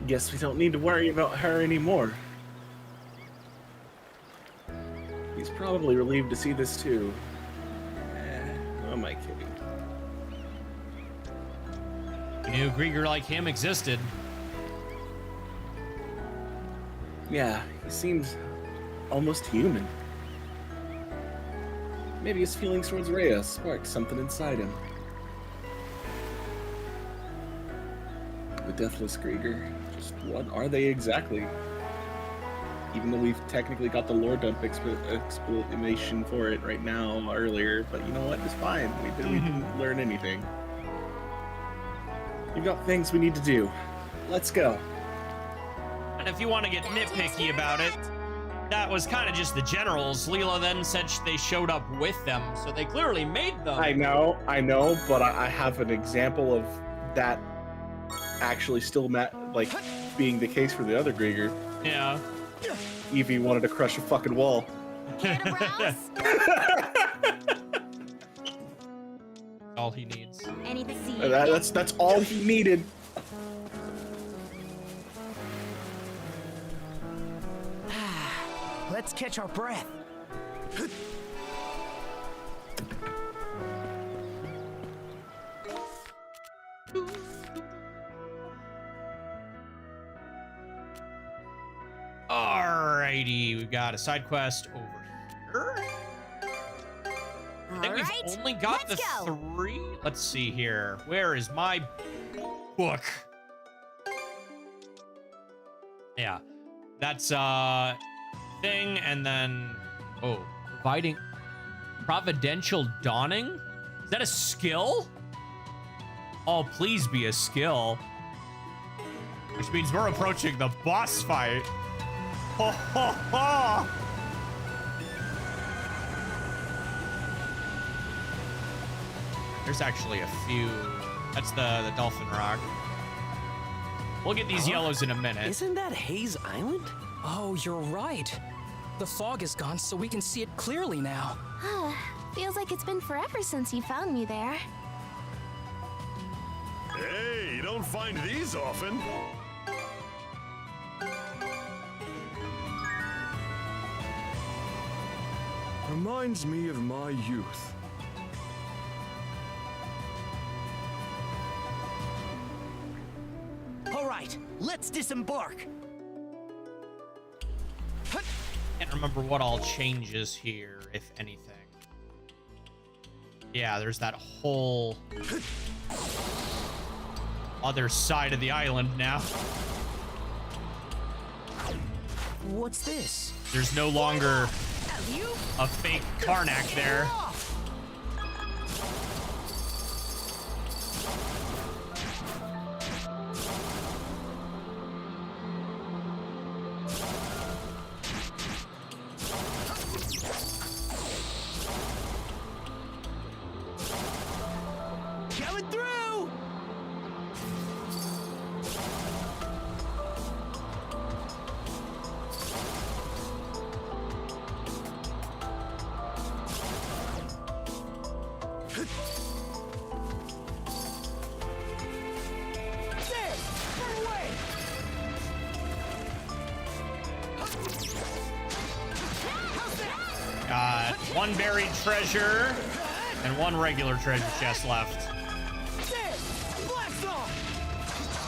Guess we don't need to worry about her anymore. He's probably relieved to see this too. Who am I kidding? We knew a Grieger like him existed. Yeah, he seems almost human. Maybe his feelings towards Rhea sparked something inside him. The Deathless Grieger. Just what are they exactly? Even though we've technically got the lore dump explanation for it right now earlier, but you know what? It's fine. We didn't learn anything. We've got things we need to do. Let's go. And if you want to get nitpicky about it, that was kind of just the generals. Leela then said they showed up with them, so they clearly made them. I know, but I have an example of that actually still being the case for the other Grieger. Yeah. Evie wanted to crush a fucking wall. All he needs. That's all he needed. Let's catch our breath. Alrighty, we've got a side quest over here. I think we've only got the 3. Let's see here. Where is my book? Yeah, that's thing, and then providing providential dawning. Is that a skill? Oh, please be a skill. Which means we're approaching the boss fight. Ho, ho, ho. There's actually a few. That's the Dolphin Rock. We'll get these yellows in a minute. Isn't that Haze Island? Oh, you're right. The fog is gone, so we can see it clearly now. Feels like it's been forever since you found me there. Hey, you don't find these often. Reminds me of my youth. All right, let's disembark. Can't remember what all changes here, if anything. Yeah, there's that whole other side of the island now. What's this? There's no longer a fake Karnak there. Coming through! One buried treasure and one regular treasure chest left.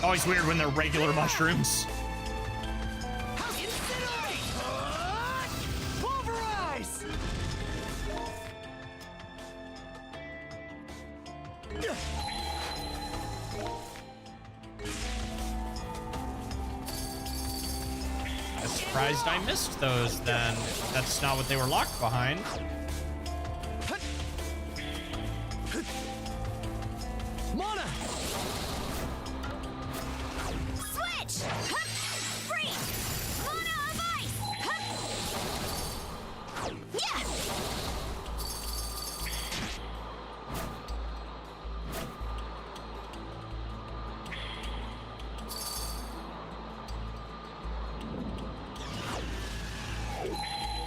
Always weird when they're regular mushrooms. Pulverize! I'm surprised I missed those then. That's not what they were locked behind. Mana! Switch! Freeze! Mana of ice! Yeah!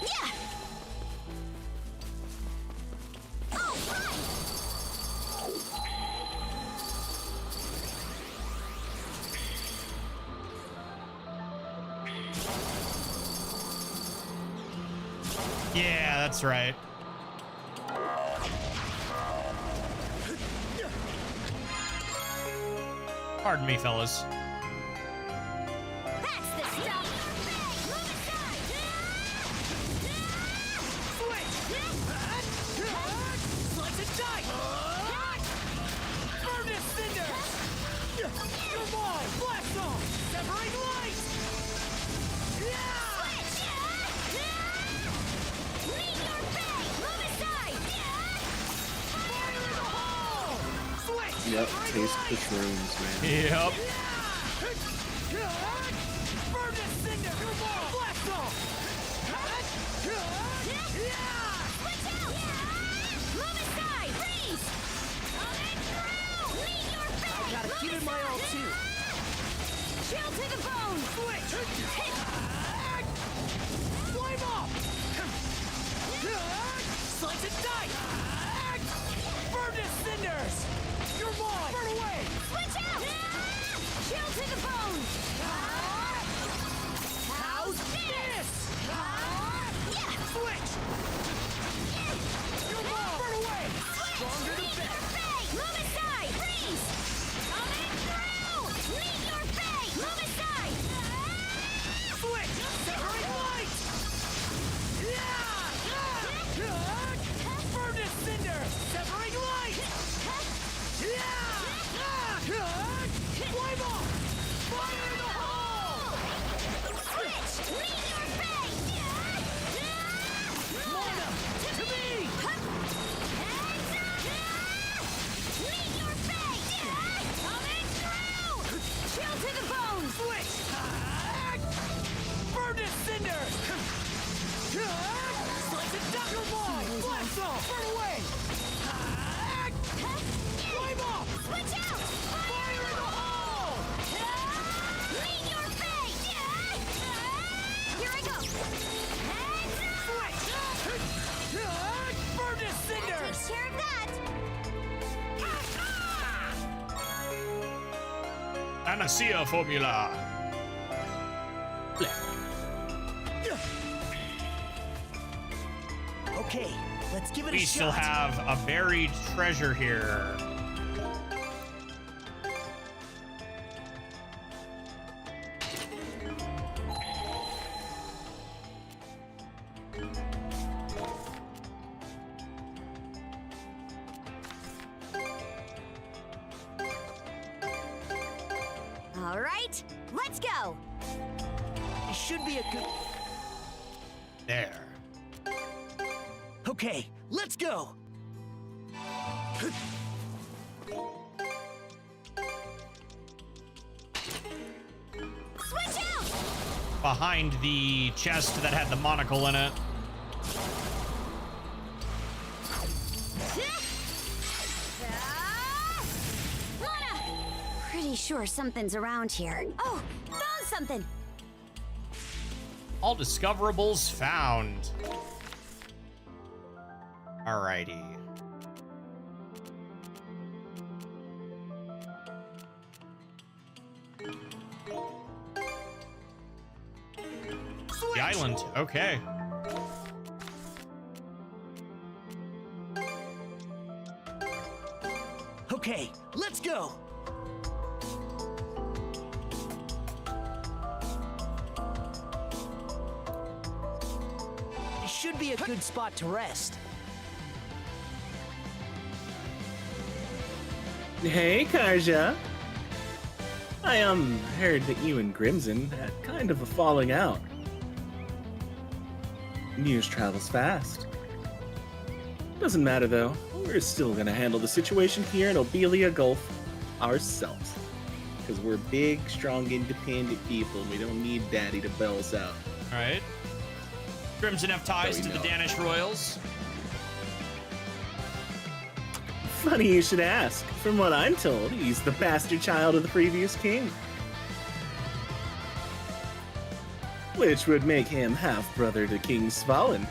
Yeah! All right! Yeah, that's right. Pardon me, fellas. That's the stuff! Move aside! Slice and dice! Furnace cinders! You're mine! Blast off! Severing light! Leave your bay! Move aside! Fire in the hole! Switch! Yep, taste the shrooms, man. Yep. Furnace cinder! You're mine! Blast off! Switch out! Move aside! Freeze! Coming through! Leave your bay! Gotta Move give it my all, aside. too. Chill to the bone! Switch! Flame off! Slice and dice! Furnace cinders! You're mine! Burn away! Switch out! Chill to the bone! How's this? Switch! You're mine! Burn away! Stronger than Leave better! your bay! Move aside! Freeze! Coming through! Leave your bay! Move aside! Switch! Severing light! Furnace cinder! Severing light! Flame off! Fire in the hole! Switch! Leave your bay! Mana! To me! Leave your bay! Coming through! Chill to the bone! Switch! Furnace cinder! Slice and duck your mind! Blast off! Burn away! Flame off! Switch out! Fire in the hole! Leave your bay! Here I go! Switch! Furnace cinder! Takes care of that! Panacea formula. Okay, let's give it a We shot. still have a buried treasure here. All right, let's go! It should be a good... There. Okay, let's go! Switch out! Behind the chest that had the monocle in it. Mana! Pretty sure something's around here. Oh, found something! All discoverables found. Alrighty. The island, okay. Okay, let's go. It should be a good spot to rest. Hey, Karja. I heard that you and Grimson had kind of a falling out. News travels fast. Doesn't matter though. We're still gonna handle the situation here in Obelia Gulf ourselves. Because we're big, strong, independent people and we don't need Daddy to bail us out. Alright. Crimson have ties to the Danish royals. Funny you should ask. From what I'm told, he's the bastard child of the previous king. Which would make him half-brother to King Exalin.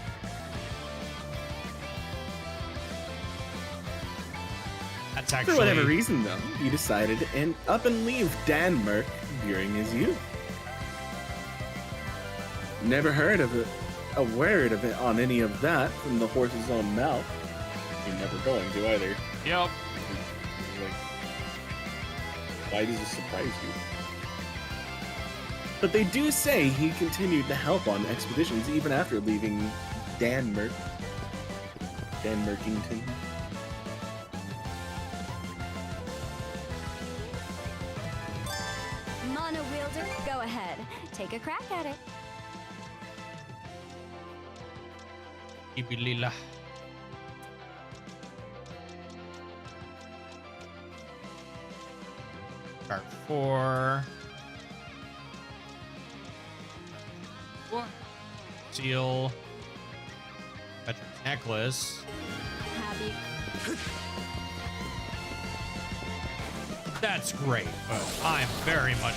That's actually... For whatever reason, though, he decided to end up and leave Denmark during his youth. Never heard of it, a word of it on any of that from the horse's own mouth. You're never going to either. Yep. Like, why does this surprise you? But they do say he continued to help on expeditions even after leaving Denmark. Denmarkington. Mana wielder, go ahead. Take a crack at it. Ibilila. Part 4. What? Seal. Veteran's necklace. Happy. That's great, but I'm very much...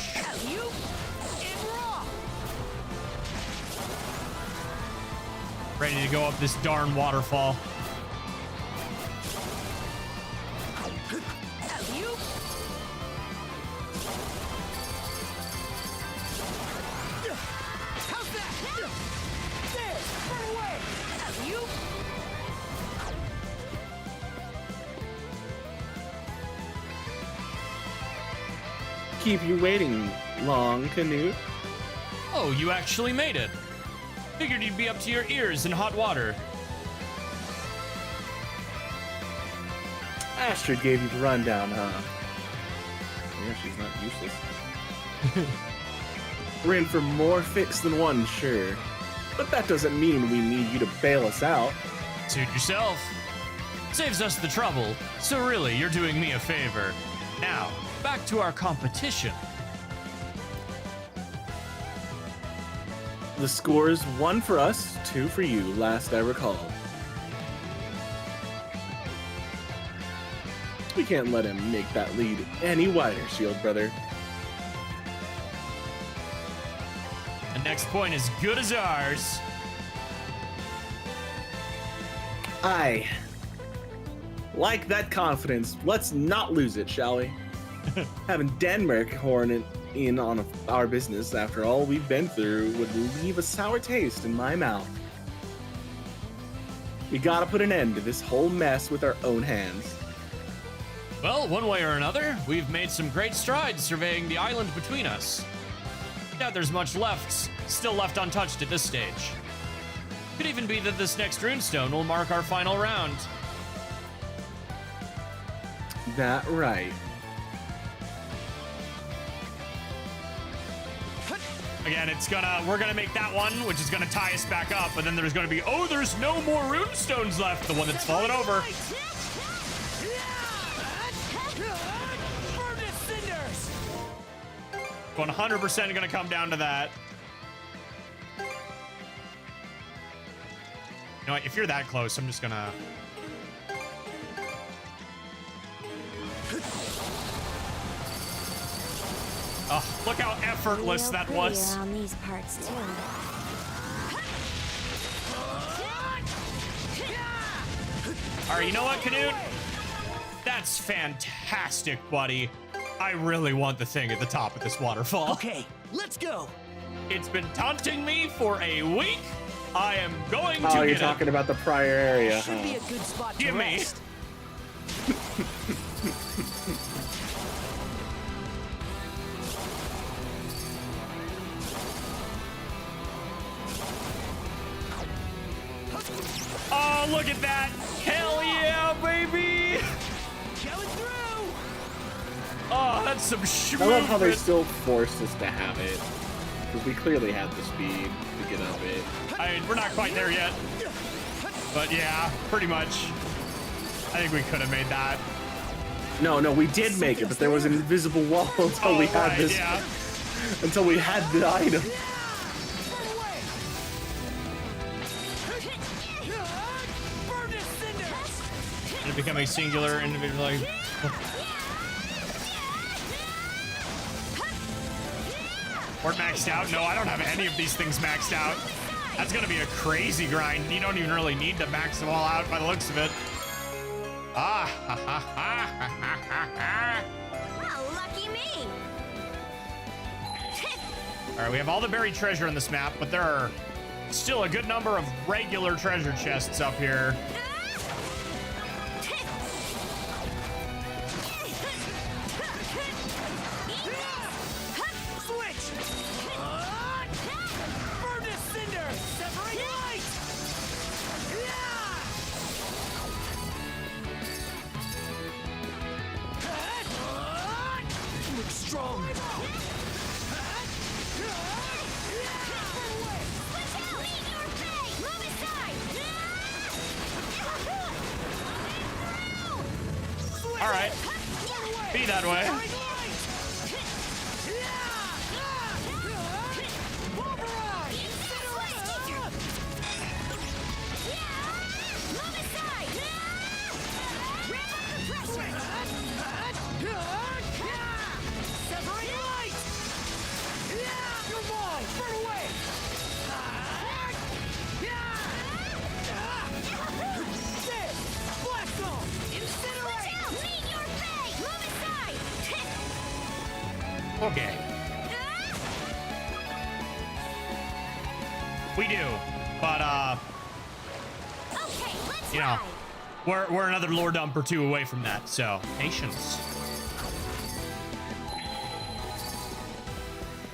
ready to go up this darn waterfall. Keep you waiting long, Canute? Oh, you actually made it. Figured you'd be up to your ears in hot water. Astrid gave you the rundown, huh? Yeah, she's not useless. We're in for more fix than one, sure. But that doesn't mean we need you to bail us out. Suit yourself. Saves us the trouble, so really, you're doing me a favor. Now, back to our competition. The score's 1 for us, 2 for you, last I recall. We can't let him make that lead any wider, Shield Brother. The next point is good as ours. I like that confidence. Let's not lose it, shall we? Having Denmark horn in on our business after all we've been through would leave a sour taste in my mouth. We gotta put an end to this whole mess with our own hands. Well, one way or another, we've made some great strides surveying the island between us. Yeah, there's much still left untouched at this stage. Could even be that this next runestone will mark our final round. That right. Again, we're gonna make that one, which is gonna tie us back up, but then there's gonna be, oh, there's no more runestones left, the one that's fallen over. 100% gonna come down to that. You know what, if you're that close, I'm just gonna... Oh, look how effortless that was. Around these parts too. All right, you know what, Canute? That's fantastic, buddy. I really want the thing at the top of this waterfall. Okay, let's go. It's been taunting me for a week. I am going to get it. Oh, you're talking talking about the prior area, Should huh? be a good spot to Give me. rest. Oh, look at that. Hell yeah, baby. Going through. Oh, that's some schmoove. I love how they still forced us to have it. Because we clearly had the speed to get up it. I mean, we're not quite there yet. But yeah, pretty much. I think we could have made that. No, we did make it, but there was an invisible wall until we had this. Yeah. Until we had the item. It become a singular individual. Or maxed out? No, I don't have any of these things maxed out. That's gonna be a crazy grind. You don't even really need to max them all out by the looks of it. Ah, ha, ha, ha, ha, ha, ha. Well, lucky me. All right, we have all the buried treasure in this map, but there are still a good number of regular treasure chests up here. All right, be that way. Okay. We do, but you know, we're another lore dump or two away from that, so patience.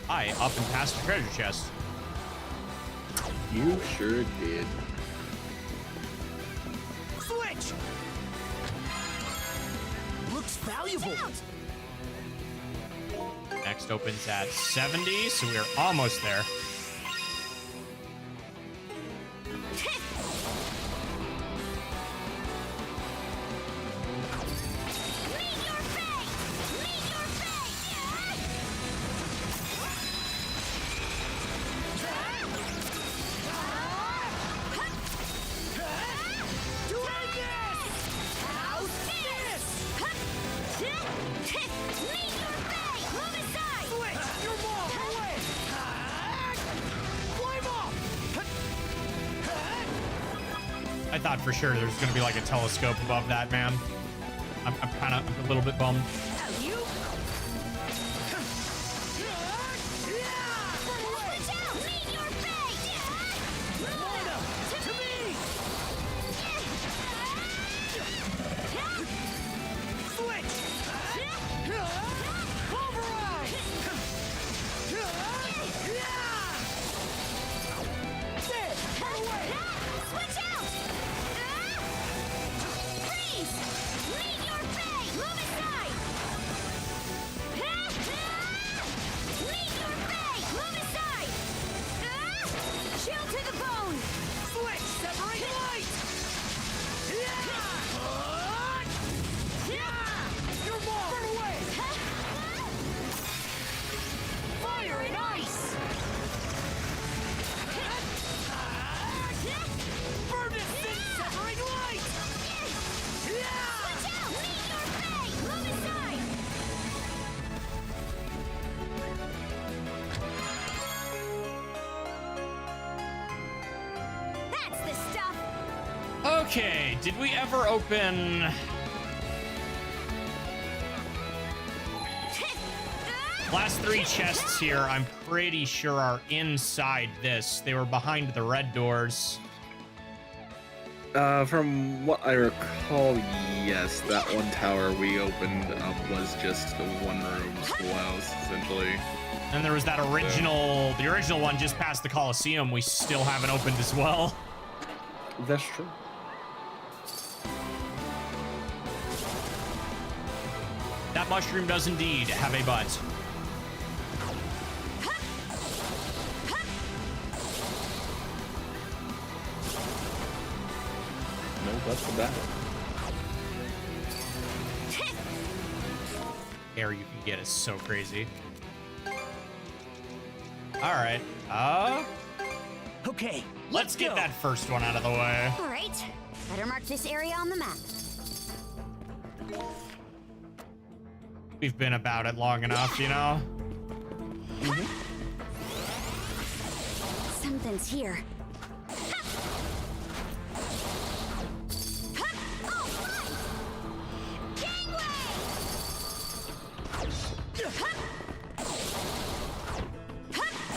I up and past the treasure chest. You sure did. Switch. Looks valuable. Next opens at 70, so we are almost there. I thought for sure there's gonna be like a telescope above that, man. I'm kind of a little bit bummed. Okay, did we ever open... Last three chests here, I'm pretty sure are inside this. They were behind the red doors. From what I recall, yes, that one tower we opened up was just the one room schoolhouse, essentially. And there was that original, the original one just past the Coliseum we still haven't opened as well. That's true. That mushroom does indeed have a butt. No butts about it. Air you can get is so crazy. All right. Okay, let's get that first one out of the way. All right, better mark this area on the map. We've been about it long enough, you know? Something's here.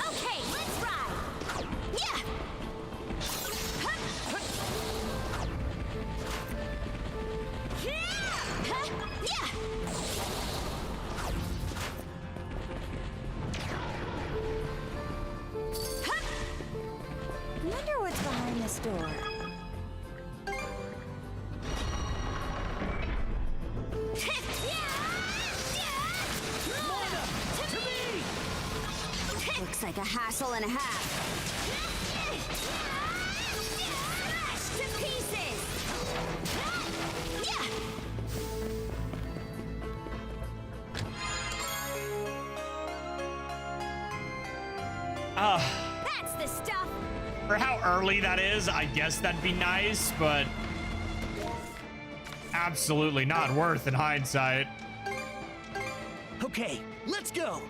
Okay, let's ride. Yeah. Yeah. Wonder what's behind this door. Looks like a hassle and a half. Smash to pieces. Yeah. That's the stuff. For how early that is, I guess that'd be nice, but absolutely not worth in hindsight. Okay, let's go.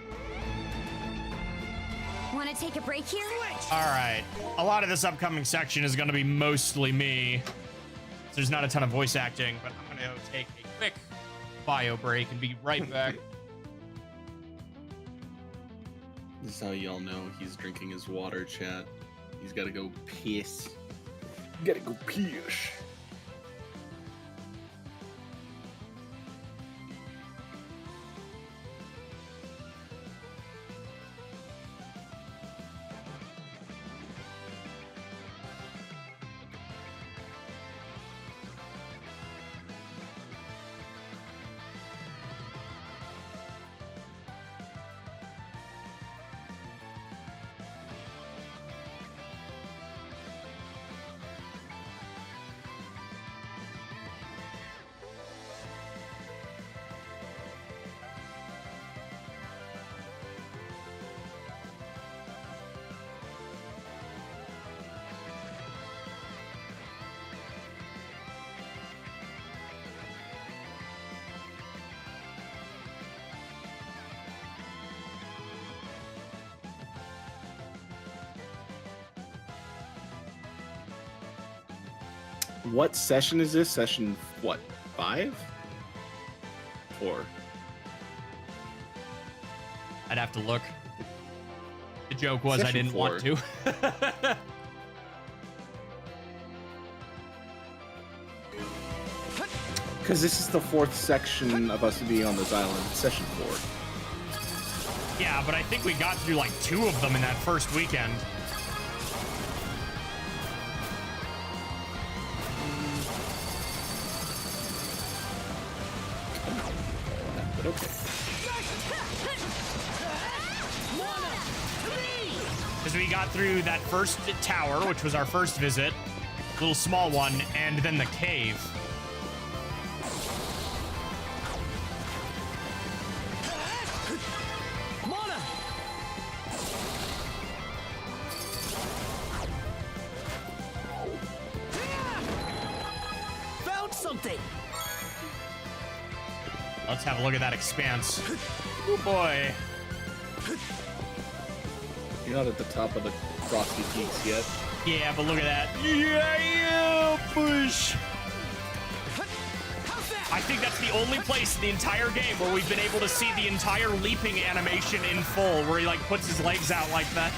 Want to take a break here? All right. A lot of this upcoming section is going to be mostly me. So there's not a ton of voice acting, but I'm going to go take a quick bio break and be right back. This is how y'all know he's drinking his water, chat. He's got to go piss. Gotta go piss. What session is this? Session, what, 5? 4? I'd have to look. The joke was Session I didn't 4. want to. Because this is the 4th section of us being on this island. Session 4. Yeah, but I think we got through like 2 of them in that first weekend. But okay. Because we got through that first tower, which was our first visit, little small one, and then the cave. Mana! Found something! Let's have a look at that expanse. Oh boy. You're not at the top of the Frosty Peaks yet. Yeah, but look at that. Yeah, push. I think that's the only place in the entire game where we've been able to see the entire leaping animation in full, where he like puts his legs out like that.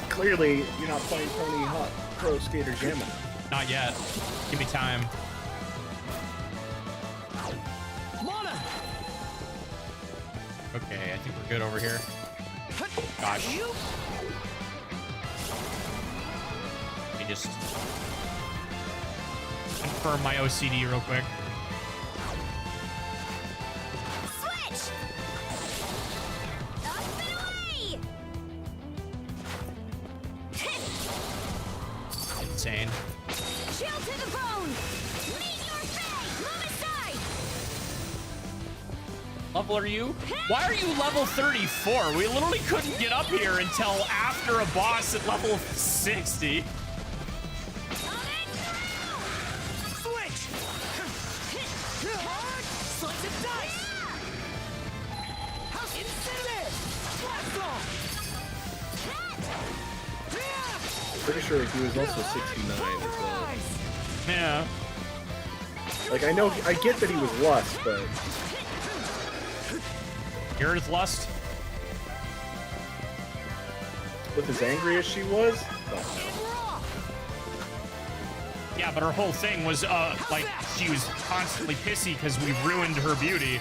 Clearly, you're not playing Tony Hawk Pro Skater Jam. Not yet. Give me time. Mana! Okay, I think we're good over here. Gosh. Let me just confirm my OCD real quick. Switch! Up and away! Insane. Shield to the bone! Meet your fate! Move aside! Level are you? Why are you level 34? We literally couldn't get up here until after a boss at level 60. Switch! Slice and dice! House incentive! Blast off! Pretty sure he was also 69 as well. Yeah. Like, I get that he was Lust, but... Earth Lust? With as angry as she was? Yeah, but her whole thing was, like, she was constantly pissy because we ruined her beauty.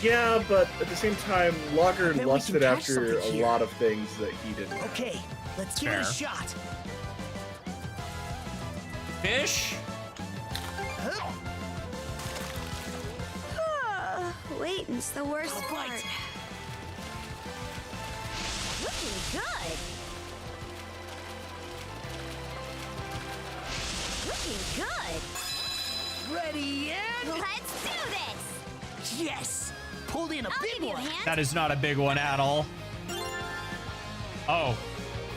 Yeah, but at the same time, Logger Then we lusted can catch after something a here. lot of things that he didn't. Okay, let's give it a Fair. shot. Fish? Waiting's the worst part. Looking good. Looking good. Ready and... Let's do this! Yes! Pulled in a I'll big give you a one! hand. That is not a big one at all. Oh.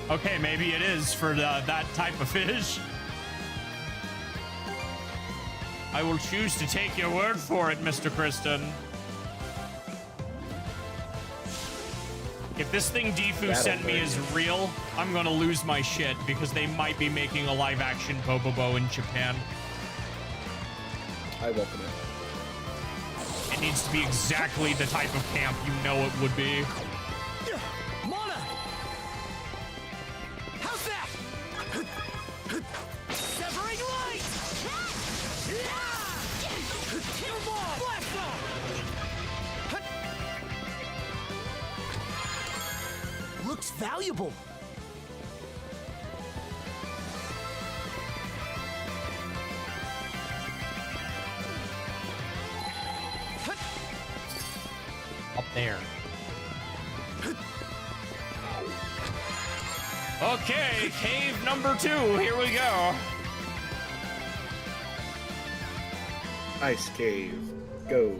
Okay, maybe it is for that type of fish. I will choose to take your word for it, Mr. Kristen. If this thing Defu That'll sent me hurt is you. real, I'm gonna lose my shit because they might be making a live-action Bobobo in Japan. I welcome it. It needs to be exactly the type of camp you know it would be. Mona! How's that? Severing light! Fireball! Blast off! Looks valuable. Up there. Okay, cave number 2. Here we go. Ice Cave. Go.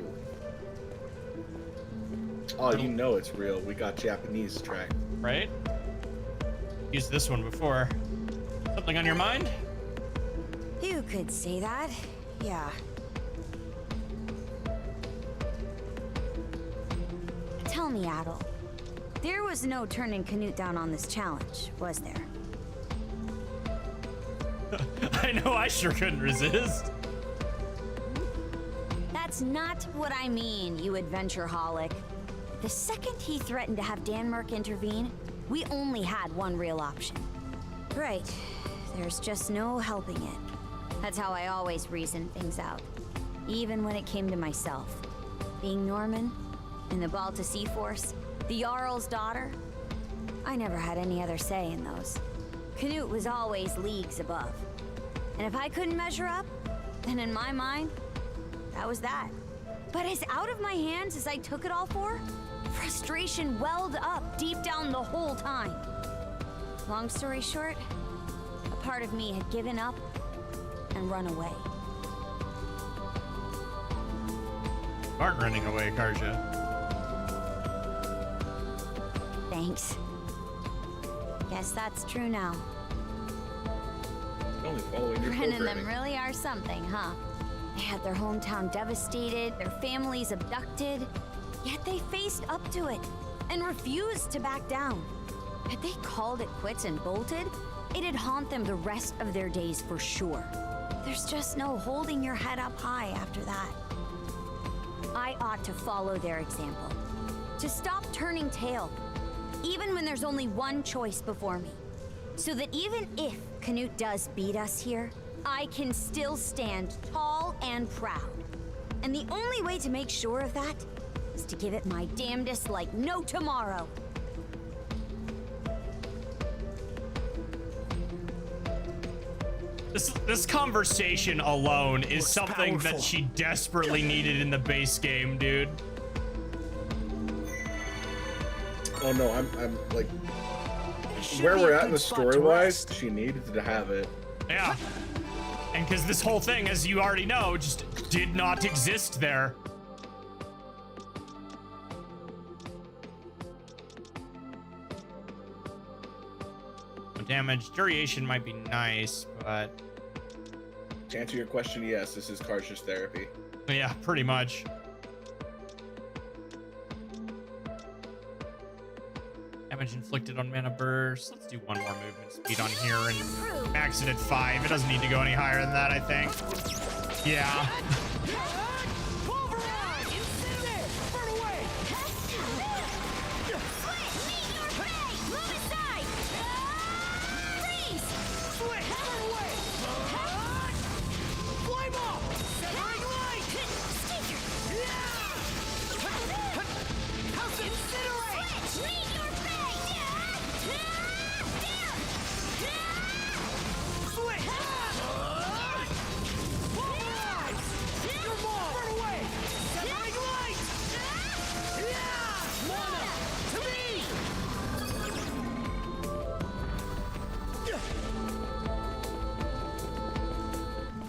Oh, you know it's real. We got Japanese track. Right? Used this one before. Something on your mind? You could say that. Yeah. Tell me, Adel. There was no turning Canute down on this challenge, was there? I know I sure couldn't resist. That's not what I mean, you adventure-holic. The second he threatened to have Danmark intervene, we only had one real option. Right. There's just no helping it. That's how I always reasoned things out. Even when it came to myself. Being Norman, in the Balta Sea Force, the Jarl's daughter, I never had any other say in those. Canute was always leagues above. And if I couldn't measure up, then in my mind, that was that. But as out of my hands as I took it all for, frustration welled up deep down the whole time. Long story short, a part of me had given up and run away. Aren't running away, Karja. Thanks. Guess that's true now. Only following your Ren and them programming. really are something, huh? They had their hometown devastated, their families abducted, yet they faced up to it and refused to back down. Had they called it quits and bolted, it'd haunt them the rest of their days for sure. There's just no holding your head up high after that. I ought to follow their example. To stop turning tail, even when there's only one choice before me. So that even if Canute does beat us here, I can still stand tall and proud. And the only way to make sure of that is to give it my damnedest like no tomorrow. This conversation alone is something that she desperately needed in the base game, dude. Oh no, I'm like where we're at in the story wise, she needed to have it. Yeah. And because this whole thing, as you already know, just did not exist there. Damage duration might be nice, but to answer your question, yes, this is Karsh's therapy. Yeah, pretty much. Damage inflicted on mana burst. Let's do one more movement speed on here and max it at 5. It doesn't need to go any higher than that, I think. Yeah.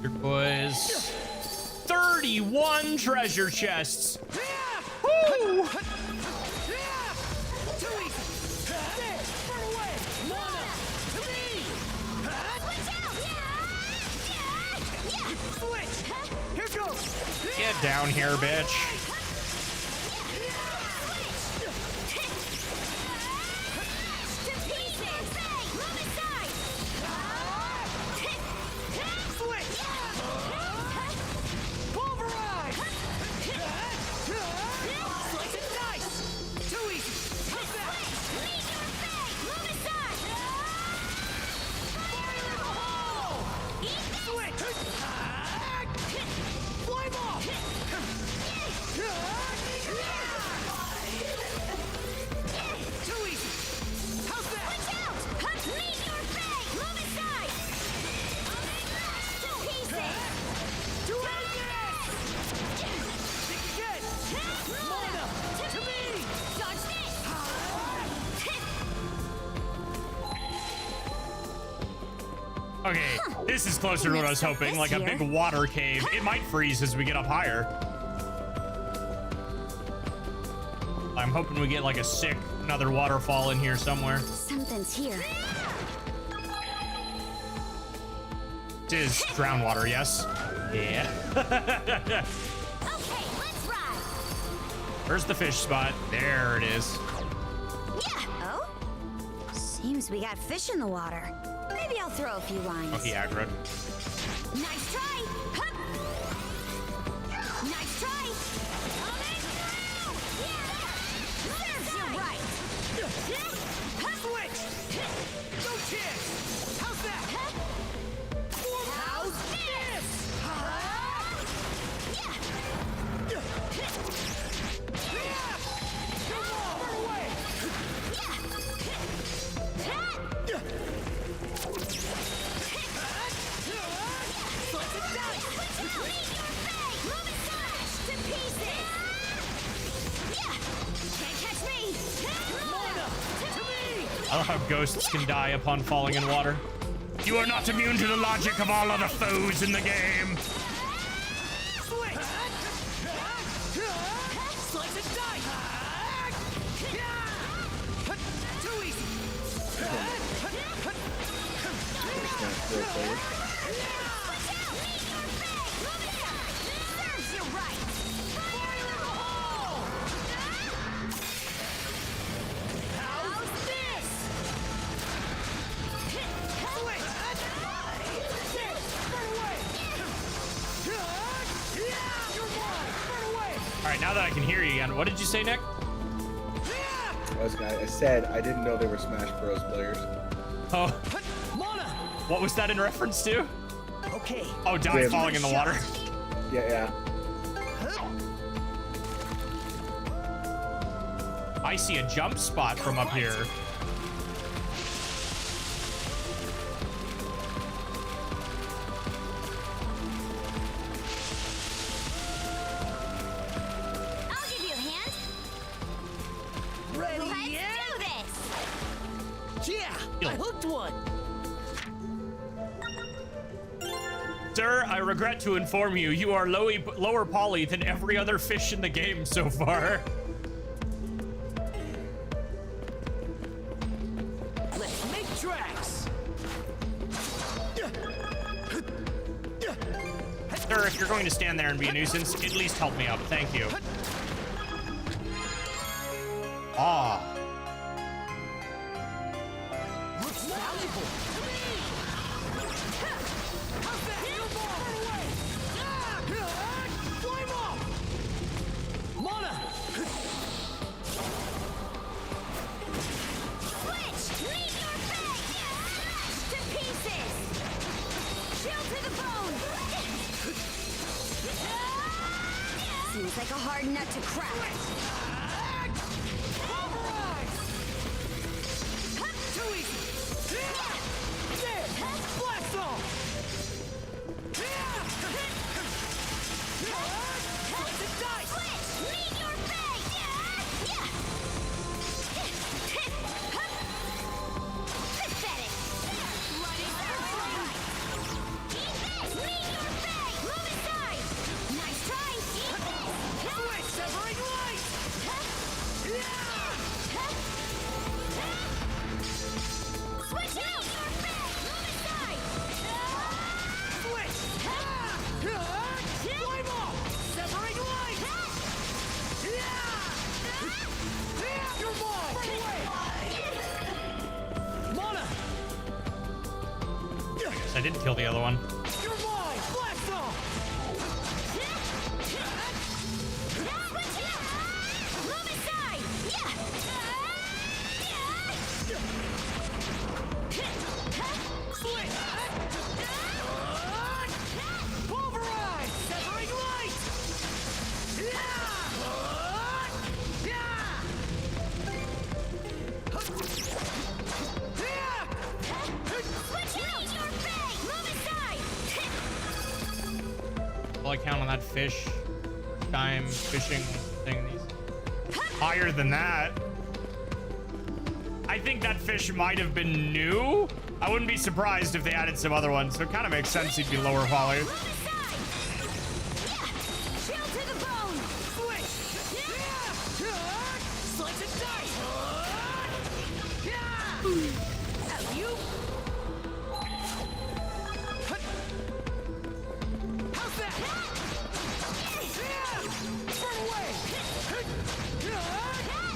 Your boys. 31 treasure chests. Woo! Get down here, bitch. Okay, this is closer to what I was hoping, like a big water cave. It might freeze as we get up higher. I'm hoping we get like a sick, another waterfall in here somewhere. Something's here. It is drown water, yes? Yeah. Okay, let's ride. Where's the fish spot? There it is. Yeah. Oh? Seems we got fish in the water. Maybe I'll throw a few lines. Oh, he aggroed. Nice try. Hup. Nice try. Serves you right. Switch. No chance. How's that? How's this? Come on, run away. I love how ghosts can die upon falling in water. You are not immune to the logic of all other foes in the game. Slice and dice. Too easy. Serves you right. Fire in the hole. How's this? Switch. Burn away. You're one. Burn away. All right, now that I can hear you again, what did you say, Nick? I said I didn't know they were Smash Bros. Players. Oh. What was that in reference to? Okay. Oh, die falling in the water. Yeah. I see a jump spot from up here. Yeah, I hooked one. Sir, I regret to inform you, you are lower poly than every other fish in the game so far. Let's make tracks. Sir, if you're going to stand there and be a nuisance, at least help me up. Thank you. Ah. Looks valuable. How's that? Your ball. Flame off. Mana. Switch! Leave your bag! Smashed to pieces! Chill to the bone! Seems like a hard nut to crack. Too easy. There. Blast off. Slice and dice. Switch! Leave your bag! Pathetic! Bloody circling! Eat this! Leave your bag! Move aside! Nice try! Eat this! Switch! Severing light! Switch out! Your bag! Move aside! Switch! Flame off! Severing light! Your ball! Burn away! Mana! I did kill the other one. Your mine! Blast off! Move aside! Switch! Pulverize! Severing light! Switch out! Your bag! Move aside! Will I count on that fish time fishing thing? Higher than that. I think that fish might have been new. I wouldn't be surprised if they added some other ones, so it kind of makes sense he'd be lower poly. Move aside! Chill to the bone! Switch! Slice and dice! Alley-oop! How's that? Burn away!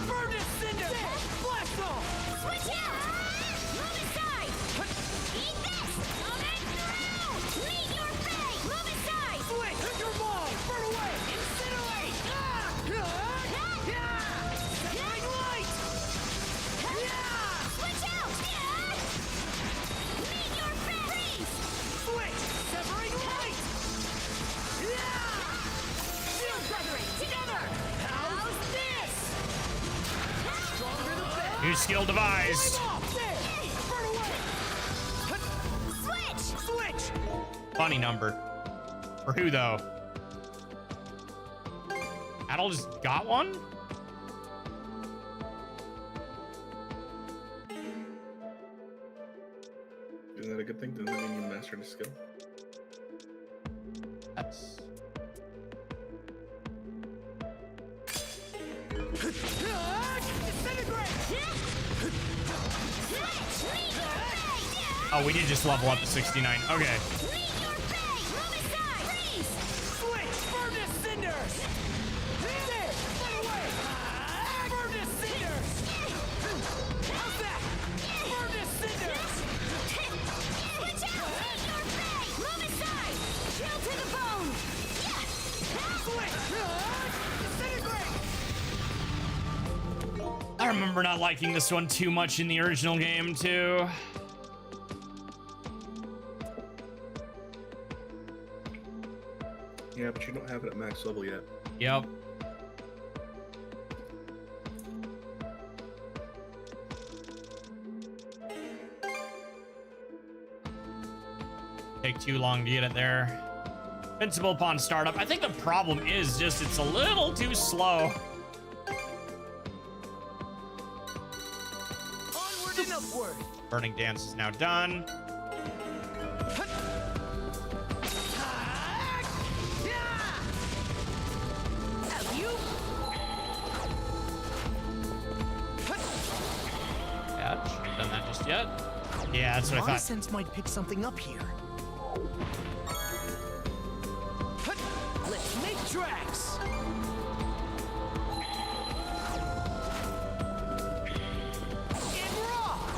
Burn this cinder! Blast off! Switch out! Move aside! Eat this! Coming through! Leave your bag! Move aside! Switch! Your ball! Burn away! Incinerate! Severing light! Switch out! Leave your bag! Freeze! Switch! Severing light! Shield brethren, together! How's this? Stronger the better! New skill devised. Flame off! There! Burn away! Switch! Switch! Funny number. For who, though? Adel just got one? Isn't that a good thing? Doesn't that mean you mastered a skill? That's... Oh, we did just level up to 69. Okay. Switch! Burn this cinders! There! Burn away! Burn this cinders! How's that? Burn this cinders! Switch out! Leave your bag! Move aside! Chill to the bone! Switch! Disintegrate! I remember not liking this one too much in the original game, too. Yeah, but you don't have it at max level yet. Yep. Take too long to get it there. Invincible upon startup. I think the problem is just it's a little too slow. Onward and upward. Burning Dance is now done. Catch. Haven't done that just yet. Yeah, that's what I thought. Sense might pick something up here. Let's make tracks. And rock.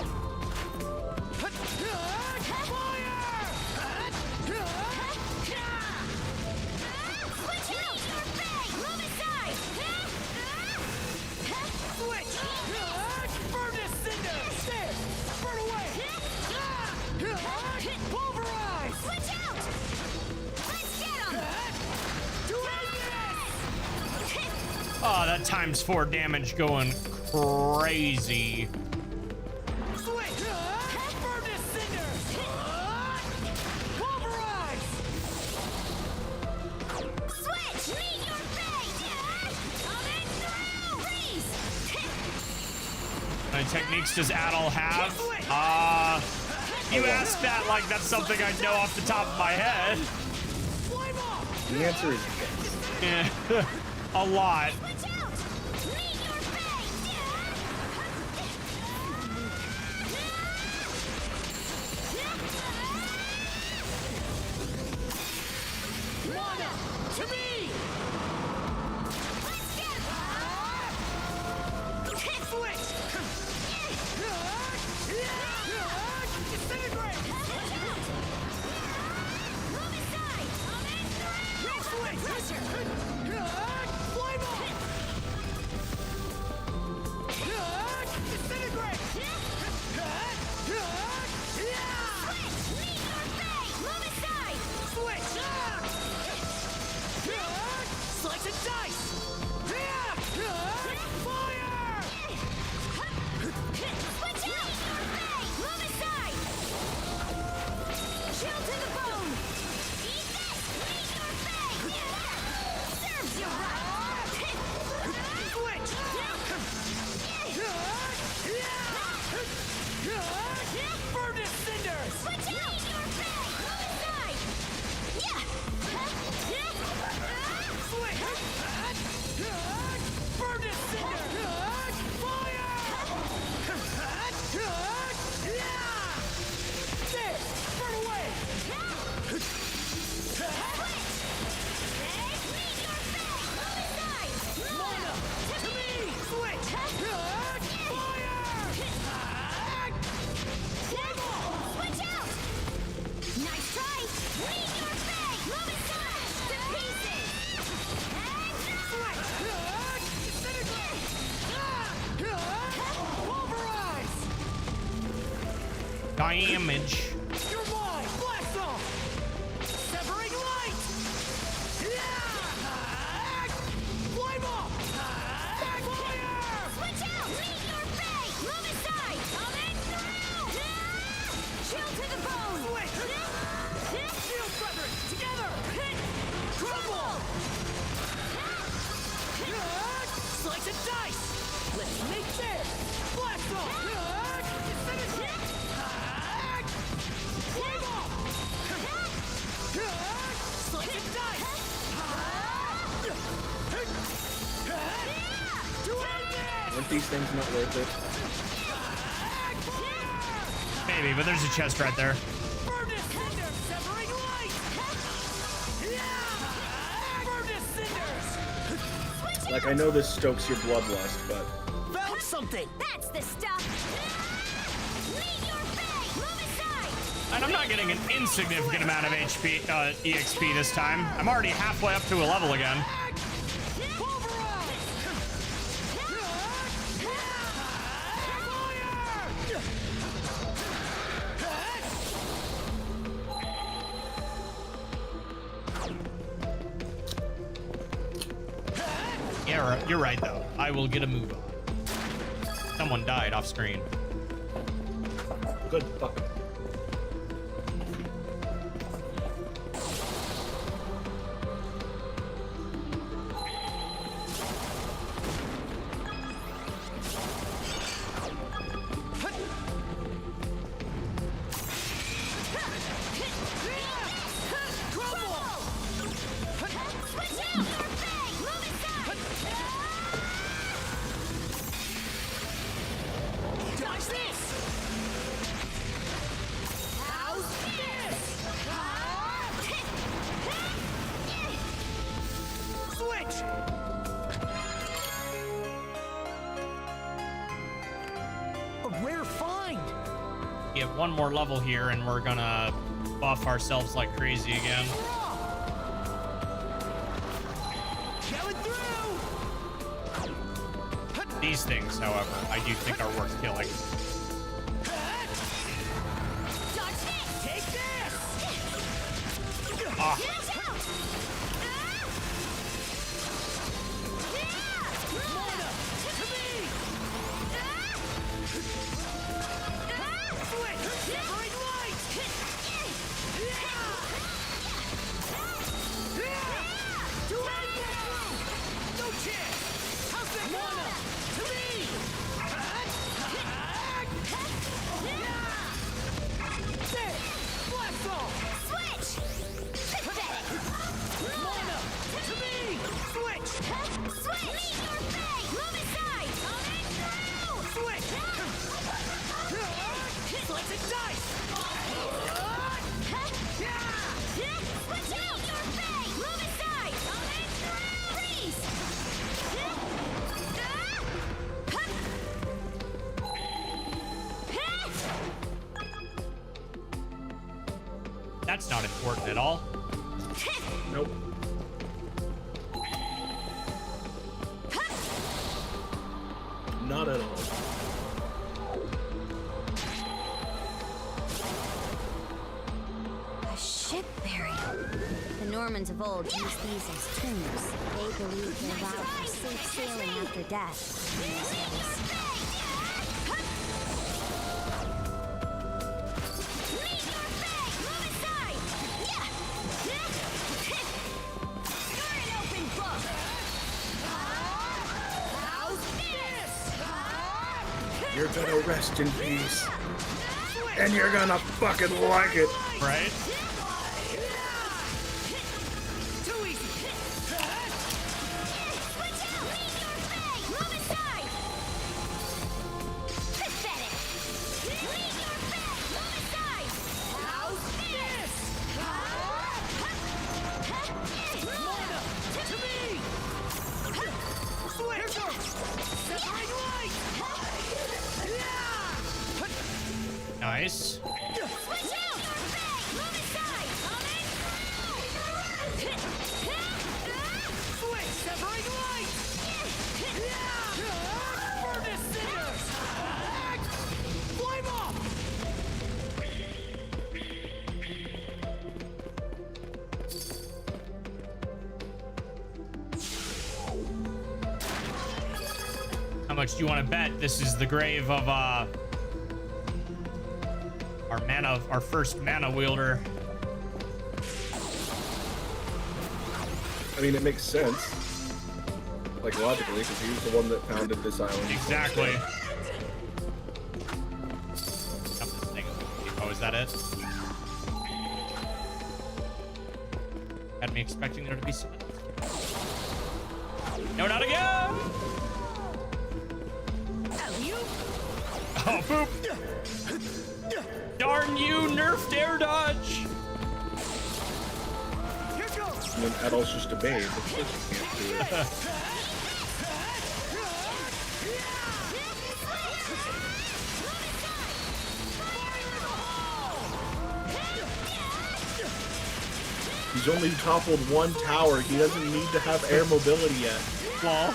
Oh, that times 4 damage going crazy. How many techniques does Adol have? You ask that like that's something I know off the top of my head. The answer is yes. Yeah, a lot. Damage. You're mine! Blast off! Severing light! Flame off! Fire! Switch out! Meet your fate! Move aside! Coming through! Chill to the bone! Switch! Shield brethren! Together! Crumble! Slice and dice! Let's make this! Blast off! Aren't these things not worth it? Maybe, but there's a chest right there. Like, I know this stokes your bloodlust, but... Found something! That's the stuff! Meet your fate! Move aside! And I'm not getting an insignificant amount of HP, EXP this time. I'm already halfway up to a level again. Yeah, you're right, though. I will get a move on. Someone died off screen. Good fuck. Switch! A rare find! Get one more level here, and we're gonna buff ourselves like crazy again. These things, however, I do think are worth killing. Take this! Ah. Mona, to me! Switch! Severing light! Do anything! No chance! How's that? Mona, to me! There! Blast off! Switch! Pathetic! Mona, to me! Switch! Switch! Meet your fate! Move aside! Coming through! Switch! Slice and dice! Switch out! Your fate! Move aside! Coming through! Freeze! That's not important at all. Nope. Not at all. A ship burial. The Normans of old used these as tombs. They believed they allowed for safe sailing after death. In those days. Meet your fate! Move aside! You're an open book! How's this? You're gonna rest in peace. And you're gonna fucking like it. Right? Too easy! Switch out! Meet your fate! Move aside! Pathetic! Meet your fate! Move aside! How's this? Mona, to me! Switch! Severing light! Nice. Switch out! Your fate! Move aside! Coming through! Switch! Severing light! Furnace scissors! Flame off! How much do you want to bet this is the grave of our first mana wielder? I mean, it makes sense. Like, logically, because he was the one that founded this island. Exactly. Oh, is that it? Had me expecting there to be some. No, not again! Oh, boop! Darn you, nerfed air dodge! And then Adol's just a babe. Of course you can't do it. He's only toppled one tower. He doesn't need to have air mobility yet. Well.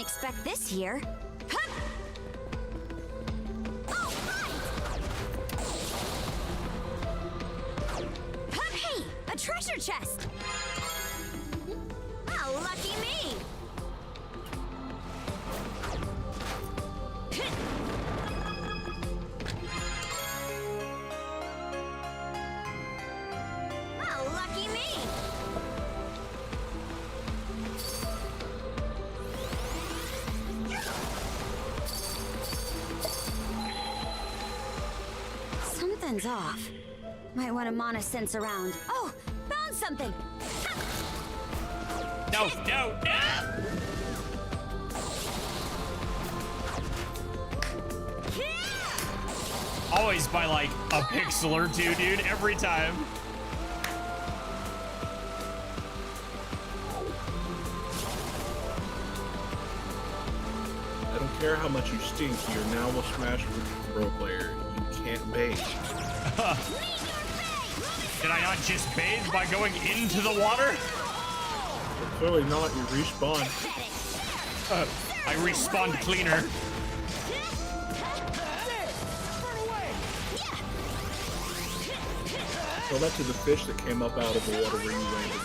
Expect this here. treasure chest! Oh, lucky me! Oh, lucky me! Something's off. Might want to mana sense around. Oh, found something! No, no, no! Always by like a pixel or two, dude, every time. I don't care how much you stink, you're now a Smash Bros. Player. You can't bathe. Did I not just bathe by going into the water? Well, clearly not, you respawn. I respawned cleaner. Tell that to the fish that came up out of the water where you landed.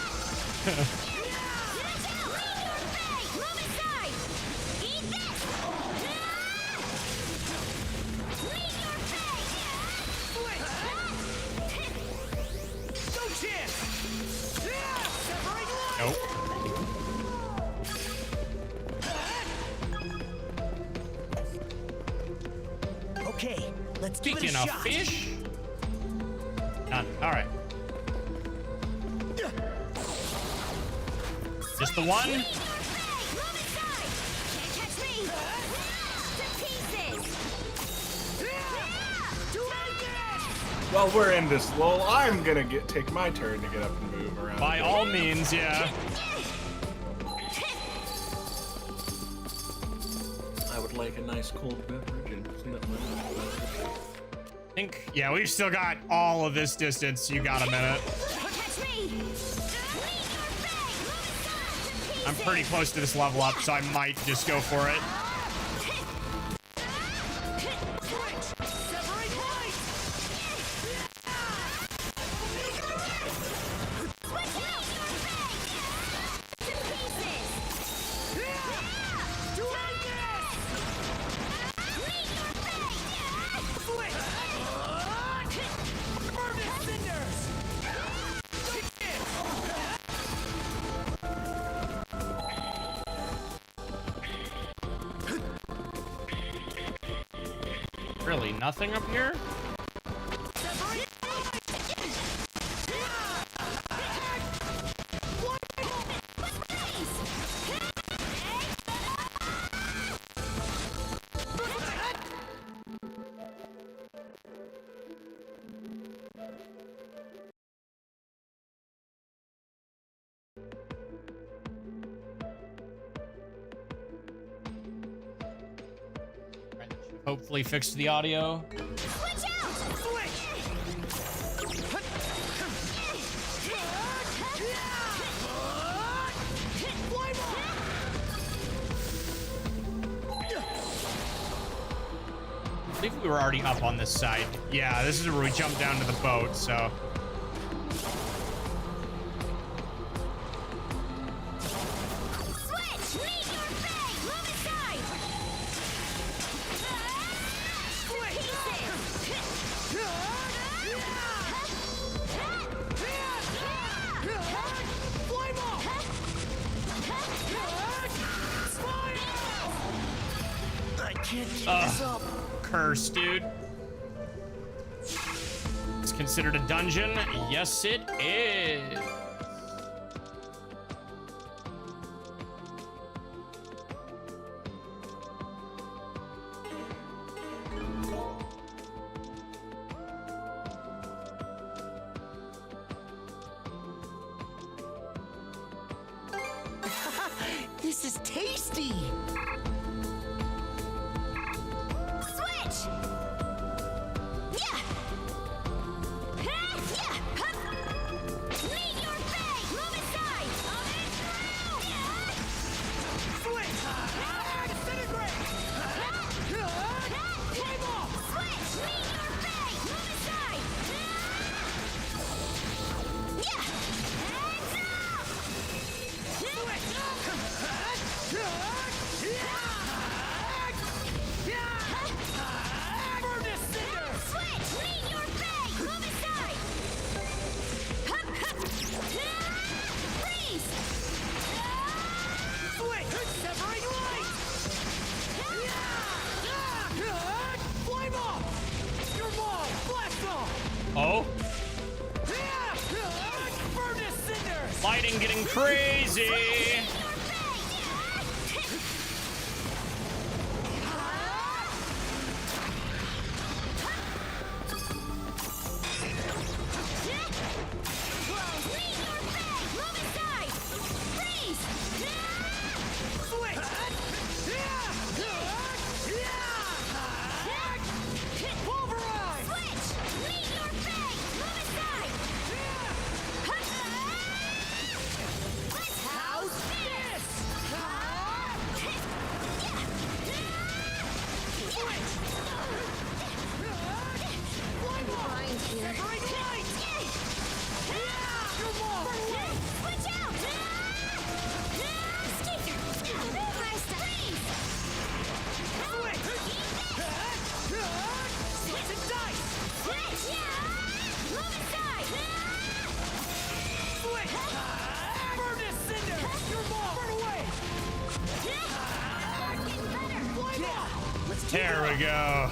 Nope. Okay, let's give it a Speaking of shot. fish. None. All right. Just the one? While we're in this lull, I'm gonna take my turn to get up and move around. By all means, yeah. I would like a nice cold beverage and clean up my mouth. I think, yeah, we've still got all of this distance. You got a minute. I'm pretty close to this level up, so I might just go for it. Really, nothing up here? Hopefully fixed the audio. I think we were already up on this side. Yeah, this is where we jumped down to the boat, so. Curse, dude. It's considered a dungeon. Yes, it is. This is tasty. Fighting getting crazy. There we go.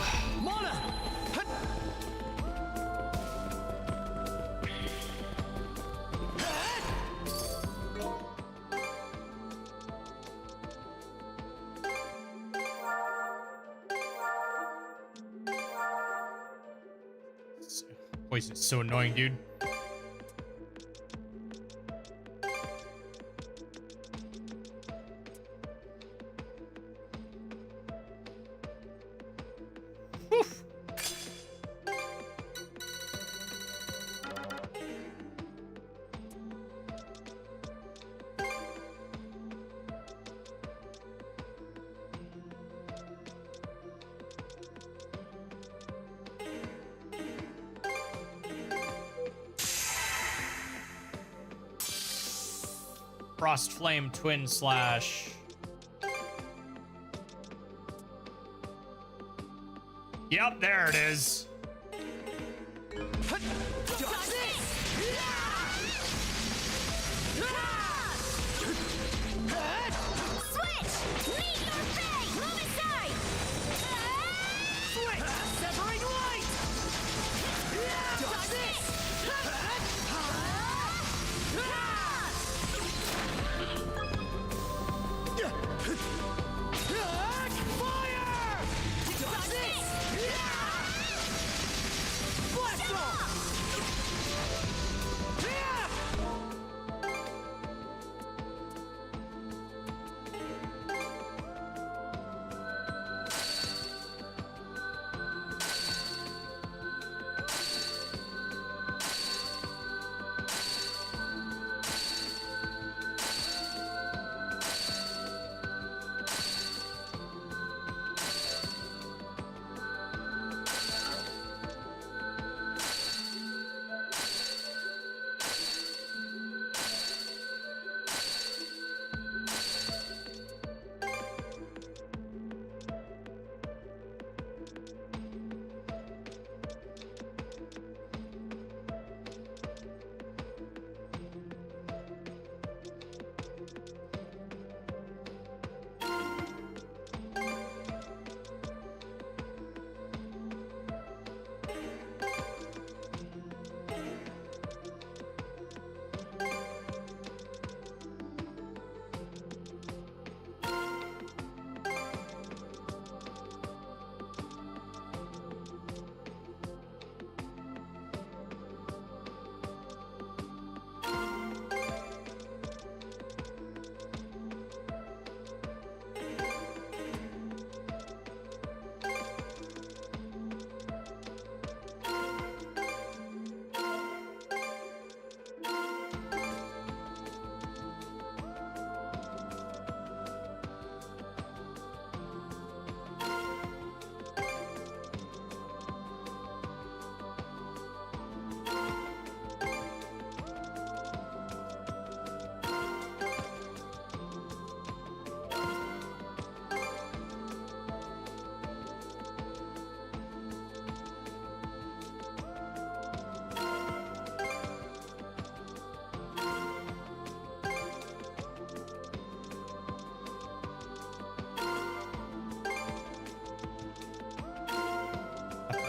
Voice is so annoying, dude. Frost Flame Twin Slash. Yep, there it is.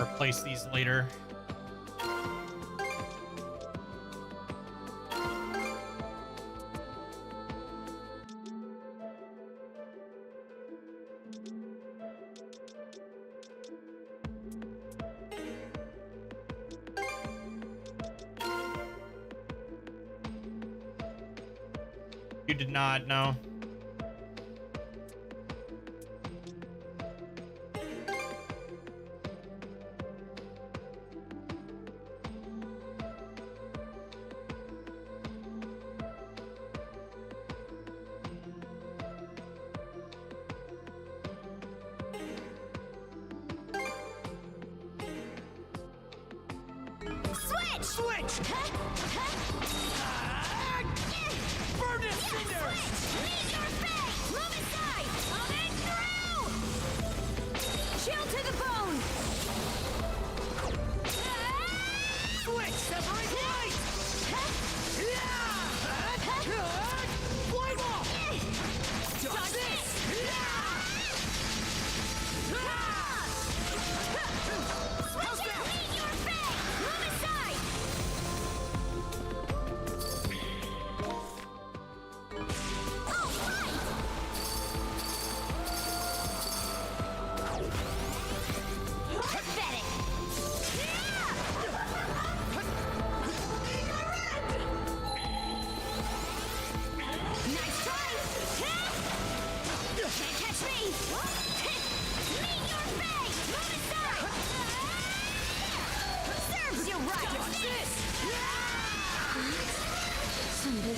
Replace these later. You did not, no. Switch! Burn it, Cinder! Meet your fate! Move aside! Coming through! Chill to the bone! Switch! Separate light! Flame off! Dodge this! Switch it! Meet your fate! Move aside! Pathetic! Nice try! Can't catch me! Meet your fate! Move aside! Serves you right! Somebody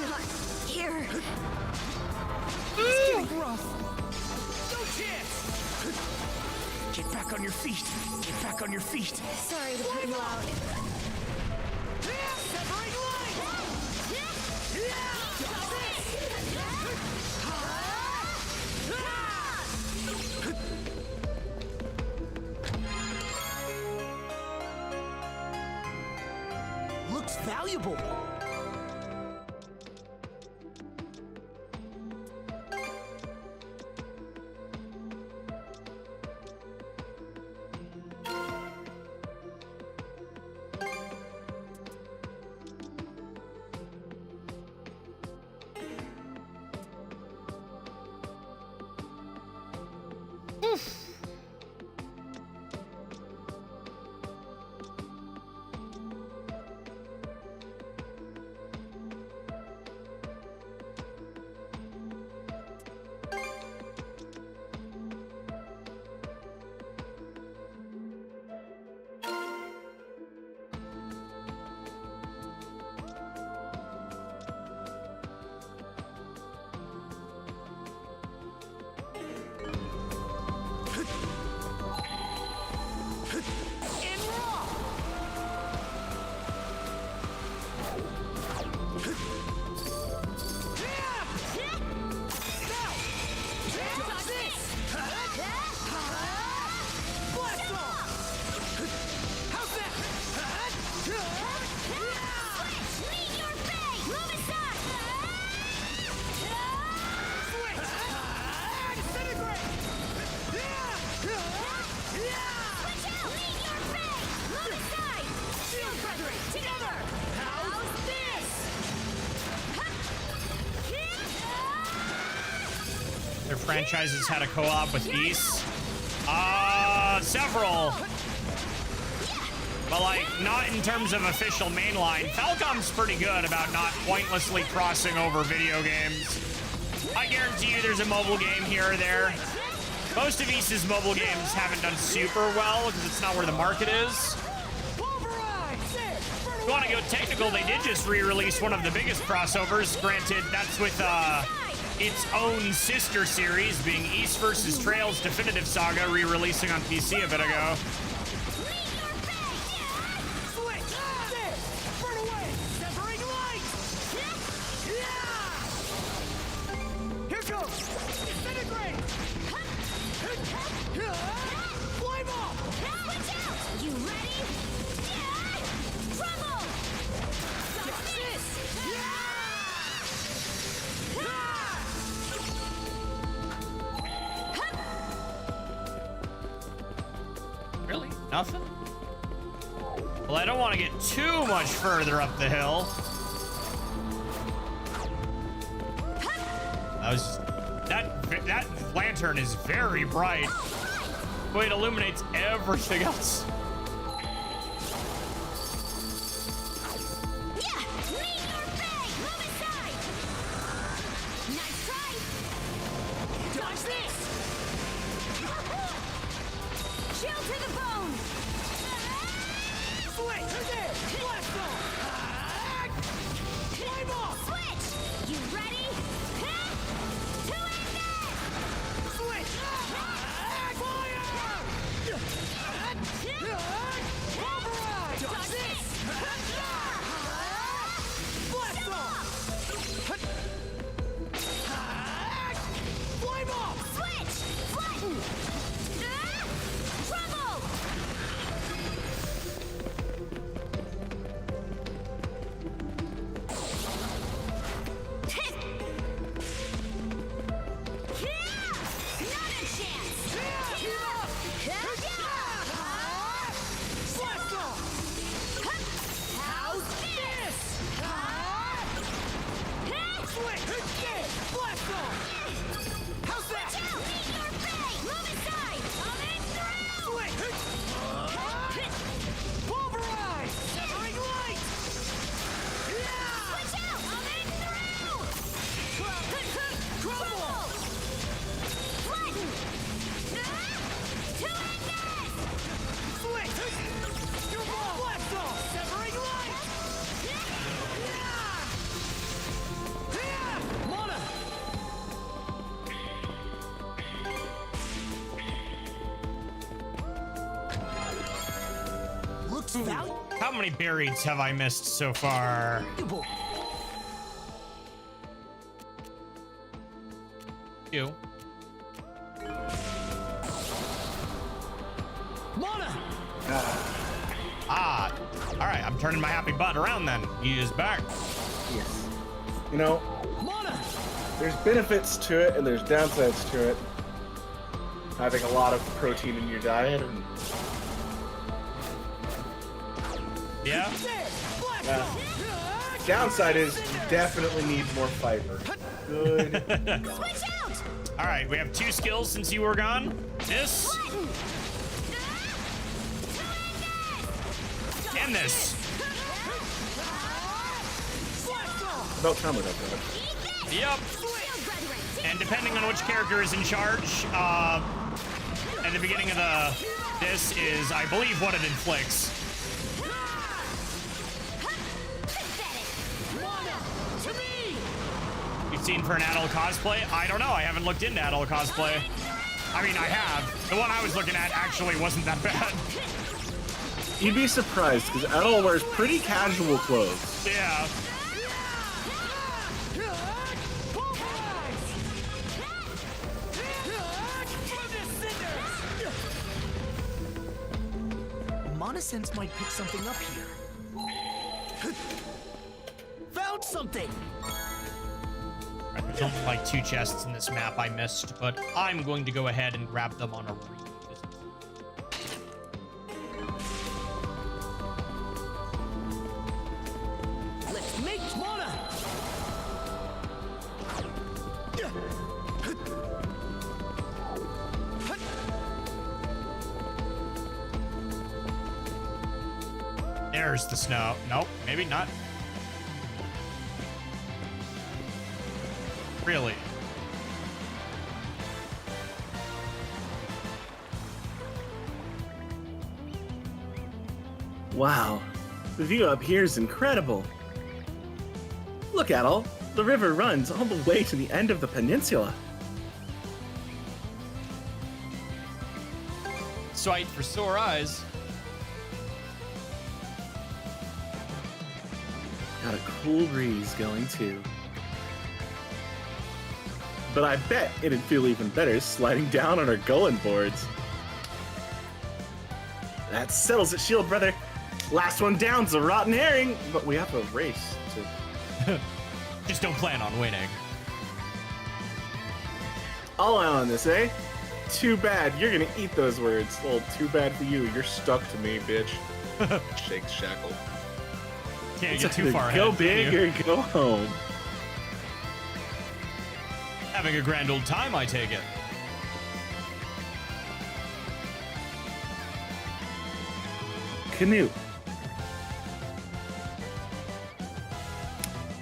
not here. This getting rough. No chance! Get back on your feet! Get back on your feet! Sorry to put you out. Separate line! Looks valuable. Their franchises had a co-op with East. Several. But like, not in terms of official mainline. Falcom's pretty good about not pointlessly crossing over video games. I guarantee you there's a mobile game here or there. Most of East's mobile games haven't done super well because it's not where the market is. If you want to go technical, they did just re-release one of the biggest crossovers. Granted, that's with its own sister series, being East vs. Trails Definitive Saga, re-releasing on PC a bit ago. Here goes! Disintegrate! Flame off! Watch out! You ready? Trouble! Stop this! Really? Nothing? Well, I don't want to get too much further up the hill. That lantern is very bright. Boy, it illuminates everything else. Blast off! How's that? Move aside! Coming through! Pulverize! Severing light! Switch out! Coming through! Crumble! Flatten! Two in this! Switch! Your ball! Blast off! Severing light! Mana! Looks valuable. How many berries have I missed so far? Two. Mana! Ah. All right, I'm turning my happy butt around then. He is back. Yes. You know, Mana! there's benefits to it and there's downsides to it. Having a lot of protein in your diet and yeah. Downside is you definitely need more fiber. Good. Switch out! All right, we have 2 skills since you were gone. This and this. About time with that, Yep. And depending on which character is in charge, at the beginning of this is, I believe, what it inflicts. You've seen for an adult cosplay? I don't know. I haven't looked into adult cosplay. I mean, I have. The one I was looking at actually wasn't that bad. You'd be surprised because Adol wears pretty casual clothes. Yeah. Mana Sense might pick something up here. Found something! Right, there's only like 2 chests in this map I missed, but I'm going to go ahead and grab them on a revisit. Let's make Mana! There's the snow. Nope, maybe not. Really? Wow, the view up here is incredible. Look, Adol, the river runs all the way to the end of the peninsula. Sight for sore eyes. Got a cool breeze going too. But I bet it'd feel even better sliding down on our Golan boards. That settles it, Shield brother. Last one down's a rotten herring, but we have a race to... Just don't plan on winning. All out on this, eh? Too bad. You're gonna eat those words. Well, too bad for you. You're stuck to me, bitch. Shake shackle. Can't It's get too either far go ahead. big or go home. Having a grand old time, I take it. Canoe.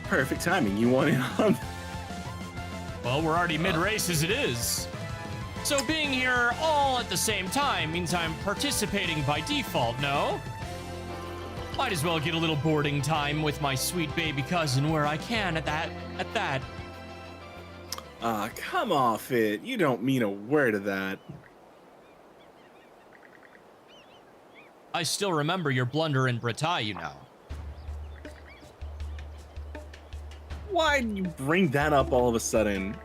Perfect timing. You want in on... Well, we're already mid-race as it is. So being here all at the same time means I'm participating by default, no? Might as well get a little boarding time with my sweet baby cousin where I can at that. Come off it. You don't mean a word of that. I still remember your blunder in Bretagne, you know. Why'd you bring that up all of a sudden?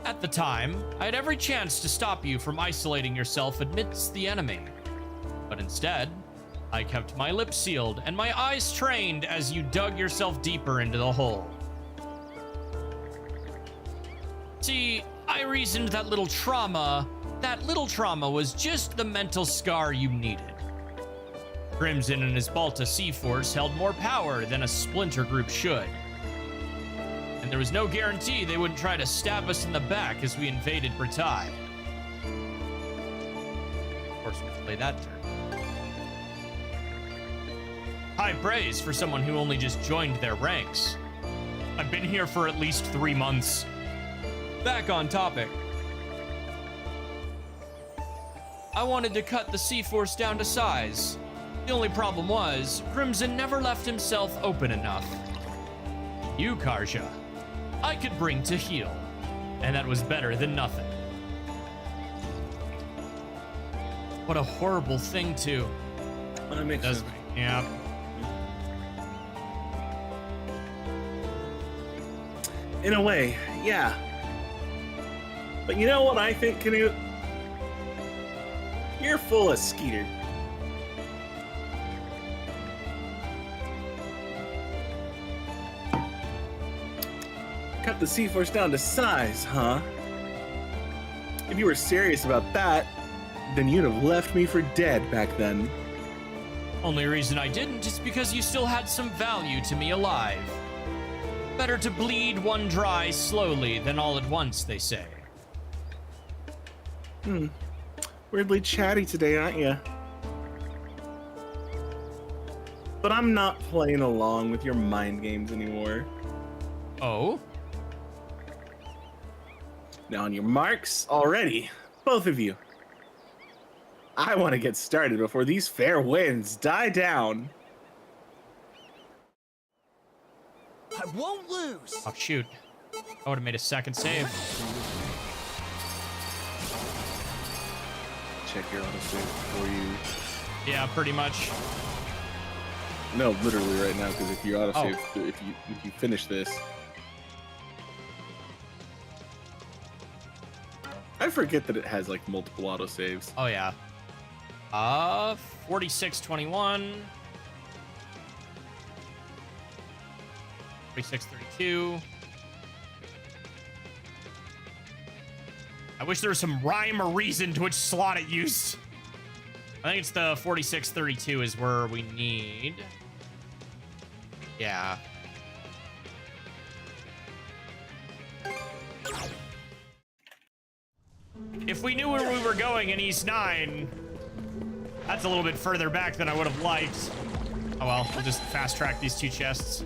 At the time, I had every chance to stop you from isolating yourself amidst the enemy. But instead, I kept my lips sealed and my eyes trained as you dug yourself deeper into the hole. See, I reasoned that little trauma was just the mental scar you needed. Crimson and his Balta Sea Force held more power than a splinter group should. And there was no guarantee they wouldn't try to stab us in the back as we invaded Britai. Of course, we play that turn. High praise for someone who only just joined their ranks. I've been here for at least 3 months. Back on topic. I wanted to cut the C-Force down to size. The only problem was, Crimson never left himself open enough. You, Karja, I could bring to heal, and that was better than nothing. What a horrible thing to... That makes sense. Yeah. In a way, yeah. But you know what I think, Canute? You're full of Skeeter. Cut the C-Force down to size, huh? If you were serious about that, then you'd have left me for dead back then. Only reason I didn't is because you still had some value to me alive. Better to bleed one dry slowly than all at once, they say. Weirdly chatty today, aren't you? But I'm not playing along with your mind games anymore. Oh? Now on your marks, already, both of you. I want to get started before these fair winds die down. I won't lose. Oh, shoot. I would have made a second save. Check your autosave before you... Yeah, pretty much. No, literally right now, because if you autosave, if you finish this... I forget that it has, like, multiple autosaves. Oh, yeah. 4621. 4632. I wish there was some rhyme or reason to which slot it used. I think it's the 4632 is where we need. Yeah. If we knew where we were going in East 9, that's a little bit further back than I would have liked. Oh well, we'll just fast track these 2 chests.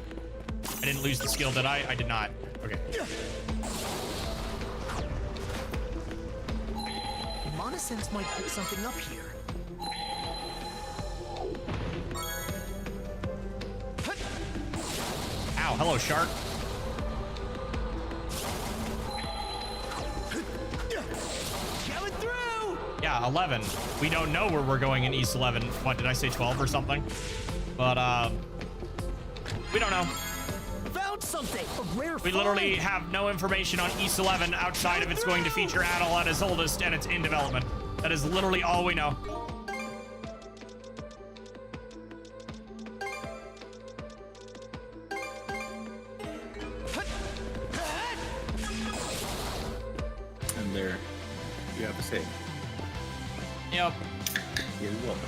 I didn't lose the skill, did I? I did not. Okay. Monosense might pick something up here. Ow, hello, shark. Coming through! Yeah, 11. We don't know where we're going in East 11. What, did I say 12 or something? But, we don't know. Found something! A rare We literally have no information on East 11 outside of it's going to feature Adel at his oldest and it's in development. That is literally all we know. And there, you have a save. Yep. You're welcome.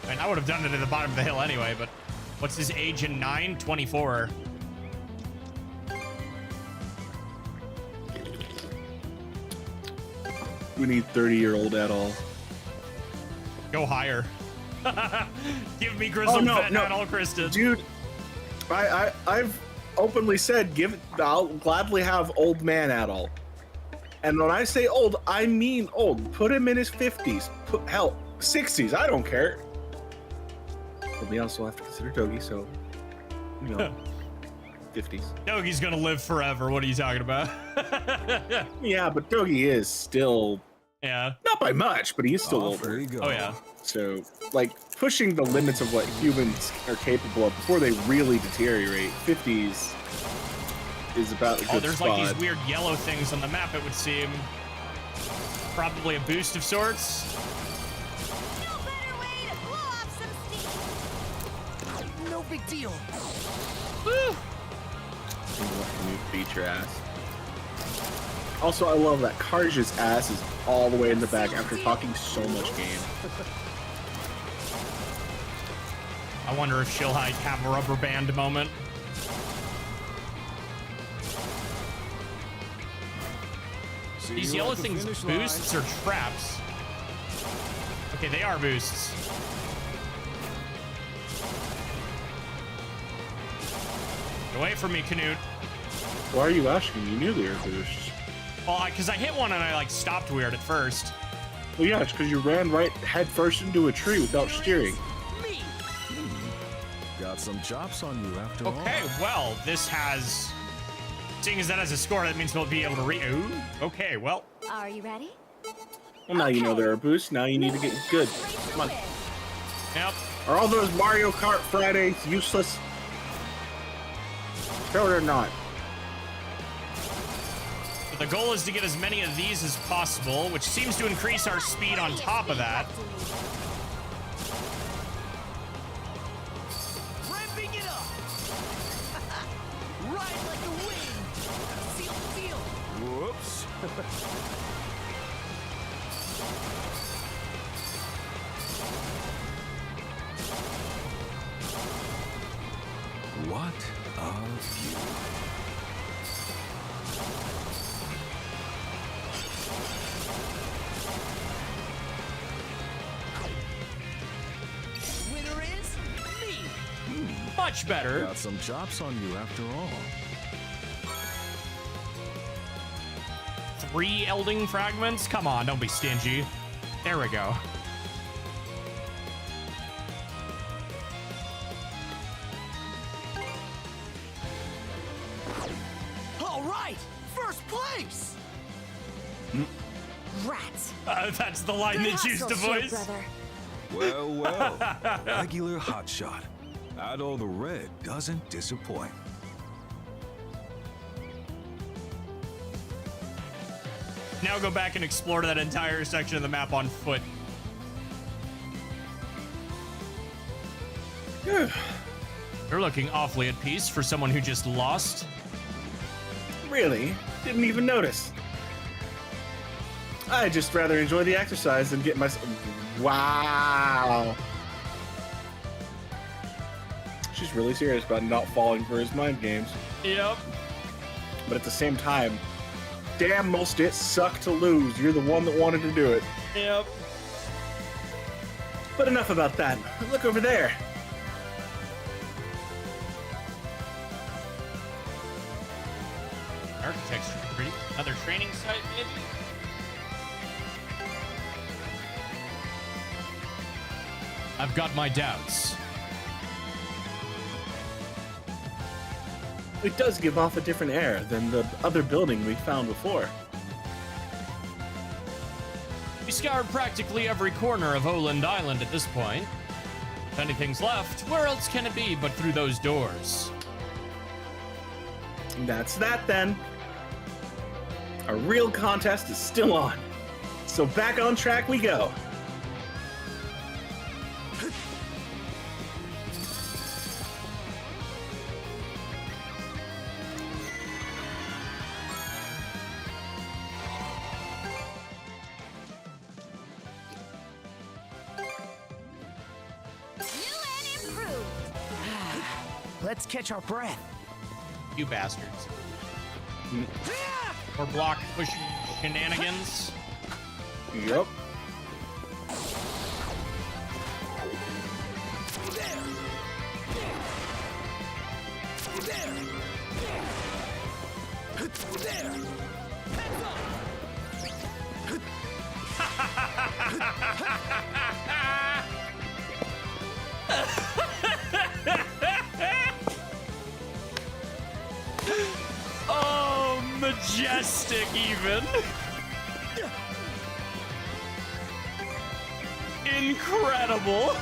I mean, I would have done it at the bottom of the hill anyway, but what's his age in 9? 24. We need 30-year-old at all. Go higher. Give me grizzled vet at all, Kristen. Dude, I've openly said I'll gladly have old man at all. And when I say old, I mean old. Put him in his 50s. Hell, 60s. I don't care. But we also have to consider Dogi, so, you know, 50s. Dogi's gonna live forever. What are you talking about? Yeah, but Dogi is still... Yeah. Not by much, but he is still older. Oh, yeah. So, like, pushing the limits of what humans are capable of before they really deteriorate, 50s is about a good there's spot. like these weird yellow things on the map, it would seem. Probably a boost of sorts. No big deal. Woo! You beat your ass. Also, I love that Karja's ass is all the way in the back after talking so much game. I wonder if she'll like have a rubber band moment. See These you yellow at the things finish boosts or traps? Okay, they are boosts. Get away from me, Canute. Why are you asking? You knew they were boosts. Well, because I hit one and I like stopped weird at first. Well, yeah, it's because you ran right head first into a tree without steering. Got some chops on you after all. Okay, well, this has... Seeing as that has a score, that means we'll be able to Ooh, okay, well. Are you ready? Well, now you know there are boosts. Now you need to get good. Come on. Yep. Are all those Mario Kart Fridays useless? No, they're not. But the goal is to get as many of these as possible, which seems to increase our speed on top of that. Ramping it up. Ride like the wind. Seal, seal. Whoops. What a view. Winner is me. Much better. Got some chops on you after all. 3 Elding fragments? Come on, don't be stingy. There we go. All right, first place. Rats. That's the line they choose to voice. Well, well. Regular hotshot. Add all the red doesn't disappoint. Now go back and explore that entire section of the map on foot. You're looking awfully at peace for someone who just lost. Really? Didn't even notice. I just rather enjoy the exercise than get myself. Wow. She's really serious about not falling for his mind games. Yep. But at the same time, damn, most it suck to lose. You're the one that wanted to do it. Yep. But enough about that. Look over there. Architecture tree. Another training site, maybe? I've got my doubts. It does give off a different air than the other building we found before. We scoured practically every corner of Oland Island at this point. If anything's left, where else can it be but through those doors? That's that then. A real contest is still on. So back on track we go. Let's catch our breath. You bastards. Or block push shenanigans. Yep. Oh, majestic even. Incredible.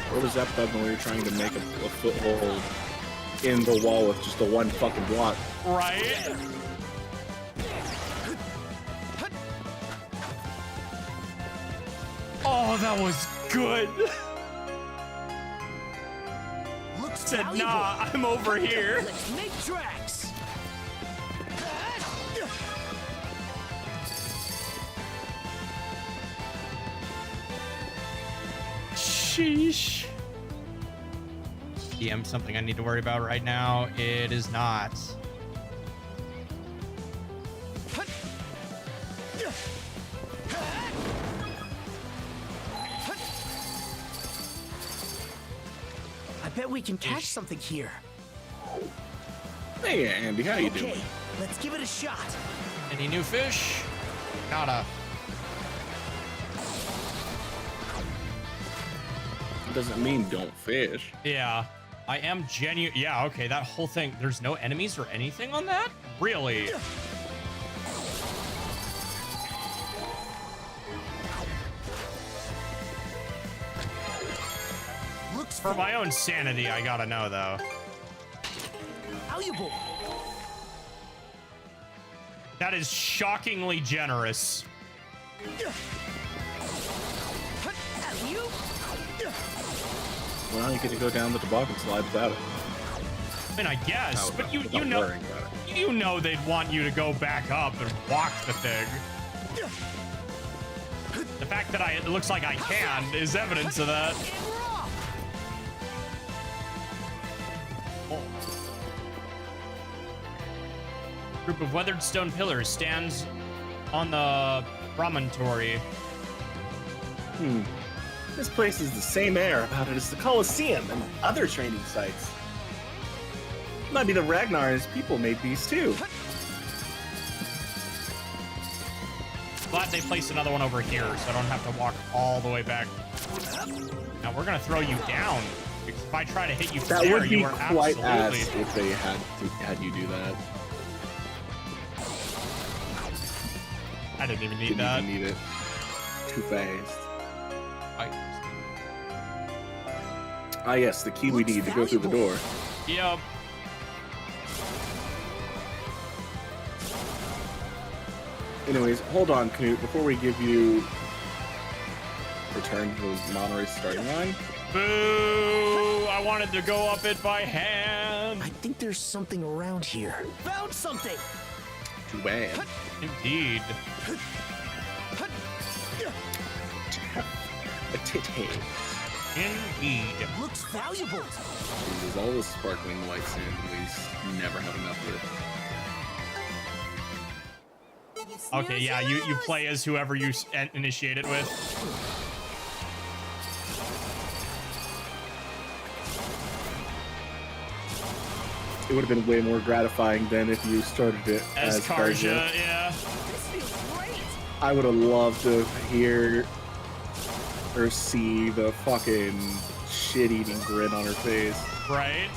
Where was that bug when we were trying to make a foothold in the wall with just the one fucking block? Right? Oh, that was good. Said, nah, I'm over here. Let's make tracks. Sheesh. DM something I need to worry about right now? It is not. I bet we can catch something here. Hey, Andy, how you doing? Let's give it a shot. Any new fish? Nada. Doesn't mean don't fish. Yeah, I am genuine. Yeah, okay, that whole thing. There's no enemies or anything on that? Really? For my own sanity, I gotta know, though. Valuable. That is shockingly generous. Well, you get to go down the toboggan slide without it. I mean, I guess, but you without know, worrying about it. you know they'd want you to go back up and walk the thing. The fact that it looks like I can is evidence of that. Group of weathered stone pillars stands on the promontory. This place is the same air about it as the Colosseum and other training sites. Might be the Ragnar and his people made these too. Glad they placed another one over here so I don't have to walk all the way back. Now we're gonna throw you down. Because if I try to hit you from That there, would be you are quite absolutely... ass if they had you do that. I didn't even need Didn't that. even need it. Too fast. Ah, yes, the key we need to go through the door. Yep. Anyways, hold on, Knut, before we give you return to the Monterey starting line. Boo! I wanted to go up it by hand. I think there's something around here. Found something. Too bad. Indeed. A titty. Indeed. It looks valuable. Jesus, all the sparkling white sand we never have enough with. Okay, yeah, you play as whoever you initiate it with. It would have been way more gratifying than if you started it as Karja. Yeah. I would have loved to hear or see the fucking shit-eating grin on her face. Right.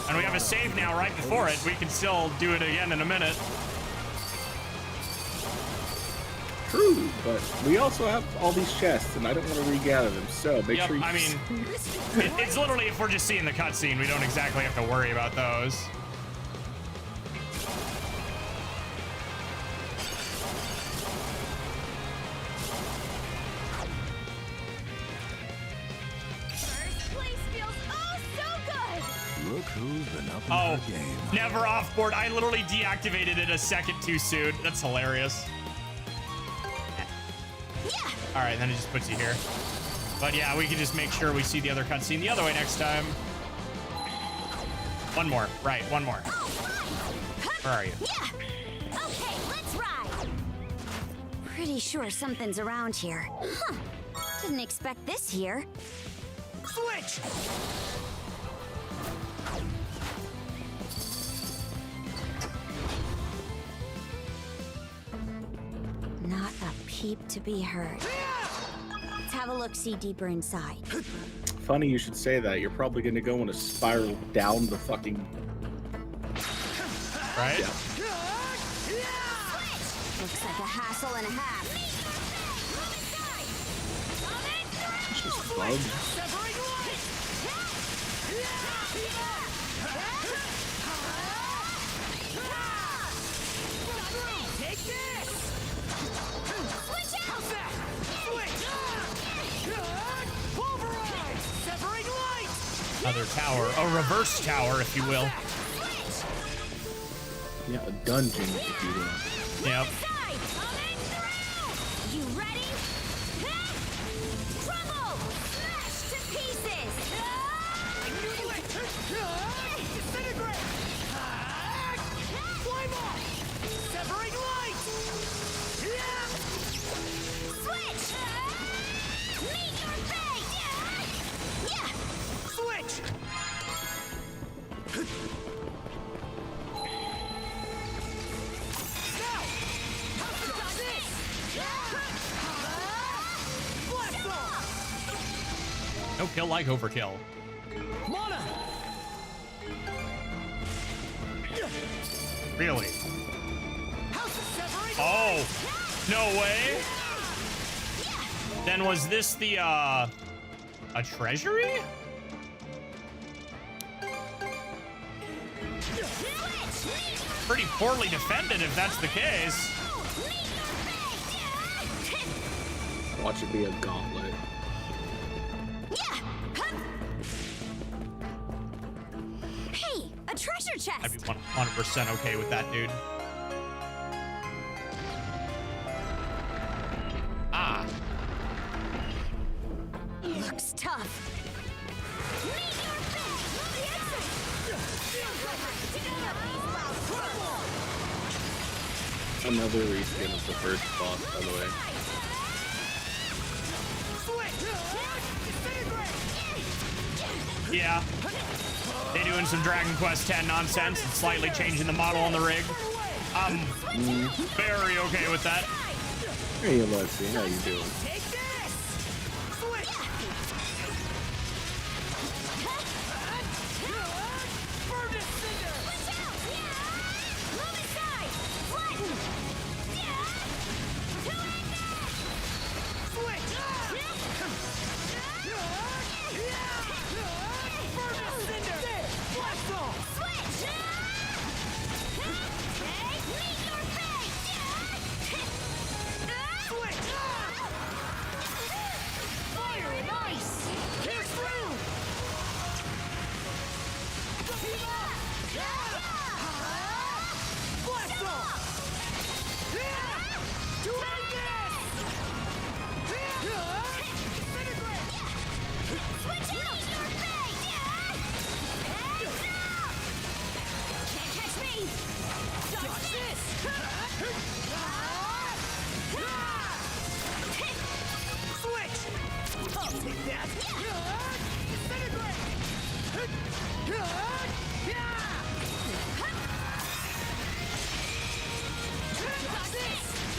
And we have a save now right before it. We can still do it again in a minute. True, but we also have all these chests, and I don't want to regather them, so make sure you... I mean, it's literally if we're just seeing the cutscene, we don't exactly have to worry about those. Look who's been up in Oh, the game. never off board. I literally deactivated it a second too soon. That's hilarious. All right, then it just puts you here. But yeah, we can just make sure we see the other cutscene the other way next time. One more, right? One more. Where are you? Yeah. Okay, let's ride. Pretty sure something's around here. Huh. Didn't expect this here. Switch. Not a peep to be heard. Let's have a look-see deeper inside. Funny you should say that. You're probably going to go in a spiral down the fucking... Right? Yeah. Looks like a hassle and a half. It's just bugs. Take this. Switch out. How's that? Switch. Pulverize. Severing light. Other tower, a reverse tower, if you will. Yeah, a dungeon, if you will. Yep. You ready? Crumble! Smash to pieces! No kill like overkill. Mana! Really? Oh, no way. Then was this the, a treasury? Pretty poorly defended if that's the case. Watch it be a gauntlet. Hey, a treasure chest. I'd be 100% okay with that, dude. Ah. Looks tough. Another reskin of the first boss, by the way. Yeah. They doing some Dragon Quest X nonsense and slightly changing the model on the rig. I'm very okay with that. Hey, Alexi, how you doing?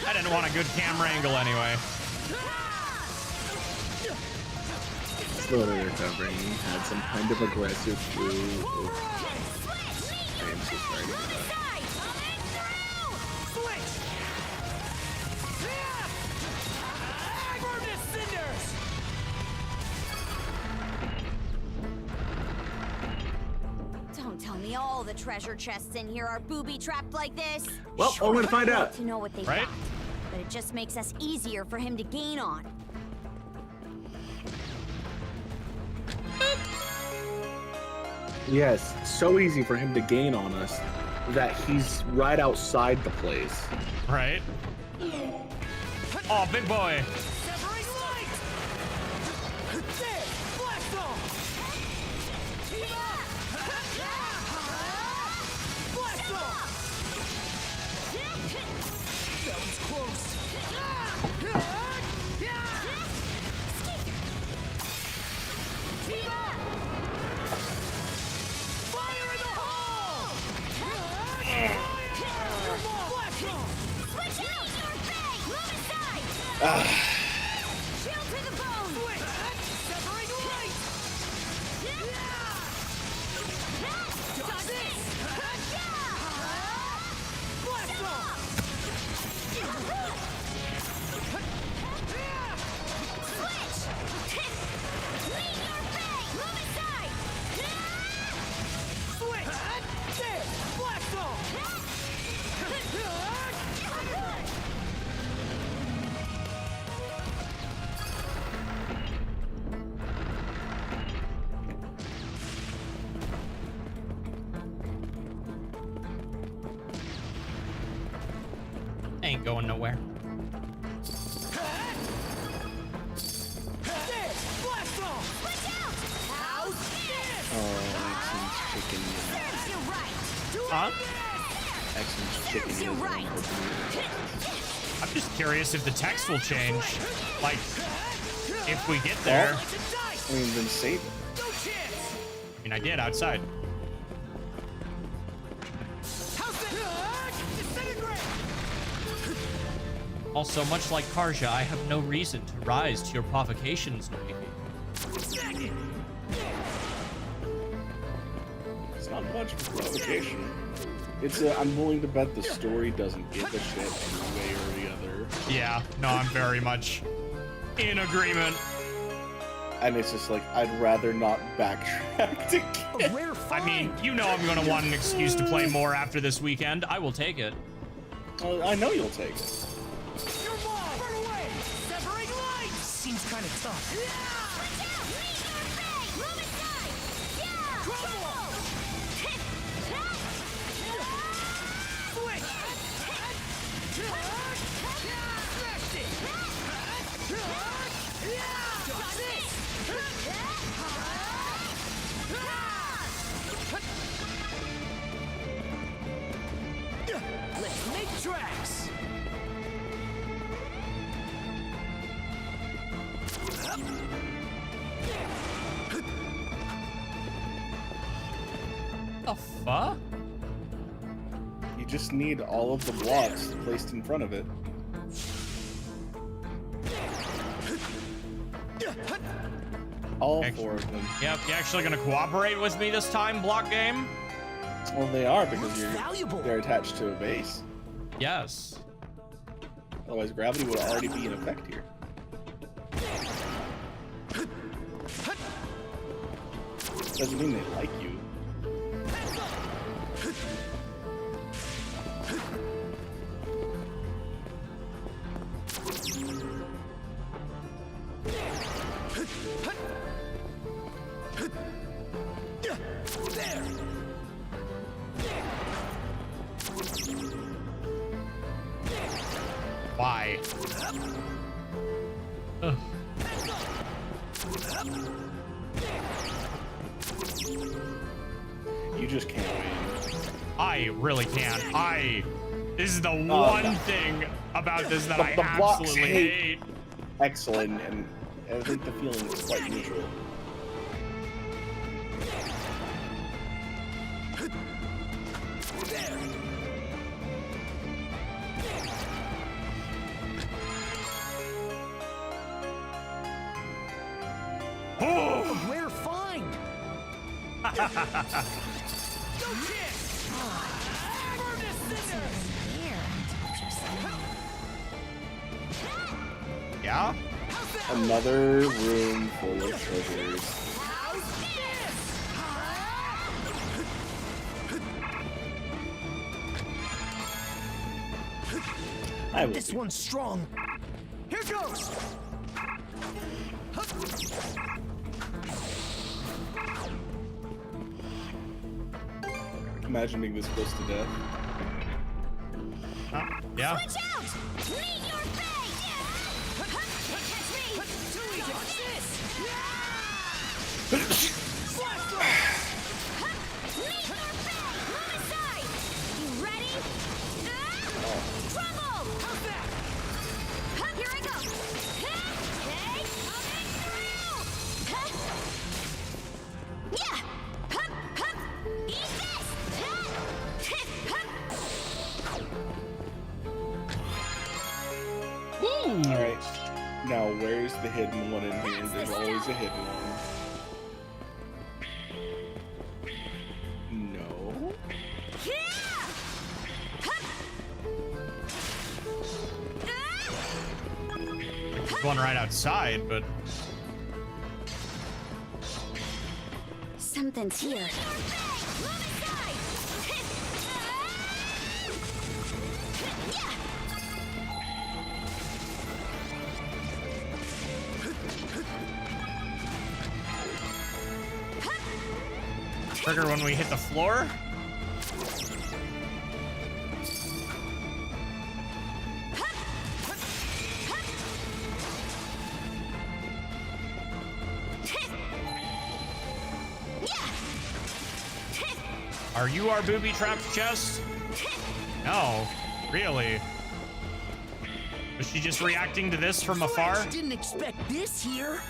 I didn't want a good camera angle anyway. Slow to recovering. Had some kind of aggressive move. I am so sorry to hear that. Don't tell me all the treasure chests in here are booby-trapped like this. Well, I'm gonna find out. To know what they Right? got, but it just makes us easier for him to gain on. Yes, so easy for him to gain on us that he's right outside the place. Right? Oh, big boy. Ain't going nowhere. Huh? I'm just curious if the text will change. Like, if we get there. I mean, then save it. I mean, I did outside. Also, much like Karja, I have no reason to rise to your provocations, Noiki. much of a provocation. It's I'm willing to bet the story doesn't give a shit one way or the other. Yeah, no, I'm very much in agreement. And it's just like, I'd rather not backtrack to get. I mean, you know I'm gonna want an excuse to play more after this weekend. I will take it. I know you'll take it. Your wall! Burn away! Severing light! Seems kind of tough. Let's make tracks! The fuck? You just need all of the blocks placed in front of it. All 4 of them. Yep, you actually gonna cooperate with me this time, block game? Well, they are because they're attached to a base. Yes. Otherwise, gravity would already be in effect here. Doesn't mean they like you. Why? Ugh. You just can't win. I really can't. This is the one thing about this that I blocks absolutely hate. Exalin, and I think the feeling is quite neutral. Rare find! No chance! Burn to cinders! Yeah? Another room full of treasures. This one's strong. Here goes! Imagine being this close to death. Yeah. Switch out! Meet your fate! Catch me! Too easy! Watch this! Blast throw! Meet your fate! Move aside! You ready? Trouble! How's that? Here I go! Okay, coming through! Yeah! Eat this! Alright. Now, where's the hidden one in here? There's always a hidden one. No. There's one right outside, but Something's here. trigger when we hit the floor. Are you our booby-trapped chest? No, really. Was she just reacting to this from afar? Didn't expect this here.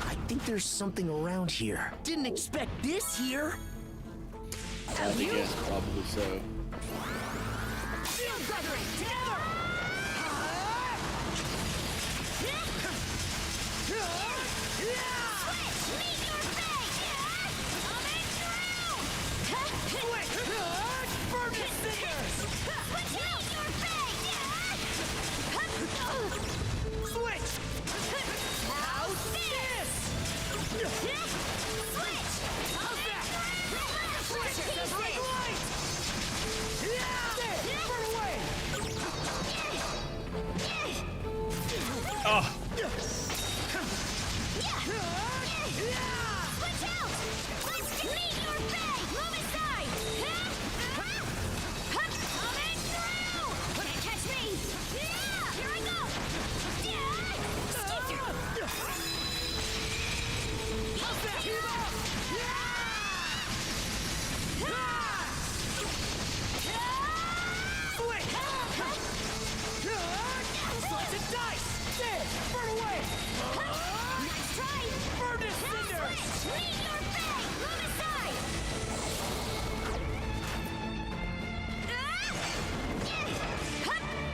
I think there's something around here. Didn't expect this here. I think yes, probably so. Shield gathering together. Switch, meet your fate.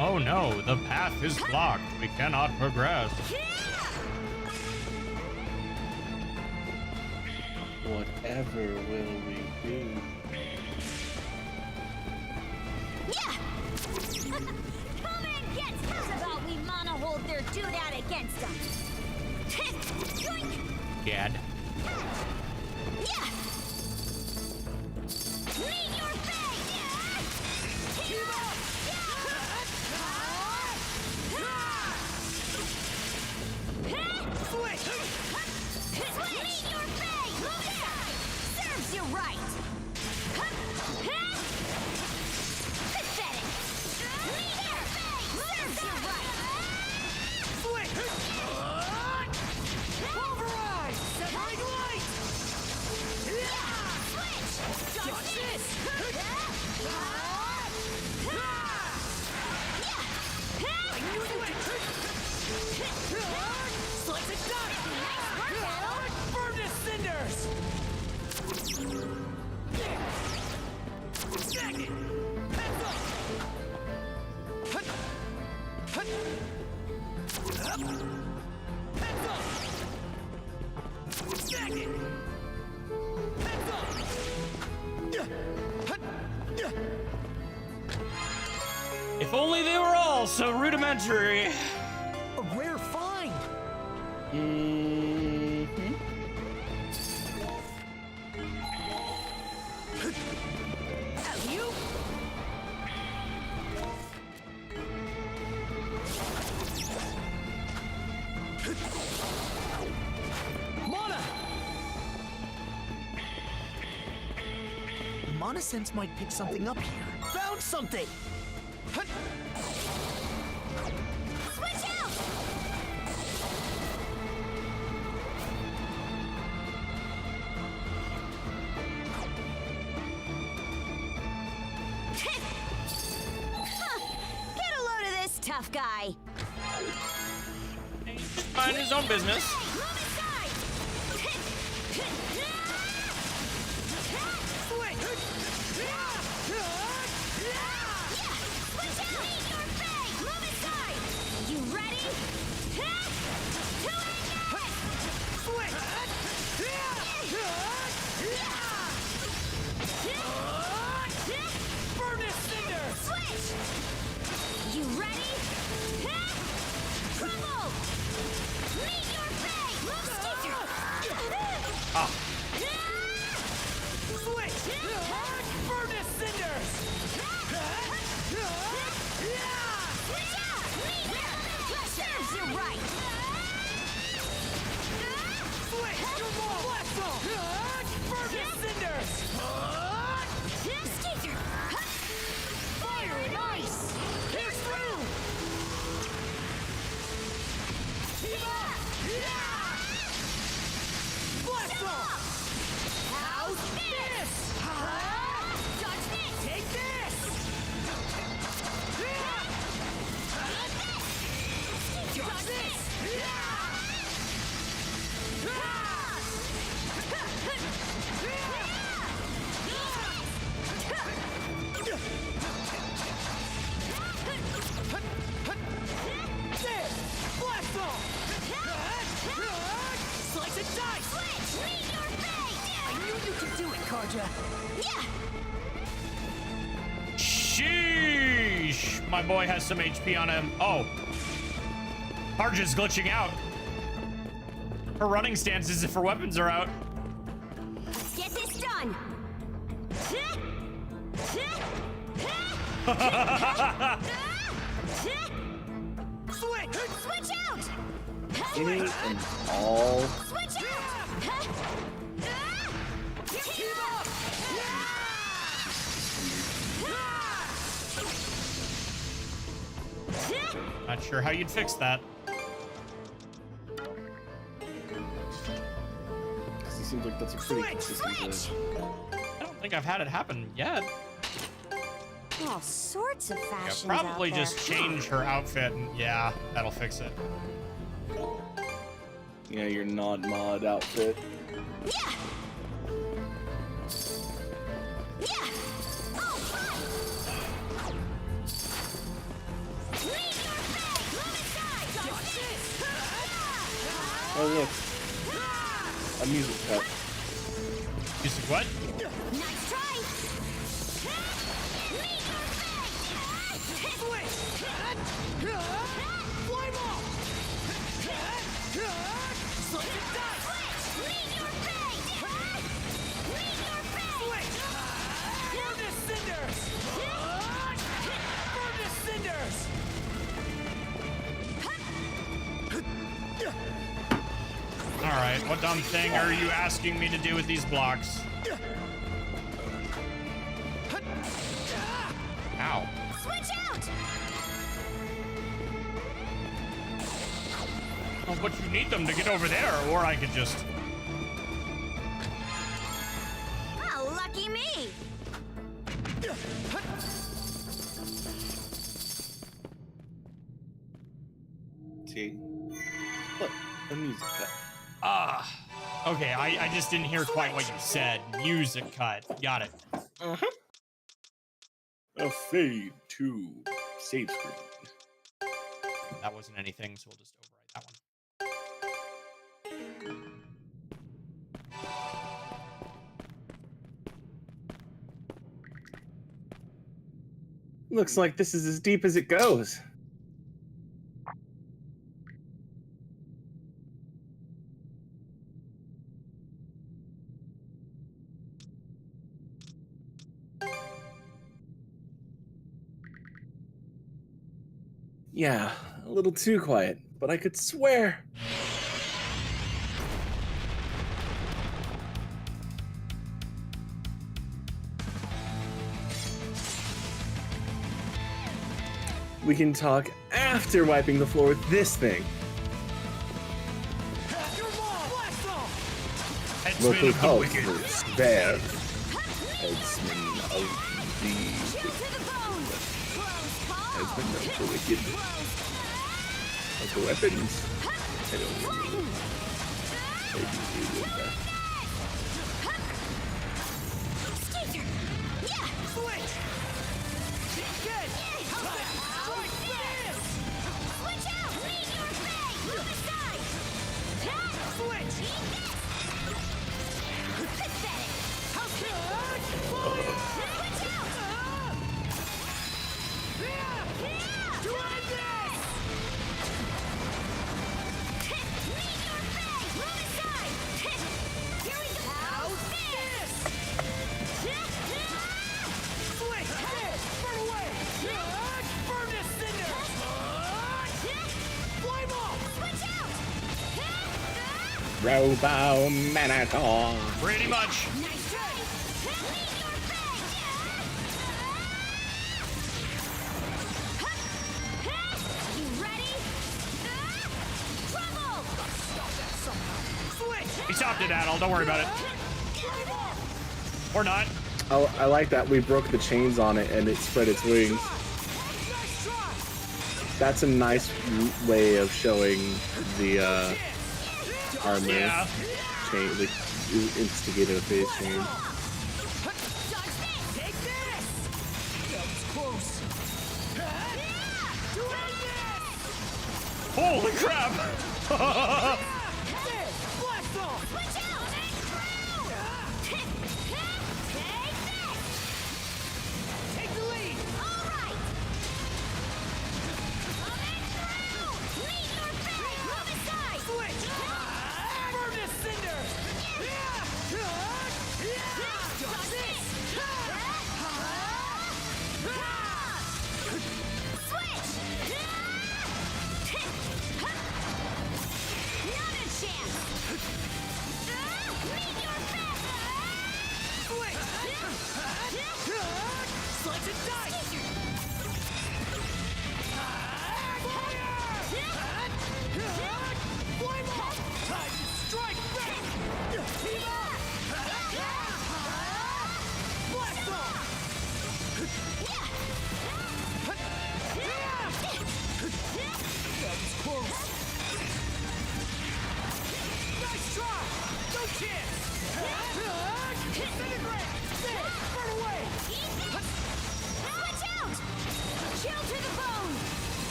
Oh no, the path is blocked. We cannot progress. Whatever will we do? Yeah! Come and get us about we wanna hold their doodad against them. Yoink! Gad. Yeah! Meet your fate! Keep up! Switch! Meet your fate! Serves you right! Pathetic! Meet your fate! Serves you right! Switch! Override! Separate light! Switch! Dodge this! I knew it! Slice and dice! Burn to cinders! Snag it! Heads up! Hut! Hut! Up! Heads up! Snag it! Heads up! Hut! If only they were all so rudimentary. A rare find. You? Mana! Mana Sense might pick something up here. Found something! Switch out! Get a load of this tough guy. Mind his own business. You ready? To Furnace Cinder! Switch! You ready? Crumble! Meet your fate! Ah. Switch! Furnace Cinders! Switch out! Meet your serves you right! Switch! Come on! Blast off! Furnace Cinders! Skater! Fire and ice! Here's through! Blast off! How's this? Dodge this! Take this! Dodge this! There! Blast off! Slice and dice! Switch! Meet your fate! I knew you could do it, Karja! Yeah! Sheesh. My boy has some HP on him. Oh. Karja's glitching out. Her running stance is if her weapons are out. Let's get this done! Switch! Switch out! Any and all. Switch out! Keep up! Not sure how you'd fix that. It seems like that's a pretty consistent I don't think I've had it happen yet. All sorts of Yeah, fashions probably out there. just change her outfit and yeah, that'll fix it. Yeah, your non-mod outfit. Yeah. Yeah. Oh, fun. Leave your face. Move aside. Oh look, a music cut. Music what? Nice try. Leave your face. Flame off! Slice and dice! Leave your face. Leave your face. Furnace cinders! Furnace cinders! All right, what dumb thing are you asking me to do with these blocks? Ow. Switch out. Oh, but you need them to get over there, or I could just... Oh, lucky me. See? Look, a music cut. Ah. Okay, I just didn't hear quite what you said. Music cut. Got it. Uh-huh. A fade to save screen. That wasn't anything, so we'll just overwrite that one. Looks like this is as deep as it goes. Yeah, a little too quiet, but I could swear. We can talk after wiping the floor with this thing. Local cult spare. Headsman of the Headsman of the wicked. Of the weapons. I don't know. Maybe you would Robo Manator. Pretty much. He stopped it, Adol. Don't worry about it. Or not. Oh, I like that we broke the chains on it and it spread its wings. That's a nice way of showing the armor chain, the instigator phase change. Holy crap!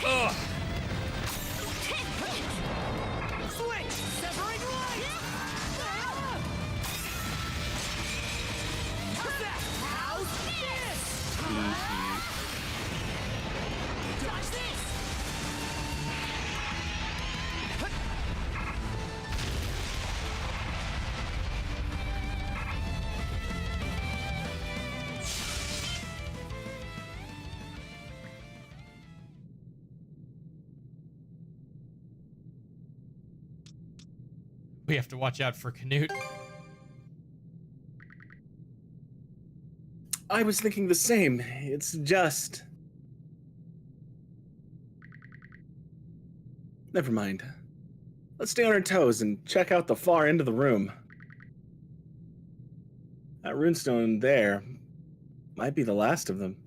Ugh. Switch! Severing light! How's that? How's this? Dodge this! We have to watch out for Canute. I was thinking the same. It's just... Never mind. Let's stay on our toes and check out the far end of the room. That runestone there might be the last of them.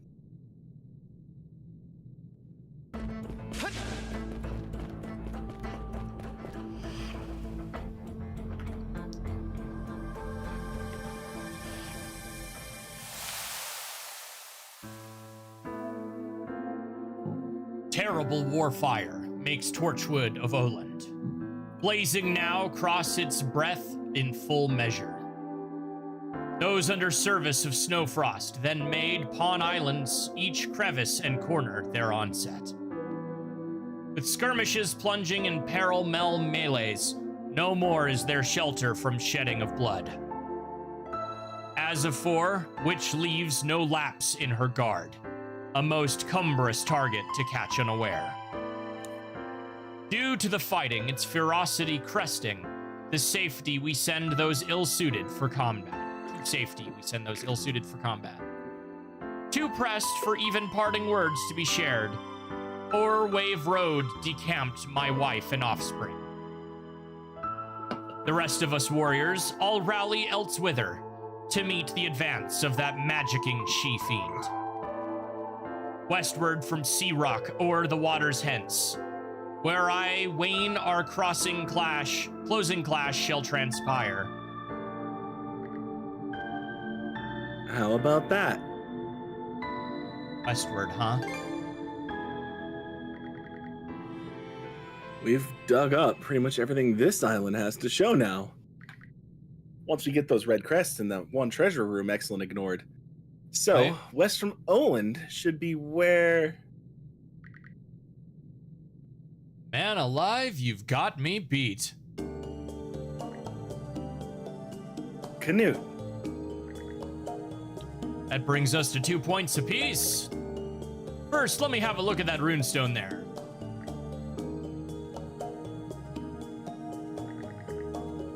Terrible warfire makes Torchwood of Oland. Blazing now cross its breath in full measure. Those under service of Snowfrost then made Pawn Islands each crevice and corner their onset. With skirmishes plunging in pell-mell melees, no more is there shelter from shedding of blood. As afore, Witch leaves no lapse in her guard, a most cumbrous target to catch unaware. Due to the fighting, its ferocity cresting, to safety we send those ill-suited for combat. Too pressed for even parting words to be shared, o'er Wave Road decamped my wife and offspring. The rest of us warriors all rally elsewhither to meet the advance of that magicking she-fiend. Westward from Sea Rock o'er the waters hence, where I, Wayne, our closing clash shall transpire. How about that? Westward, huh? We've dug up pretty much everything this island has to show now. Once we get those red crests in that one treasure room Exalin ignored. So, Right. west from Oland should be where... Man alive, you've got me beat. Canute. That brings us to 2 points apiece. First, let me have a look at that runestone there.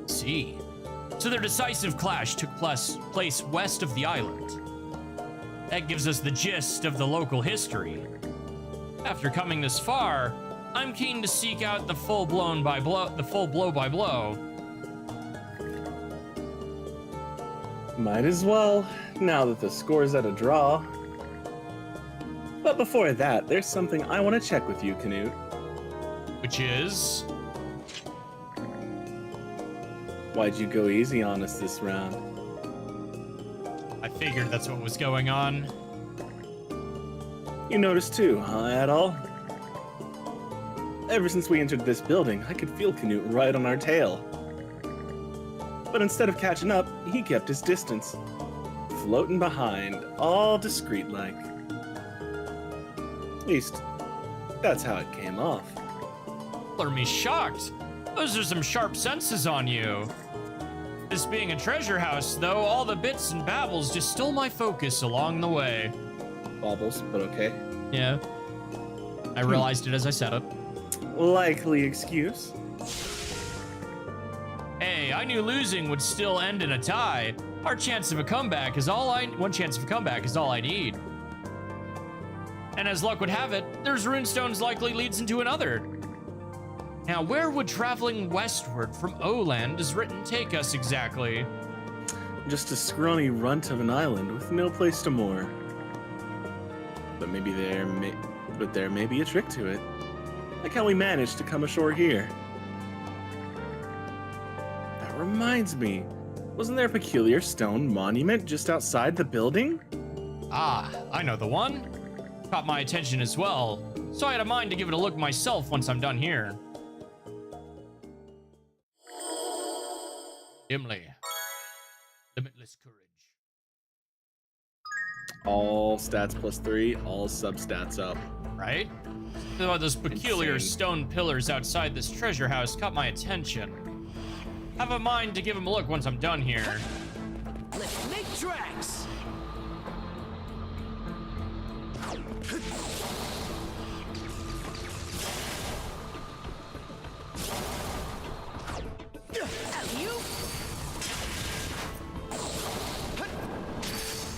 See. So their decisive clash took place west of the island. That gives us the gist of the local history. After coming this far, I'm keen to seek out the full blow by blow. Might as well, now that the score's at a draw. But before that, there's something I want to check with you, Canute. Which is? Why'd you go easy on us this round? I figured that's what was going on. You noticed too, huh, at all? Ever since we entered this building, I could feel Canute right on our tail. But instead of catching up, he kept his distance. Floating behind, all discreet-like. At least, that's how it came off. Color me shocked. Those are some sharp senses on you. This being a treasure house, though, all the bits and babbles just stole my focus along the way. Baubles, but okay. Yeah. I realized it as I said it. Likely excuse. Hey, I knew losing would still end in a tie. One chance of a comeback is all I need. And as luck would have it, there's runestones likely leads into another. Now, where would traveling westward from Oland as written take us exactly? Just a scrawny runt of an island with no place to moor. But there may be a trick to it. Like how we managed to come ashore here. That reminds me, wasn't there a peculiar stone monument just outside the building? Ah, I know the one. Caught my attention as well. so I had a mind to give it a look myself once I'm done here. Gimli. Limitless courage. All stats +3, all substats up. Right? Those peculiar Insane. stone pillars outside this treasure house caught my attention. Have a mind to give them a look once I'm done here. Let's make tracks. You.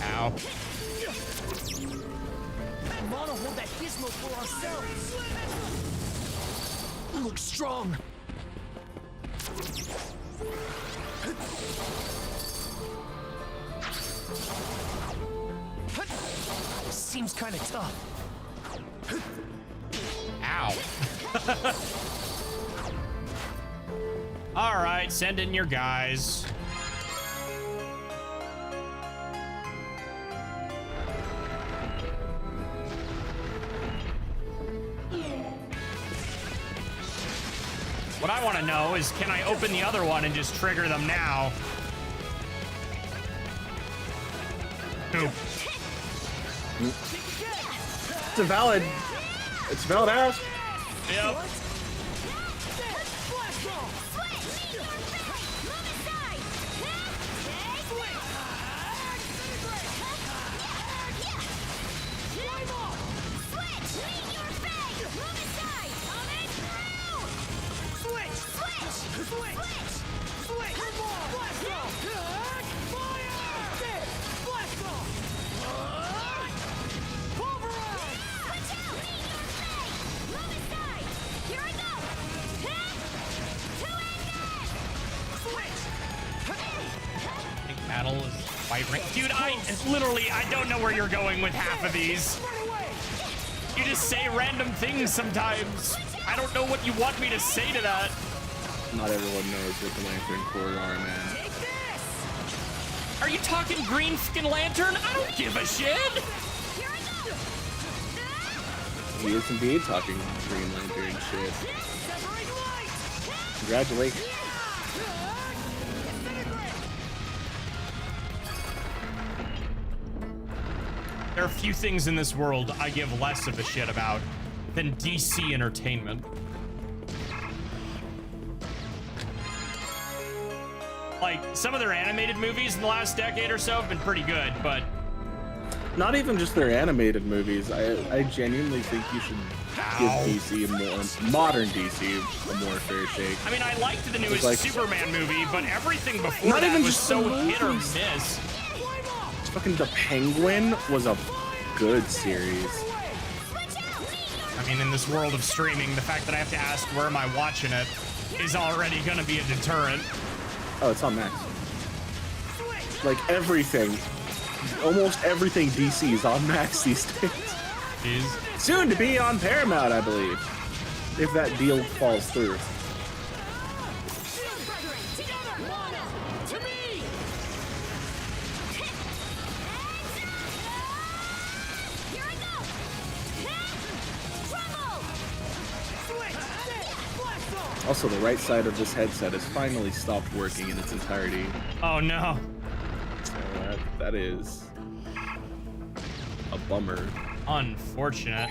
Ow. We wanna hold that gizmo for ourselves. You look strong. Seems kind of tough. Ow. All right, send in your guys. What I want to know is, can I open the other one and just trigger them now? Oop. It's a valid ask. Yep. Battle is vibrant. Dude, I don't know where you're going with half of these. You just say random things sometimes. I don't know what you want me to say to that. Not everyone knows what the Lantern Corps are, man. Are you talking green skin lantern? I don't give a shit. He is indeed talking Green Lantern shit. Congratulations. There are few things in this world I give less of a shit about than DC entertainment. Like, some of their animated movies in the last decade or so have been pretty good, but... Not even just their animated movies. I genuinely think you should give DC a more modern DC a more fair shake. I mean, I liked the newest like, Superman movie, but everything before not that even was just so the hit or movies. miss. Fucking The Penguin was a good series. I mean, in this world of streaming, the fact that I have to ask where am I watching it is already gonna be a deterrent. Oh, it's on Max. Like everything, almost everything DC is on Max these days. Jeez. Soon to be on Paramount, I believe, if that deal falls through. Also, the right side of this headset has finally stopped working in its entirety. Oh no. So that is a bummer. Unfortunate.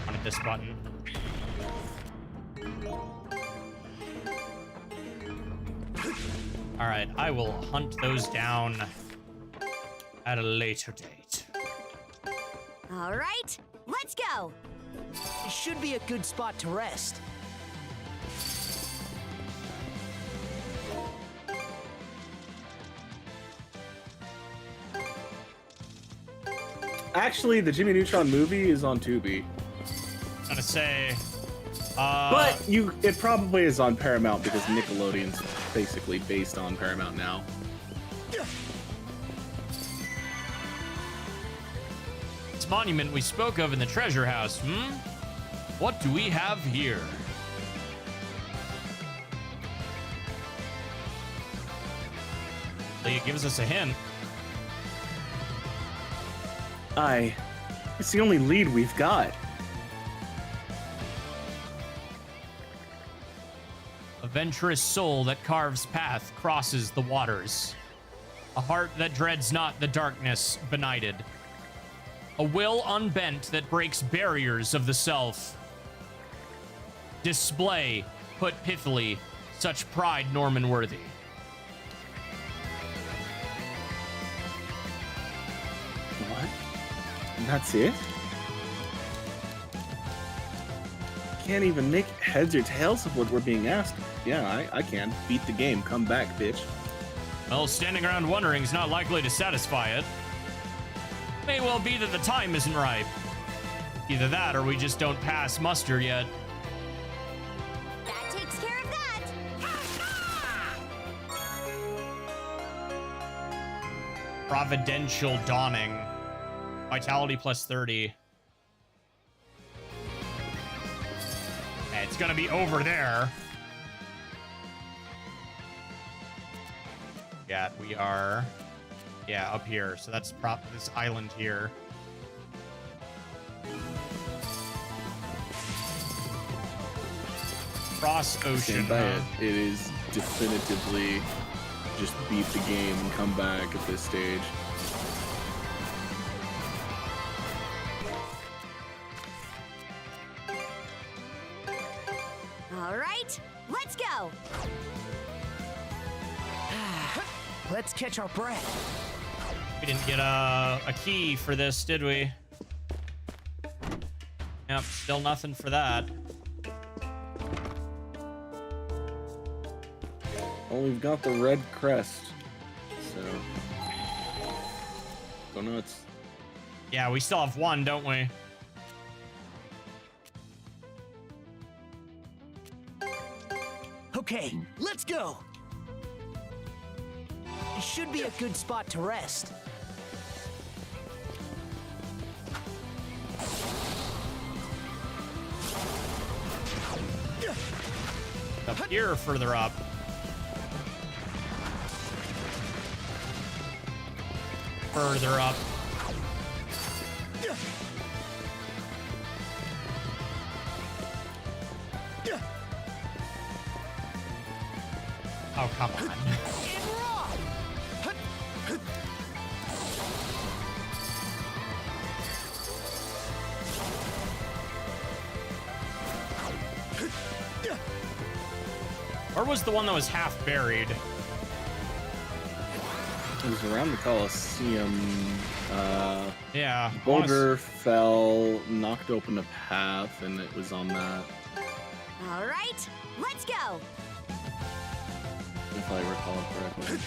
Wanted this button. All right, I will hunt those down at a later date. All right, let's go. It should be a good spot to rest. Actually, the Jimmy Neutron movie is on Tubi. I was gonna say, but it probably is on Paramount because Nickelodeon's basically based on Paramount now. this monument we spoke of in the treasure house, What do we have here? It gives us a hint. I It's the only lead we've got. A venturous soul that carves path crosses the waters. A heart that dreads not the darkness benighted. A will unbent that breaks barriers of the self. Display, put pithily, such pride Norman worthy. What? And that's it? Can't even make heads or tails of what we're being asked. Yeah, I can. Beat the game. Come back, bitch. Well, standing around wondering's not likely to satisfy it. May well be that the time isn't ripe. Either that or we just don't pass muster yet. That takes care of that. Providential Dawning. Vitality plus 30. Okay, it's gonna be over there. Yeah, we are. Yeah, up here. So that's this island here. Cross ocean. Stand by it. It is definitively just beat the game and come back at this stage. All right, let's go. Let's catch our breath. We didn't get a key for this, did we? Yep, still nothing for that. Well, we've got the red crest, so go nuts. Yeah, we still have one, don't we? Okay, let's go. It should be a good spot to rest. Up here or further up? Further up. Oh, come on. Where was the one that was half buried? It was around the Coliseum. Yeah. Boulder fell, knocked open a path, and it was on that. All right, let's go. If I recall correctly.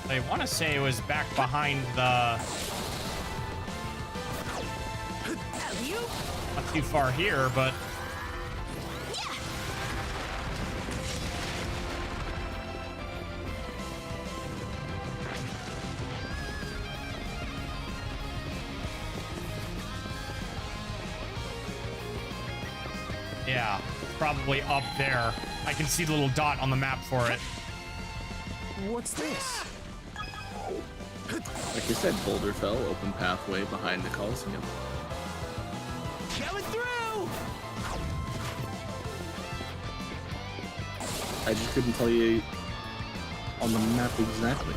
I want to say it was back behind the... Not too far here, but... Yeah, it's probably up there. I can see the little dot on the map for it. What's this? Like you said, Boulder fell, open pathway behind the Coliseum. Coming through! I just couldn't tell you on the map exactly.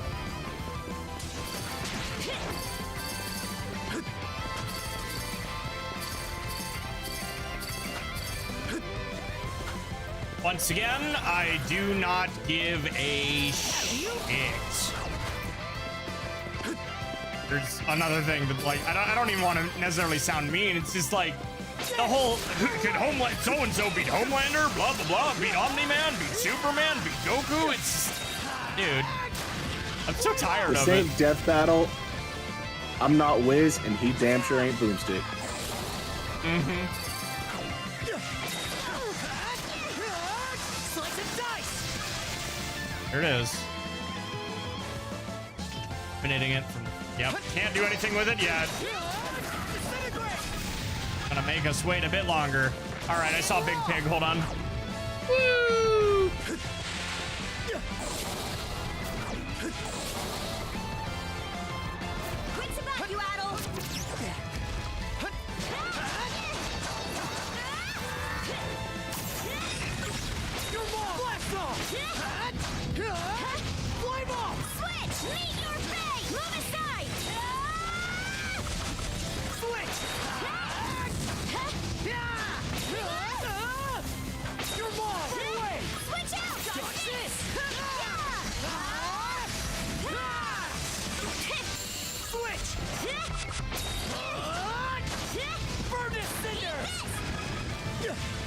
Once again, I do not give a shit. There's another thing that, like, I don't even want to necessarily sound mean. It's just like the whole could Homeland so-and-so beat Homelander, blah blah blah, beat Omni-Man, beat Superman, beat Goku. It's just, dude, I'm so tired This of ain't it. Death Battle. I'm not Wiz, and he damn sure ain't Boomstick. Mm-hmm. Slice and dice! Here it is. Eliminating it from. Yep, can't do anything with it yet. Gonna make us wait a bit longer. All right, I saw Big Pig. Hold on. Woo!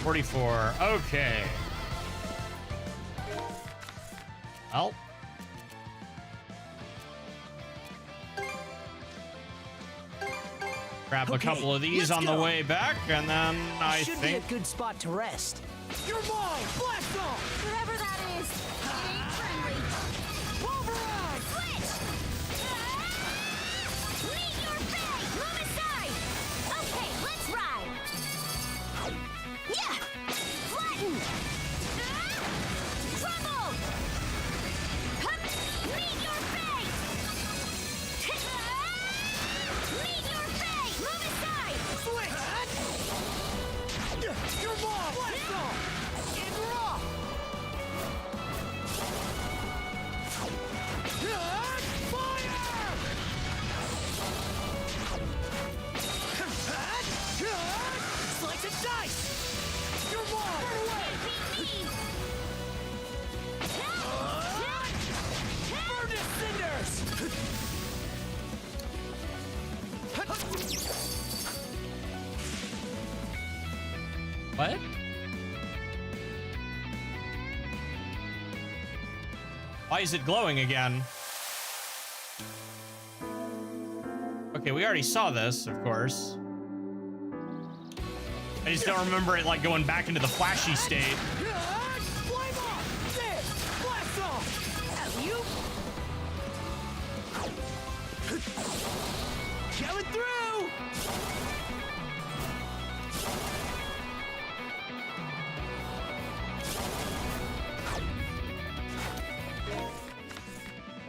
44. Okay. Well. Grab a couple of these on the way back, and then I Should think... be a good spot to rest. You're mine! Blast off! Whoever that is, it ain't friendly. Wolverine! Switch! Meet your fate! Move aside! Okay, let's ride! Yeah! Flatten! Trouble! Hup! Meet your fate! Meet your fate! Move aside! Switch! You're mine! Blast off! Interrupt! Slice and dice! You're mine! Run away! Burn to cinders! What? Why is it glowing again? Okay, we already saw this, of course. I just don't remember it like going back into the flashy state. Flame off! There! Blast off! Alley-oop! Coming through!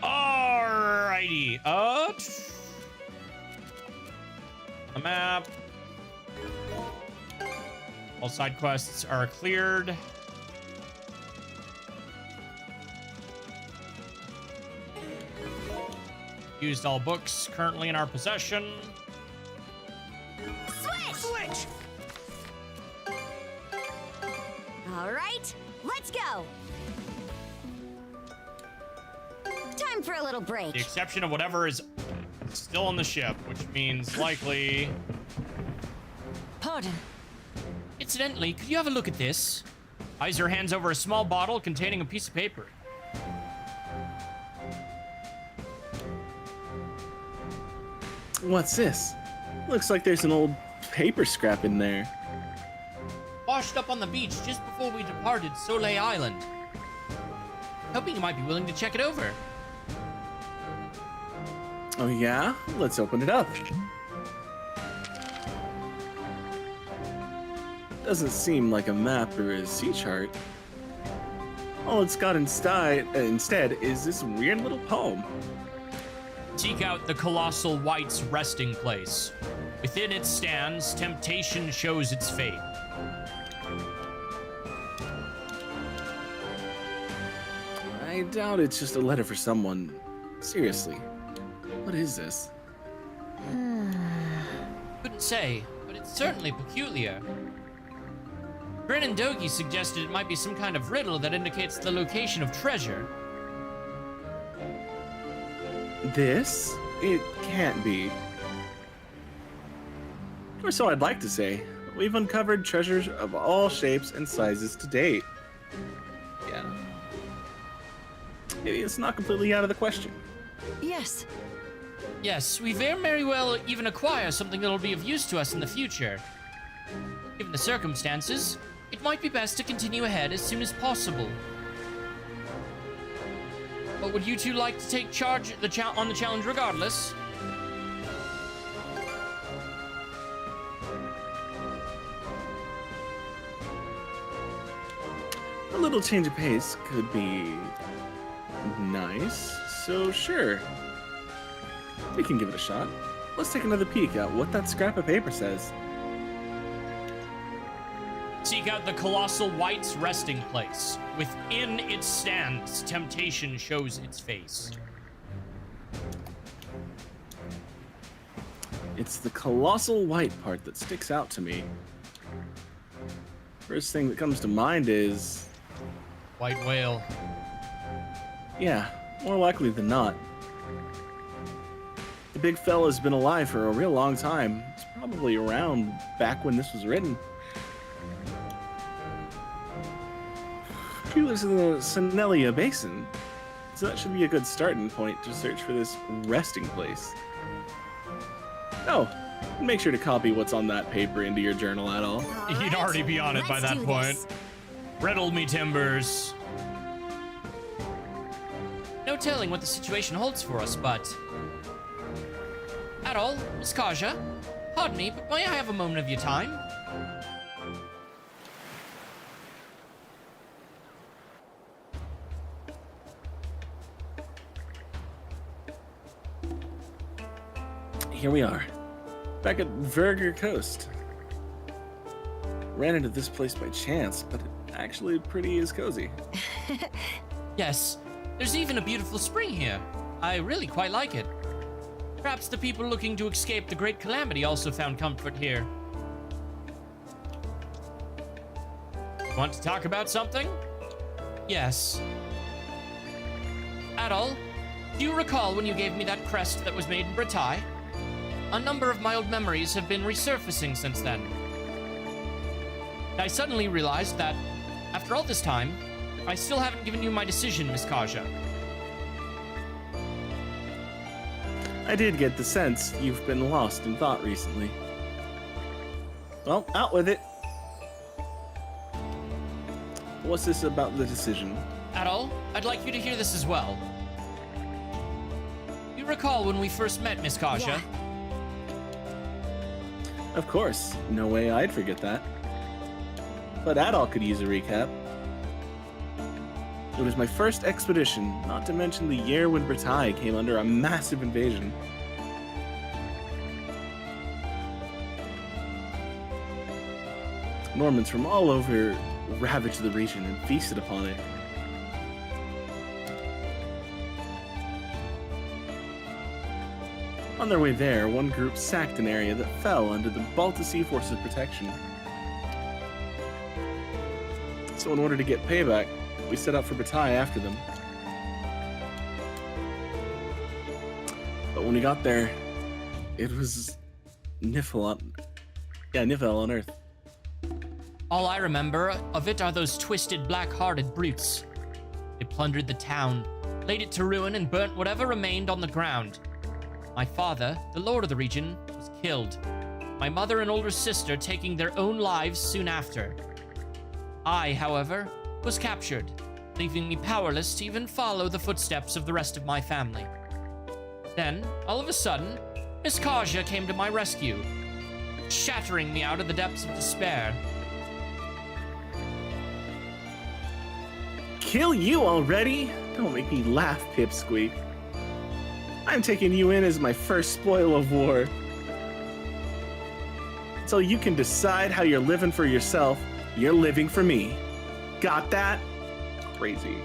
Alrighty. The map. All side quests are cleared. Used all books currently in our possession. Switch! Switch! All right, let's go. Time for a little break. The exception of whatever is still on the ship, which means likely... Pardon. Incidentally, could you have a look at this? Heiser hands over a small bottle containing a piece of paper. What's this? Looks like there's an old paper scrap in there. Washed up on the beach just before we departed Soleil Island. Hoping you might be willing to check it over. Oh yeah? Let's open it up. Doesn't seem like a map or a sea chart. All it's got instead is this weird little poem. Seek out the colossal white's resting place. Within it stands, temptation shows its fate. I doubt it's just a letter for someone. Seriously, what is this? Couldn't say, but it's certainly peculiar. Grin and Dogi suggested it might be some kind of riddle that indicates the location of treasure. This? It can't be. Or so I'd like to say. We've uncovered treasures of all shapes and sizes to date. Yeah. It's not completely out of the question. Yes. Yes, we very well even acquire something that'll be of use to us in the future. Given the circumstances, it might be best to continue ahead as soon as possible. But would you two like to take charge on the challenge regardless? A little change of pace could be nice, so sure. We can give it a shot. Let's take another peek at what that scrap of paper says. Seek out the colossal white's resting place. Within it stands, temptation shows its face. It's the colossal white part that sticks out to me. First thing that comes to mind is... white whale. Yeah, more likely than not. The big fella's been alive for a real long time. It's probably around back when this was written. She lives in the Sonelia Basin, so that should be a good starting point to search for this resting place. Oh, make sure to copy what's on that paper into your journal at all. He'd already be on it by that point. Riddle me, Timbers. No telling what the situation holds for us, but... At all, Miss Kaja, pardon me, but may I have a moment of your time? Here we are, back at Verger Coast. Ran into this place by chance, but it actually pretty is cozy. Yes, there's even a beautiful spring here. I really quite like it. Perhaps the people looking to escape the great calamity also found comfort here. Want to talk about something? Yes. Adol, do you recall when you gave me that crest that was made in Bretagne? A number of my old memories have been resurfacing since then. I suddenly realized that, after all this time, I still haven't given you my decision, Miss Kaja. I did get the sense you've been lost in thought recently. Well, out with it. What's this about the decision? Adol, I'd like you to hear this as well. You recall when we first met, Miss Kaja? Yeah. Of course, no way I'd forget that. But Adol could use a recap. It was my first expedition, not to mention the year when Bretagne came under a massive invasion. Normans from all over ravaged the region and feasted upon it. On their way there, one group sacked an area that fell under the Balta Sea Force's protection. So in order to get payback, we set out for Bretagne after them. But when we got there, it was Nifl on Earth. All I remember of it are those twisted, black-hearted brutes. They plundered the town, laid it to ruin, and burnt whatever remained on the ground. My father, the lord of the region, was killed. My mother and older sister taking their own lives soon after. I, however, was captured, leaving me powerless to even follow the footsteps of the rest of my family. Then, all of a sudden, Miss Kaja came to my rescue, shattering me out of the depths of despair. Kill you already? Don't make me laugh, Pipsqueak. I'm taking you in as my first spoil of war. So you can decide how you're living for yourself, you're living for me. Got that? Crazy.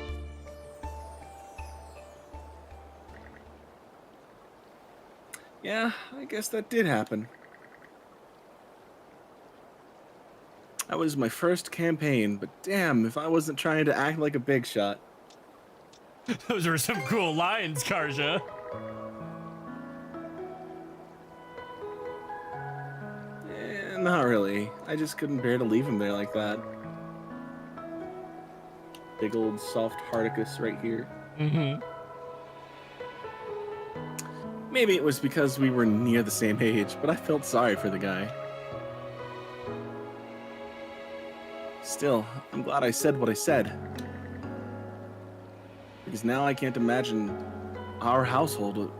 Yeah, I guess that did happen. That was my first campaign, but damn if I wasn't trying to act like a big shot. Those are some cool lines, Karja. Not really. I just couldn't bear to leave him there like that. Big old soft Hardicus right here. Mm-hmm. Maybe it was because we were near the same age, but I felt sorry for the guy. Still, I'm glad I said what I said. Because now I can't imagine our household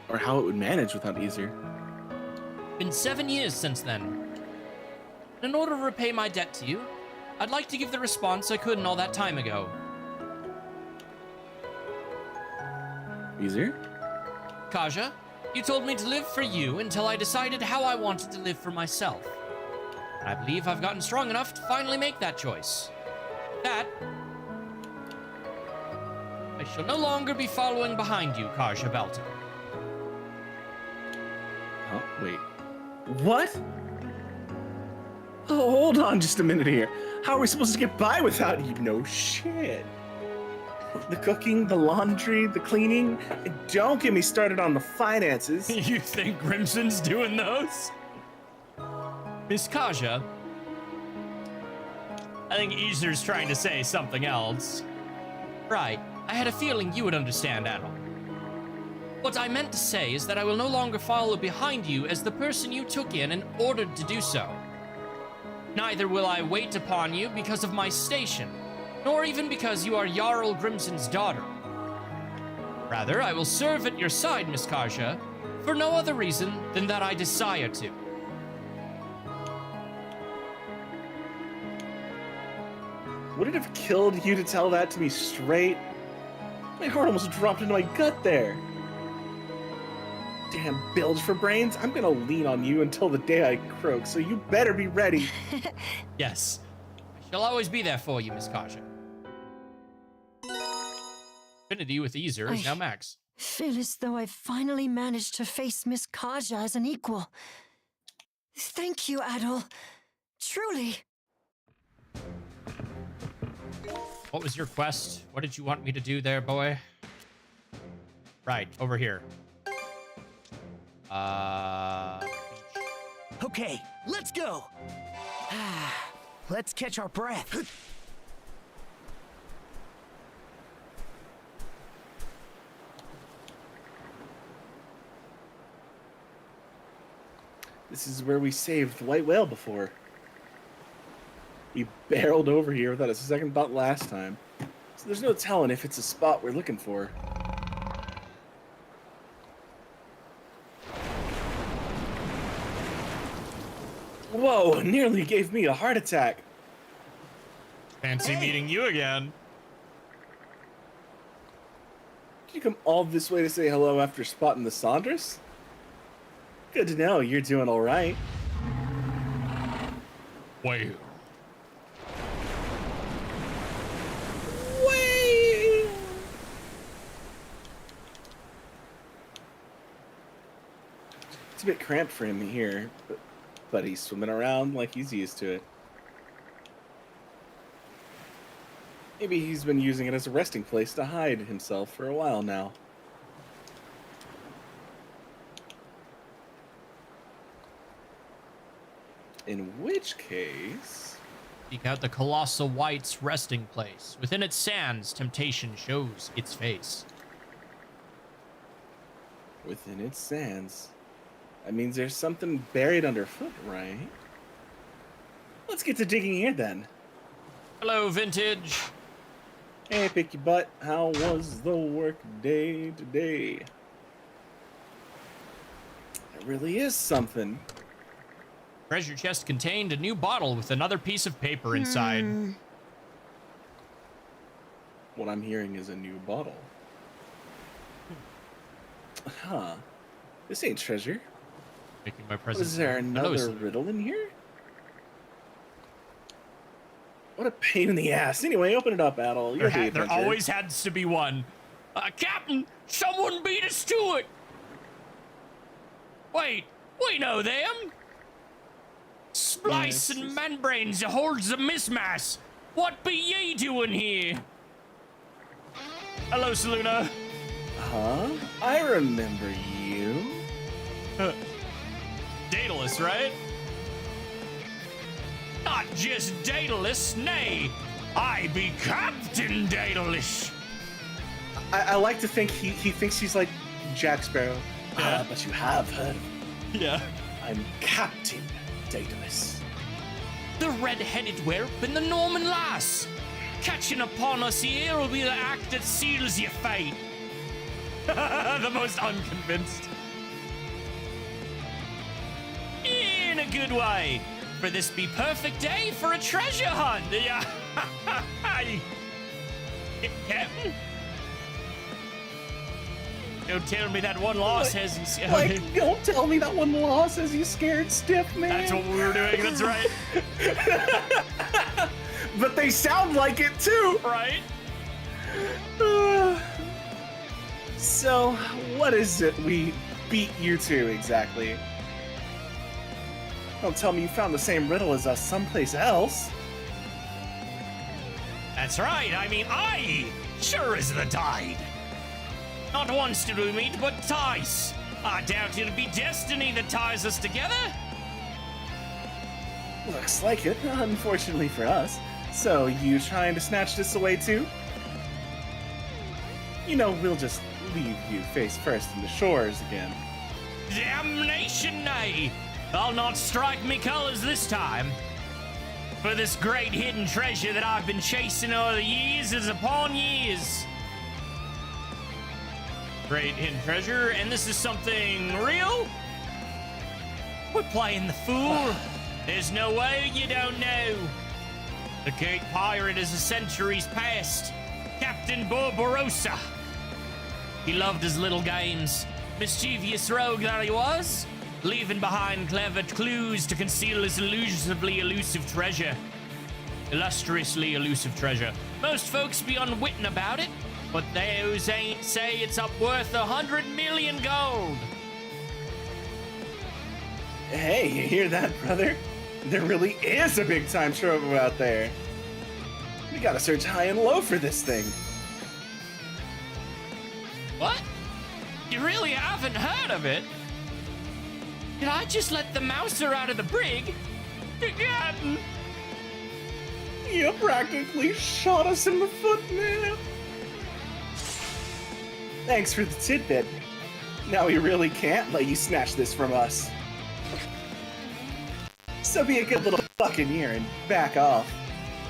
or how it would manage without Easer. Been 7 years since then. In order to repay my debt to you, I'd like to give the response I couldn't all that time ago. Easier? Kaja, you told me to live for you until I decided how I wanted to live for myself. And I believe I've gotten strong enough to finally make that choice. That, I shall no longer be following behind you, Kaja Belton. Oh, wait. What? Oh, hold on just a minute here. How are we supposed to get by without you? No shit. The cooking, the laundry, the cleaning. And don't get me started on the finances. You think Grimson's doing those? Miss Kaja, I think Easter's trying to say something else. Right. I had a feeling you would understand, Adol. What I meant to say is that I will no longer follow behind you as the person you took in and ordered to do so. Neither will I wait upon you because of my station, nor even because you are Jarl Grimson's daughter. Rather, I will serve at your side, Miss Karja, for no other reason than that I desire to. Would it have killed you to tell that to me straight? My heart almost dropped into my gut there. Damn bilge for brains, I'm gonna lean on you until the day I croak, so you better be ready. Yes. I shall always be there for you, Miss Karja. Affinity with Easer is now max. Feel as though I've finally managed to face Miss Karja as an equal. Thank you, Adol. Truly. What was your quest? What did you want me to do there, boy? Right, over here. Okay, let's go. Let's catch our breath. This is where we saved the white whale before. We barreled over here without a second thought last time. So there's no telling if it's a spot we're looking for. Whoa, nearly gave me a heart attack. Fancy meeting you again. Did you come all this way to say hello after spotting the Sandras? Good to know you're doing all right. Wait. It's a bit cramped for him here, but he's swimming around like he's used to it. Maybe he's been using it as a resting place to hide himself for a while now. In which case... Seek out the Colossal White's resting place. Within its sands, temptation shows its face. Within its sands. That means there's something buried underfoot, right? Let's get to digging here then. Hello, Vintage. Hey, Picky Butt. How was the work day today? There really is something. Treasure chest contained a new bottle with another piece of paper inside. What I'm hearing is a new bottle. Huh. This ain't treasure. Making my presence. Was there another riddle in here? What a pain in the ass. Anyway, open it up, Adol. There always has to be one. Captain, someone beat us to it. Wait, we know them. Splice and membranes holds the mismass. What be ye doing here? Hello, Seluna. Huh? I remember you. Daedalus, right? Not just Daedalus, nay, I be Captain Daedalus. I like to think he thinks he's like Jack Sparrow. Yeah. But you have heard. Yeah. I'm Captain Daedalus. The red-headed whelp and the Norman lass. Catching upon us here will be the act that seals your fate. The most unconvinced. In a good way. For this be perfect day for a treasure hunt. Yeah. Captain? Don't tell me that one loss has you. Don't tell me that one loss has you scared stiff, man. That's what we were doing. That's right. But they sound like it too. Right. So, what is it we beat you to exactly? Don't tell me you found the same riddle as us someplace else. That's right. I mean, I sure as the tide. Not once did we meet, but twice. I doubt it'll be destiny that ties us together. Looks like it, unfortunately for us. So, you trying to snatch this away too? You know, we'll just leave you face first in the shores again. Damnation nay! I'll not strike me colors this time. For this great hidden treasure that I've been chasing over the years is upon years. Great hidden treasure, and this is something real? We're playing the fool. There's no way you don't know. The great pirate is a centuries past. Captain Barbarossa. He loved his little games. Mischievous rogue that he was, leaving behind clever clues to conceal his illusively elusive treasure. Illustriously elusive treasure. Most folks be unwitting about it, but those ain't say it's up worth 100 million gold. Hey, you hear that, brother? There really is a big time trove out there. We gotta search high and low for this thing. What? You really haven't heard of it? Did I just let the mouser out of the brig? Again? You practically shot us in the foot, man. Thanks for the tidbit. Now we really can't let you snatch this from us. So be a good little buccaneer and back off.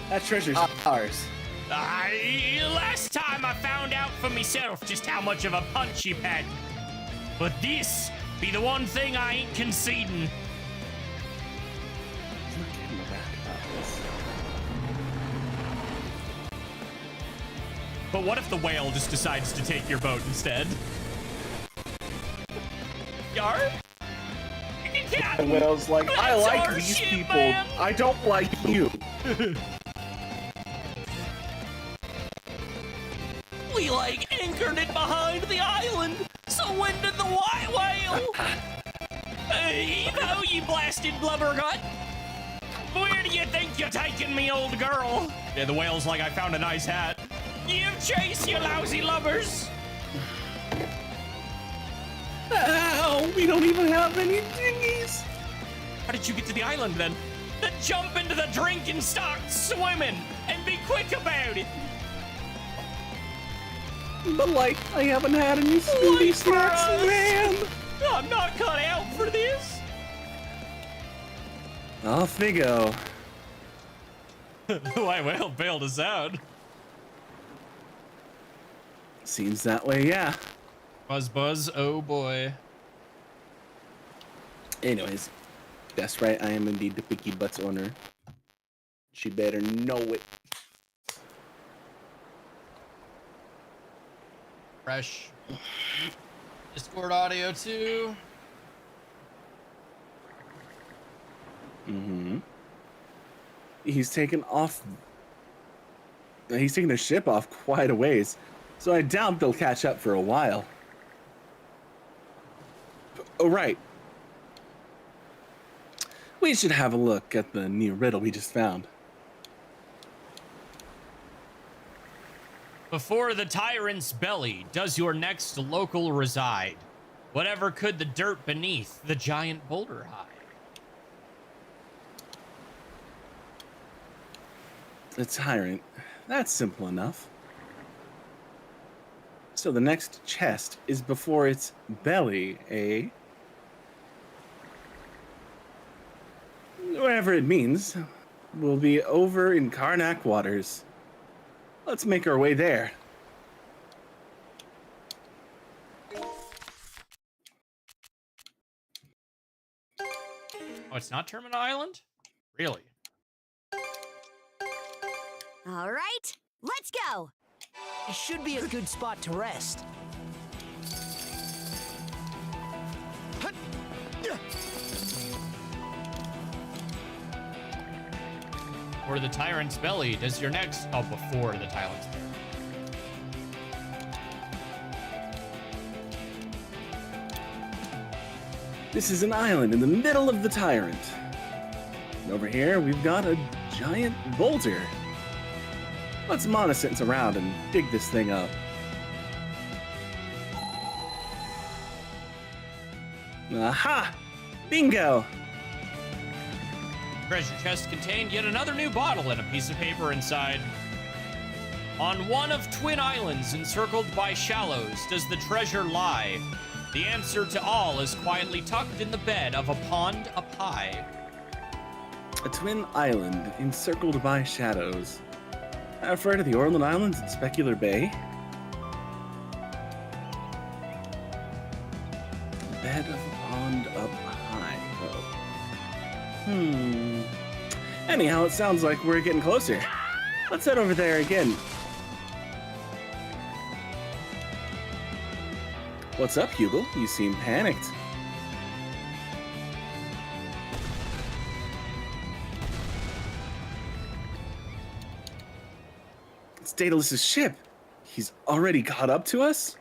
That treasure's ours. Last time I found out for myself just how much of a punch you had. But this be the one thing I ain't conceding. But what if the whale just decides to take your boat instead? Yar? The whale's like, I like these people. Man. I don't like you. We anchored it behind the island. So when did the white whale? Heave-ho, you blasted blubbergut. Where do you think you're taking me, old girl? Yeah, the whale's like, I found a nice hat. Give chase, you lousy lubbers. Ow, we don't even have any dinghies. How did you get to the island then? Then jump into the drink and start swimming, and be quick about it. But I haven't had any smoothie snacks, man. I'm not cut out for this. Off they go. The white whale bailed us out. Seems that way, yeah. Buzz, oh boy. Anyways, that's right, I am indeed the Picky Butts owner. She better know it. Fresh. Discord audio too. Mm-hmm. He's taken the ship off quite a ways, so I doubt they'll catch up for a while. Oh, right. We should have a look at the new riddle we just found. Before the tyrant's belly does your next local reside. Whatever could the dirt beneath the giant boulder hide? The tyrant. That's simple enough. So the next chest is before its belly, eh? Whatever it means, we'll be over in Karnak waters. Let's make our way there. Oh, it's not Termina Island? Really? All right, let's go. It should be a good spot to rest. Or the tyrant's belly does your next... Oh, before the tyrant's belly. This is an island in the middle of the tyrant. And over here, we've got a giant boulder. Let's monosense around and dig this thing up. Aha! Bingo! treasure chest contained yet another new bottle and a piece of paper inside. On one of twin islands encircled by shallows does the treasure lie. The answer to all is quietly tucked in the bed of a pond up high. A twin island encircled by shadows. I refer to the Orland Islands in Specular Bay. The bed of a pond up high. Oh. Anyhow, it sounds like we're getting closer. Let's head over there again. What's up, Hugel? You seem panicked. It's Daedalus's ship. He's already caught up to us?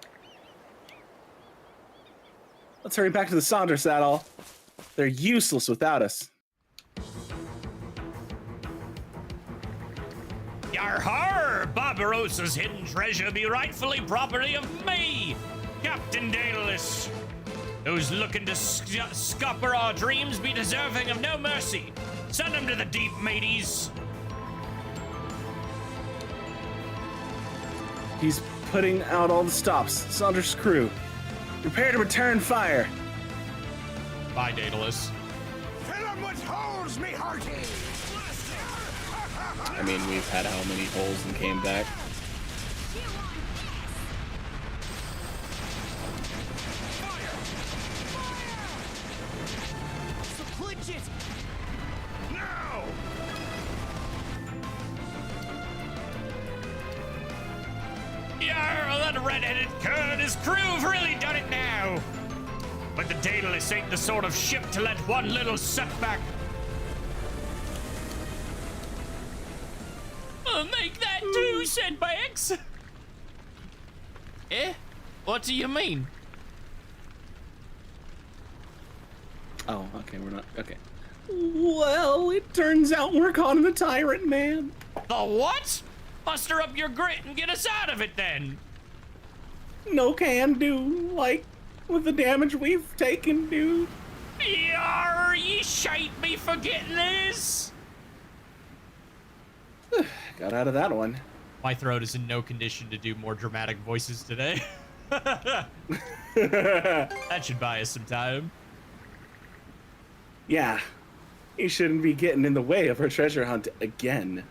Let's hurry back to the Sandra saddle. They're useless without us. Yar har! Barbarossa's hidden treasure be rightfully property of me, Captain Daedalus. Those looking to scupper our dreams be deserving of no mercy. Send them to the deep, mateys. He's putting out all the stops. Sandra's crew. Prepare to return fire. Bye, Daedalus. Fill 'em with holes, me hearty! I mean, we've had how many holes and came back? Now! Yarr, that red-headed cur and his crew have really done it now. But the Daedalus ain't the sort of ship to let one little setback. I'll make that too, said Bax. Eh? What do you mean? Oh, okay, we're not. Okay. Well, it turns out we're caught in the Tyrant Man. The what? Muster up your grit and get us out of it then. No can do, like, with the damage we've taken, dude. Yarr, ye shite me for getting this. Got out of that one. My throat is in no condition to do more dramatic voices today. That should buy us some time. Yeah. You shouldn't be getting in the way of our treasure hunt again.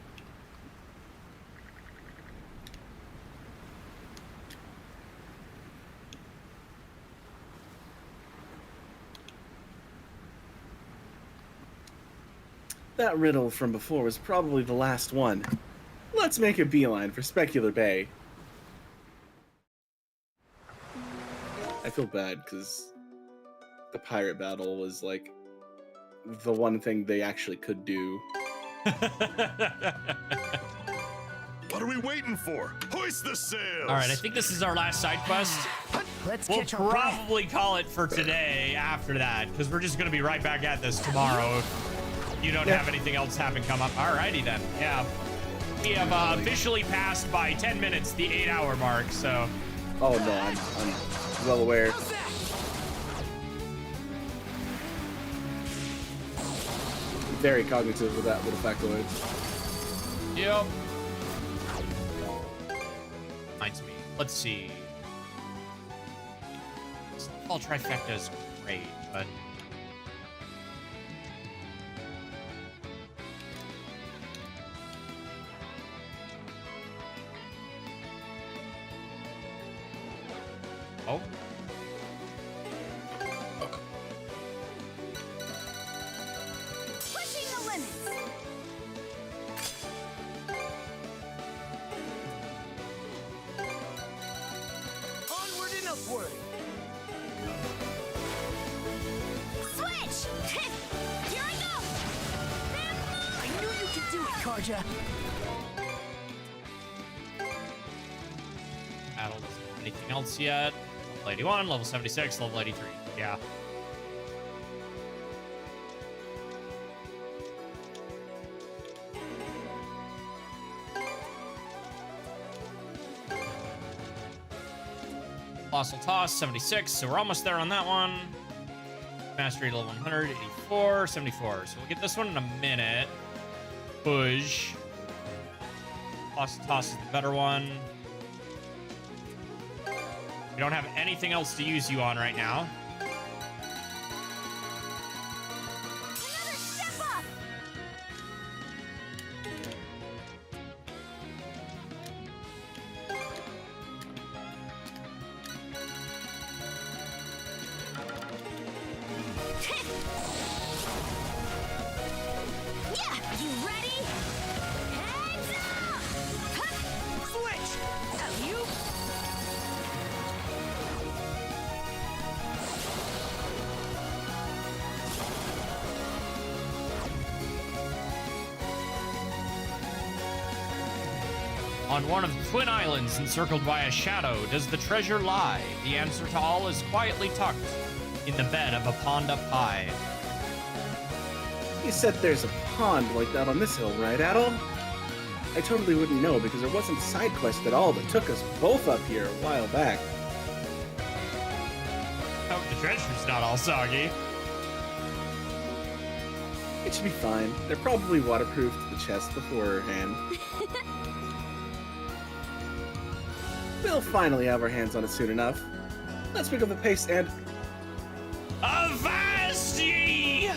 That riddle from before was probably the last one. Let's make a beeline for Specular Bay. I feel bad because the pirate battle was like the one thing they actually could do. What are we waiting for? Hoist the sails! All right, I think this is our last side quest. We'll probably call it for today after that, because we're just going to be right back at this tomorrow if you don't have anything else happen come up. Alrighty then. Yeah. We have officially passed by 10 minutes the 8-hour mark, so. Oh no, I'm well aware. Very cognitive of that little factoid. Yep. Reminds me. Let's see. Snowfall trifecta is great, but. Oh. Pushing the limits. Onward and upward! Switch! Here I go! I knew you could do it, Karja! Battle doesn't have anything else yet. Level 81, level 76, level 83. Yeah. Colossal Toss, 76, so we're almost there on that one. Mastery level 100, 84, 74. So we'll get this one in a minute. Push. Toss is the better one. We don't have anything else to use you on right now. On one of the twin islands encircled by a shadow, does the treasure lie? The answer to all is quietly tucked in the bed of a pond up high. You said there's a pond like that on this hill, right, Adol? I totally wouldn't know because there wasn't a side quest at all that took us both up here a while back. Hope the treasure's not all soggy. It should be fine. They're probably waterproof to the chest beforehand. We'll finally have our hands on it soon enough. Let's pick up the pace and... Avast ye!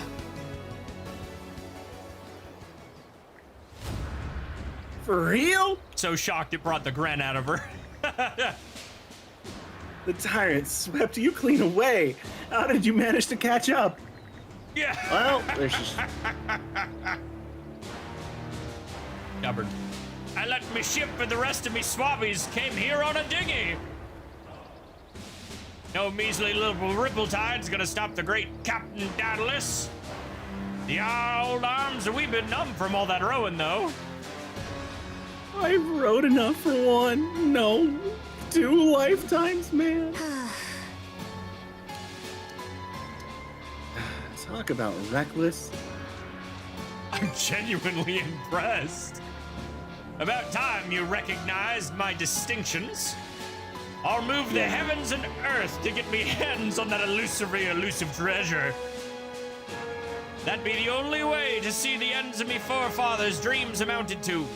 For real? So shocked it brought the grin out of her. The tyrant swept you clean away. How did you manage to catch up? Yeah. Well, there's just... Stubborn. I let me ship and the rest of me swabbies came here on a dinghy. No measly little ripple tide's gonna stop the great Captain Daedalus. The old arms are a wee bit numb from all that rowing, though. I've rowed enough for one, no, 2 lifetimes, man. Talk about reckless. I'm genuinely impressed. About time you recognized my distinctions. I'll move the heavens and earth to get me hands on that elusive treasure. That'd be the only way to see the ends of me forefathers' dreams amounted to.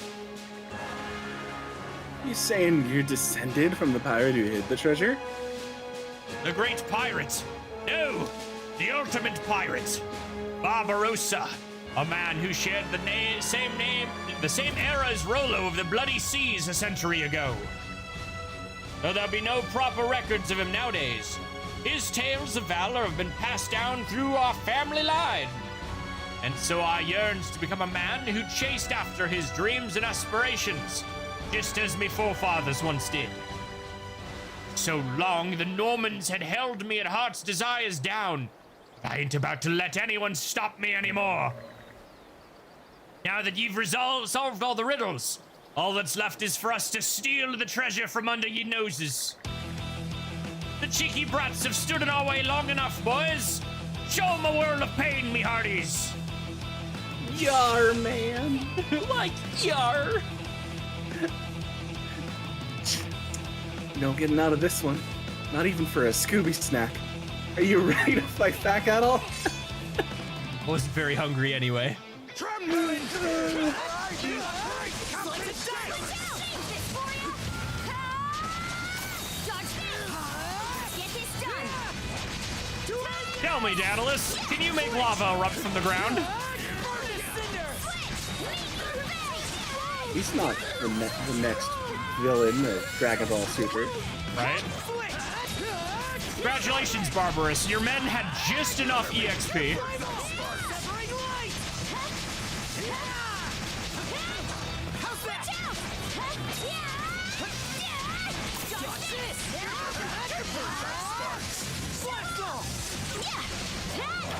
You saying you're descended from the pirate who hid the treasure? The great pirate. No, the ultimate pirate. Barbarossa. A man who shared the same era as Rollo of the Bloody Seas a century ago. Though there'll be no proper records of him nowadays, his tales of valor have been passed down through our family line. And so I yearns to become a man who chased after his dreams and aspirations, just as me forefathers once did. So long the Normans had held me at heart's desires down, but I ain't about to let anyone stop me anymore. Now that you've solved all the riddles, all that's left is for us to steal the treasure from under ye noses. The cheeky brats have stood in our way long enough, boys. Show 'em a world of pain, me hearties. Yar, man. Like, yar. No getting out of this one. Not even for a Scooby snack. Are you ready to fight back at all? I wasn't very hungry anyway. Tell me, Daedalus, can you make lava erupt from the ground? He's not the next villain of Dragon Ball Super. Right? Congratulations, Barbarous. Your men had just enough EXP.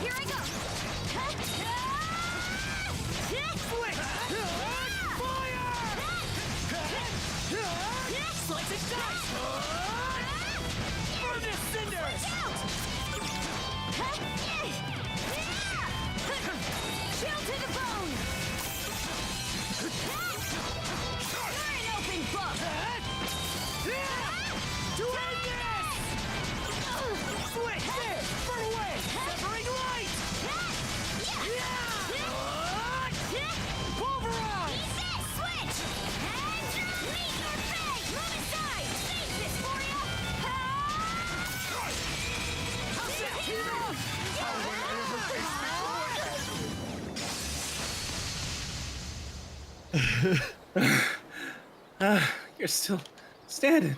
Here I go! Slice and dice! Burn this cinder! You're still standing.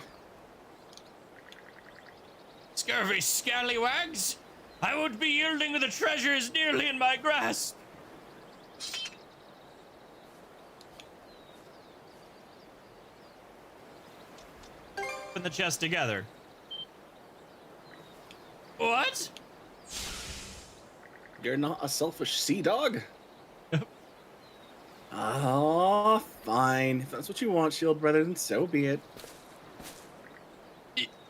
Scurvy scallywags! I won't be yielding to the treasures nearly in my grasp. Put the chest together. What? You're not a selfish sea dog? Oh, fine. If that's what you want, Shield Brother, then so be it.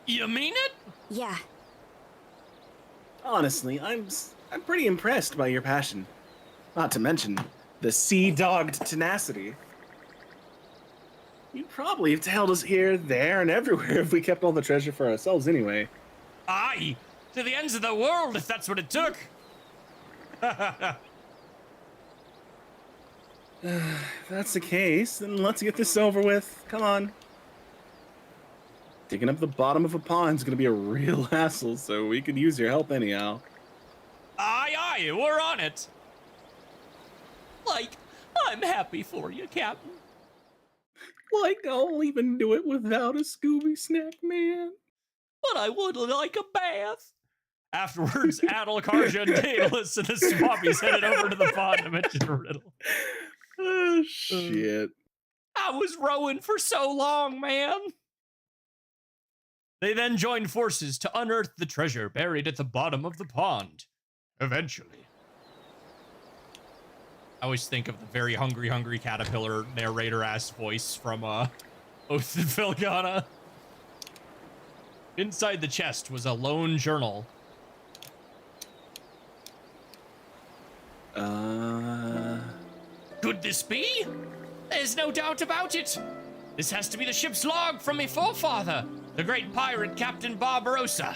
You mean it? Yeah. Honestly, I'm pretty impressed by your passion. Not to mention the sea dogged tenacity. You'd probably have held us here, there, and everywhere if we kept all the treasure for ourselves anyway. Aye, to the ends of the world if that's what it took. If that's the case, then let's get this over with. Come on. Digging up the bottom of a pond's gonna be a real hassle, so we could use your help anyhow. Aye, aye, we're on it. Like, I'm happy for you, Captain. Like, I'll even do it without a Scooby snack, man. But I would like a bath. Afterwards, Adel, Karja, and Daedalus and the Swappies headed over to the pond to mention a riddle. Oh, shit. I was rowing for so long, man. They then joined forces to unearth the treasure buried at the bottom of the pond. Eventually. I always think of the very hungry caterpillar narrator-ass voice from Oath and Felgana. Inside the chest was a lone journal. Could this be? There's no doubt about it. This has to be the ship's log from my forefather, the great pirate Captain Barbarossa.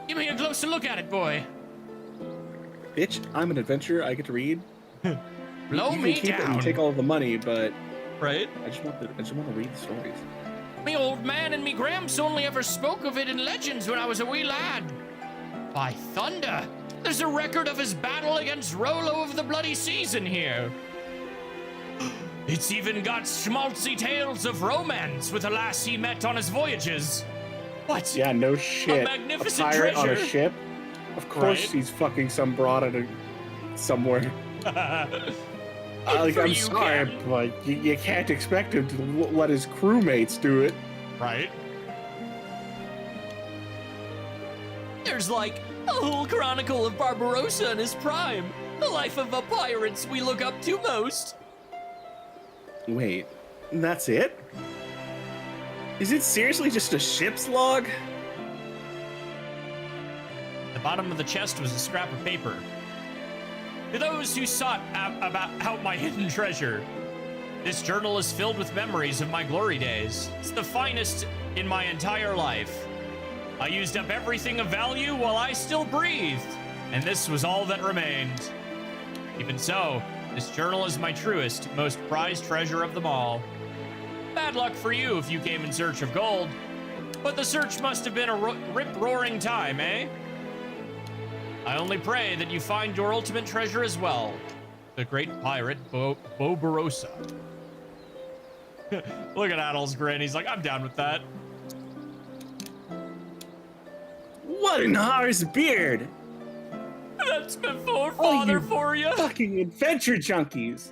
Give me a closer look at it, boy. Bitch, I'm an adventurer. I get to read. Blow you me can keep down. it and take all the money, but right. I just want to read the stories. Me old man and me Gramps only ever spoke of it in legends when I was a wee lad. By thunder, there's a record of his battle against Rollo of the Bloody Seas in here. It's even got schmaltzy tales of romance with a lass he met on his voyages. What? Yeah, no shit. A magnificent pirate treasure. on a ship? Of course Right? he's fucking some broad at somewhere. For I'm you, sorry, Captain. but you can't expect him to let his crewmates do it. Right? There's like a whole chronicle of Barbarossa in his prime. The life of the pirates we look up to most. Wait, that's it? Is it seriously just a ship's log? The bottom of the chest was a scrap of paper. To those who sought out my hidden treasure, this journal is filled with memories of my glory days. It's the finest in my entire life. I used up everything of value while I still breathed, and this was all that remained. Even so, this journal is my truest, most prized treasure of them all. Bad luck for you if you came in search of gold, but the search must have been a rip-roaring time, eh? I only pray that you find your ultimate treasure as well, the great pirate Barbarossa. Look at Adel's grin. He's like, I'm down with that. What an Har's beard! That's my forefather for you. Fucking adventure junkies.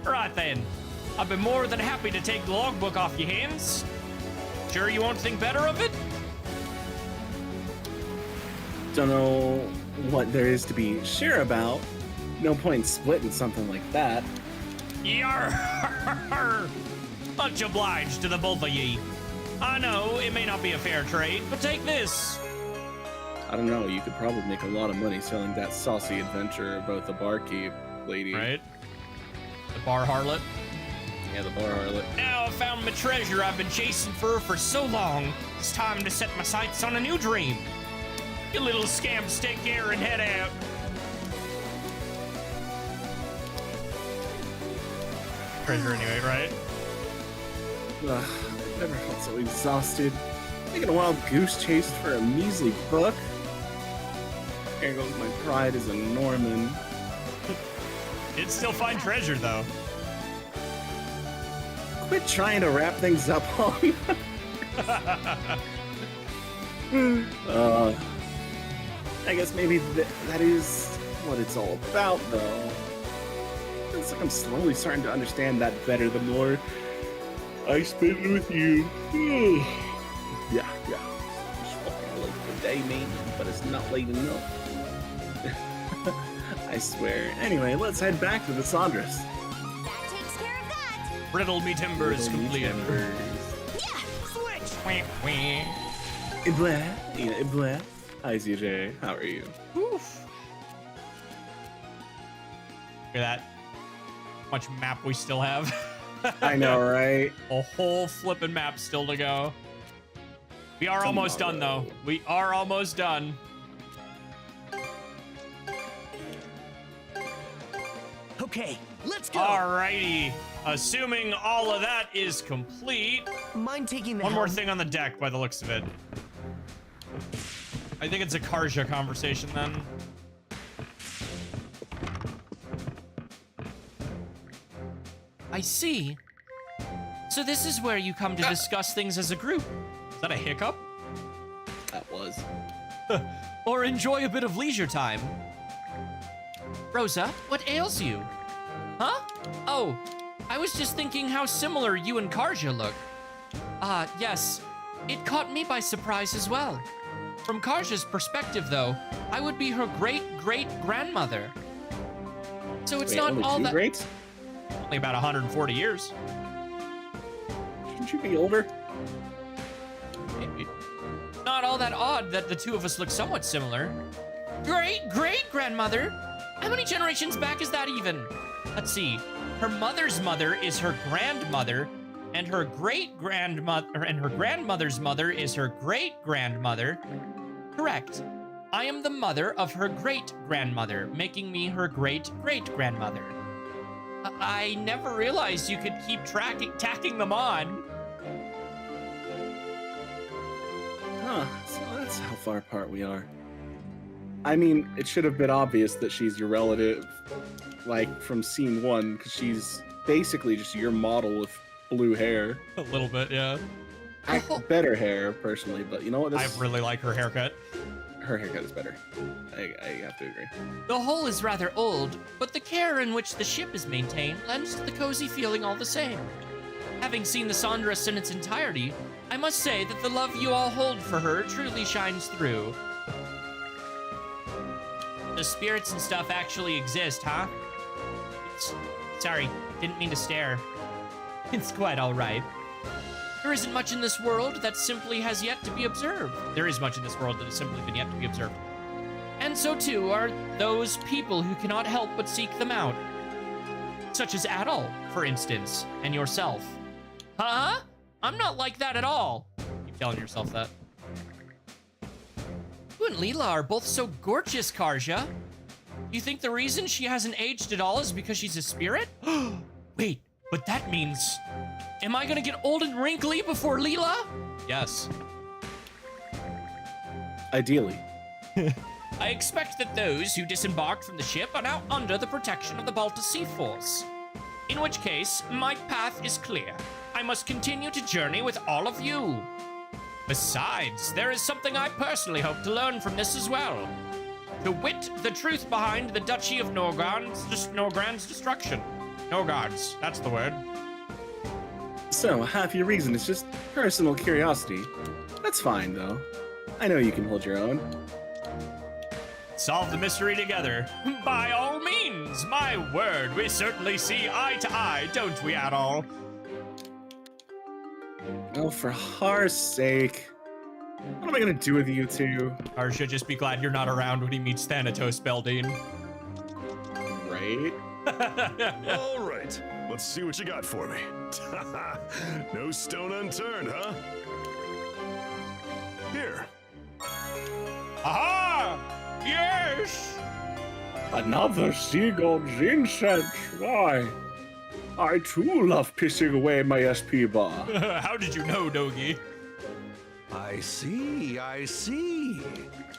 Right then. I've been more than happy to take the logbook off your hands. Sure you won't think better of it? Don't know what there is to be sure about. No point in splitting something like that. Yarr! Much obliged to the both of ye. I know it may not be a fair trade, but take this. I don't know, you could probably make a lot of money selling that saucy adventure about the barkeep lady. Right? The bar harlot? Yeah, the bar harlot. Now I've found my treasure I've been chasing for so long. It's time to set my sights on a new dream. You little scamp, stick here and head out. Treasure anyway, right? I've never felt so exhausted. Taking a wild goose chase for a measly book. There goes my pride as a Norman. Did still find treasure, though. Quit trying to wrap things up on. I guess maybe that is what it's all about, though. It's like I'm slowly starting to understand that better the more I spend with you. Yeah. It's fucking late for the day, man, but it's not late enough. I swear. Anyway, let's head back to the Sandras. That takes care of that. Riddle me timbers complete. Yeah. Switch. Blah. Hi, CJ. How are you? Oof. Look at that. How much map we still have. I know, right? A whole flippin' map still to go. We are almost done, though. We are almost done. Okay, let's go. Alrighty. Assuming all of that is complete. Mind taking the One more helm? thing on the deck by the looks of it. I think it's a Karja conversation then. I see. So this is where you come to discuss things as a group. Is that a hiccup? That was. Or enjoy a bit of leisure time. Rosa, what ails you? Huh? Oh, I was just thinking how similar you and Karja look. Yes. It caught me by surprise as well. From Karja's perspective, though, I would be her great-great-grandmother. So it's not only all two that... greats? Only about 140 years. Shouldn't you be older? Maybe. Not all that odd that the two of us look somewhat similar. Great-great-grandmother? How many generations back is that even? Let's see. Her mother's mother is her grandmother, and her great-grandmother, and her grandmother's mother is her great-grandmother. Correct. I am the mother of her great-grandmother, making me her great-great-grandmother. I never realized you could keep tacking them on. Huh, so that's how far apart we are. I mean, it should have been obvious that she's your relative, like, from scene 1, because she's basically just your model with blue hair. A little bit, yeah. Better hair, personally, but you know what? I really like her haircut. Her haircut is better. I have to agree. The hull is rather old, but the care in which the ship is maintained lends to the cozy feeling all the same. Having seen the Sandras in its entirety, I must say that the love you all hold for her truly shines through. The spirits and stuff actually exist, huh? Sorry, didn't mean to stare. It's quite all right. There isn't much in this world that simply has yet to be observed. There is much in this world that has simply been yet to be observed. And so too are those people who cannot help but seek them out. Such as Adol, for instance, and yourself. Huh? I'm not like that at all. Keep telling yourself that. You and Leela are both so gorgeous, Karja. You think the reason she hasn't aged at all is because she's a spirit? Wait, but that means... Am I gonna get old and wrinkly before Leela? Yes. Ideally. I expect that those who disembarked from the ship are now under the protection of the Balta Sea Force. In which case, my path is clear. I must continue to journey with all of you. Besides, there is something I personally hope to learn from this as well. To wit, the truth behind the Duchy of Norgrand's destruction. Norgard's, that's the word. So, half your reason is just personal curiosity. That's fine, though. I know you can hold your own. Solve the mystery together. By all means, my word, we certainly see eye to eye, don't we, Adol? Oh, for Har's sake. What am I gonna do with you two? Har should just be glad you're not around when he meets Thanatos, Beldine. Right? All right, let's see what you got for me. No stone unturned, huh? Here. Aha! Yes! Another seagull ginseng. Why? I too love pissing away my SP bar. How did you know, Dogi? I see, I see.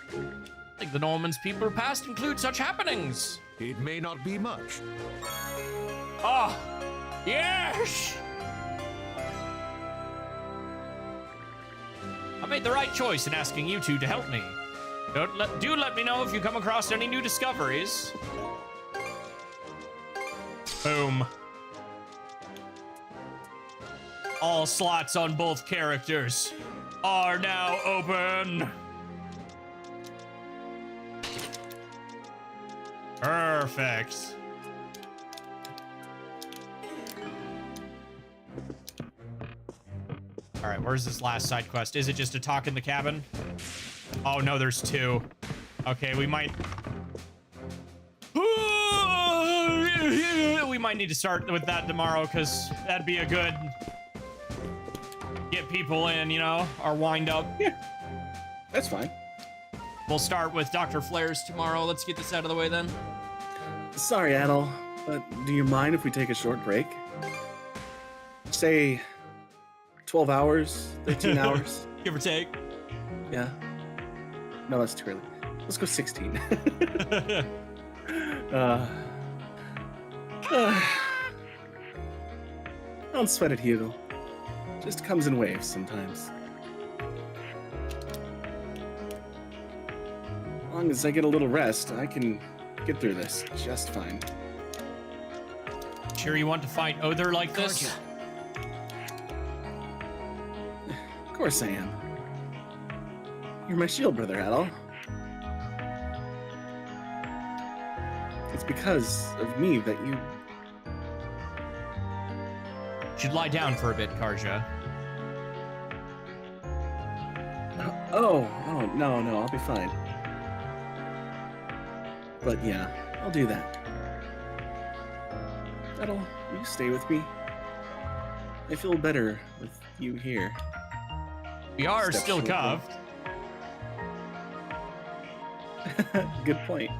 I think the Norman's people past include such happenings. It may not be much. Oh, yes! I made the right choice in asking you two to help me. Do let me know if you come across any new discoveries. Boom. All slots on both characters are now open. Perfect. All right, where's this last side quest? Is it just a talk in the cabin? Oh no, there's two. Okay, we might need to start with that tomorrow, because that'd be a good get people in, you know, our wind up. Yeah, that's fine. We'll start with Dr. Flares tomorrow. Let's get this out of the way then. Sorry, Adel, but do you mind if we take a short break? Say 12 hours, 13 hours? Give or take. Yeah. No, that's too early. Let's go 16. Don't sweat it, Hugo. Just comes in waves sometimes. As long as I get a little rest, I can get through this just fine. Sure you want to fight Other like this? Of course I am. You're my shield, brother Adel. It's because of me that you... Should lie down for a bit, Karja. Oh, no, I'll be fine. But yeah, I'll do that. Adel, will you stay with me? I feel better with you here. We are still cuffed. Good point.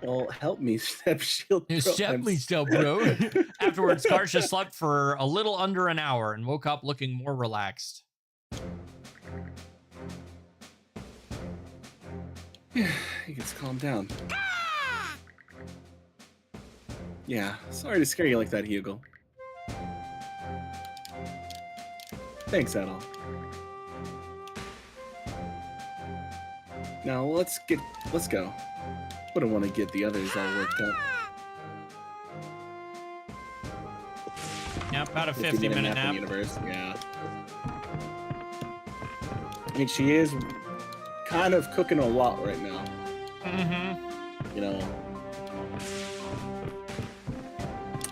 Well, help me, Step Shield. Please still, bro. Afterwards, Karja slept for a little under an hour and woke up looking more relaxed. He gets calmed down. Yeah, sorry to scare you like that, Hugo. Thanks, Adel. Now let's go. Wouldn't want to get the others all worked up. Yep, about a 50-minute nap. Universe. Yeah. I mean, she is kind of cooking a lot right now. Mm-hmm. You know,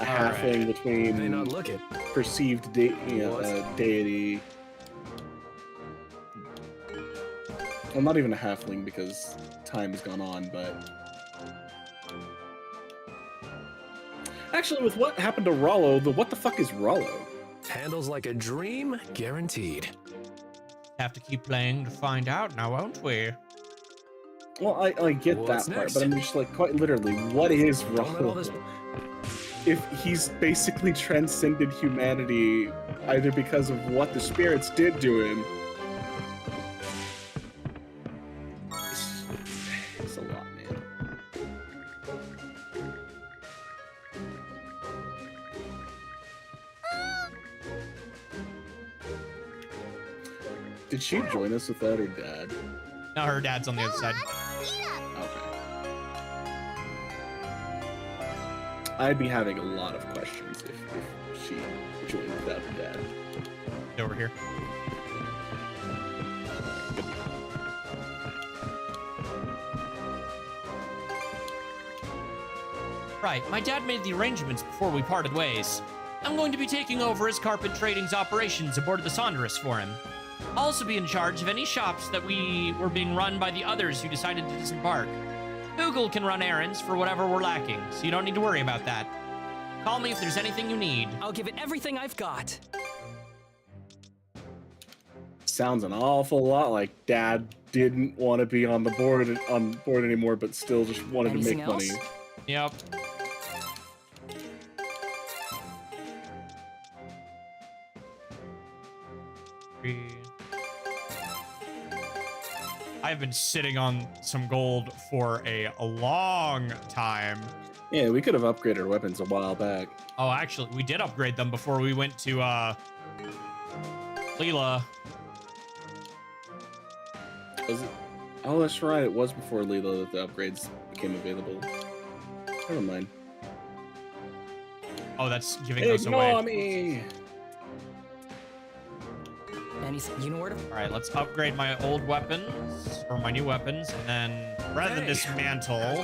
a halfling between May not look it. perceived deity. Well, not even a halfling because time has gone on, but actually, with what happened to Rollo, what the fuck is Rollo? Handles like a dream, guaranteed. Have to keep playing to find out now, won't we? Well, I get What's that part, next? but I'm just like, quite literally, what is Don't let all Rollo? this- If he's basically transcended humanity, either because of what the spirits did to him. It's a lot, man. Did she join us without her dad? No, her dad's on the other side. Okay. I'd be having a lot of questions if she joined without her dad. Over here. Right, my dad made the arrangements before we parted ways. I'm going to be taking over his carpet trading's operations aboard the Sonderus for him. I'll also be in charge of any shops that were being run by the others who decided to disembark. Google can run errands for whatever we're lacking, so you don't need to worry about that. Call me if there's anything you need. I'll give it everything I've got. Sounds an awful lot like Dad didn't want to be on board anymore, but still just wanted Anything to make else? money. Yep. I've been sitting on some gold for a long time. Yeah, we could have upgraded our weapons a while back. Oh, actually, we did upgrade them before we went to Leela. Was it? Oh, that's right. It was before Leela that the upgrades became available. Never mind. Oh, that's giving those away. Ignore me. Anything you know where to? All right, let's upgrade my old weapons or my new weapons, and then rather than dismantle.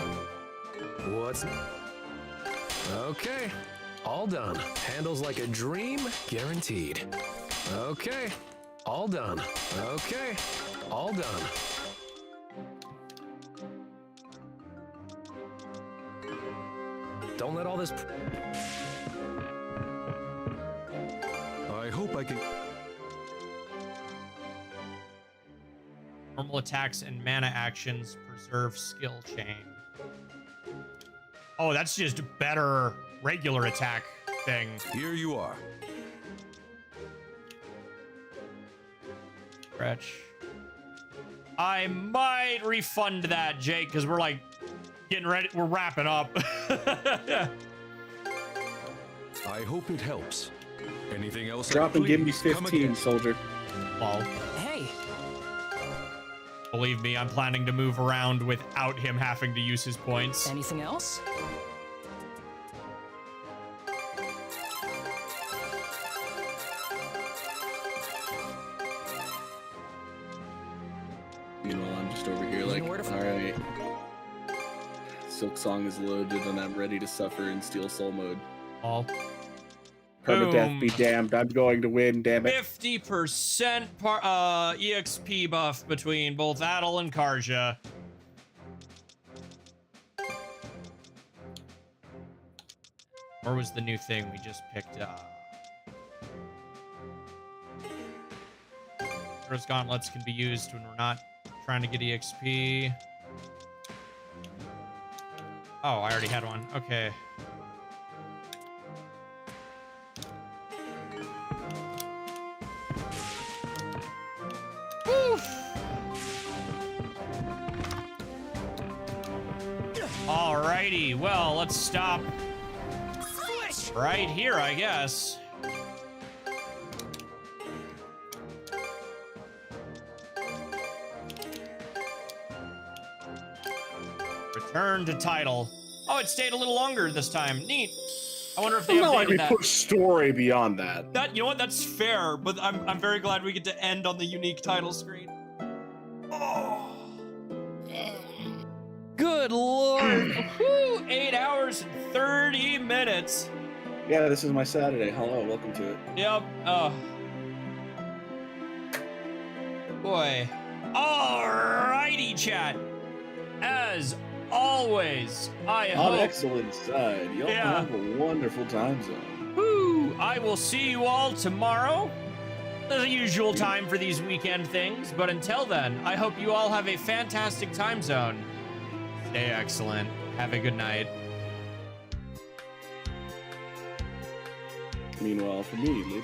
What's... Okay, all done. Handles like a dream, guaranteed. Okay, all done. Okay, all done. Don't let all this... I hope I can... Normal attacks and mana actions preserve skill chain. Oh, that's just better regular attack thing. Here you are. Stretch. I might refund that, Jake, because we're like getting ready. We're wrapping up. I hope it helps. Anything else? Drop and give me Please, come 15, again. soldier. Lol. Hey. Believe me, I'm planning to move around without him having to use his points. Anything else? Meanwhile, I'm just over here like, alright. Silk Song is loaded and I'm ready to suffer in Steel Soul mode. All. Permadeath be damned, I'm going to win, damn it. 50% EXP buff between both Adel and Karja. Or was the new thing we just picked up? Heroes Gauntlets can be used when we're not trying to get EXP. Oh, I already had one. Okay. Alrighty, well, let's stop right here, I guess. Return to title. Oh, it stayed a little longer this time. Neat. I wonder if they It's not like we updated that. put story beyond that. That, you know what? That's fair, but I'm very glad we get to end on the unique title screen. Oh. Good lord. Whew, 8 hours and 30 minutes. Yeah, this is my Saturday. Hello, welcome to it. Yep. Oh. Boy. Alrighty, chat. As always, I On hope... excellent side. Y'all have a wonderful time zone. Woo! I will see you all tomorrow. The usual time for these weekend things, but until then, I hope you all have a fantastic time zone. Stay excellent. Have a good night. Meanwhile, for me, ladies.